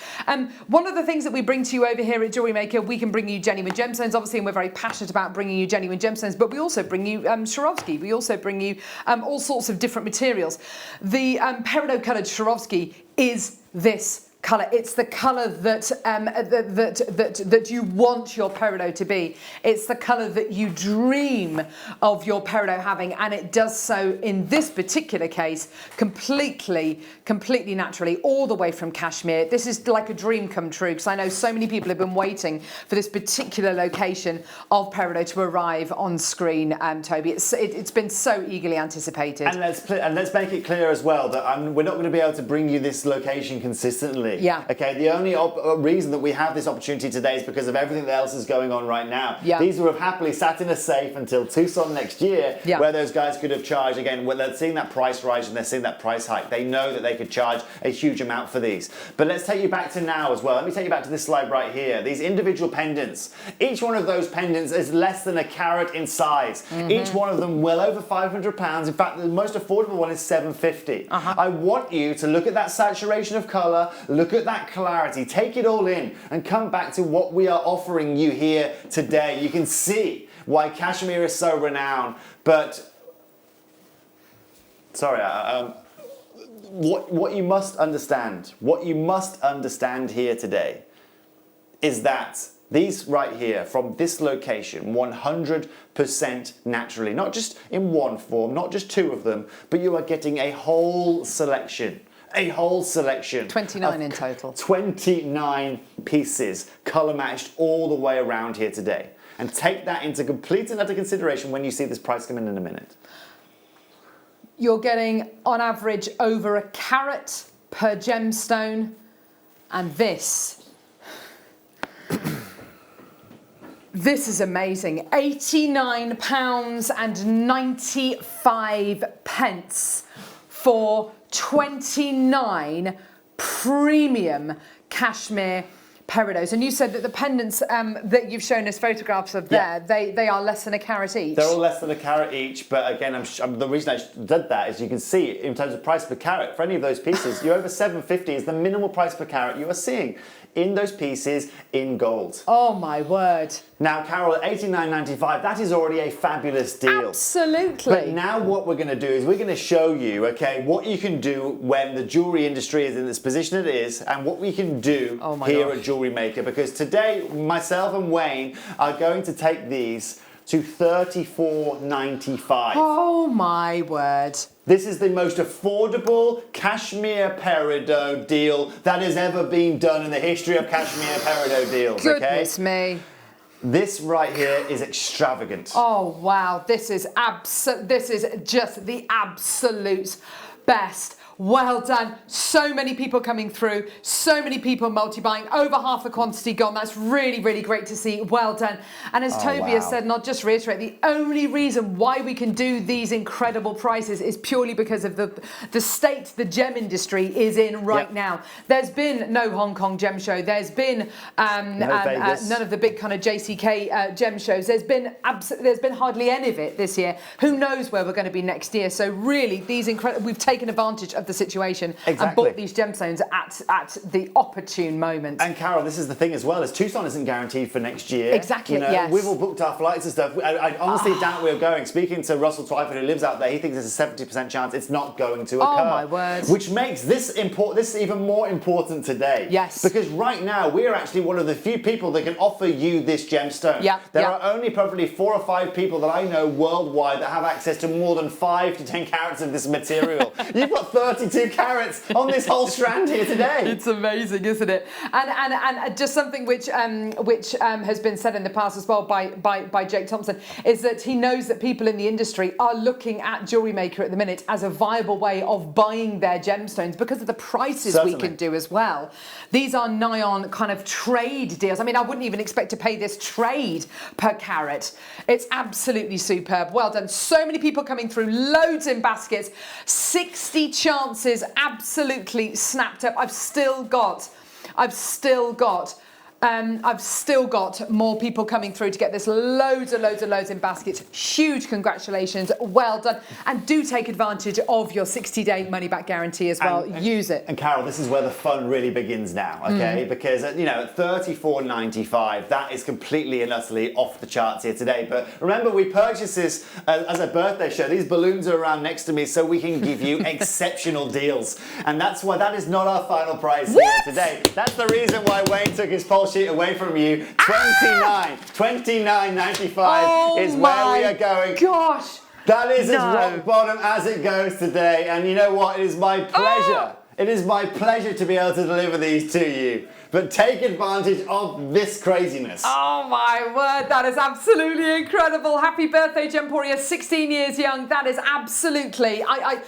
One of the things that we bring to you over here at Jewellery Maker, we can bring you genuine gemstones, obviously, and we're very passionate about bringing you genuine gemstones, but we also bring you Swarovski. We also bring you all sorts of different materials. The peridot coloured Swarovski is this colour. It's the colour that you want your peridot to be. It's the colour that you dream of your peridot having, and it does so in this particular case completely naturally, all the way from Kashmir. This is like a dream come true, because I know so many people have been waiting for this particular location of peridot to arrive on screen, Toby. It's been so eagerly anticipated. And let's make it clear as well that we're not going to be able to bring you this location consistently. Yeah. Okay, the only reason that we have this opportunity today is because of everything that else is going on right now. Yeah. These would have happily sat in a safe until Tucson next year, where those guys could have charged, again, when they're seeing that price rise and they're seeing that price hike, they know that they could charge a huge amount for these. But let's take you back to now as well. Let me take you back to this slide right here. These individual pendants. Each one of those pendants is less than a carat in size. Each one of them well over £500. In fact, the most affordable one is $750. I want you to look at that saturation of colour, look at that clarity, take it all in, and come back to what we are offering you here today. You can see why Kashmir is so renowned, but sorry, what you must understand here today is that these right here, from this location, 100% naturally, not just in one form, not just two of them, but you are getting a whole selection. 29 in total. 29 pieces, colour matched all the way around here today. And take that into complete and utter consideration when you see this price come in a minute. You're getting, on average, over a carat per gemstone. And this is amazing. £89.95 for 29 premium cashmere peridos. And you said that the pendants that you've shown us photographs of there, they are less than a carat each. They're all less than a carat each, but again, the reason I did that is you can see in terms of price per carat, for any of those pieces, you're over $750 is the minimal price per carat you are seeing in those pieces in gold. Oh my word. Now, Carol, at $89.95, that is already a fabulous deal. Absolutely. But now what we're going to do is we're going to show you, okay, what you can do when the jewellery industry is in this position it is, and what we can do here at Jewellery Maker. Because today, myself and Wayne are going to take these to $34.95. Oh my word. This is the most affordable cashmere peridot deal that has ever been done in the history of cashmere peridot deals. Goodness me. This right here is extravagant. Oh wow, this is just the absolute best. Well done. So many people coming through, so many people multi-buying, over half the quantity gone. That's really, really great to see. Well done. And as Toby has said, and I'll just reiterate, the only reason why we can do these incredible prices is purely because of the state the gem industry is in right now. There's been no Hong Kong gem show. There's been none of the big kind of JCK gem shows. There's been hardly any of it this year. Who knows where we're going to be next year? So really, we've taken advantage of the situation and bought these gemstones at the opportune moment. And Carol, this is the thing as well, is Tucson isn't guaranteed for next year. Exactly, yes. We've all booked our flights and stuff. I honestly doubt we're going. Speaking to Russell Twyford, who lives out there, he thinks there's a 70% chance it's not going to occur. Oh my word. Which makes this even more important today. Yes. Because right now, we're actually one of the few people that can offer you this gemstone. There are only probably 4 or 5 people that I know worldwide that have access to more than 5 to 10 carats of this material. You've got 32 carats on this whole strand here today. It's amazing, isn't it? And just something which has been said in the past as well by Jake Thompson is that he knows that people in the industry are looking at Jewellery Maker at the minute as a viable way of buying their gemstones because of the prices we can do as well. These are nigh on kind of trade deals. I mean, I wouldn't even expect to pay this trade per carat. It's absolutely superb. Well done. So many people coming through, loads in baskets, 60 chances absolutely snapped up. I've still got more people coming through to get this. Loads in baskets. Huge congratulations. Well done. And do take advantage of your 60-day money-back guarantee as well. Use it. And Carol, this is where the fun really begins now, okay? Because, at $34.95, that is completely and utterly off the charts here today. But remember, we purchased this as a birthday show. These balloons are around next to me so we can give you exceptional deals. And that's why that is not our final price here today. That's the reason why Wayne took his pulse sheet away from you. $29.95 is where we are going. Gosh. That is as rock bottom as it goes today. And you know what? It is my pleasure. It is my pleasure to be able to deliver these to you. But take advantage of this craziness. Oh my word, that is absolutely incredible. Happy birthday, Gemporia, 16 years young. That is absolutely, I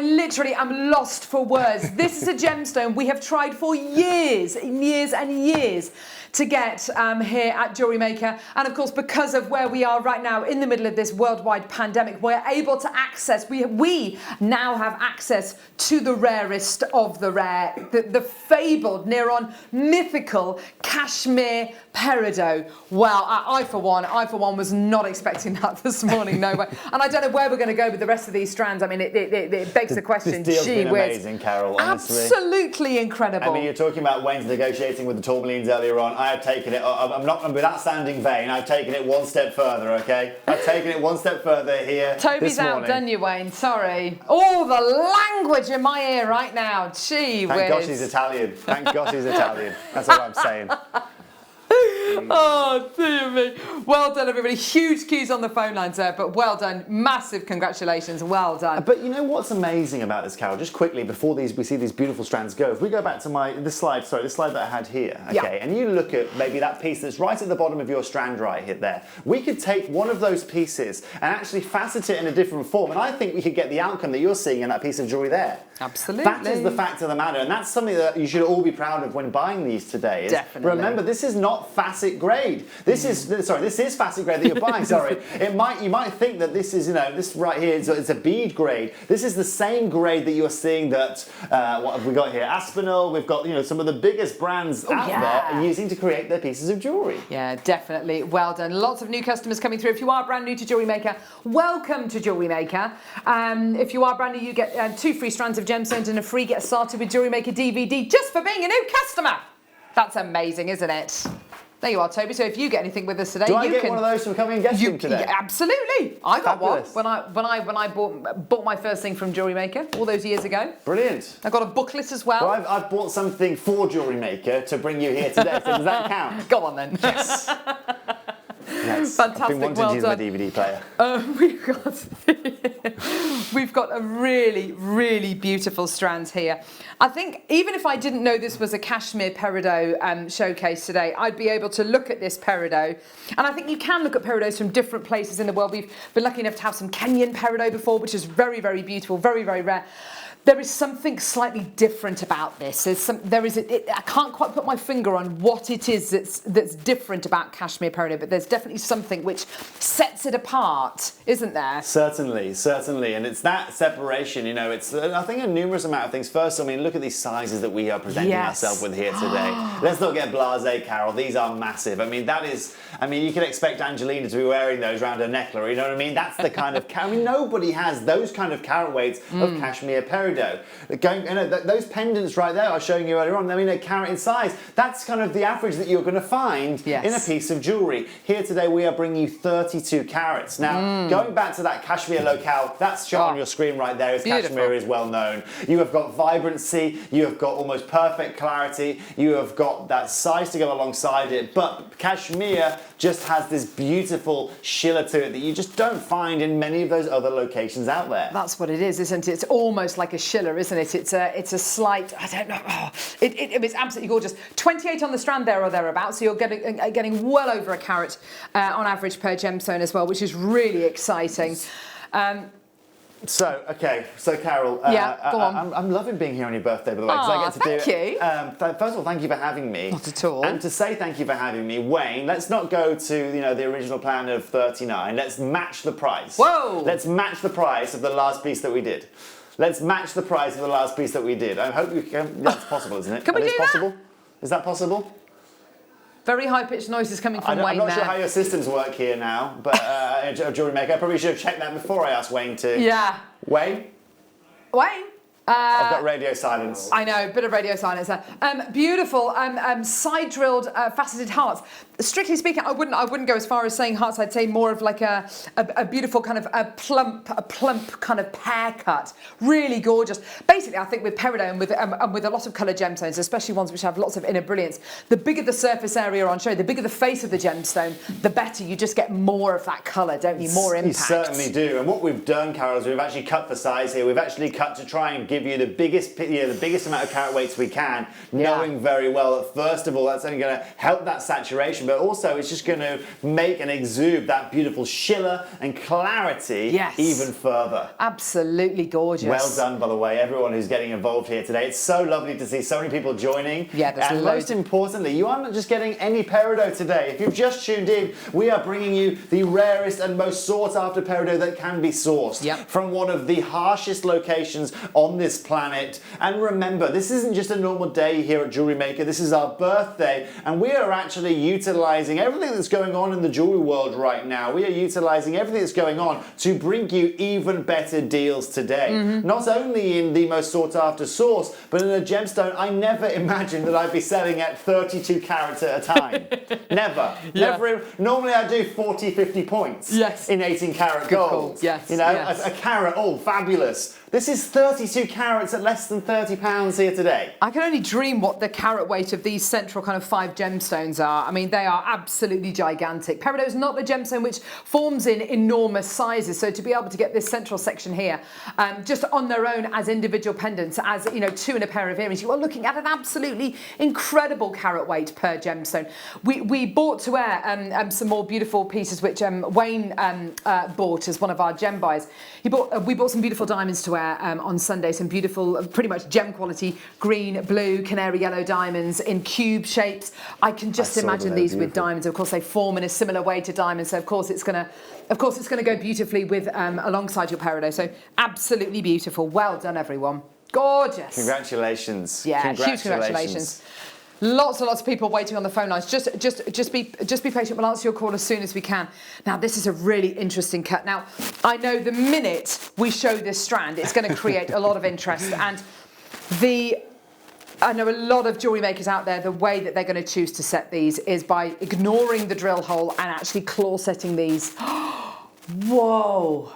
literally am lost for words. This is a gemstone we have tried for years and years to get here at Jewellery Maker. And of course, because of where we are right now in the middle of this worldwide pandemic, we're able to access, we now have access to the rarest of the rare, the fabled, near on mythical cashmere peridot. Well, I for one was not expecting that this morning, no way. And I don't know where we're going to go with the rest of these strands. I mean, it begs the question. This deal's been amazing, Carol, honestly. Absolutely incredible. I mean, you're talking about Wayne's negotiating with the tourmalines earlier on. I have taken it, without sounding vain, I've taken it one step further, okay? I've taken it one step further here Toby's this morning. outdone you, Wayne, sorry. Oh, the language in my ear right now, gee whiz. Thank gosh he's Italian. Thank gosh he's Italian. That's all I'm saying. Oh, dear me. Well done, everybody. Huge queues on the phone lines there, but well done. Massive congratulations. Well done. But you know what's amazing about this, Carol? Just quickly, before we see these beautiful strands go, if we go back to this slide that I had here, okay, and you look at maybe that piece that's right at the bottom of your strand right here there, we could take one of those pieces and actually facet it in a different form, and I think we could get the outcome that you're seeing in that piece of jewellery there. Absolutely. That is the fact of the matter, and that's something that you should all be proud of when buying these today. Definitely. Remember, this is not faceted facet grade. This is facet grade that you're buying. Sorry, you might think that this is this right here it's a bead grade. This is the same grade that you're seeing that what have we got here? Aspinall. We've got some of the biggest brands out there are using to create their pieces of jewellery. Yeah, definitely. Well done. Lots of new customers coming through. If you are brand new to Jewellery Maker, welcome to Jewellery Maker. If you are brand new, you get 2 free strands of gemstones and a free Get Started with Jewellery Maker DVD just for being a new customer. That's amazing, isn't it? There you are, Toby. So if you get anything with us today, Do I get one of those from coming and guesting today? Yeah, absolutely. I got Fabulous. one when I bought my first thing from Jewellery Maker all those years ago. Brilliant. I got a booklet as well. Well, I've bought something for Jewellery Maker to bring you here today. So does that count? Go on then. Yes. Yes. Fantastic. I've been wanting to use my DVD player. We've got a really, really beautiful strand here. I think even if I didn't know this was a cashmere peridot showcase today, I'd be able to look at this peridot. And I think you can look at peridots from different places in the world. We've been lucky enough to have some Kenyan peridot before, which is very, very beautiful, very, very rare. There is something slightly different about this. I can't quite put my finger on what it is that's different about cashmere peridot, but there's definitely something which sets it apart, isn't there? Certainly, certainly, and it's that separation. It's I think a numerous amount of things. First, I mean, look at these sizes that we are presenting ourselves with here today. Let's not get blasé, Carol. These are massive. I mean, you can expect Angelina to be wearing those around her neckler. You know what I mean? That's the kind of. Nobody has those kind of carat weights of cashmere peridot. Those pendants right there I was showing you earlier on, a carat in size. That's kind of the average that you're going to find in a piece of jewellery. Here today we are bringing you 32 carats. Now, going back to that cashmere locale, that's shown on your screen right there, as cashmere is well known. You have got vibrancy, you have got almost perfect clarity, you have got that size to go alongside it, but cashmere just has this beautiful shiller to it that you just don't find in many of those other locations out there. That's what it is, isn't it? It's almost like a shiller, isn't it? It's a slight, I don't know, it's absolutely gorgeous. 28 on the strand there or thereabouts, so you're getting well over a carat on average per gemstone as well, which is really exciting. So Carol, go on. I'm loving being here on your birthday, by the way, because I get to thank you. First of all, thank you for having me. Not at all. And to say thank you for having me, Wayne, let's not go to the original plan of 39. Let's match the price. Whoa! Let's match the price of the last piece that we did. Let's match the price of the last piece that we did. I hope you can. That's possible, isn't it? Can we do possible? Is that possible? Very high-pitched noises coming from Wayne I'm not there. sure how your systems work here now, but Jewellery Maker, I probably should have checked that before I asked Wayne to. Yeah. Wayne? Wayne? I've got radio silence. I know, a bit of radio silence there. Beautiful, side-drilled, faceted hearts. Strictly speaking, I wouldn't go as far as saying hearts. I'd say more of like a beautiful kind of a plump kind of pear cut. Really gorgeous. Basically, I think with peridot and with a lot of coloured gemstones, especially ones which have lots of inner brilliance, the bigger the surface area on show, the bigger the face of the gemstone, the better. You just get more of that colour, don't you? More impact. You certainly do. And what we've done, Carol, is we've actually cut for size here. We've actually cut to try and give you the biggest amount of carat weights we can, knowing very well that first of all that's only going to help that saturation, but also it's just going to make and exude that beautiful shiller and clarity even further. Absolutely gorgeous. Well done, by the way, everyone who's getting involved here today. It's so lovely to see so many people joining. Yeah, there's and loads. Most importantly, you are not just getting any peridot today. If you've just tuned in, we are bringing you the rarest and most sought after peridot that can be sourced from one of the harshest locations on this planet. And remember, this isn't just a normal day here at Jewellery Maker. This is our birthday, and we are actually utilising everything that's going on in the jewellery world right now. We are utilising everything that's going on to bring you even better deals today. Not only in the most sought after source, but in a gemstone I never imagined that I'd be selling at 32 carats at a time. Never. Never. Normally I do 40, 50 points in 18 carat gold. A carat, fabulous. This is 32 carats at less than £30 here today. I can only dream what the carat weight of these central kind of 5 gemstones are. I mean, they are absolutely gigantic. Peridot is not the gemstone which forms in enormous sizes. So to be able to get this central section here, just on their own as individual pendants, as 2 in a pair of earrings, you are looking at an absolutely incredible carat weight per gemstone. We bought to wear some more beautiful pieces which Wayne bought as one of our gem buys. We bought some beautiful diamonds to wear. wear on Sunday some beautiful, pretty much gem quality green, blue, canary yellow diamonds in cube shapes. I can just imagine these with diamonds. Of course, they form in a similar way to diamonds, so of course it's gonna go beautifully with alongside your peridot. So absolutely beautiful. Well done, everyone. Gorgeous. Congratulations. Yeah, huge congratulations. Lots and lots of people waiting on the phone lines. Just be patient. We'll answer your call as soon as we can. Now, this is a really interesting cut. Now, I know the minute we show this strand, it's going to create a lot of interest. And I know a lot of jewellery makers out there, the way that they're going to choose to set these is by ignoring the drill hole and actually claw setting these. Whoa.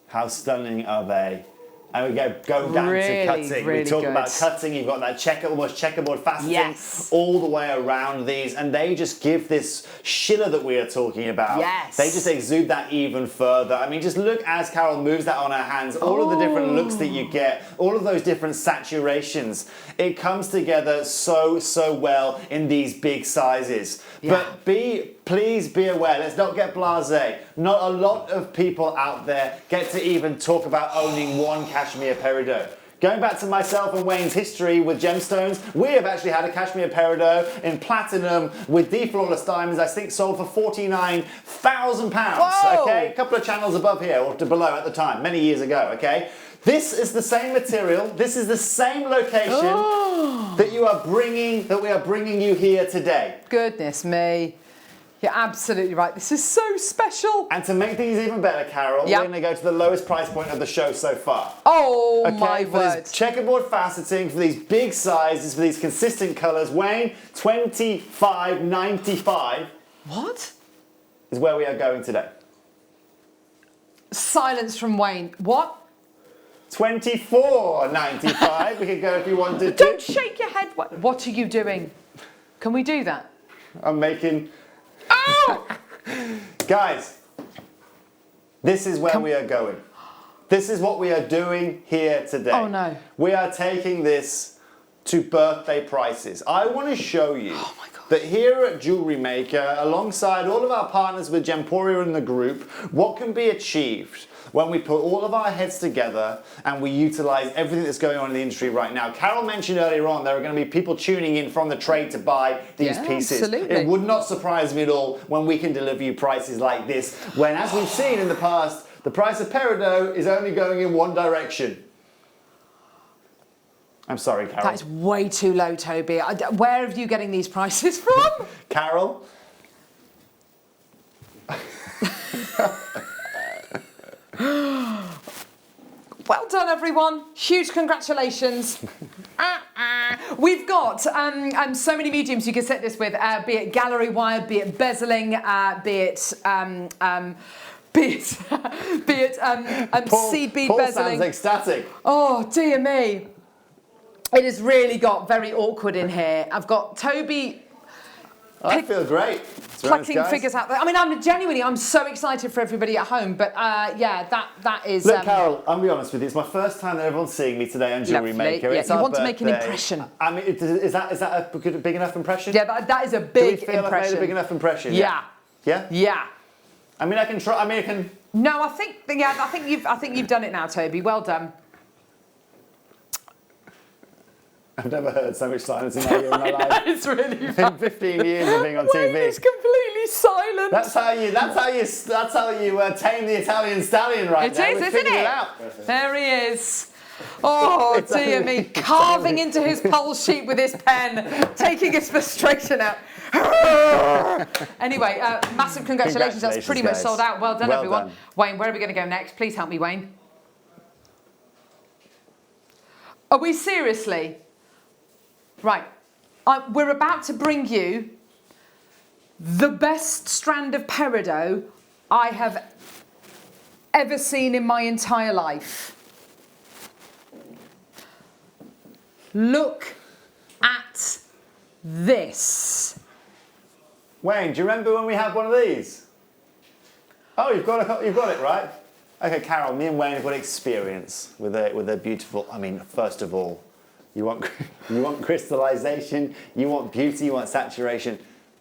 How stunning are they? And we go down to cutting. Really we talk good. about cutting. You've got that almost checkerboard faceting all the way around these, and they just give this shimmer that we are talking about. Yes. They just exude that even further. I mean, just look as Carol moves that on her hands. All of the different looks that you get, all of those different saturations. It comes together so well in these big sizes. Yeah. But please be aware. Let's not get blasé. Not a lot of people out there get to even talk about owning one cashmere peridot. Going back to myself and Wayne's history with gemstones, we have actually had a cashmere peridot in platinum with the flawless diamonds, I think sold for £49,000. Okay, a couple of channels above here, or below at the time, many years ago, okay? This is the same material, this is the same location that we are bringing you here today. Goodness me. You're absolutely right. This is so special. And to make things even better, Carol, we're going to go to the lowest price point of the show so far. Oh, okay, my for word. this checkerboard faceting, for these big sizes, for these consistent colours, Wayne, $25.95. What? Is where we are going today. Silence from Wayne. What? $24.95. We could go if you wanted to. Don't shake your head. What are you doing? Can we do that? I'm making... Oh! Guys, this is where we are going. This is what we are doing here today. Oh no. We are taking this to birthday prices. I want to show you that here at Jewellery Maker, alongside all of our partners with Gemporia in the group, what can be achieved when we put all of our heads together and we utilise everything that's going on in the industry right now. Carol mentioned earlier on there are going to be people tuning in from the trade to buy these pieces. Absolutely. It would not surprise me at all when we can deliver you prices like this, when, as we've seen in the past, the price of peridot is only going in one direction. I'm sorry, Carol. That is way too low, Toby. Where are you getting these prices from? Carol? Well done, everyone. Huge congratulations. We've got so many mediums you can set this with, be it gallery wire, be it bezeling, be it seed bead Paul bezeling. sounds ecstatic. Oh, dear me. It has really got very awkward in here. I've got Toby... I feel great. Plucking figures out there. I mean, I'm so excited for everybody at home, but yeah, that is... Look, Carol, I'll be honest with you. It's my first time that everyone's seeing me today on Jewellery Maker. Yeah, it's you our want to make an birthday. impression. I mean, is that a big enough impression? Yeah, that is a big Do we feel impression. I've made a big enough impression? Yeah. Yeah? Yeah. I mean, I can try. I mean, I can... No, I think you've done it now, Toby. Well done. I've never heard so much silence in my life. It's really In fun. 15 years of being on Wayne TV. is completely silent. That's how you tame the Italian stallion right It now. is, We've isn't figured it? out. There he is. Oh, dear me. Carving into his pulse sheet with his pen, taking his frustration out. Anyway, massive congratulations. That's pretty much guys. sold out. Well done, Well everyone. done. Wayne, where are we going to go next? Please help me, Wayne. Are we seriously? Right. We're about to bring you the best strand of peridot I have ever seen in my entire life. Look at this. Wayne, do you remember when we had one of these? Oh, you've got it right. Okay, Carol, me and Wayne have got experience with a beautiful. I mean, first of all, you want crystallization, you want beauty, you want saturation.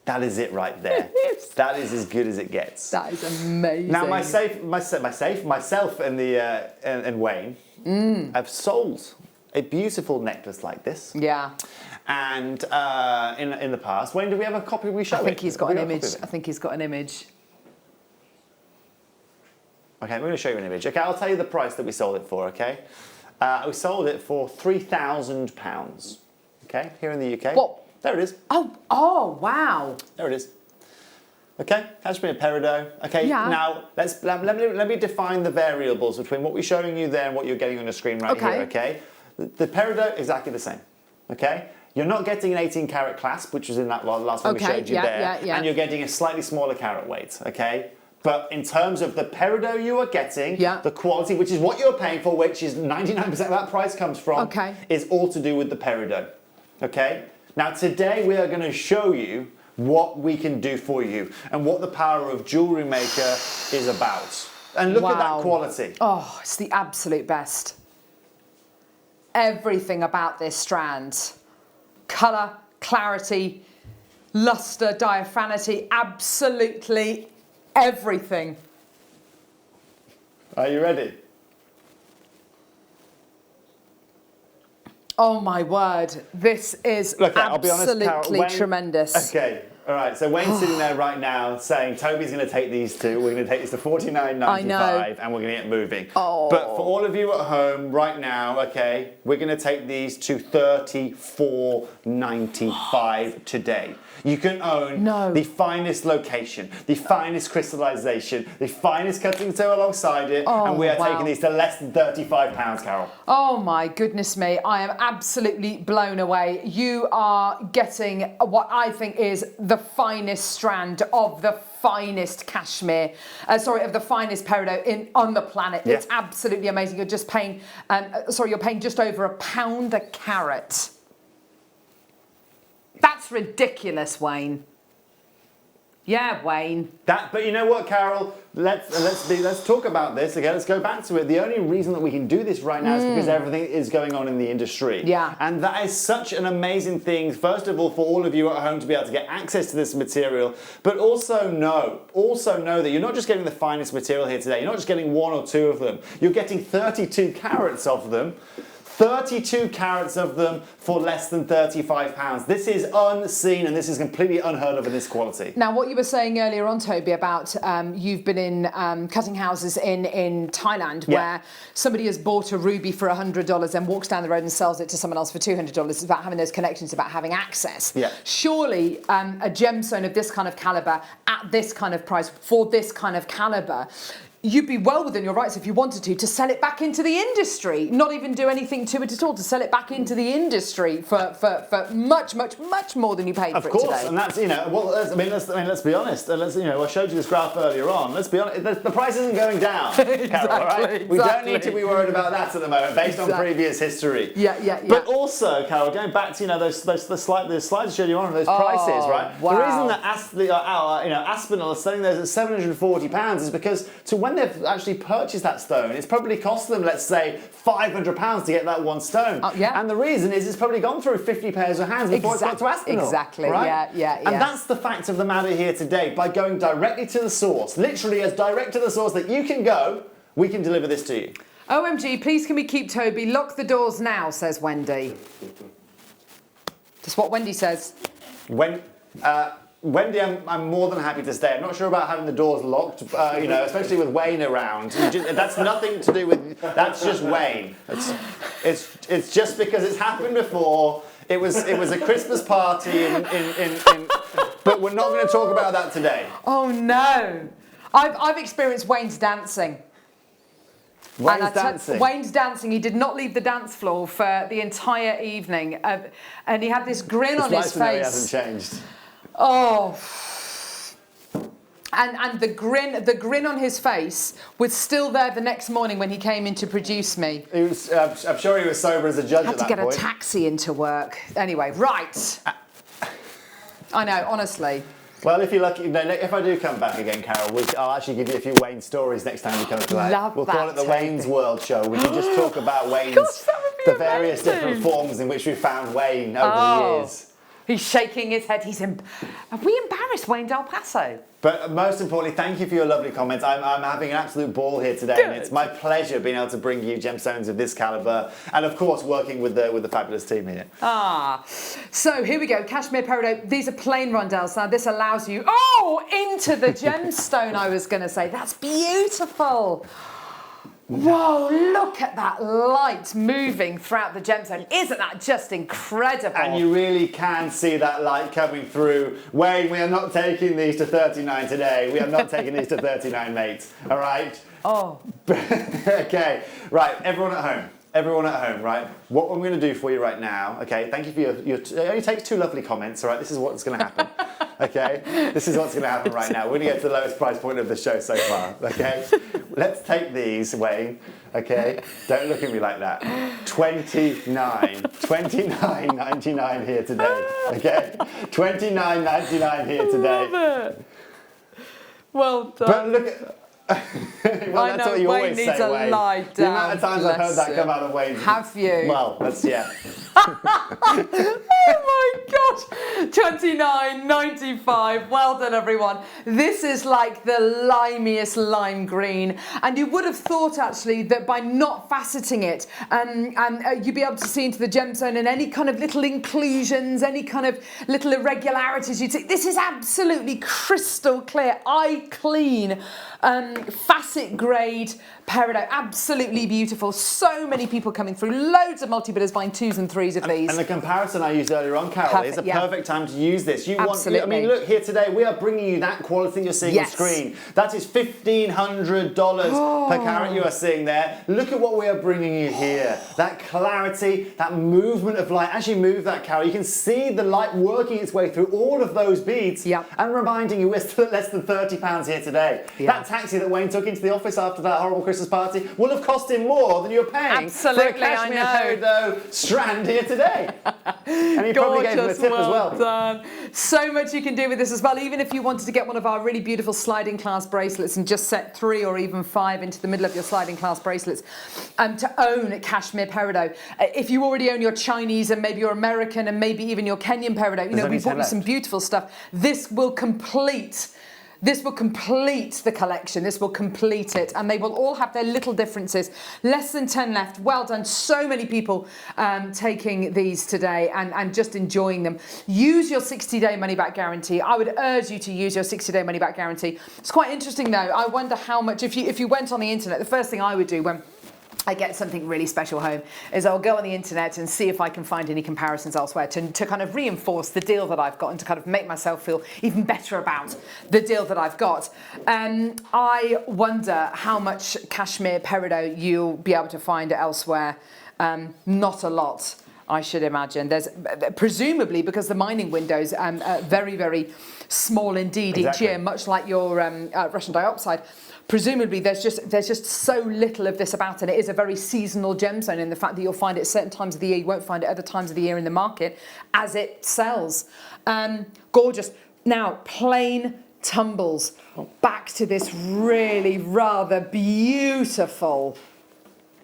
That is it right there. That is as good as it gets. That is amazing. Now myself and and Wayne have sold a beautiful necklace like this. Yeah. And in the past, Wayne, do we have a copy we show? I think he's got an image. I think he's got an image. Okay, we're going to show you an image. Okay, I'll tell you the price that we sold it for. Okay, we sold it for £3,000. Okay, here in the UK. What? There it is. Oh, wow. There it is. Okay, cashmere peridot. Okay, Yeah. now let me define the variables between what we're showing you there and what you're getting on the screen right here. Okay, the peridot exactly the same. Okay, you're not getting an 18 carat clasp, which was in that last one we showed you there, and you're getting a slightly smaller carat weight. Okay. But in terms of the peridot you are getting, the quality, which is what you're paying for, which is 99% of that price comes from, is all to do with the peridot. Okay? Now today we are going to show you what we can do for you and what the power of Jewellery Maker is about. And look at that quality. Oh, it's the absolute best. Everything about this strand. Colour, clarity, luster, diaphanity, absolutely everything. Are you ready? Oh my word, this is I'll be honest, absolutely Carol, tremendous. Okay, all right, so Wayne's sitting there right now saying, Toby's going to take these two, we're going to take these to $49.95 and we're going to get moving. Oh. But for all of you at home right now, okay, we're going to take these to $34.95 today. You can own the finest location, the finest crystallization, the finest cutting toe alongside it, and we are taking these to less than £35, Carol. Oh my goodness me, I am absolutely blown away. You are getting what I think is the finest strand of the finest cashmere, of the finest peridot on the planet. Yeah. It's absolutely amazing. You're just paying, you're paying just over £1 a carat. That's ridiculous, Wayne. Yeah, Wayne. But you know what, Carol? Let's talk about this again. Let's go back to it. The only reason that we can do this right now is because everything is going on in the industry. Yeah. And that is such an amazing thing. First of all, for all of you at home to be able to get access to this material, but also know that you're not just getting the finest material here today. You're not just getting one or two of them. You're getting 32 carats of them. 32 carats of them for less than £35. This is unseen and this is completely unheard of in this quality. Now, what you were saying earlier on, Toby, about you've been in cutting houses in Thailand where somebody has bought a ruby for $100 and walks down the road and sells it to someone else for $200. It's about having those connections, about having access. Yeah. Surely a gemstone of this kind of calibre at this kind of price for this kind of calibre, you'd be well within your rights if you wanted to sell it back into the industry, not even do anything to it at all, to sell it back into the industry for much, much, much more than you paid for it today. Of course, and that's, let's be honest. I showed you this graph earlier on. Let's be honest, the price isn't going down, Carol, all right? We don't need to be worried about that at the moment, based on previous history. Yeah. But also, Carol, going back to the slides I showed you on those prices, right? Wow. The reason that Aspinall is selling those at £740 is because when they've actually purchased that stone, it's probably cost them, let's say, £500 to get that one stone. And the reason is it's probably gone through 50 pairs of hands before it's got to Aspinall. Exactly, right? yeah. And that's the fact of the matter here today. By going directly to the source, literally as direct to the source that you can go, we can deliver this to you. OMG, please can we keep Toby? Lock the doors now, says Wendy. That's what Wendy says. Wendy, I'm more than happy to stay. I'm not sure about having the doors locked, especially with Wayne around. That's nothing to do with. That's just Wayne. It's just because it's happened before. It was a Christmas party but we're not going to talk about that today. Oh no, I've experienced Wayne's dancing. Wayne's dancing. He did not leave the dance floor for the entire evening, and he had this grin on his face. He hasn't changed. Oh, and the grin on his face was still there the next morning when he came in to produce me. He was, I'm sure he was sober as a judge at that point. Had to get a taxi into work. Anyway, right. I know, honestly. Well, if you're lucky, if I do come back again, Carol, I'll actually give you a few Wayne stories next time we come to Love We'll that, call it the Toby. Wayne's World Show. We can just talk about Wayne's, Gosh, that would be the various amazing. different forms in which we found Wayne over the years. He's shaking his head. Have we embarrassed Wayne Del Paso? But most importantly, thank you for your lovely comments. I'm having an absolute ball here today, and it's my pleasure being able to bring you gemstones of this caliber, and of course working with the fabulous team here. So here we go, cashmere peridot. These are plain rondelles. Now this allows you into the gemstone. I was going to say that's beautiful. Whoa, look at that light moving throughout the gemstone. Isn't that just incredible? And you really can see that light coming through. Wayne, we are not taking these to 39 today. We are not taking these to 39, mate. All right? Oh. Okay, right, everyone at home, right? What I'm going to do for you right now, okay, thank you for your it only takes 2 lovely comments, all right? This is what's going to happen, okay? This is what's going to happen right now. We're going to get to the lowest price point of the show so far, okay? Let's take these, Wayne, okay? Don't look at me like that. $29.99 here today, okay? $29.99 here today. Love it. Well done. But look at... well, that's what you Wayne always needs say, a Wayne. lie The amount of down, times I've heard bless that him. come out of Wayne. Have you? Well, that's, yeah. Oh my gosh, $29.95. Well done, everyone. This is like the limiest lime green, and you would have thought actually that by not faceting it, you'd be able to see into the gemstone and any kind of little inclusions, any kind of little irregularities you'd see. This is absolutely crystal clear, eye clean, facet grade peridot. Absolutely beautiful. So many people coming through. Loads of multi-bidders buying 2s and 3s of these. And the comparison I used earlier on, Carol, is a perfect time to use this. Absolutely. I mean, look here today, we are bringing you that quality you're seeing on screen. That is $1,500 per carat you are seeing there. Look at what we are bringing you here. That clarity, that movement of light. As you move that, Carol, you can see the light working its way through all of those beads and reminding you we're still at less than £30 here today. That taxi that Wayne took into the office after that horrible Christmas party will have cost him more than you're paying for a cashmere peridot strand here today. And he probably gave him a tip as well. Done. So much you can do with this as well. Even if you wanted to get one of our really beautiful sliding clasp bracelets and just set 3 or even 5 into the middle of your sliding clasp bracelets, to own cashmere peridot. If you already own your Chinese and maybe your American and maybe even your Kenyan peridot, you know, we bought you some beautiful stuff. This will complete the collection. This will complete it, and they will all have their little differences. Less than 10 left. Well done. So many people taking these today and just enjoying them. Use your 60-day money-back guarantee. I would urge you to use your 60-day money-back guarantee. It's quite interesting though. I wonder how much, if you went on the internet, the first thing I would do when I get something really special home is I'll go on the internet and see if I can find any comparisons elsewhere to kind of reinforce the deal that I've got and to kind of make myself feel even better about the deal that I've got. I wonder how much cashmere peridot you'll be able to find elsewhere. Not a lot, I should imagine. There's presumably, because the mining windows are very, very small indeed each year, much like your Russian dioxide. Presumably there's just so little of this about, and it is a very seasonal gemstone in the fact that you'll find it at certain times of the year, you won't find it other times of the year in the market as it sells. Gorgeous. Now, plain tumbles. Back to this really rather beautiful.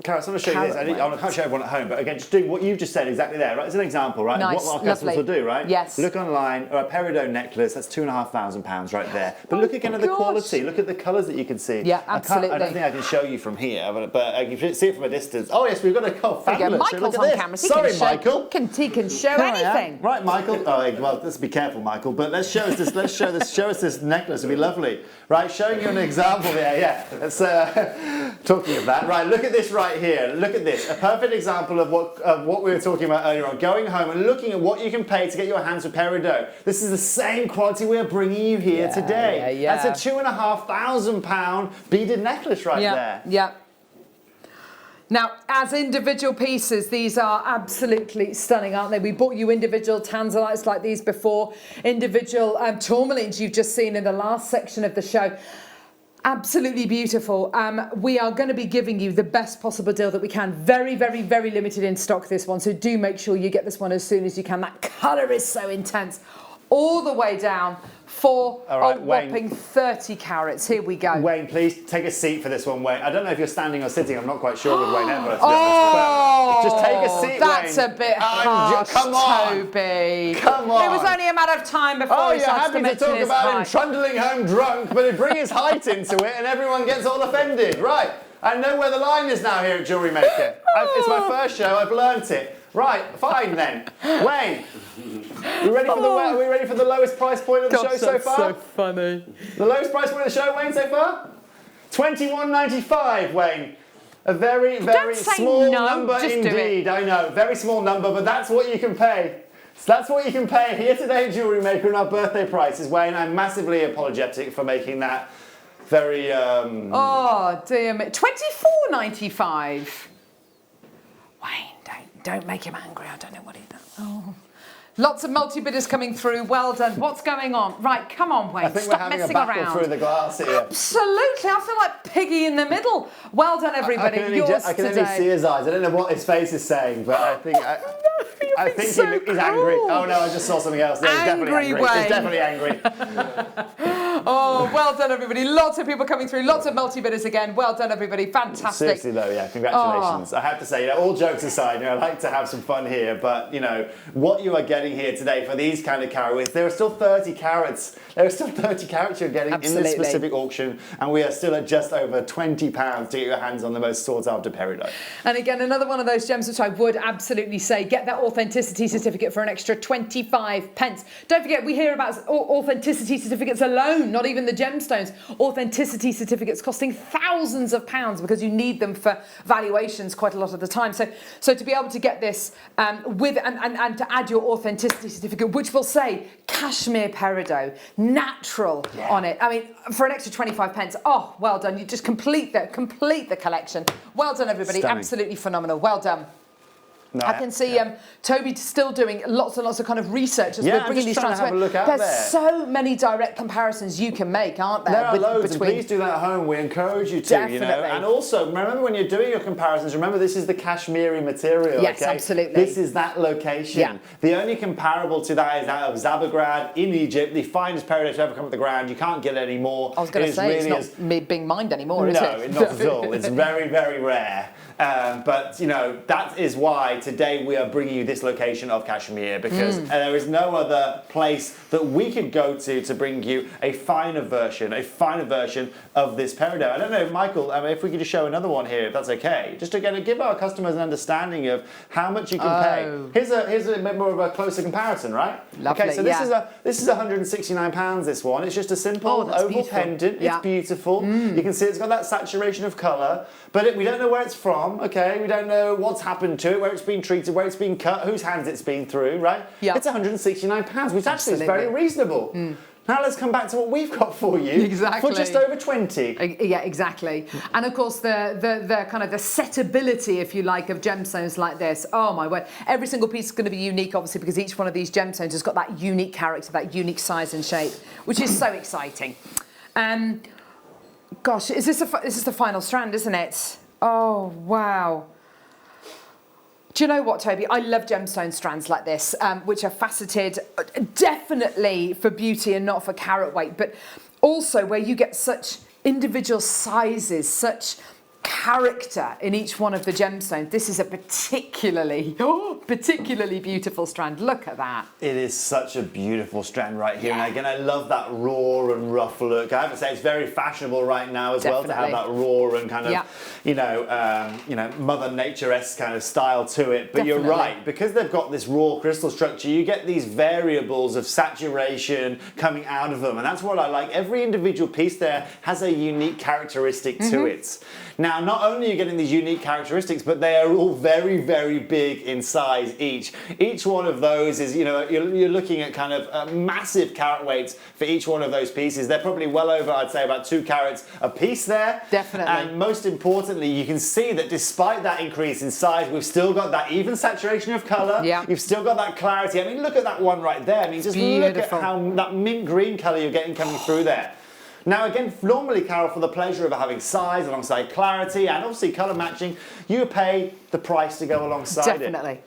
Carol, so I'm going to show you this. I can't show everyone at home, but again, just doing what you've just said exactly there, right? It's an example, right? Nice, What our customers will do, right? Yes. Look online, or a peridot necklace, that's £2,500 right there. But look again at the quality. Look at the colours that you can see. Yeah, absolutely. I don't think I can show you from here, but you can see it from a distance. Oh yes, we've got a fabulous. Michael's look at on camera. Sorry, Michael. He can show anything. Right, Michael. Oh, well, let's be careful, Michael. But let's show us this. Show us this necklace. It'd be lovely, right? Showing you an example there. Yeah. Let's talking of that. Right. Look at this right here. Look at this. A perfect example of what we were talking about earlier on. Going home and looking at what you can pay to get your hands with peridot. This is the same quality we are bringing you here today. That's a £2,500 beaded necklace right there. Yeah. Now, as individual pieces, these are absolutely stunning, aren't they? We bought you individual tanzanites like these before, individual tourmalines you've just seen in the last section of the show. Absolutely beautiful. We are going to be giving you the best possible deal that we can. Very, very, very limited in stock, this one. So do make sure you get this one as soon as you can. That colour is so intense. all the way down for All right, a whopping 30 carats. Here we go. Wayne, please take a seat for this one, Wayne. I don't know if you're standing or sitting. I'm not quite sure with Wayne ever, to be honest. But just take a seat, that's Wayne. a bit harsh, come on. Toby. Come on. It was only a matter of time before he you're starts happy to mention talk his about him height. trundling home drunk, but he bring his height into it and everyone gets all offended. Right, I know where the line is now here at Jewellery Maker. It's my first show, I've learnt it. Right, fine then. Wayne, are we ready for the lowest price point of the show so far? So funny. The lowest price point of the show, Wayne, so far? $21.95, Wayne. A very, very small number indeed. I know, very small number, but that's what you can pay. So that's what you can pay here today at Jewellery Maker and our birthday prices, Wayne. I'm massively apologetic for making that very... Oh, dear me. $24.95. Wayne, don't make him angry. I don't know what he does. Oh. Lots of multi-bidders coming through. Well done. What's going on? Right, come on, Wayne. I think Stop we're having messing a battle around. through the glass here. Absolutely. I feel like Piggy in the middle. Well done, everybody. I can only see his eyes. I don't know what his face is saying, but I think... I think so he's angry. Oh no, I just saw something else. He's definitely angry. He's definitely angry. Oh, well done, everybody. Lots of people coming through. Lots of multi-bidders again. Well done, everybody. Fantastic. Seriously though, yeah, congratulations. I have to say, all jokes aside, I like to have some fun here, but what you are getting here today for these kind of carats, there are still 30 carats. There are still 30 carats you're getting in this specific auction, and we are still at just over £20 to get your hands on the most sought after peridot. And again, another one of those gems which I would absolutely say, get that authenticity certificate for an extra 25 pence. Don't forget, we hear about authenticity certificates alone, not even the gemstones. Authenticity certificates costing thousands of pounds because you need them for valuations quite a lot of the time. So to be able to get this with and to add your authenticity certificate, which will say cashmere peridot, natural on it. I mean, for an extra 25 pence, oh, well done. You just complete the collection. Well done, everybody. Stunning. Absolutely phenomenal. Well done. No, I can see Toby still doing lots and lots of kind of research as we're bringing these trying to have a look out There's there. so many direct comparisons you can make, aren't there? There are loads, and please do that at home. We encourage you to, Definitely. And also, remember when you're doing your comparisons, remember this is the Kashmiri material, Yes, okay? absolutely. This is that location. Yeah. The only comparable to that is that of Zabagrad in Egypt, the finest peridot to ever come off the ground. You can't get any more. I was going to say, it's not being mined anymore, is No, it? not at all. It's very, very rare. But that is why today we are bringing you this location of Kashmir, because there is no other place that we could go to bring you a finer version of this peridot. I don't know, Michael, if we could just show another one here, if that's okay, just to give our customers an understanding of how much you can pay. Here's a bit more of a closer comparison, right? Lovely, okay, so this is £169. This one, it's just a simple oval beautiful. pendant. Yeah. It's beautiful. You can see it's got that saturation of colour, but we don't know where it's from. Okay, we don't know what's happened to it, where it's been treated, where it's been cut, whose hands it's been through, right? Yeah. It's £169, which actually is very reasonable. Now let's come back to what we've got for you. Exactly. For just over 20. Yeah, exactly. And of course, the kind of the setability, if you like, of gemstones like this. Oh my word! Every single piece is going to be unique, obviously, because each one of these gemstones has got that unique character, that unique size and shape, which is so exciting. Gosh, this is the final strand, isn't it? Oh, wow. Do you know what, Toby? I love gemstone strands like this, which are faceted, definitely for beauty and not for carat weight, but also where you get such individual sizes, such character in each one of the gemstones. This is a particularly beautiful strand. Look at that. It is such a beautiful strand right here. And again, I love that raw and rough look. I have to say it's very fashionable right now as well to have that raw and kind of, Mother Nature-esque kind of style to it. But you're right, because they've got this raw crystal structure, you get these variables of saturation coming out of them. And that's what I like. Every individual piece there has a unique characteristic to it. Now, not only are you getting these unique characteristics, but they are all very, very big in size each. Each one of those is, you're looking at kind of massive carat weights for each one of those pieces. They're probably well over, I'd say, about 2 carats a piece there. Definitely. And most importantly, you can see that despite that increase in size, we've still got that even saturation of colour. Yeah. You've still got that clarity. I mean, look at that one right there. I mean, just look at how that mint green colour you're getting coming through there. Now again, normally, Carol, for the pleasure of having size alongside clarity and obviously colour matching, you pay the price to go alongside it. Definitely.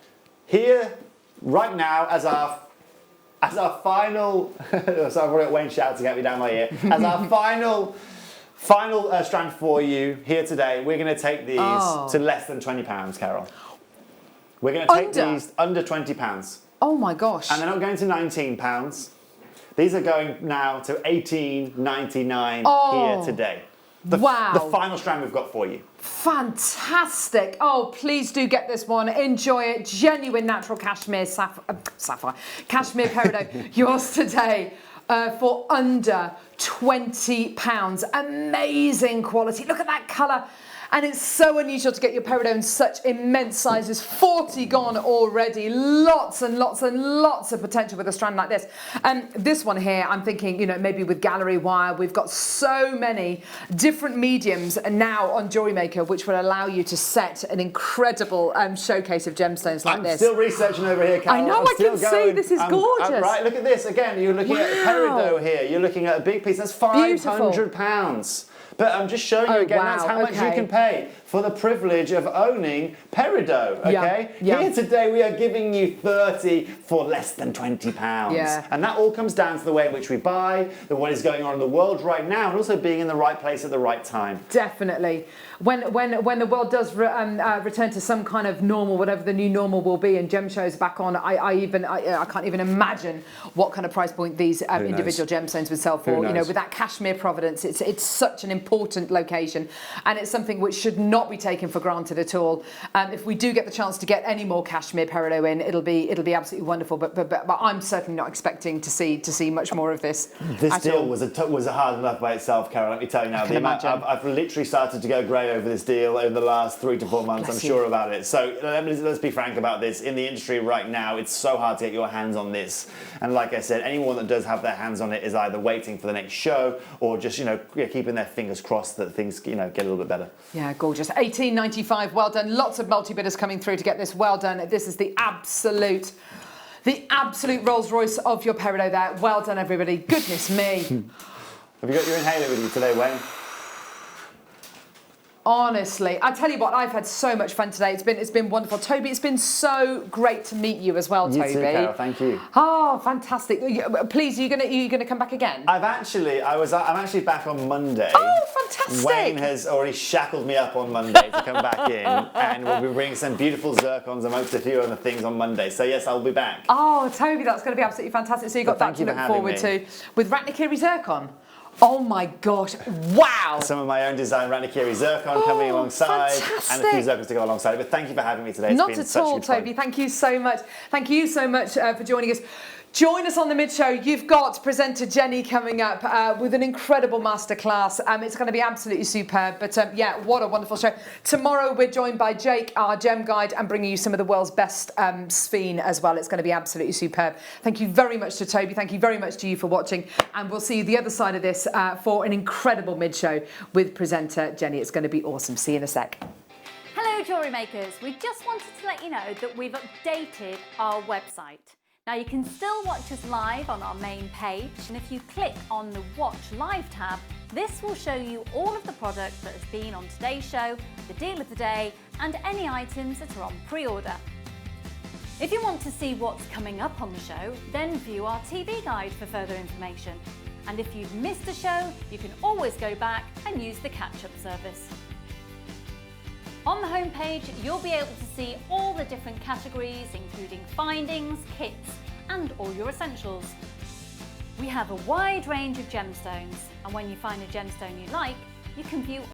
Here, right now, as our as our final, sorry, I've got Wayne shouting at me down my ear, as our final strand for you here today, we're going to take these to less than £20, Carol. We're going to take these under £20. Oh my gosh. And they're not going to £19. These are going now to $18.99 here today. Wow. The final strand we've got for you. Fantastic. Oh, please do get this one. Enjoy it. Genuine natural cashmere sapphire. Cashmere peridot. Yours today for under £20. Amazing quality. Look at that colour. And it's so unusual to get your peridot in such immense sizes. 40 gone already. Lots and lots and lots of potential with a strand like this. And this one here, I'm thinking, you know, maybe with gallery wire, we've got so many different mediums now on Jewellery Maker, which will allow you to set an incredible showcase of gemstones like this. I'm still researching over here, Carol. I know, I can see. This is gorgeous. Right, look at this. Again, you're looking at peridot here. You're looking at a big piece. That's £500. But I'm just showing you again, that's how much you can pay for the privilege of owning peridot, okay? Here today we are giving you 30 for less than £20. And that all comes down to the way in which we buy, what is going on in the world right now, and also being in the right place at the right time. Definitely. When the world does return to some kind of normal, whatever the new normal will be, and gem shows back on, I can't even imagine what kind of price point these individual gemstones would sell for. You know, with that cashmere provenance, it's such an important location, and it's something which should not be taken for granted at all. If we do get the chance to get any more cashmere peridot in, it'll be absolutely wonderful. But I'm certainly not expecting to see much more of this. This deal was a hard enough by itself, Carol. Let me tell you now. I've literally started to go grey over this deal over the last 3 to 4 months. I'm sure about it. So let's be frank about this. In the industry right now, it's so hard to get your hands on this. And like I said, anyone that does have their hands on it is either waiting for the next show or just, you know, keeping their fingers crossed that things, you know, get a little bit better. Yeah, gorgeous. $18.95. Well done. Lots of multi-bidders coming through to get this. Well done. This is the absolute Rolls Royce of your peridot there. Well done, everybody. Goodness me. Have you got your inhaler with you today, Wayne? Honestly, I tell you what, I've had so much fun today. It's been wonderful. Toby, it's been so great to meet you as well, Toby. You too, Carol, thank you. Oh, fantastic. Please, are you gonna come back again? I'm actually back on Monday. Oh, fantastic. Wayne has already shackled me up on Monday to come back in, and we'll be bringing some beautiful zircons amongst a few other things on Monday. So yes, I'll be back. Oh, Toby, that's going to be absolutely fantastic. So you've got that to look forward to with Ratnakiri zircon. Oh my gosh, wow! Some of my own design Ratnakiri zircon coming alongside, and a few zircons to go alongside. But thank you for having me today. Not at all, Toby. Thank you so much. Thank you so much for joining us. Join us on the mid-show. You've got presenter Jenny coming up with an incredible masterclass. It's going to be absolutely superb. But yeah, what a wonderful show. Tomorrow we're joined by Jake, our gem guide, and bringing you some of the world's best sphene as well. It's going to be absolutely superb. Thank you very much to Toby. Thank you very much to you for watching. And we'll see you the other side of this for an incredible mid-show with presenter Jenny. It's going to be awesome. See you in a sec. Hello, Jewellery Makers. We just wanted to let you know that we've updated our website. Now you can still watch us live on our main page, and if you click on the Watch Live tab, this will show you all of the product that has been on today's show, the deal of the day, and any items that are on pre-order. If you want to see what's coming up on the show, then view our TV guide for further information. And if you've missed a show, you can always go back and use the catch-up service. On the homepage, you'll be able to see all the different categories, including findings, kits, and all your essentials. We have a wide range of gemstones, and when you find a gemstone you like, you can view